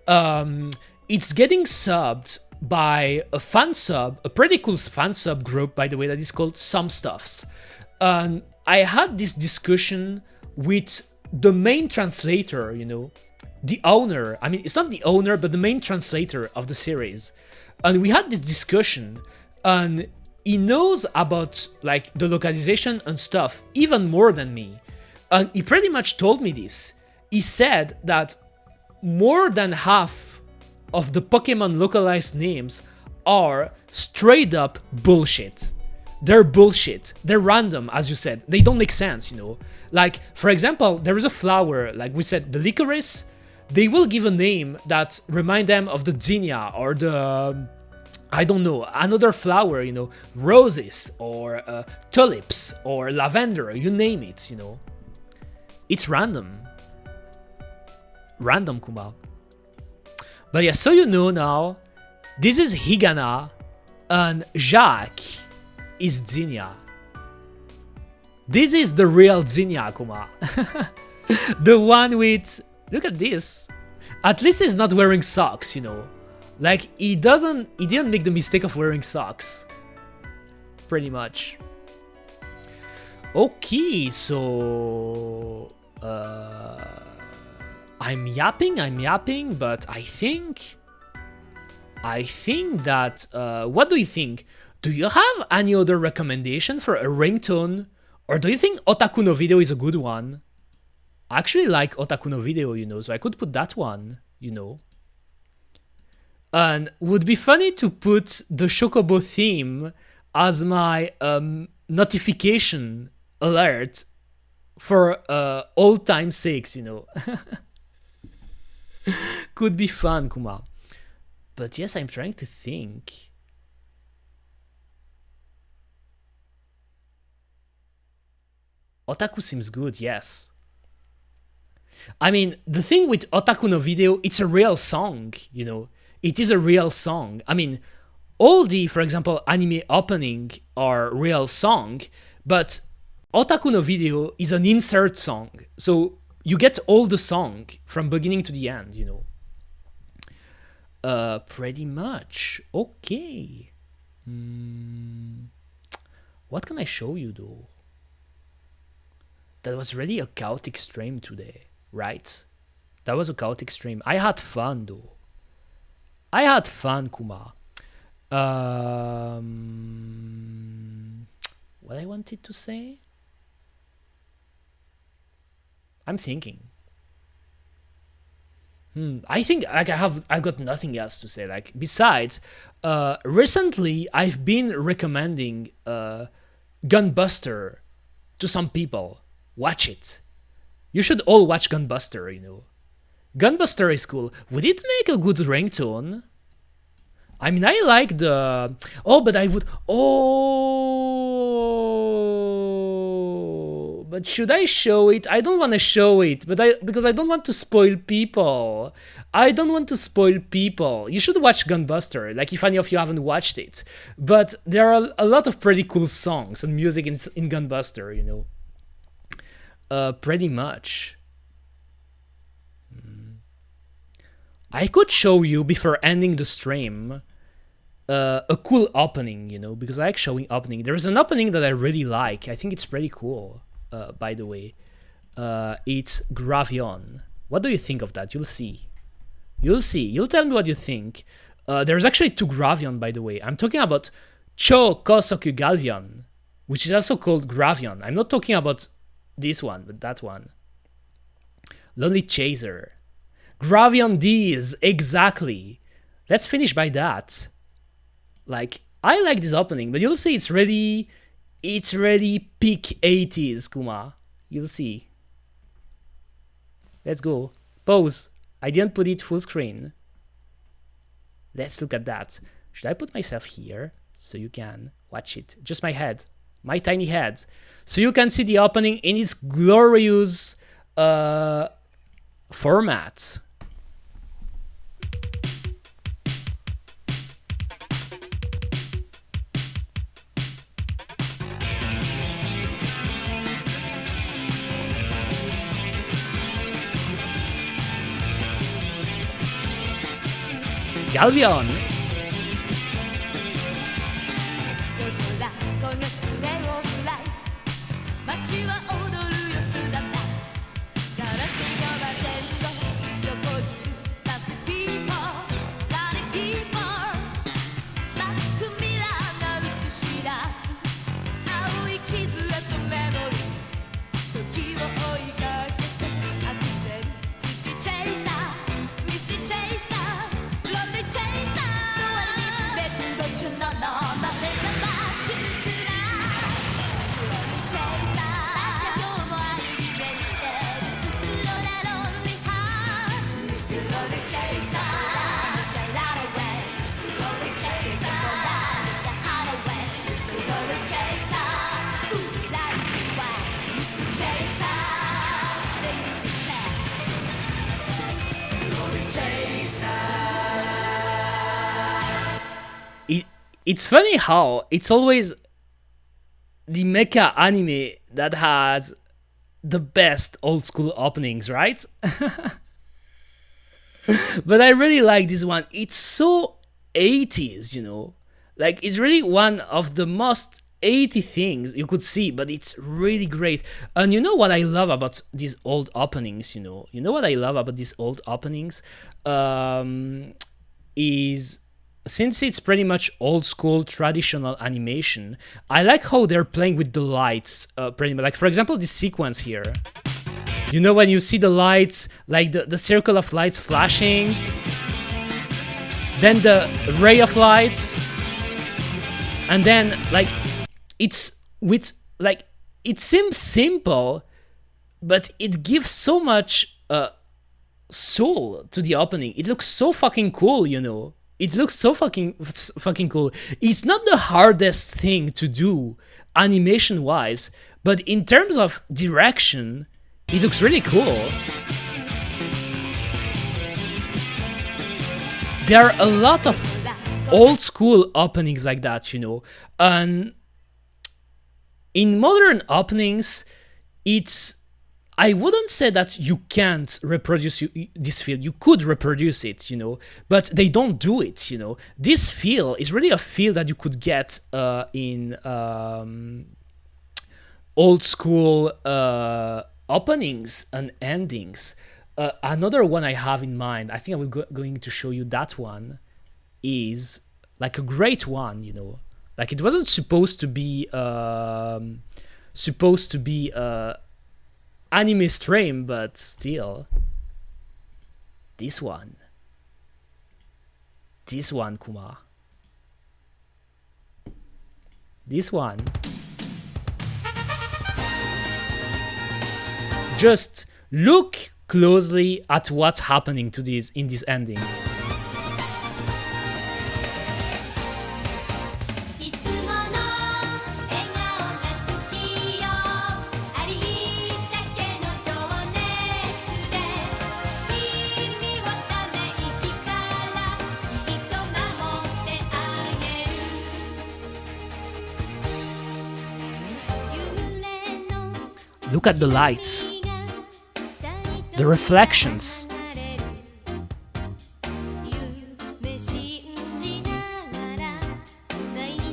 It's getting subbed by a fan sub, a pretty cool fan sub group, by the way, that is called Some Stuffs. And I had this discussion with the main translator, you know, the owner. I mean, it's not the owner, but the main translator of the series. And we had this discussion, and he knows about like the localization and stuff even more than me. And he pretty much told me this. He said that more than half of the Pokemon localized names are straight up bullshit. They're bullshit. They're random, as you said. They don't make sense, you know. Like, for example, there is a flower, like we said, the Licorice. They will give a name that remind them of the Zinnia or the, I don't know, another flower, you know, roses or tulips or lavender, you name it, you know. It's random. Random, Kuma. But yeah, so you know now, this is Higana and Jacques is Zinnia. This is the real Zinnia, Kuma. The one with, look at this. At least he's not wearing socks, you know. Like, he didn't make the mistake of wearing socks. Pretty much. Okay, so I'm yapping, but I think that what do you think? Do you have any other recommendation for a ringtone? Or do you think Otaku no Video is a good one? I actually like Otaku no Video, you know, so I could put that one, you know. And would be funny to put the Chocobo theme as my notification alert for old time's sakes, you know. Could be fun, Kuma. But yes, I'm trying to think. Otaku seems good, yes. I mean, the thing with Otaku no Video, it's a real song, you know. It is a real song. I mean, all the, for example, anime opening are real song, but Otaku no Video is an insert song. So you get all the song from beginning to the end, you know. Pretty much. Okay. What can I show you, though? That was really a chaotic stream today, right? That was a chaotic stream. I had fun, though. I had fun, Kuma. What I wanted to say? I'm thinking. I think like I've got nothing else to say. Like besides, recently I've been recommending Gunbuster to some people. Watch it. You should all watch Gunbuster, you know. Gunbuster is cool. Would it make a good ringtone? I mean, I like the... Oh, but I would... Oh... But should I show it? I don't want to show it, but because I don't want to spoil people. I don't want to spoil people. You should watch Gunbuster, like if any of you haven't watched it. But there are a lot of pretty cool songs and music in Gunbuster, you know. Pretty much. I could show you before ending the stream a cool opening, you know, because I like showing opening. There's an opening that I really like. I think it's pretty cool, by the way. It's Gravion. What do you think of that? You'll see. You'll see. You'll tell me what you think. There's actually 2 Gravion, by the way. I'm talking about Cho Kosoku Galvion, which is also called Gravion. I'm not talking about this one, but that one. Lonely Chaser. Gravion D's, exactly. Let's finish by that. Like, I like this opening, but you'll see it's really peak 80s, Kuma. You'll see. Let's go. Pause. I didn't put it full screen. Let's look at that. Should I put myself here so you can watch it? Just my head. My tiny head. So you can see the opening in its glorious format. Galvion. It's funny how it's always the mecha anime that has the best old school openings, right? But I really like this one. It's so 80s, you know? Like, it's really one of the most 80 things you could see, but it's really great. And you know what I love about these old openings, you know? You know what I love about these old openings? Is... Since it's pretty much old school traditional animation, I like how they're playing with the lights pretty much. Like, for example, this sequence here. You know, when you see the lights, like the circle of lights flashing, then the ray of lights, and then like it's with like it seems simple, but it gives so much soul to the opening. It looks so fucking cool, you know. It looks so fucking cool. It's not the hardest thing to do animation-wise, but in terms of direction, it looks really cool. There are a lot of old school openings like that, you know. And in modern openings, it's... I wouldn't say that you can't reproduce this feel. You could reproduce it, you know, but they don't do it, you know. This feel is really a feel that you could get in old school openings and endings. Another one I have in mind, I think I'm going to show you that one, is like a great one, you know. Like, it wasn't supposed to be anime stream, but still. This one, Kuma. This one. Just look closely at what's happening to this in this ending. Look at the lights, the reflections.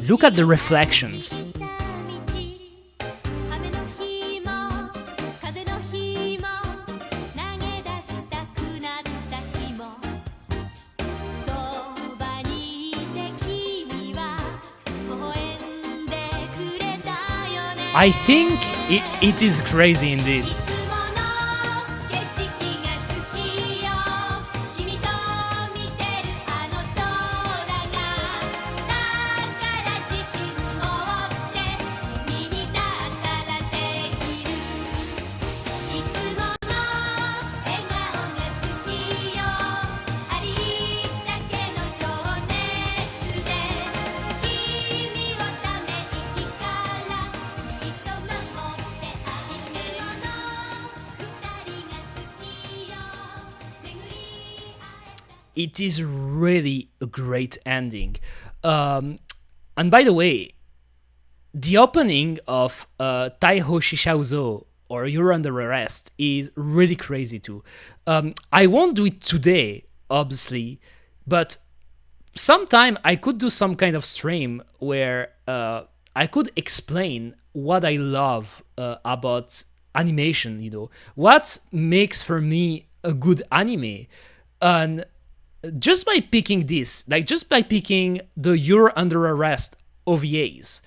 Look at the reflections. I think it is crazy indeed. It is really a great ending. And by the way, the opening of Taiho Shishaozo or You're Under Arrest is really crazy too. I won't do it today, obviously, but sometime I could do some kind of stream where I could explain what I love about animation, you know, what makes for me a good anime. And just by picking this, like just by picking the You're Under Arrest OVAs,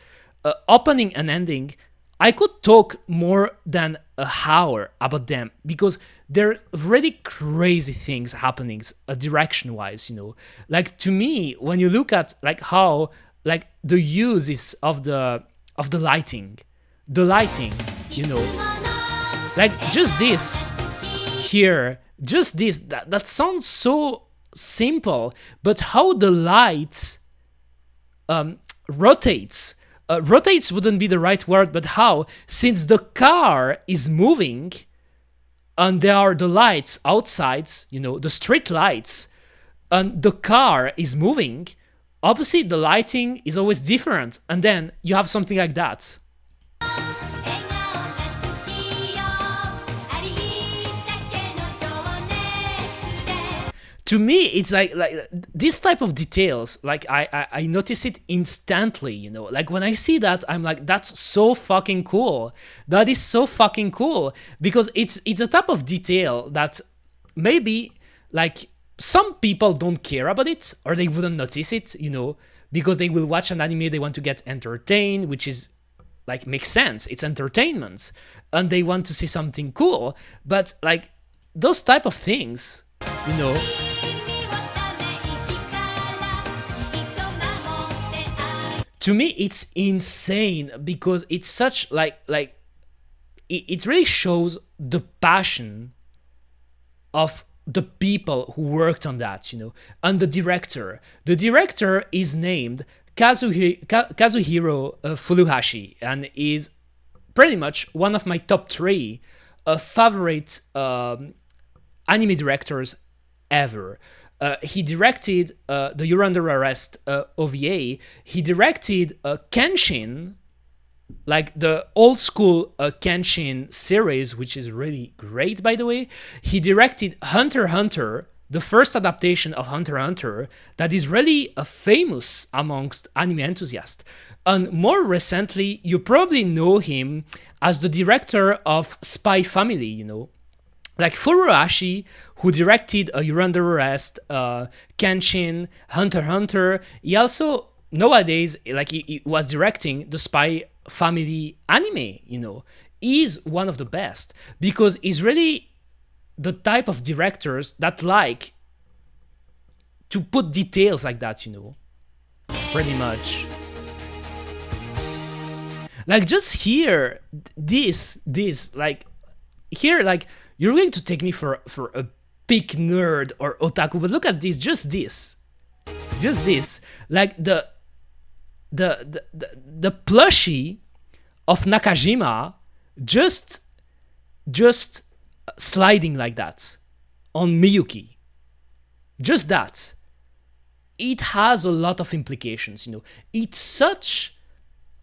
opening and ending, I could talk more than an hour about them because there are really crazy things happening direction-wise, you know. Like to me, when you look at like how like the uses of the lighting, you know, like just this here, just this, that sounds so simple, but how the light rotates wouldn't be the right word, but how, since the car is moving and there are the lights outside, you know, the street lights, and the car is moving, obviously the lighting is always different, and then you have something like that. To me, it's like this type of details, like I notice it instantly, you know, like when I see that, I'm like, that's so fucking cool. That is so fucking cool, because it's a type of detail that maybe like some people don't care about it, or they wouldn't notice it, you know, because they will watch an anime, they want to get entertained, which is like, makes sense, it's entertainment, and they want to see something cool. But like those type of things, you know, to me it's insane, because it's such like it really shows the passion of the people who worked on that, you know. And the director is named Kazuhiro Furuhashi, and is pretty much one of my top 3 favorite anime directors ever. He directed the You're Under Arrest OVA. He directed Kenshin, like the old school Kenshin series, which is really great, by the way. He directed Hunter x Hunter, the first adaptation of Hunter x Hunter, that is really famous amongst anime enthusiasts. And more recently, you probably know him as the director of Spy Family, you know. Like Furuhashi, who directed You're Under Arrest, Kenshin, Hunter x Hunter. He also, nowadays, like he was directing the Spy Family anime, you know. He's one of the best, because he's really the type of directors that like to put details like that, you know, pretty much. Like just here, this, like here, like, you're going to take me for a big nerd or otaku, but look at this, just this, like the plushie of Nakajima just sliding like that on Miyuki. Just that. It has a lot of implications, you know. It's such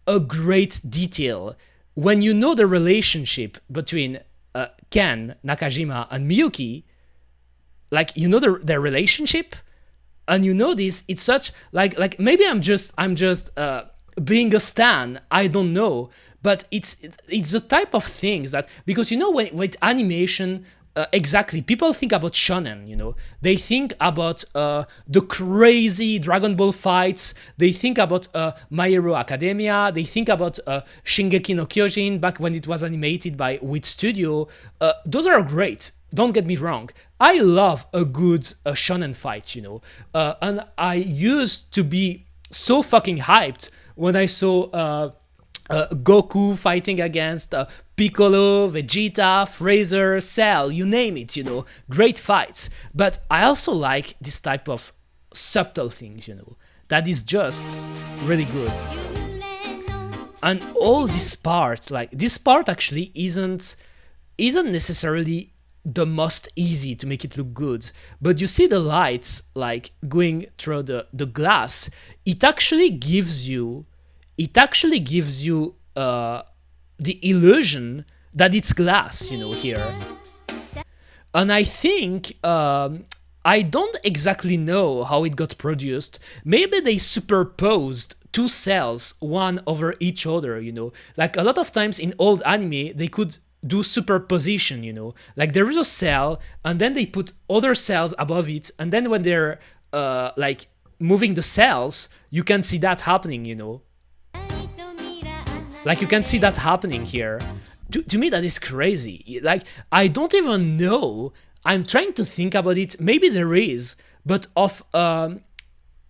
a great detail when you know the relationship between Ken, Nakajima, and Miyuki, like you know their relationship, and you know this, it's such like maybe I'm just being a stan, I don't know, but it's the type of things that, because you know when with animation, exactly, people think about shonen, you know, they think about the crazy Dragon Ball fights, they think about My Hero Academia, they think about Shingeki no Kyojin back when it was animated by Wit Studio. Those are great, don't get me wrong, I love a good shonen fight, you know, and I used to be so fucking hyped when I saw Goku fighting against Piccolo, Vegeta, Fraser, Cell, you name it, you know, great fights. But I also like this type of subtle things, you know, that is just really good. And all this part, like this part actually isn't necessarily the most easy to make it look good, but you see the lights like going through the glass, it actually gives you the illusion that it's glass, you know, here. And I think I don't exactly know how it got produced. Maybe they superposed two cells one over each other, you know, like a lot of times in old anime they could do superposition, you know, like there is a cell and then they put other cells above it, and then when they're like moving the cells, you can see that happening, you know, like you can see that happening here. To me that is crazy, like I don't even know, I'm trying to think about it, maybe there is, but of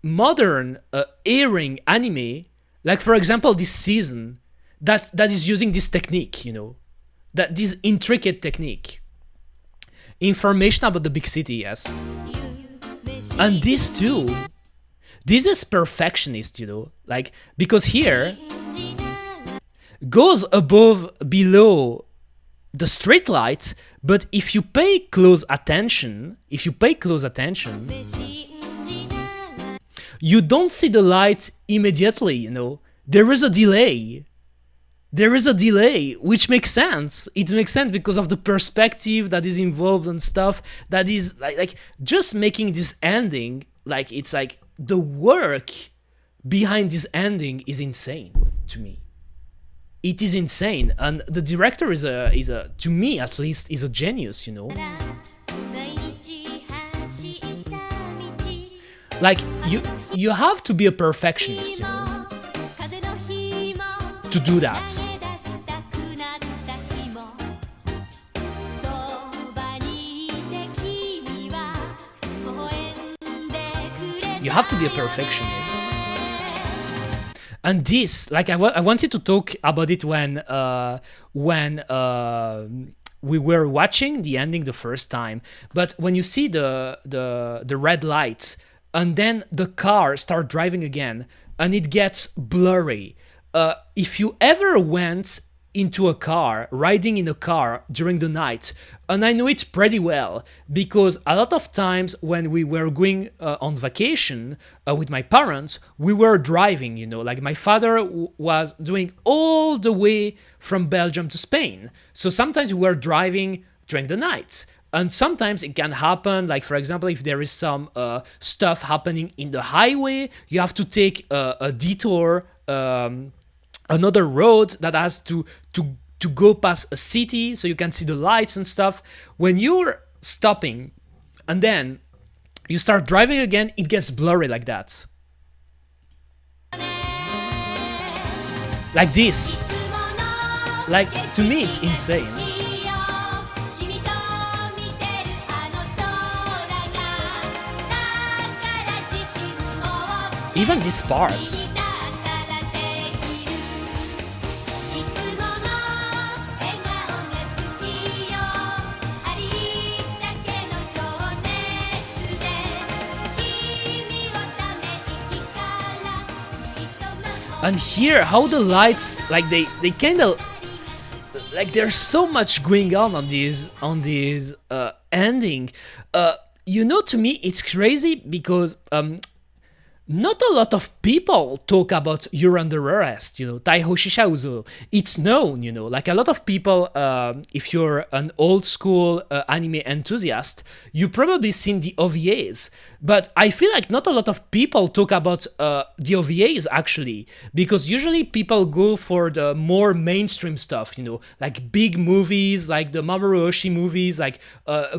modern airing anime, like for example this season, that is using this technique, you know, that this intricate technique. Information about the big city, yes. And this too, this is perfectionist, you know, like because here goes below the street light, but if you pay close attention, you don't see the light immediately, you know, there is a delay, which makes sense. It makes sense because of the perspective that is involved and stuff that is like just making this ending, like it's like the work behind this ending is insane to me. It is insane, and the director is a to me at least is a genius, you know. Like you have to be a perfectionist, you know, to do that. You have to be a perfectionist. And this, like, I wanted to talk about it when we were watching the ending the first time. But when you see the red light, and then the car start driving again, and it gets blurry. If you ever went into a car, riding in a car during the night, and I know it pretty well because a lot of times when we were going on vacation with my parents, we were driving, you know, like my father was doing all the way from Belgium to Spain. So sometimes we were driving during the night. And sometimes it can happen, like for example, if there is some stuff happening in the highway, you have to take a detour, another road that has to go past a city so you can see the lights and stuff. When you're stopping and then you start driving again, it gets blurry like that. Like this. Like, to me it's insane. Even this part. And here, how the lights, like they kind of, like there's so much going on this ending. You know, to me it's crazy because not a lot of people talk about You're Under Arrest, Taiho Shishauzo. It's known, like a lot of people, if you're an old school anime enthusiast, you probably seen the OVAs. But I feel like not a lot of people talk about the OVAs actually, because usually people go for the more mainstream stuff, like big movies, like the Mamoru Oshii movies, like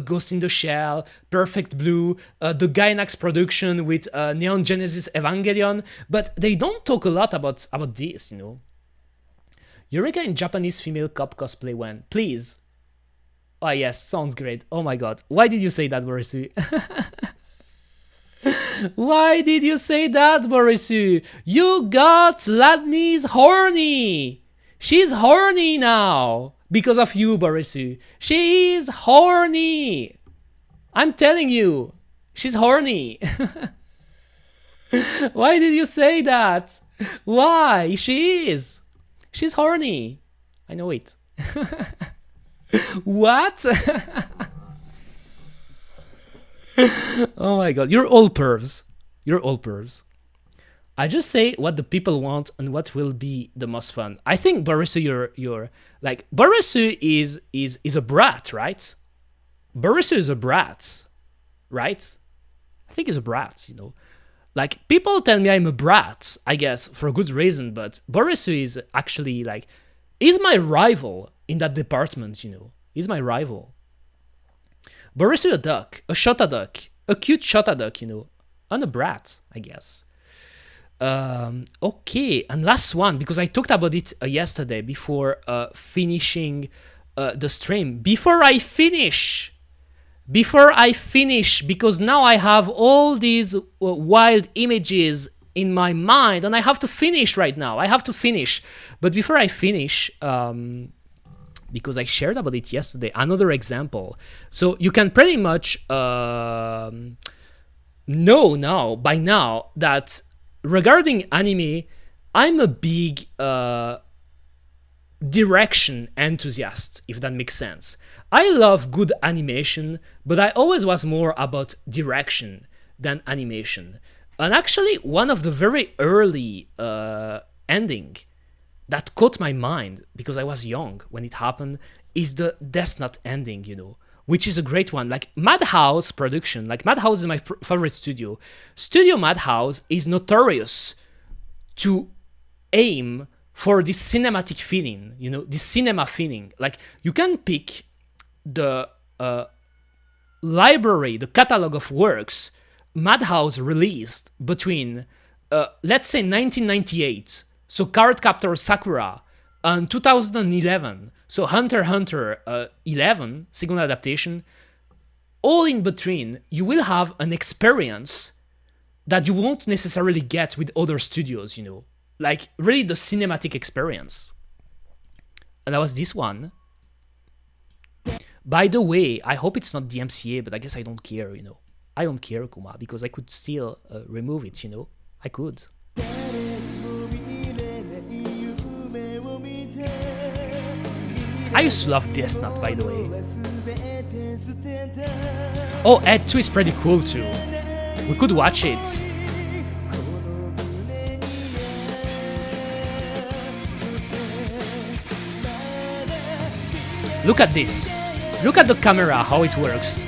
Ghost in the Shell, Perfect Blue, the Gainax production with Neon Genesis Evangelion, but they don't talk a lot about this, Eureka in Japanese female cop cosplay when? Please. Oh yes, sounds great. Oh my god. Why did you say that, Borisu? Why did you say that, Borisu? You got Ladney's horny. She's horny now. Because of you, Borisu. She is horny. I'm telling you. She's horny. Why did you say that? Why? She is. She's horny. I know it. What? Oh my god, you're all pervs. You're all pervs. I just say what the people want and what will be the most fun. I think Borisu, you're like Borisu is a brat, right? Borisu is a brat, right? I think he's a brat, Like, people tell me I'm a brat, I guess, for a good reason, but Borisu is actually, like, he's my rival in that department, He's my rival. Borisu a duck, a shota duck, a cute shota duck, and a brat, I guess. Okay, and last one, because I talked about it yesterday before finishing the stream. Before I finish, because now I have all these wild images in my mind and I have to finish right now. But before I finish, because I shared about it yesterday, another example. So you can pretty much know by now that regarding anime, I'm a big direction enthusiast, if that makes sense. I love good animation, but I always was more about direction than animation. And actually, one of the very early ending that caught my mind, because I was young when it happened, is the Death Note ending, which is a great one. Like Madhouse production, like Madhouse is my favorite studio. Studio Madhouse is notorious to aim for this cinematic feeling, this cinema feeling. Like, you can pick the library, the catalog of works Madhouse released between, let's say, 1998, so Cardcaptor Sakura, and 2011, so Hunter x Hunter 11, second adaptation. All in between, you will have an experience that you won't necessarily get with other studios, Like, really the cinematic experience. And that was this one. By the way, I hope it's not DMCA, but I guess I don't care, I don't care, Kuma, because I could still remove it, I could. I used to love Death Note, by the way. Oh, Ed 2 is pretty cool too. We could watch it. Look at this. Look at the camera, how it works.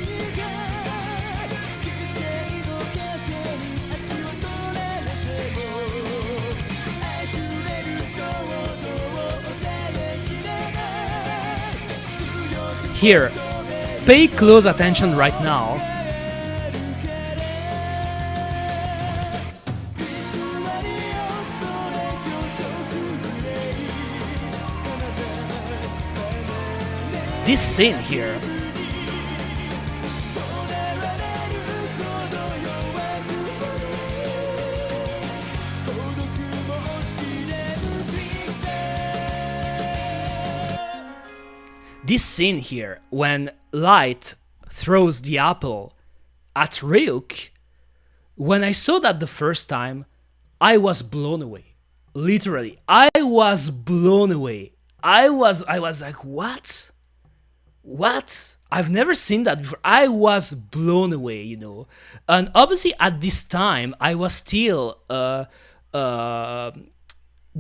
Here, pay close attention right now. This scene here. This scene here, when Light throws the apple at Ryuk, when I saw that the first time, I was blown away. Literally, I was blown away. I was like, what? What? I've never seen that before. I was blown away, you know. And obviously at this time, I was still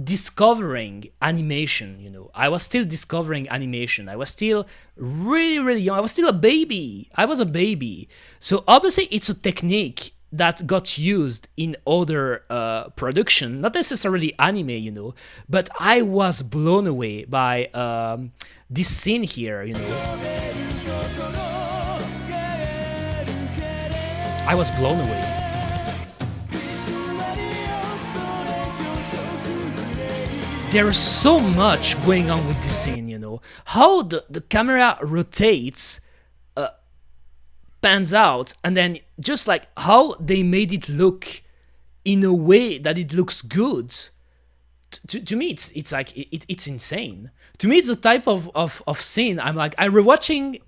discovering animation, you know. I was still discovering animation. I was still really, really young. I was still a baby. I was a baby. So obviously it's a technique that got used in other production, not necessarily anime, you know, but I was blown away by this scene here, you know. I was blown away. There's so much going on with this scene, you know. How the camera rotates, pans out, and then just like how they made it look in a way that it looks good. To me, it's like, it's insane. To me, it's the type of scene I'm rewatching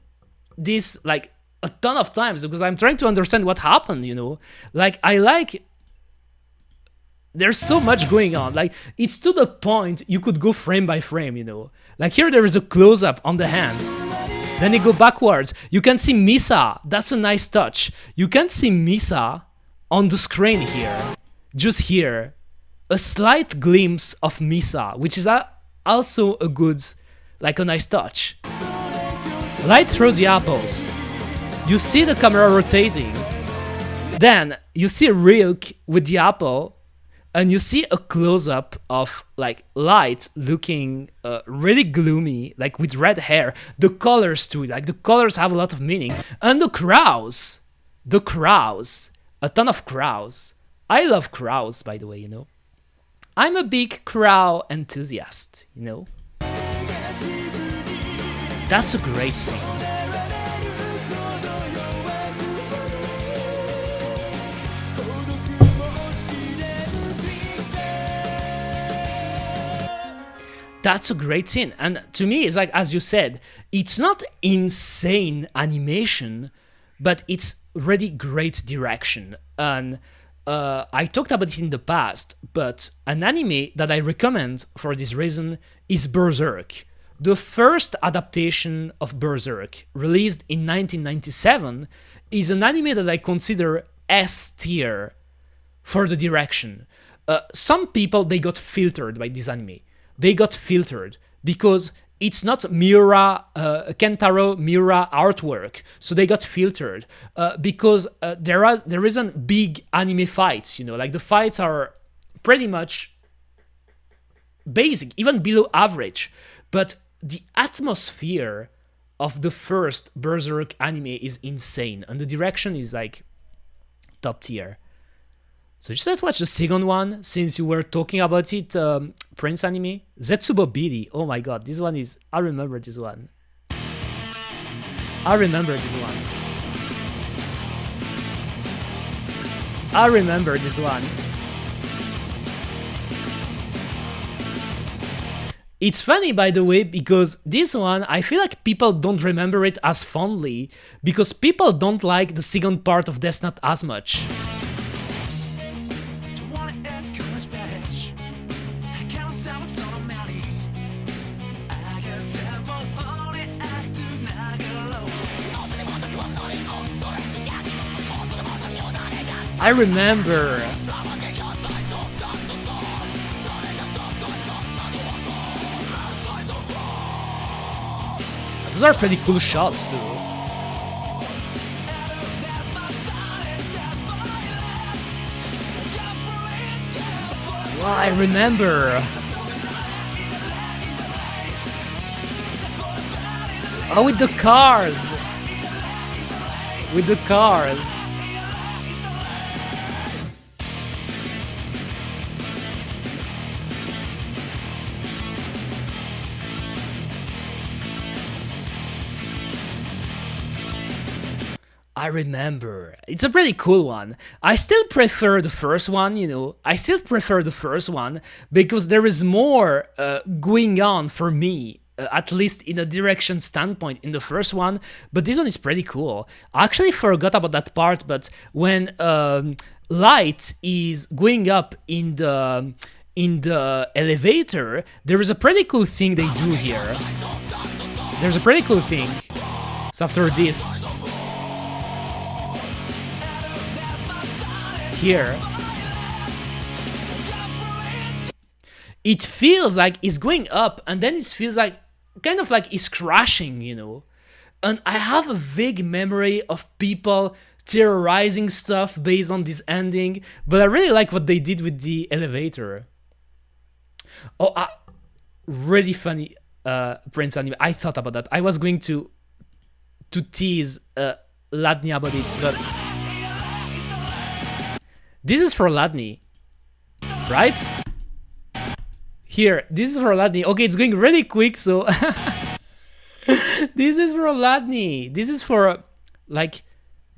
this like a ton of times because I'm trying to understand what happened, you know. Like, there's so much going on. Like, it's to the point you could go frame by frame, you know. Like here there is a close-up on the hand. Then you go backwards. You can see Misa. That's a nice touch. You can see Misa on the screen here. Just here. A slight glimpse of Misa, which is also a good, like a nice touch. Light through the apples. You see the camera rotating. Then you see Ryuk with the apple. And you see a close-up of like Light looking really gloomy, like with red hair. The colors too, like the colors have a lot of meaning. And the crows, a ton of crows. I love crows, by the way, you know. I'm a big crow enthusiast, you know. That's a great scene. That's a great scene. And to me, it's like, as you said, it's not insane animation, but it's really great direction. And I talked about it in the past, but an anime that I recommend for this reason is Berserk. The first adaptation of Berserk, released in 1997, is an anime that I consider S tier for the direction. Some people, they got filtered by this anime. They got filtered because it's not Kentaro Miura artwork, so they got filtered because there isn't big anime fights, you know, like the fights are pretty much basic, even below average, but the atmosphere of the first Berserk anime is insane, and the direction is like top tier. So just let's watch the second one, since you were talking about it, Prince anime. Zetsubo Biri. Oh my god, this one is... I remember this one. I remember this one. I remember this one. It's funny, by the way, because this one, I feel like people don't remember it as fondly, because people don't like the second part of Death Note as much. I remember. Those are pretty cool shots too. Wow, I remember. Oh, with the cars. With the cars. I remember. It's a pretty cool one. I still prefer the first one, you know. I still prefer the first one because there is more going on for me, at least in a direction standpoint in the first one. But this one is pretty cool. I actually forgot about that part, but when Light is going up in the elevator, there is a pretty cool thing they do here. There's a pretty cool thing. So after this, here, it feels like it's going up, and then it feels like kind of like it's crashing, you know. And I have a vague memory of people terrorizing stuff based on this ending, but I really like what they did with the elevator. Oh, really funny Prince anime. I thought about that. I was going to tease Ladni about it, but this is for Ladni, right? Here, this is for Ladni. Okay, it's going really quick, so this is for Ladni. This is for like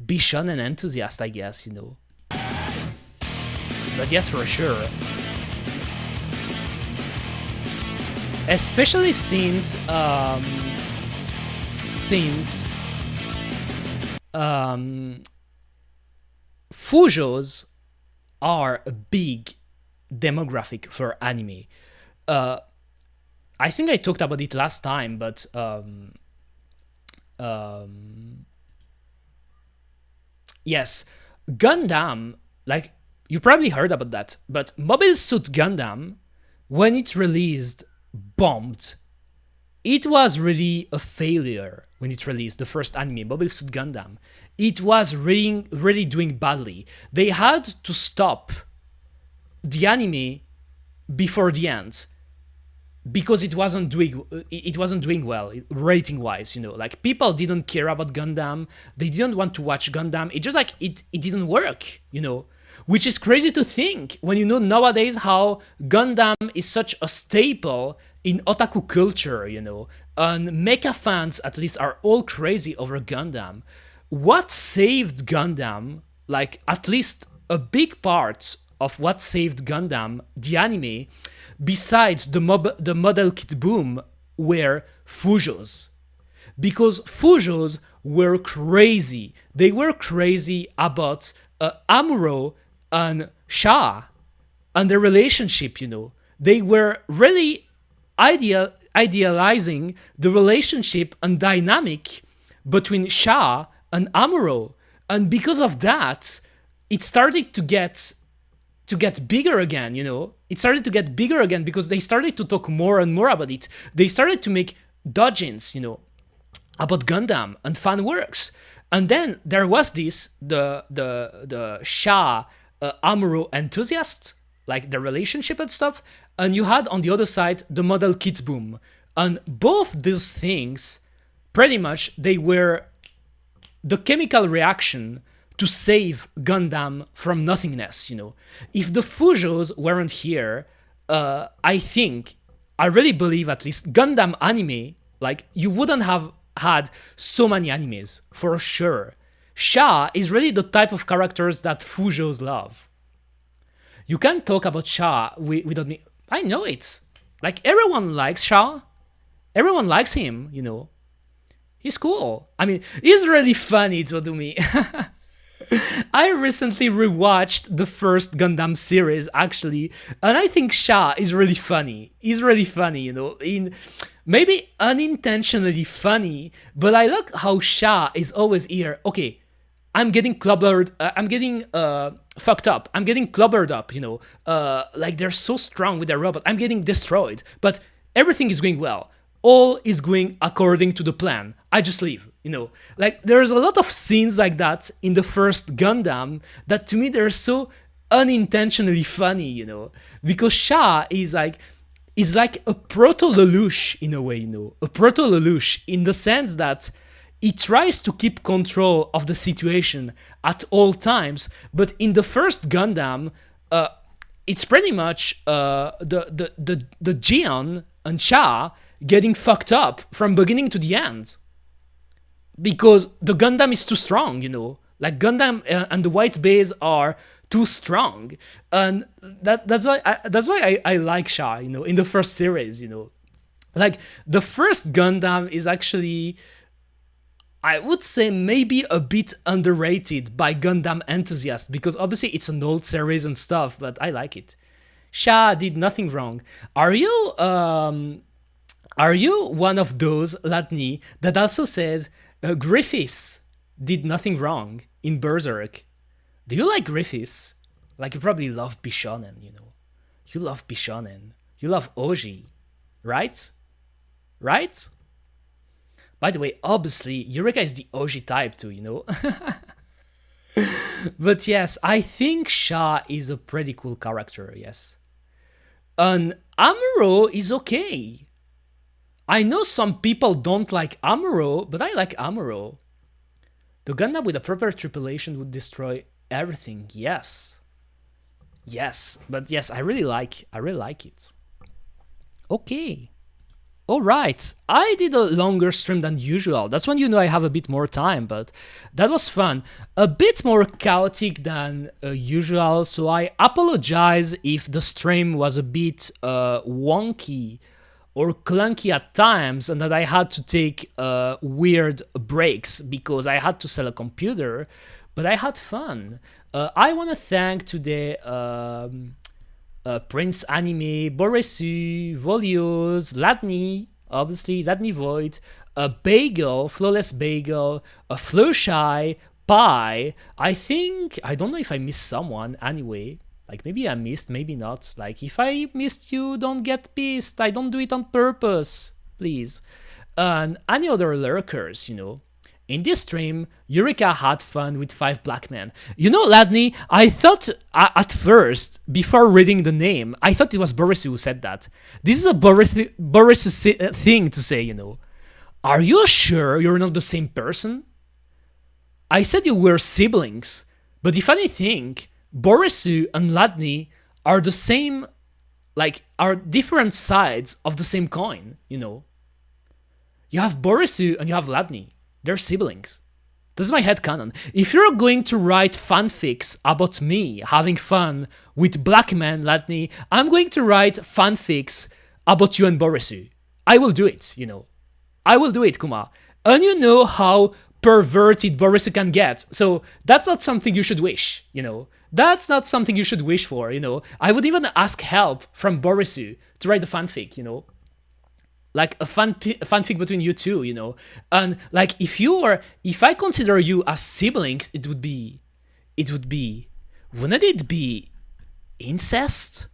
be shonen enthusiast, I guess, you know. But yes, for sure. Especially since Fujos are a big demographic for anime. I think I talked about it last time, but yes, Gundam, like you probably heard about that, but Mobile Suit Gundam, when it released, bombed. It was really a failure when it released, the first anime, Mobile Suit Gundam. It was really doing badly. They had to stop the anime before the end because it wasn't doing well rating wise, you know. Like people didn't care about Gundam, they didn't want to watch Gundam. It just like it didn't work, you know, which is crazy to think when you know nowadays how Gundam is such a staple in otaku culture, you know, and mecha fans at least are all crazy over Gundam. What saved Gundam, like at least a big part of what saved Gundam, the anime, besides the model kit boom, were Fujos. Because Fujos were crazy. They were crazy about Amuro and Sha and their relationship, you know. They were really idealizing the relationship and dynamic between Sha and Amuro. And because of that, it started to get bigger again, you know. It started to get bigger again because they started to talk more and more about it. They started to make doujins, you know, about Gundam and fan works. And then there was this, the Sha Amuro enthusiast, like the relationship and stuff. And you had on the other side the model kit boom. And both these things, pretty much, they were the chemical reaction to save Gundam from nothingness, you know. If the Fujos weren't here, I really believe at least, Gundam anime, like, you wouldn't have had so many animes, for sure. Sha is really the type of characters that Fujos love. You can't talk about Sha without me. I know it. Like, everyone likes Sha. Everyone likes him, you know. He's cool. I mean, he's really funny to me. I recently rewatched the first Gundam series, actually, and I think Sha is really funny. He's really funny, you know, maybe unintentionally funny, but I like how Sha is always here. Okay, I'm getting clobbered, I'm getting fucked up, I'm getting clobbered up, you know, like they're so strong with their robot, I'm getting destroyed, but everything is going well. All is going according to the plan. I just leave, you know. Like, there's a lot of scenes like that in the first Gundam that to me they're so unintentionally funny, you know. Because Sha is like a proto-Lelouch in a way, you know. A proto-Lelouch in the sense that he tries to keep control of the situation at all times, but in the first Gundam, it's pretty much the Jian and Sha getting fucked up from beginning to the end because the Gundam is too strong, you know. Like, Gundam and the white base are too strong, and that's why I like Sha, you know, in the first series, you know. Like, the first Gundam is actually, I would say, maybe a bit underrated by Gundam enthusiasts because obviously it's an old series and stuff, but I like it. Sha did nothing wrong. Are you one of those, Latni, that also says, Griffiths did nothing wrong in Berserk. Do you like Griffiths? Like, you probably love Bishonen, you know. You love Bishonen. You love Oji, right? Right? By the way, obviously, Eureka is the Oji type too, you know? But yes, I think Sha is a pretty cool character, yes. And Amuro is okay. I know some people don't like Amuro, but I like Amuro. The Gundam with a proper tripulation would destroy everything, yes. Yes, but yes, I really like it. Okay. Alright, I did a longer stream than usual. That's when you know I have a bit more time, but that was fun. A bit more chaotic than usual, so I apologize if the stream was a bit wonky or clunky at times and that I had to take weird breaks because I had to sell a computer, but I had fun. I want to thank today Prince Anime, Boresu, Volios, Latni, obviously, Latni Void, Bagel, Flawless Bagel, Flowshy, Pie. I don't know if I missed someone anyway. Like, maybe I missed, maybe not. Like, if I missed you, don't get pissed. I don't do it on purpose, please. And any other lurkers, you know. In this stream, Eureka had fun with 5 black men. You know, Ladney, I thought at first, before reading the name, I thought it was Boris who said that. This is a Boris thing to say, you know. Are you sure you're not the same person? I said you were siblings, but if anything, Borisu and Ladney are the same, like, are different sides of the same coin, you know. You have Borisu and you have Ladney. They're siblings. This is my headcanon. If you're going to write fanfics about me having fun with black men, Latni, I'm going to write fanfics about you and Borisu. I will do it, you know. I will do it, Kuma. And you know how perverted Borisu can get. So that's not something you should wish, you know. That's not something you should wish for, you know. I would even ask help from Borisu to write the fanfic, you know. Like a fanfic between you two, you know. And like if I consider you as siblings, it would be, wouldn't it be incest?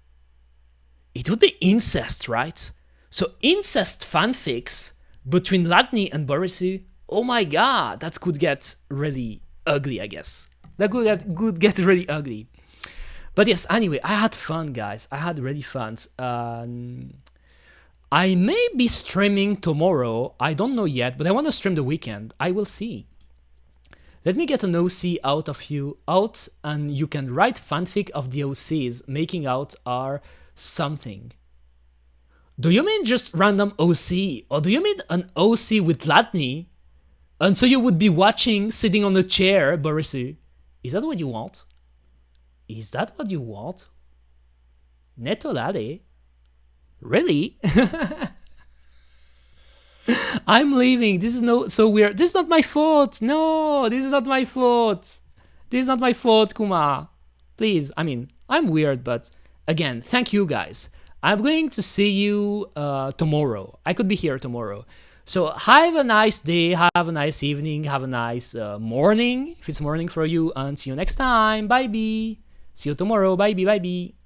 It would be incest, right? So incest fanfics between Latni and Borisu, oh my god, that could get really ugly, I guess. That could get really ugly. But yes, anyway, I had fun, guys. I had really fun. I may be streaming tomorrow, I don't know yet, but I want to stream the weekend. I will see. Let me get an OC out and you can write fanfic of the OCs making out or something. Do you mean just random OC? Or do you mean an OC with Latni? And so you would be watching, sitting on a chair, Borisu. Is that what you want? Is that what you want? Netolade? Really? I'm leaving. This is so weird. This is not my fault. No, this is not my fault. This is not my fault, Kuma. Please, I mean, I'm weird, but again, thank you guys. I'm going to see you tomorrow. I could be here tomorrow. So have a nice day, have a nice evening, have a nice morning, if it's morning for you, and see you next time. Bye-bye. See you tomorrow. Bye-bye, bye-bye.